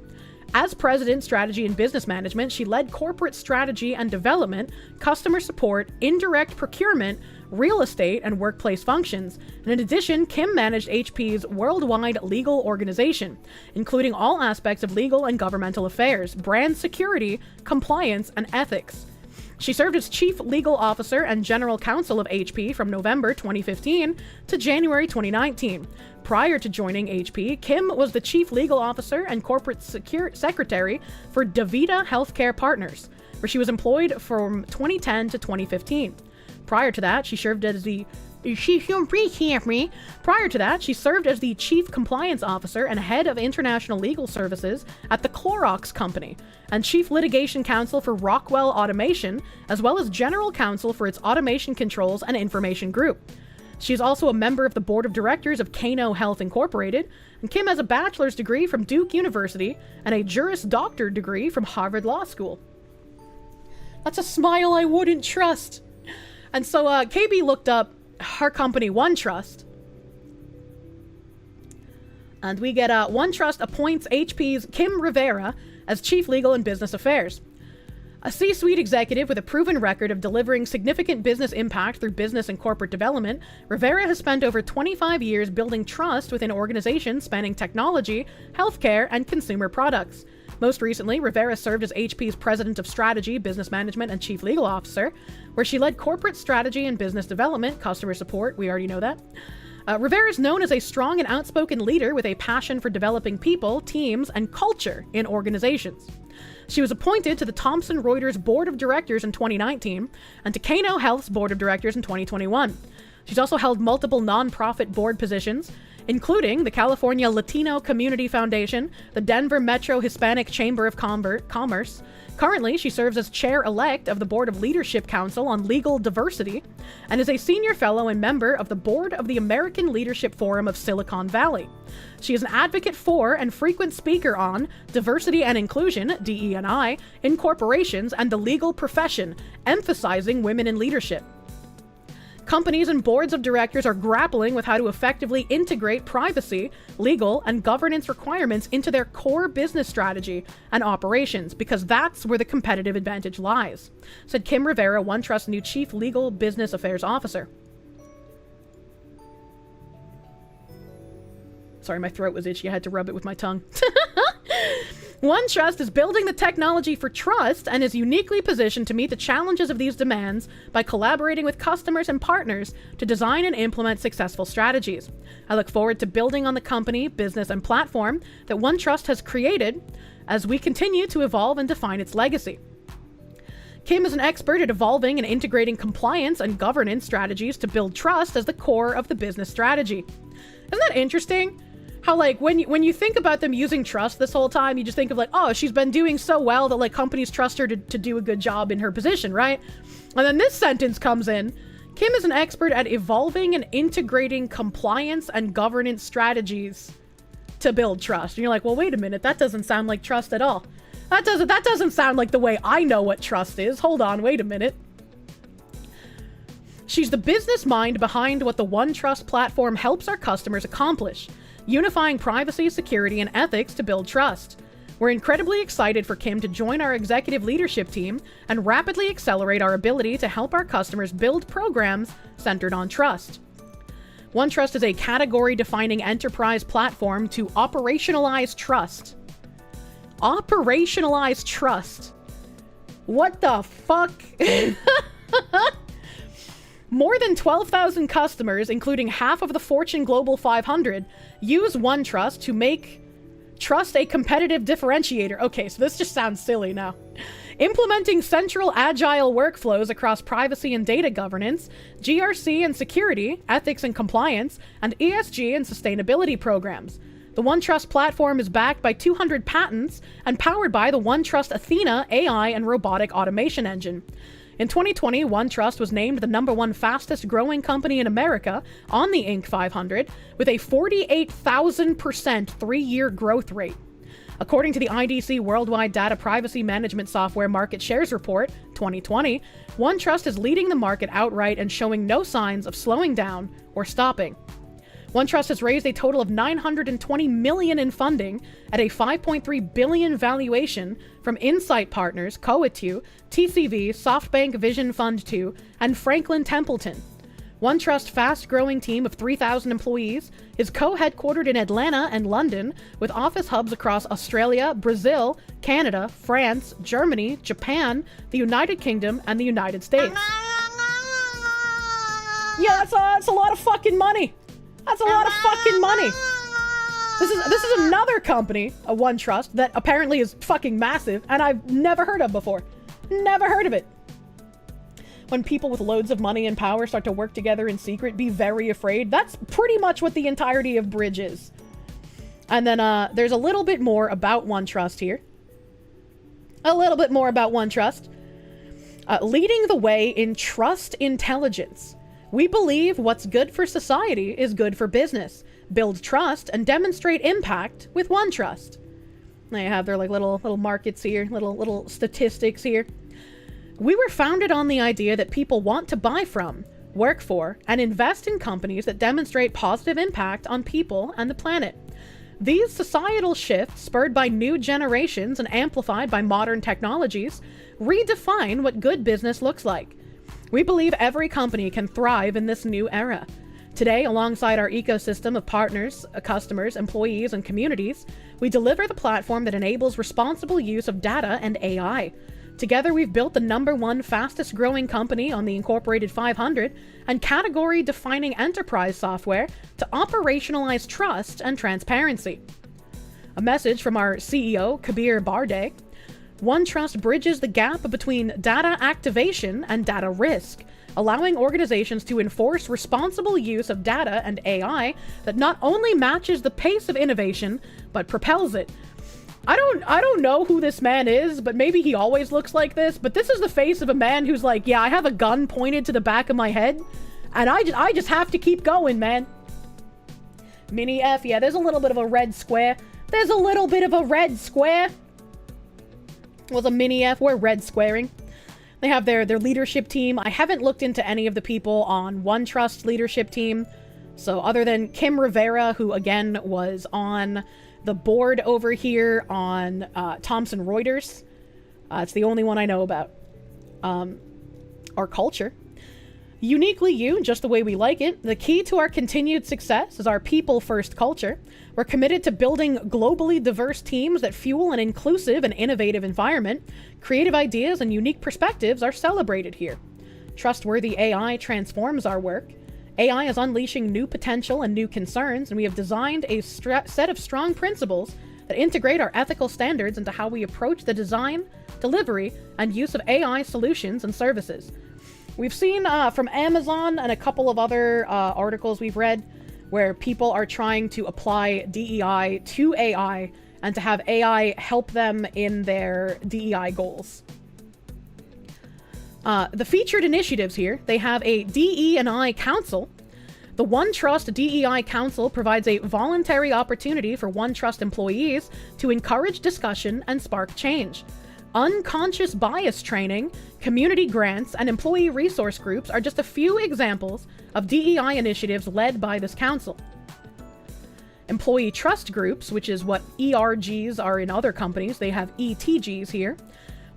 As President, Strategy and Business Management, she led corporate strategy and development, customer support, indirect procurement, real estate, and workplace functions. And in addition, Kim managed HP's worldwide legal organization, including all aspects of legal and governmental affairs, brand security, compliance, and ethics. She served as Chief Legal Officer and General Counsel of HP from November 2015 to January 2019. Prior to joining HP, Kim was the Chief Legal Officer and Corporate Secretary for DaVita Healthcare Partners, where she was employed from 2010 to 2015. Prior to that, she served as the Chief Compliance Officer and Head of International Legal Services at the Clorox Company, and Chief Litigation Counsel for Rockwell Automation, as well as General Counsel for its Automation Controls and Information Group. She is also a member of the Board of Directors of Kano Health Incorporated, and Kim has a bachelor's degree from Duke University and a Juris Doctor degree from Harvard Law School. That's a smile I wouldn't trust. And so KB looked up her company, OneTrust. And we get OneTrust appoints HP's Kim Rivera as Chief Legal and Business Affairs. A C-suite executive with a proven record of delivering significant business impact through business and corporate development, Rivera has spent over 25 years building trust within organizations spanning technology, healthcare, and consumer products. Most recently, Rivera served as HP's President of Strategy, Business Management, and Chief Legal Officer, where she led corporate strategy and business development, customer support, we already know that. Rivera is known as a strong and outspoken leader with a passion for developing people, teams, and culture in organizations. She was appointed to the Thomson Reuters Board of Directors in 2019 and to Kano Health's Board of Directors in 2021. She's also held multiple nonprofit board positions, including the California Latino Community Foundation, the Denver Metro Hispanic Chamber of Commerce. Currently, she serves as chair-elect of the Board of Leadership Council on Legal Diversity and is a senior fellow and member of the Board of the American Leadership Forum of Silicon Valley. She is an advocate for and frequent speaker on diversity and inclusion, DE&I, in corporations and the legal profession, emphasizing women in leadership. Companies and boards of directors are grappling with how to effectively integrate privacy, legal, and governance requirements into their core business strategy and operations, because that's where the competitive advantage lies, said Kim Rivera, OneTrust's new Chief Legal Business Affairs Officer. Sorry, my throat was itchy. I had to rub it with my tongue. OneTrust is building the technology for trust and is uniquely positioned to meet the challenges of these demands by collaborating with customers and partners to design and implement successful strategies. I look forward to building on the company, business, and platform that OneTrust has created as we continue to evolve and define its legacy. Kim is an expert at evolving and integrating compliance and governance strategies to build trust as the core of the business strategy. Isn't that interesting? How, like, when you think about them using trust this whole time, you just think of, like, oh, she's been doing so well that, like, companies trust her to do a good job in her position, right? And then this sentence comes in. Kim is an expert at evolving and integrating compliance and governance strategies to build trust. And you're like, well, wait a minute. That doesn't sound like trust at all. That doesn't sound like the way I know what trust is. Hold on, wait a minute. She's the business mind behind what the OneTrust platform helps our customers accomplish, unifying privacy, security, and ethics to build trust. We're incredibly excited for Kim to join our executive leadership team and rapidly accelerate our ability to help our customers build programs centered on trust. OneTrust is a category-defining enterprise platform to operationalize trust. Operationalize trust. What the fuck? More than 12,000 customers, including half of the Fortune Global 500, use OneTrust to make trust a competitive differentiator. Okay, so this just sounds silly now. Implementing central agile workflows across privacy and data governance, GRC and security, ethics and compliance, and ESG and sustainability programs. The OneTrust platform is backed by 200 patents and powered by the OneTrust Athena AI and robotic automation engine. In 2020, OneTrust was named the #1 fastest growing company in America on the Inc. 500 with a 48,000% 3-year growth rate. According to the IDC Worldwide Data Privacy Management Software Market Shares Report 2020, OneTrust is leading the market outright and showing no signs of slowing down or stopping. OneTrust has raised a total of $920 million in funding at a $5.3 billion valuation from Insight Partners, Pt.2, TCV, SoftBank Vision Fund 2, and Franklin Templeton. OneTrust's fast-growing team of 3,000 employees is co-headquartered in Atlanta and London, with office hubs across Australia, Brazil, Canada, France, Germany, Japan, the United Kingdom, and the United States. Yeah, that's a lot of fucking money. That's a lot of fucking money. This is another company, a OneTrust, that apparently is fucking massive, and I've never heard of before. Never heard of it. When people with loads of money and power start to work together in secret, be very afraid. That's pretty much what the entirety of Bridge is. And then there's a little bit more about OneTrust here. A little bit more about OneTrust. Leading the way in trust intelligence. We believe what's good for society is good for business. Build trust and demonstrate impact with OneTrust. They have their like little markets here, little statistics here. We were founded on the idea that people want to buy from, work for, and invest in companies that demonstrate positive impact on people and the planet. These societal shifts, spurred by new generations and amplified by modern technologies, redefine what good business looks like. We believe every company can thrive in this new era. Today, alongside our ecosystem of partners, customers, employees, and communities, we deliver the platform that enables responsible use of data and AI. Together, we've built the #1 fastest growing company on the Incorporated 500 and category-defining enterprise software to operationalize trust and transparency. A message from our CEO, Kabir Barde. OneTrust bridges the gap between data activation and data risk, allowing organizations to enforce responsible use of data and AI that not only matches the pace of innovation, but propels it. I don't know who this man is, but maybe he always looks like this, but this is the face of a man who's like, yeah, I have a gun pointed to the back of my head, and I just have to keep going, man. Mini F, yeah, there's a little bit of a red square. There's a little bit of a red square. Was a mini F, we're red squaring. They have their leadership team. I haven't looked into any of the people on OneTrust's leadership team. So other than Kim Rivera, who again was on the board over here on Thomson Reuters. It's the only one I know about. Our culture. Uniquely you, just the way we like it. The key to our continued success is our people-first culture. We're committed to building globally diverse teams that fuel an inclusive and innovative environment. Creative ideas and unique perspectives are celebrated here. Trustworthy AI transforms our work. AI is unleashing new potential and new concerns, and we have designed a set of strong principles that integrate our ethical standards into how we approach the design, delivery, and use of AI solutions and services. We've seen from Amazon and a couple of other articles we've read where people are trying to apply DEI to AI and to have AI help them in their DEI goals. The featured initiatives here, they have a DE&I Council. The OneTrust DEI Council provides a voluntary opportunity for OneTrust employees to encourage discussion and spark change. Unconscious bias training, community grants, and employee resource groups are just a few examples of DEI initiatives led by this council. Employee trust groups, which is what ERGs are in other companies, they have ETGs here.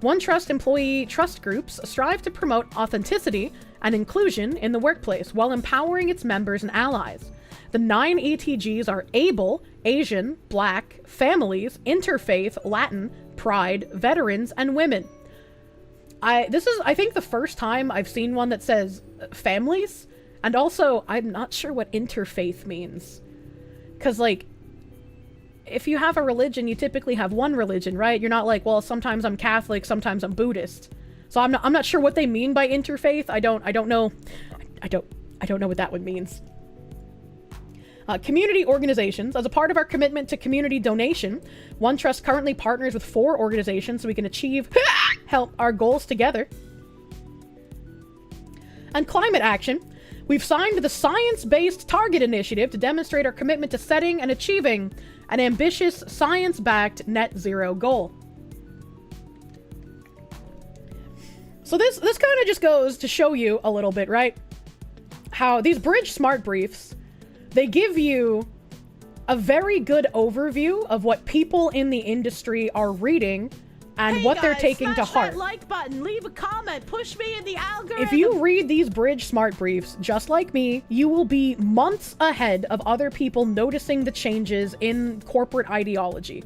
OneTrust employee trust groups strive to promote authenticity and inclusion in the workplace while empowering its members and allies. The 9 ETGs are able, Asian, Black, families, interfaith, Latin, pride, veterans, and women. This is, I think, the first time I've seen one that says families, and also I'm not sure what interfaith means. Because, like, if you have a religion, you typically have one religion, right? You're not like, well, sometimes I'm Catholic, sometimes I'm Buddhist. So I'm not sure what they mean by interfaith. I don't know what that one means. Community organizations. As a part of our commitment to community donation, OneTrust currently partners with 4 organizations so we can help our goals together. And climate action. We've signed the Science-Based Target Initiative to demonstrate our commitment to setting and achieving an ambitious science-backed net zero goal. So this kind of just goes to show you a little bit, right? How these Bridge Smart Briefs, they give you a very good overview of what people in the industry are reading and what they're taking to heart. That like button, leave a comment, push me in the algorithm. If you read these Bridge Smart Briefs, just like me, you will be months ahead of other people noticing the changes in corporate ideology.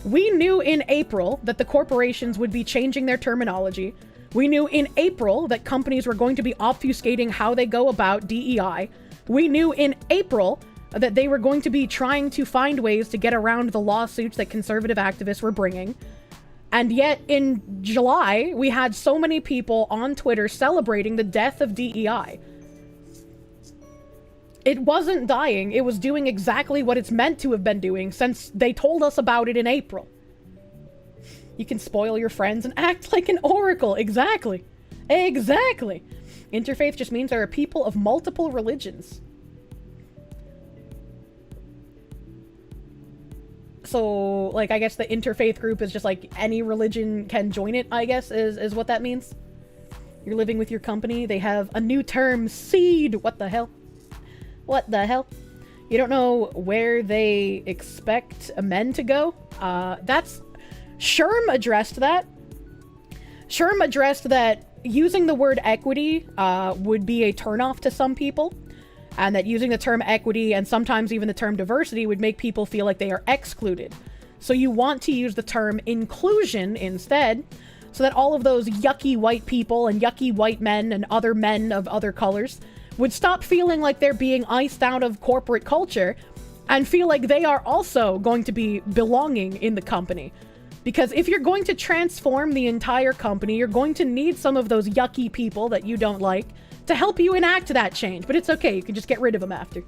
We knew in April that the corporations would be changing their terminology. We knew in April that companies were going to be obfuscating how they go about DEI. We knew in April that they were going to be trying to find ways to get around the lawsuits that conservative activists were bringing. And yet, in July, we had so many people on Twitter celebrating the death of DEI. It wasn't dying, it was doing exactly what it's meant to have been doing since they told us about it in April. You can spoil your friends and act like an oracle. Exactly. Exactly. Interfaith just means there are people of multiple religions. So, like, I guess the interfaith group is just like any religion can join it, I guess, is what that means. You're living with your company. They have a new term, seed. What the hell? What the hell? You don't know where they expect men to go? Sherm addressed that. Sherm addressed that using the word equity would be a turnoff to some people. And that using the term equity and sometimes even the term diversity would make people feel like they are excluded. So you want to use the term inclusion instead, so that all of those yucky white people and yucky white men and other men of other colors would stop feeling like they're being iced out of corporate culture and feel like they are also going to be belonging in the company. Because if you're going to transform the entire company, you're going to need some of those yucky people that you don't like to help you enact that change. But it's okay, you can just get rid of them after.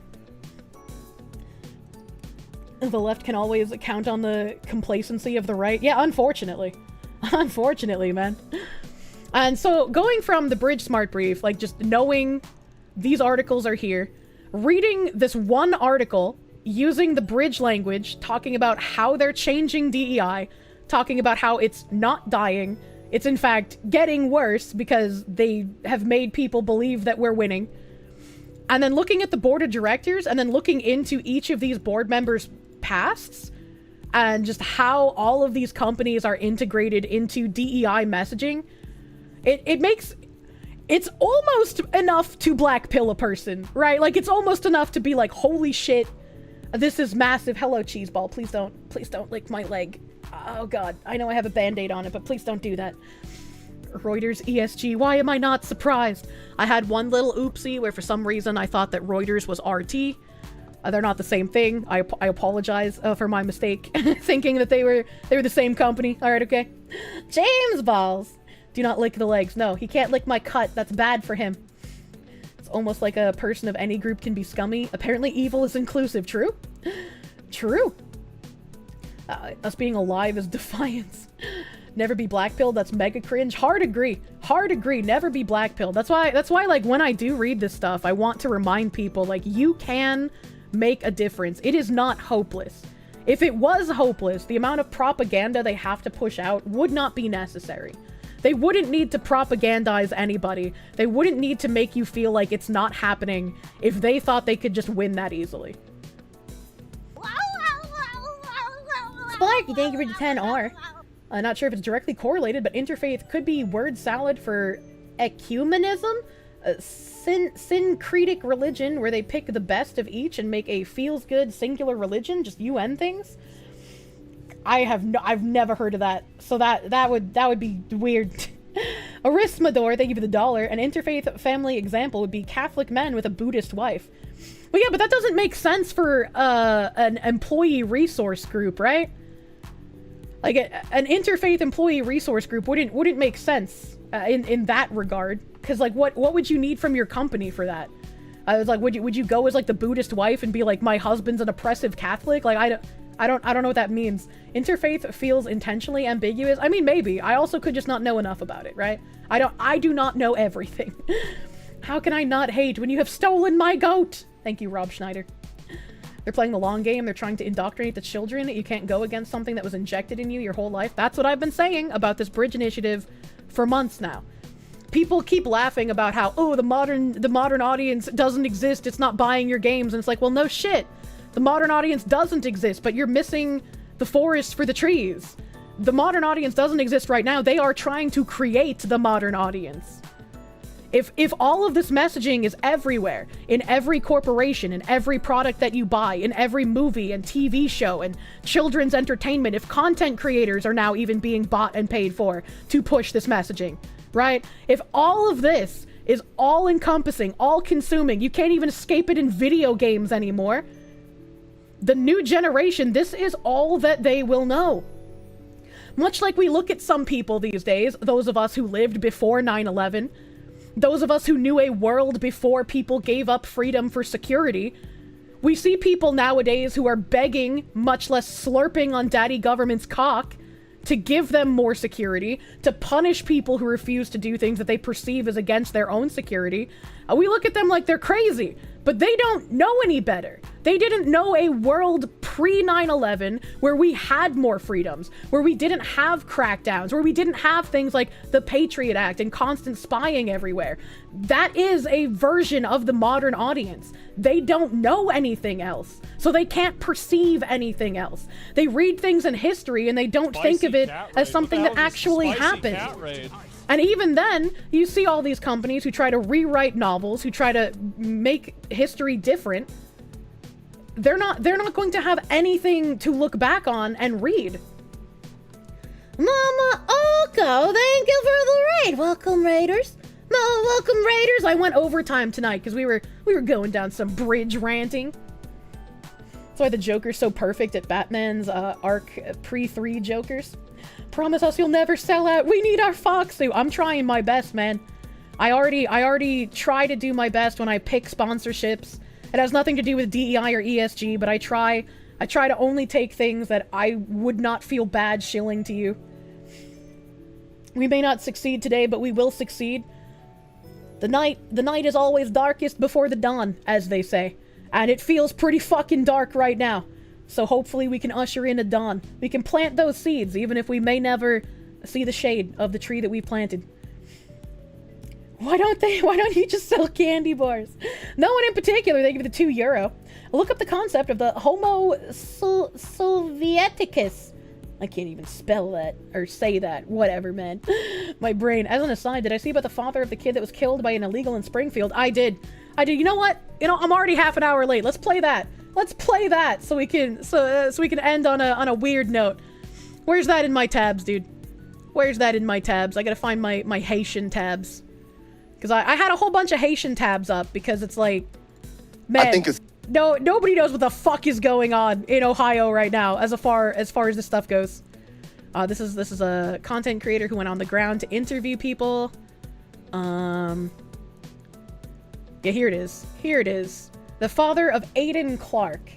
The left can always count on the complacency of the right. Yeah, unfortunately. Unfortunately, man. And so going from the Bridge Smart Brief, like just knowing these articles are here, reading this one article, using the Bridge language, talking about how they're changing DEI, talking about how it's not dying, it's in fact getting worse because they have made people believe that we're winning. And then looking at the board of directors and then looking into each of these board members' pasts and just how all of these companies are integrated into DEI messaging, it's almost enough to black pill a person, right? Like, it's almost enough to be like, holy shit, this is massive. Hello, Cheeseball. Please don't lick my leg. Oh god, I know I have a band-aid on it, but please don't do that. Reuters ESG, why am I not surprised? I had one little oopsie where for some reason I thought that Reuters was RT. They're not the same thing. I apologize for my mistake, thinking that they were the same company. Alright, okay. James Balls! Do not lick the legs. No, he can't lick my cut. That's bad for him. It's almost like a person of any group can be scummy. Apparently evil is inclusive. True? True. Us being alive is defiance. Never be blackpilled. That's mega cringe. Hard agree. Hard agree. Never be blackpilled. That's why like when I do read this stuff, I want to remind people like you can make a difference. It is not hopeless. If it was hopeless, the amount of propaganda they have to push out would not be necessary. They wouldn't need to propagandize anybody. They wouldn't need to make you feel like it's not happening if they thought they could just win that easily. Sparky, thank you for the 10R. Not sure if it's directly correlated, but interfaith could be word salad for ecumenism. syncretic religion where they pick the best of each and make a feels-good singular religion, just UN things. I've never heard of that, so that would be weird. Arismador, thank you for the $1. An interfaith family example would be Catholic men with a Buddhist wife. Well, yeah, but that doesn't make sense for an employee resource group, right? Like an interfaith employee resource group wouldn't make sense in that regard. Because like, what would you need from your company for that? I was like, would you go as like the Buddhist wife and be like, my husband's an oppressive Catholic? Like, I don't know what that means. Interfaith feels intentionally ambiguous. I mean, maybe. I also could just not know enough about it, right? I do not know everything. How can I not hate when you have stolen my goat? Thank you, Rob Schneider. They're playing the long game. They're trying to indoctrinate the children. You can't go against something that was injected in you your whole life. That's what I've been saying about this bridge initiative for months now. People keep laughing about how, oh, the modern audience doesn't exist. It's not buying your games. And it's like, well, no shit. The modern audience doesn't exist, but you're missing the forest for the trees. The modern audience doesn't exist right now. They are trying to create the modern audience. If all of this messaging is everywhere, in every corporation, in every product that you buy, in every movie and TV show and children's entertainment, if content creators are now even being bought and paid for to push this messaging, right? If all of this is all-encompassing, all-consuming, you can't even escape it in video games anymore. The new generation, this is all that they will know. Much like we look at some people these days, those of us who lived before 9/11, those of us who knew a world before people gave up freedom for security, we see people nowadays who are begging, much less slurping on daddy government's cock, to give them more security, to punish people who refuse to do things that they perceive as against their own security. We look at them like they're crazy, but they don't know any better. They didn't know a world pre-9/11 where we had more freedoms, where we didn't have crackdowns, where we didn't have things like the Patriot Act and constant spying everywhere. That is a version of the modern audience. They don't know anything else, so they can't perceive anything else. They read things in history and they don't think of it as something that actually happened. And even then, you see all these companies who try to rewrite novels, who try to make history different. They're not going to have anything to look back on and read. Mama Oko, thank you for the raid. Welcome, Raiders. Welcome, Raiders. I went overtime tonight because we were going down some bridge ranting. That's why the Joker's so perfect at Batman's arc pre-3 Jokers. Promise us you'll never sell out. We need our foxu. I'm trying my best, man. I already try to do my best when I pick sponsorships. It has nothing to do with DEI or ESG, but I try to only take things that I would not feel bad shilling to you. We may not succeed today, but we will succeed. The night is always darkest before the dawn, as they say. And it feels pretty fucking dark right now. So hopefully we can usher in a dawn. We can plant those seeds, even if we may never see the shade of the tree that we planted. Why don't you just sell candy bars? No one in particular, they give it the €2. Look up the concept of the Homo Sovieticus. I can't even spell that, or say that, whatever, man. My brain. As an aside, did I see about the father of the kid that was killed by an illegal in Springfield? I did. You know what? I'm already half an hour late. Let's play that. Let's play that so we can end on a weird note. Where's that in my tabs, dude? Where's that in my tabs? I gotta find my Haitian tabs. Because I had a whole bunch of Haitian tabs up because it's like, man, nobody knows what the fuck is going on in Ohio right now as far as this stuff goes. This is a content creator who went on the ground to interview people. Yeah, here it is. Here it is. The father of Aiden Clark.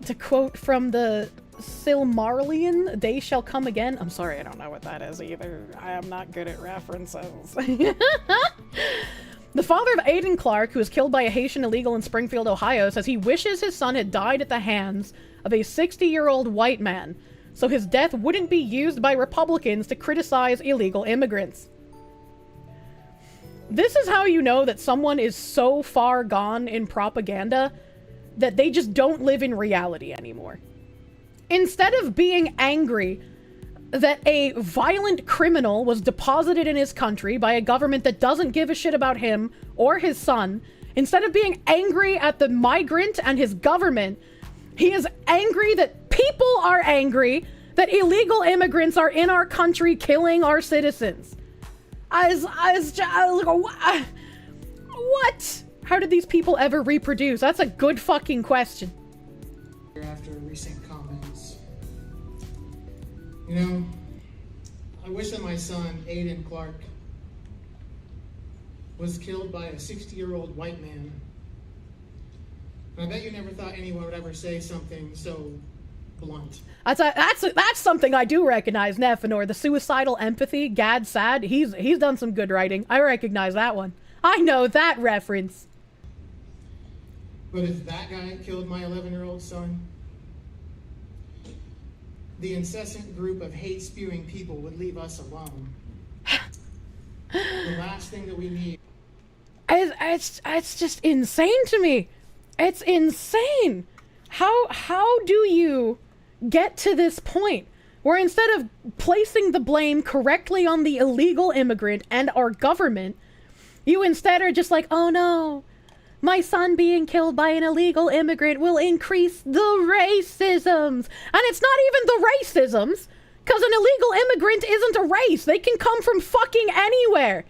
To quote from the Silmarillion, they shall come again. I'm sorry, I don't know what that is either. I am not good at references. The father of Aiden Clark, who was killed by a Haitian illegal in Springfield, Ohio, says he wishes his son had died at the hands of a 60-year-old white man, so his death wouldn't be used by Republicans to criticize illegal immigrants. This is how you know that someone is so far gone in propaganda that they just don't live in reality anymore. Instead of being angry that a violent criminal was deposited in his country by a government that doesn't give a shit about him or his son. Instead of being angry at the migrant and his government, he is angry that people are angry that illegal immigrants are in our country killing our citizens. What? How did these people ever reproduce? That's a good fucking question. After recent comments, you know, I wish that my son, Aiden Clark, was killed by a 60-year-old white man. And I bet you never thought anyone would ever say something so blunt. That's something I do recognize, Nephenor. The suicidal empathy, Gad Sad, he's done some good writing. I recognize that one. I know that reference. But if that guy killed my 11-year-old son, the incessant group of hate-spewing people would leave us alone. The last thing that we need. It's just insane to me. It's insane. How do you get to this point where instead of placing the blame correctly on the illegal immigrant and our government, you instead are just like, oh no, my son being killed by an illegal immigrant will increase the racisms. And it's not even the racisms, because an illegal immigrant isn't a race. They can come from fucking anywhere.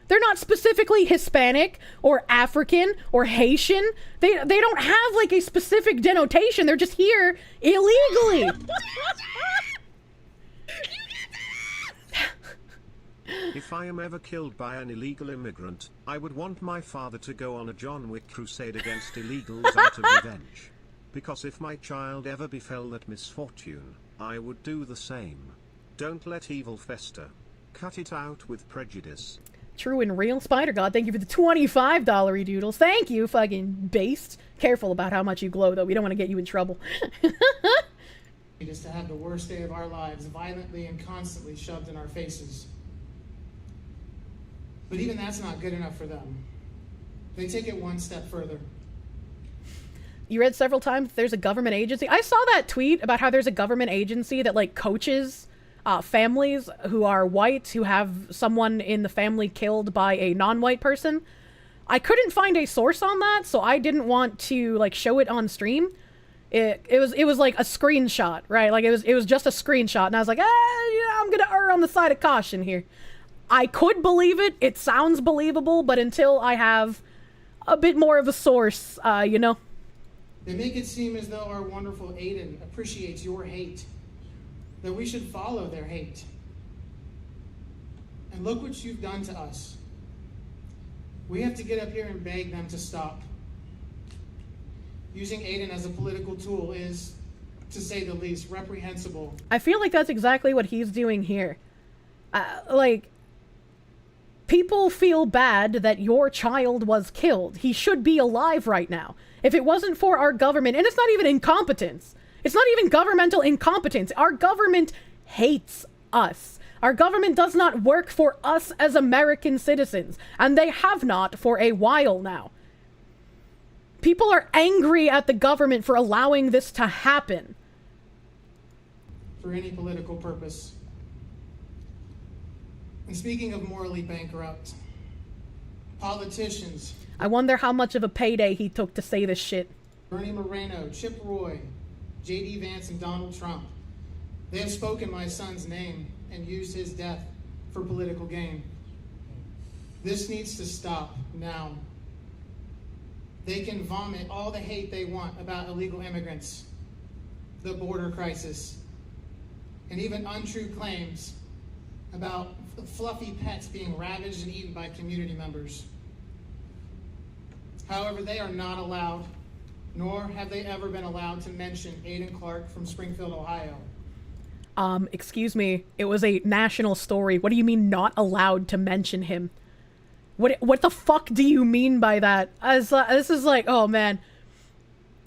They're not specifically Hispanic or African or Haitian. They don't have like a specific denotation. They're just here illegally. If I am ever killed by an illegal immigrant, I would want my father to go on a John Wick crusade against illegals out of revenge. Because if my child ever befell that misfortune, I would do the same. Don't let evil fester. Cut it out with prejudice. True and real. Spider God, thank you for the $25 doodles. Thank you, fucking based. Careful about how much you glow, though. We don't want to get you in trouble. Just to have the worst day of our lives violently and constantly shoved in our faces. But even that's not good enough for them. They take it one step further. You read several times there's a government agency. I saw that tweet about how there's a government agency that like coaches families who are white who have someone in the family killed by a non-white person. I couldn't find a source on that, so I didn't want to like show it on stream. It was like a screenshot, right? Like it was just a screenshot, and I was like, I'm gonna err on the side of caution here. I could believe it. It sounds believable, but until I have a bit more of a source, you know. They make it seem as though our wonderful Aiden appreciates your hate, that we should follow their hate. And look what you've done to us. We have to get up here and beg them to stop. Using Aiden as a political tool is, to say the least, reprehensible. I feel like that's exactly what he's doing here. Like, people feel bad that your child was killed. He should be alive right now. If it wasn't for our government, and it's not even incompetence. It's not even governmental incompetence. Our government hates us. Our government does not work for us as American citizens, and they have not for a while now. People are angry at the government for allowing this to happen. For any political purpose. And speaking of morally bankrupt, politicians. I wonder how much of a payday he took to say this shit. Bernie Moreno, Chip Roy, J.D. Vance, and Donald Trump. They have spoken my son's name and used his death for political gain. This needs to stop now. They can vomit all the hate they want about illegal immigrants, the border crisis, and even untrue claims about fluffy pets being ravaged and eaten by community members. However, they are not allowed, nor have they ever been allowed to mention Aiden Clark from Springfield, Ohio. Excuse me, it was a national story. What do you mean not allowed to mention him? What the fuck do you mean by that? This is like, oh man.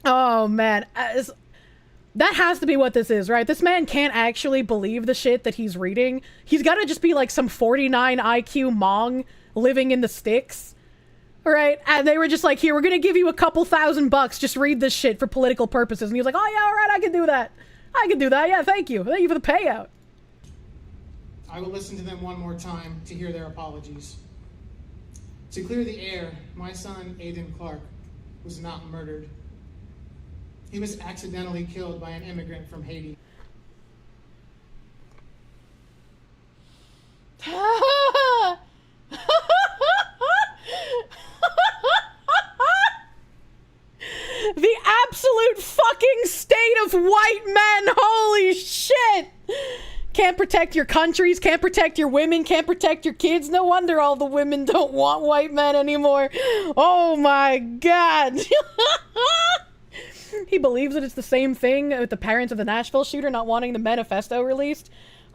Oh man. That has to be what this is, right? This man can't actually believe the shit that he's reading. He's gotta just be like some 49 IQ Mong living in the sticks. Right? And they were just like, here, we're gonna give you a couple $1,000, just read this shit for political purposes. And he was like, oh yeah, alright, I can do that. I can do that, yeah, thank you. Thank you for the payout. I will listen to them one more time to hear their apologies. To clear the air, my son, Aiden Clark, was not murdered. He was accidentally killed by an immigrant from Haiti. The absolute fucking state of white men, holy shit! Can't protect your countries, can't protect your women, can't protect your kids. No wonder all the women don't want white men anymore. Oh my god. He believes that it's the same thing with the parents of the Nashville shooter not wanting the manifesto released.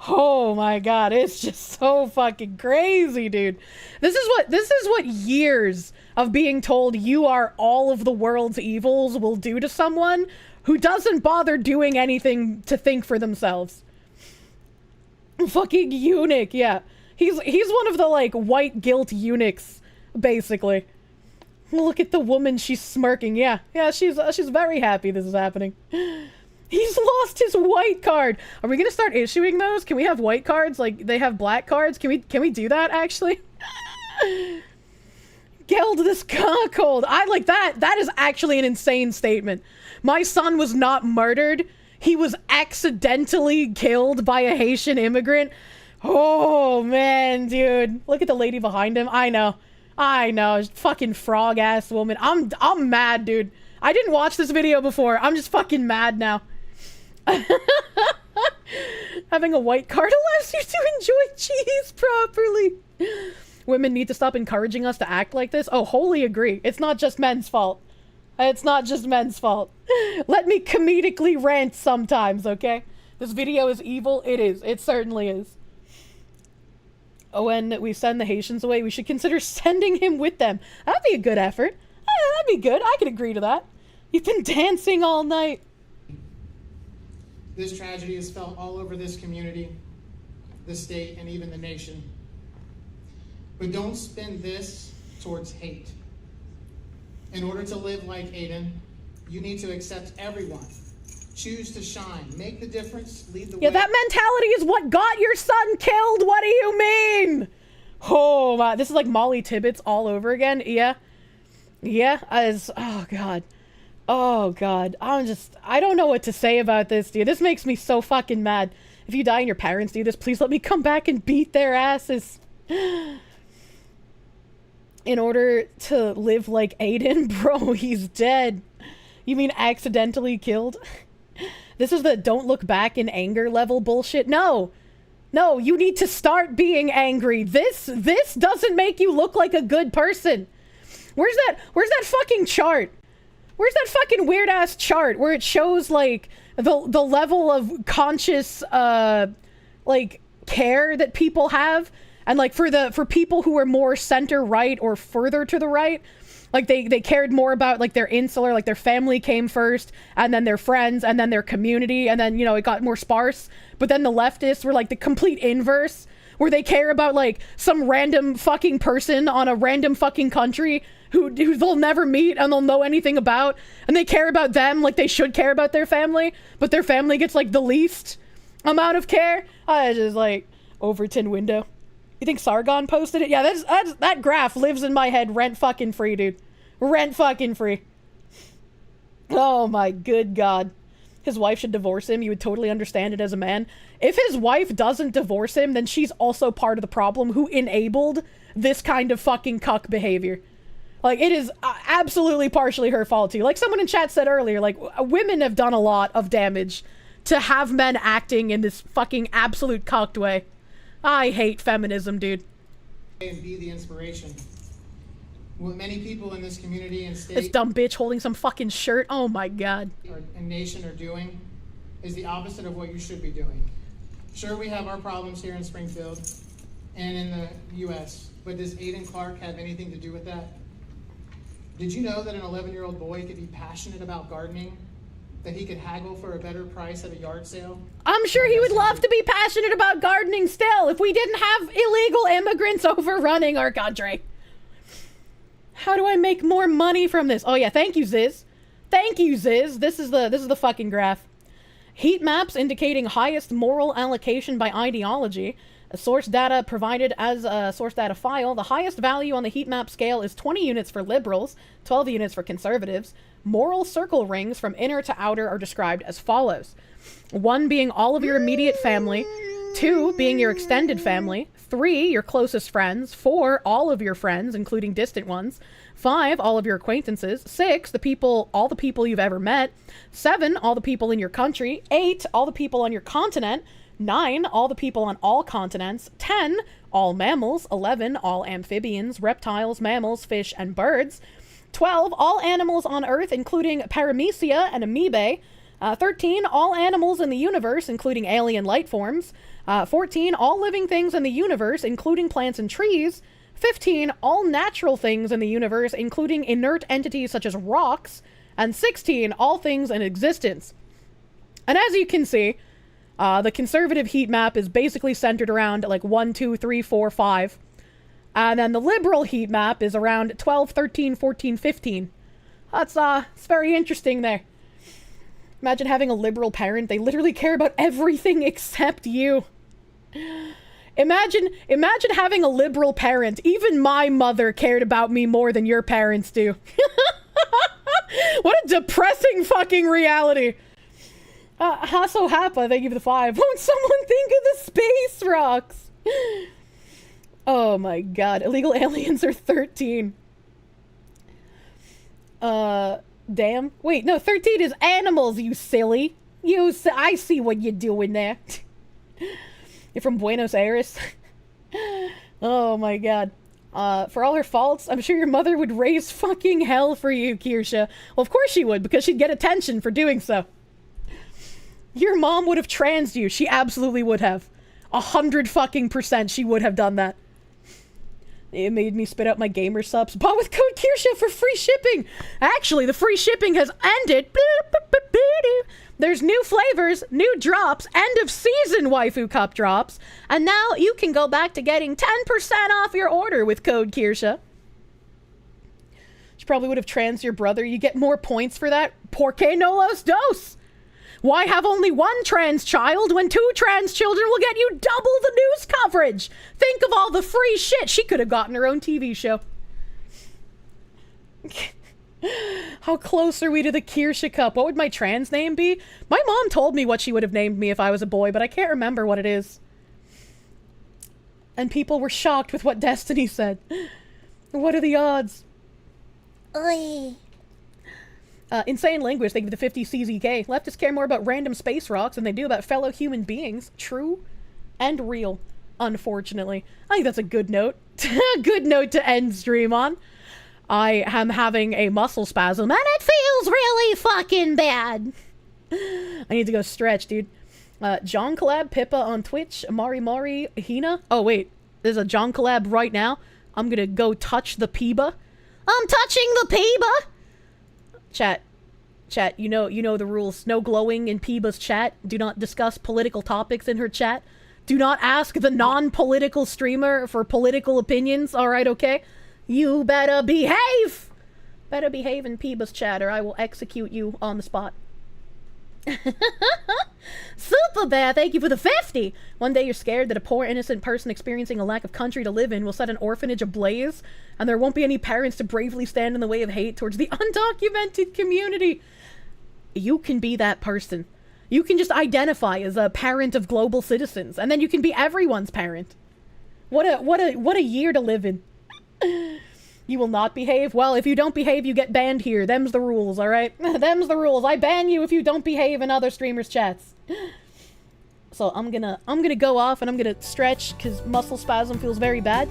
Oh my god, it's just so fucking crazy, dude. This is what years of being told you are all of the world's evils will do to someone who doesn't bother doing anything to think for themselves. Fucking eunuch, yeah. He's one of the, like, white guilt eunuchs, basically. Look at the woman, she's smirking. Yeah, she's very happy this is happening. He's lost his white card. Are we gonna start issuing those? Can we have white cards? Like, they have black cards? Can we do that, actually? Geld this cold. I like that. That is actually an insane statement. My son was not murdered. He was accidentally killed by a Haitian immigrant. Oh, man, dude. Look at the lady behind him. I know. Fucking frog-ass woman. I'm mad, dude. I didn't watch this video before. I'm just fucking mad now. Having a white card allows you to enjoy cheese properly. Women need to stop encouraging us to act like this. Oh, wholly agree. It's not just men's fault. It's not just men's fault. Let me comedically rant sometimes, okay? This video is evil. It is. It certainly is. When we send the Haitians away, we should consider sending him with them. That'd be a good effort. That'd be good. I could agree to that. You've been dancing all night. This tragedy is felt all over this community, the state, and even the nation. But don't spin this towards hate. In order to live like Aiden, you need to accept everyone. Choose to shine. Make the difference. Lead the way. Yeah, that mentality is what got your son killed. What do you mean? Oh, wow. This is like Molly Tibbetts all over again. Yeah. Yeah. Oh, God. Oh, God. I don't know what to say about this, dude. This makes me so fucking mad. If you die and your parents do this, please let me come back and beat their asses. In order to live like Aiden, bro, he's dead. You mean accidentally killed? This is the don't look back in anger level bullshit. No, you need to start being angry. This doesn't make you look like a good person. Where's that fucking chart? Where's that fucking weird ass chart where it shows like the level of conscious like care that people have? And like for people who are more center right or further to the right, like they cared more about like their insular, like their family came first, and then their friends, and then their community, and then, you know, it got more sparse. But then the leftists were like the complete inverse, where they care about like some random fucking person on a random fucking country who they'll never meet and they'll know anything about, and they care about them like they should care about their family, but their family gets like the least amount of care. I just like Overton window. You think Sargon posted it? Yeah, that graph lives in my head rent fucking free, dude. Rent fucking free. Oh my good God. His wife should divorce him. You would totally understand it as a man. If his wife doesn't divorce him, then she's also part of the problem who enabled this kind of fucking cuck behavior. Like, it is absolutely partially her fault too. Like someone in chat said earlier, like, women have done a lot of damage to have men acting in this fucking absolute cucked way. I hate feminism, dude. And be the inspiration. What many people in this community and state, this dumb bitch holding some fucking shirt. Oh my God. And nation are doing is the opposite of what you should be doing. Sure, we have our problems here in Springfield and in the U.S., but does Aiden Clark have anything to do with that? Did you know that an 11-year-old boy could be passionate about gardening? That he could haggle for a better price at a yard sale? I'm sure he would love to be passionate about gardening still if we didn't have illegal immigrants overrunning our country. How do I make more money from this? Oh yeah, thank you, Ziz. Thank you, Ziz. This is the fucking graph. Heat maps indicating highest moral allocation by ideology. Source data provided as a source data file. The highest value on the heat map scale is 20 units for liberals, 12 units for conservatives. Moral circle rings from inner to outer are described as follows. 1 being all of your immediate family, 2 being your extended family, 3 your closest friends, 4 all of your friends, including distant ones, 5 all of your acquaintances, 6 all the people you've ever met, 7 all the people in your country, 8 all the people on your continent, 9 all the people on all continents, 10 all mammals, 11 all amphibians, reptiles, mammals, fish, and birds, 12 all animals on Earth, including paramecia and amoebae, 13 all animals in the universe, including alien life forms, 14 all living things in the universe, including plants and trees, 15 all natural things in the universe, including inert entities such as rocks, and 16 all things in existence. And as you can see, the conservative heat map is basically centered around like 1, 2, 3, 4, 5. And then the liberal heat map is around 12, 13, 14, 15. That's it's very interesting there. Imagine having a liberal parent. They literally care about everything except you. Imagine having a liberal parent. Even my mother cared about me more than your parents do. What a depressing fucking reality. Hasso Happa, thank you for the 5. Won't someone think of the space rocks? Oh my god. Illegal aliens are 13. Damn. Wait, no, 13 is animals, you silly. I see what you're doing there. You're from Buenos Aires? Oh my god. For all her faults, I'm sure your mother would raise fucking hell for you, Kirsche. Well, of course she would, because she'd get attention for doing so. Your mom would have transed you. She absolutely would have. 100% she would have done that. It made me spit out my gamer subs. Bought with code Kirsche for free shipping. Actually, the free shipping has ended. There's new flavors, new drops, end of season waifu cup drops, and now you can go back to getting 10% off your order with code Kirsche. She probably would have trans your brother. You get more points for that. Porque no los dos? Why have only 1 trans child when 2 trans children will get you double the news coverage? Think of all the free shit. She could have gotten her own TV show. How close are we to the Kirsche Cup? What would my trans name be? My mom told me what she would have named me if I was a boy, but I can't remember what it is. And people were shocked with what Destiny said. What are the odds? Oy. Insane Linguist, thank you for the 50 CZK. Leftists care more about random space rocks than they do about fellow human beings. True and real, unfortunately. I think that's a good note. Good note to end stream on. I am having a muscle spasm, and it feels really fucking bad. I need to go stretch, dude. John Collab, Pippa on Twitch, Mari, Hina. Oh, wait. There's a John Collab right now. I'm gonna go touch the Piba. I'm touching the Piba! Chat, you know the rules. No glowing in Piba's chat. Do not discuss political topics in her chat. Do not ask the non-political streamer for political opinions, alright, okay? You better behave! Better behave in Piba's chat or I will execute you on the spot. Super Bear, thank you for the 50! One day you're scared that a poor innocent person experiencing a lack of country to live in will set an orphanage ablaze, and there won't be any parents to bravely stand in the way of hate towards the undocumented community. You can be that person. You can just identify as a parent of global citizens, and then you can be everyone's parent. What a year to live in. You will not behave? Well, if you don't behave, you get banned here. Them's the rules, alright? Them's the rules. I ban you if you don't behave in other streamers' chats. So I'm gonna go off and I'm gonna stretch because muscle spasm feels very bad.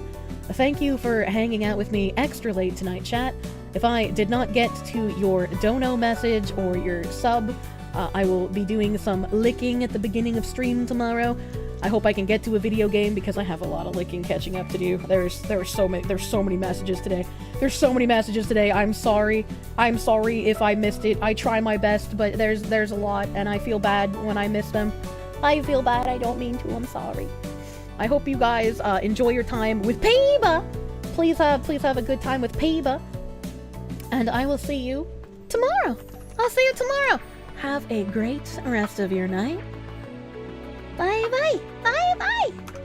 Thank you for hanging out with me extra late tonight, chat. If I did not get to your dono message or your sub, I will be doing some licking at the beginning of stream tomorrow. I hope I can get to a video game because I have a lot of licking catching up to do. There's so many messages today. There's so many messages today. I'm sorry. I'm sorry if I missed it. I try my best, but there's a lot and I feel bad when I miss them. I feel bad. I don't mean to. I'm sorry. I hope you guys enjoy your time with Piba. Please have a good time with Piba. And I will see you tomorrow. I'll see you tomorrow. Have a great rest of your night. Bye bye. Bye bye.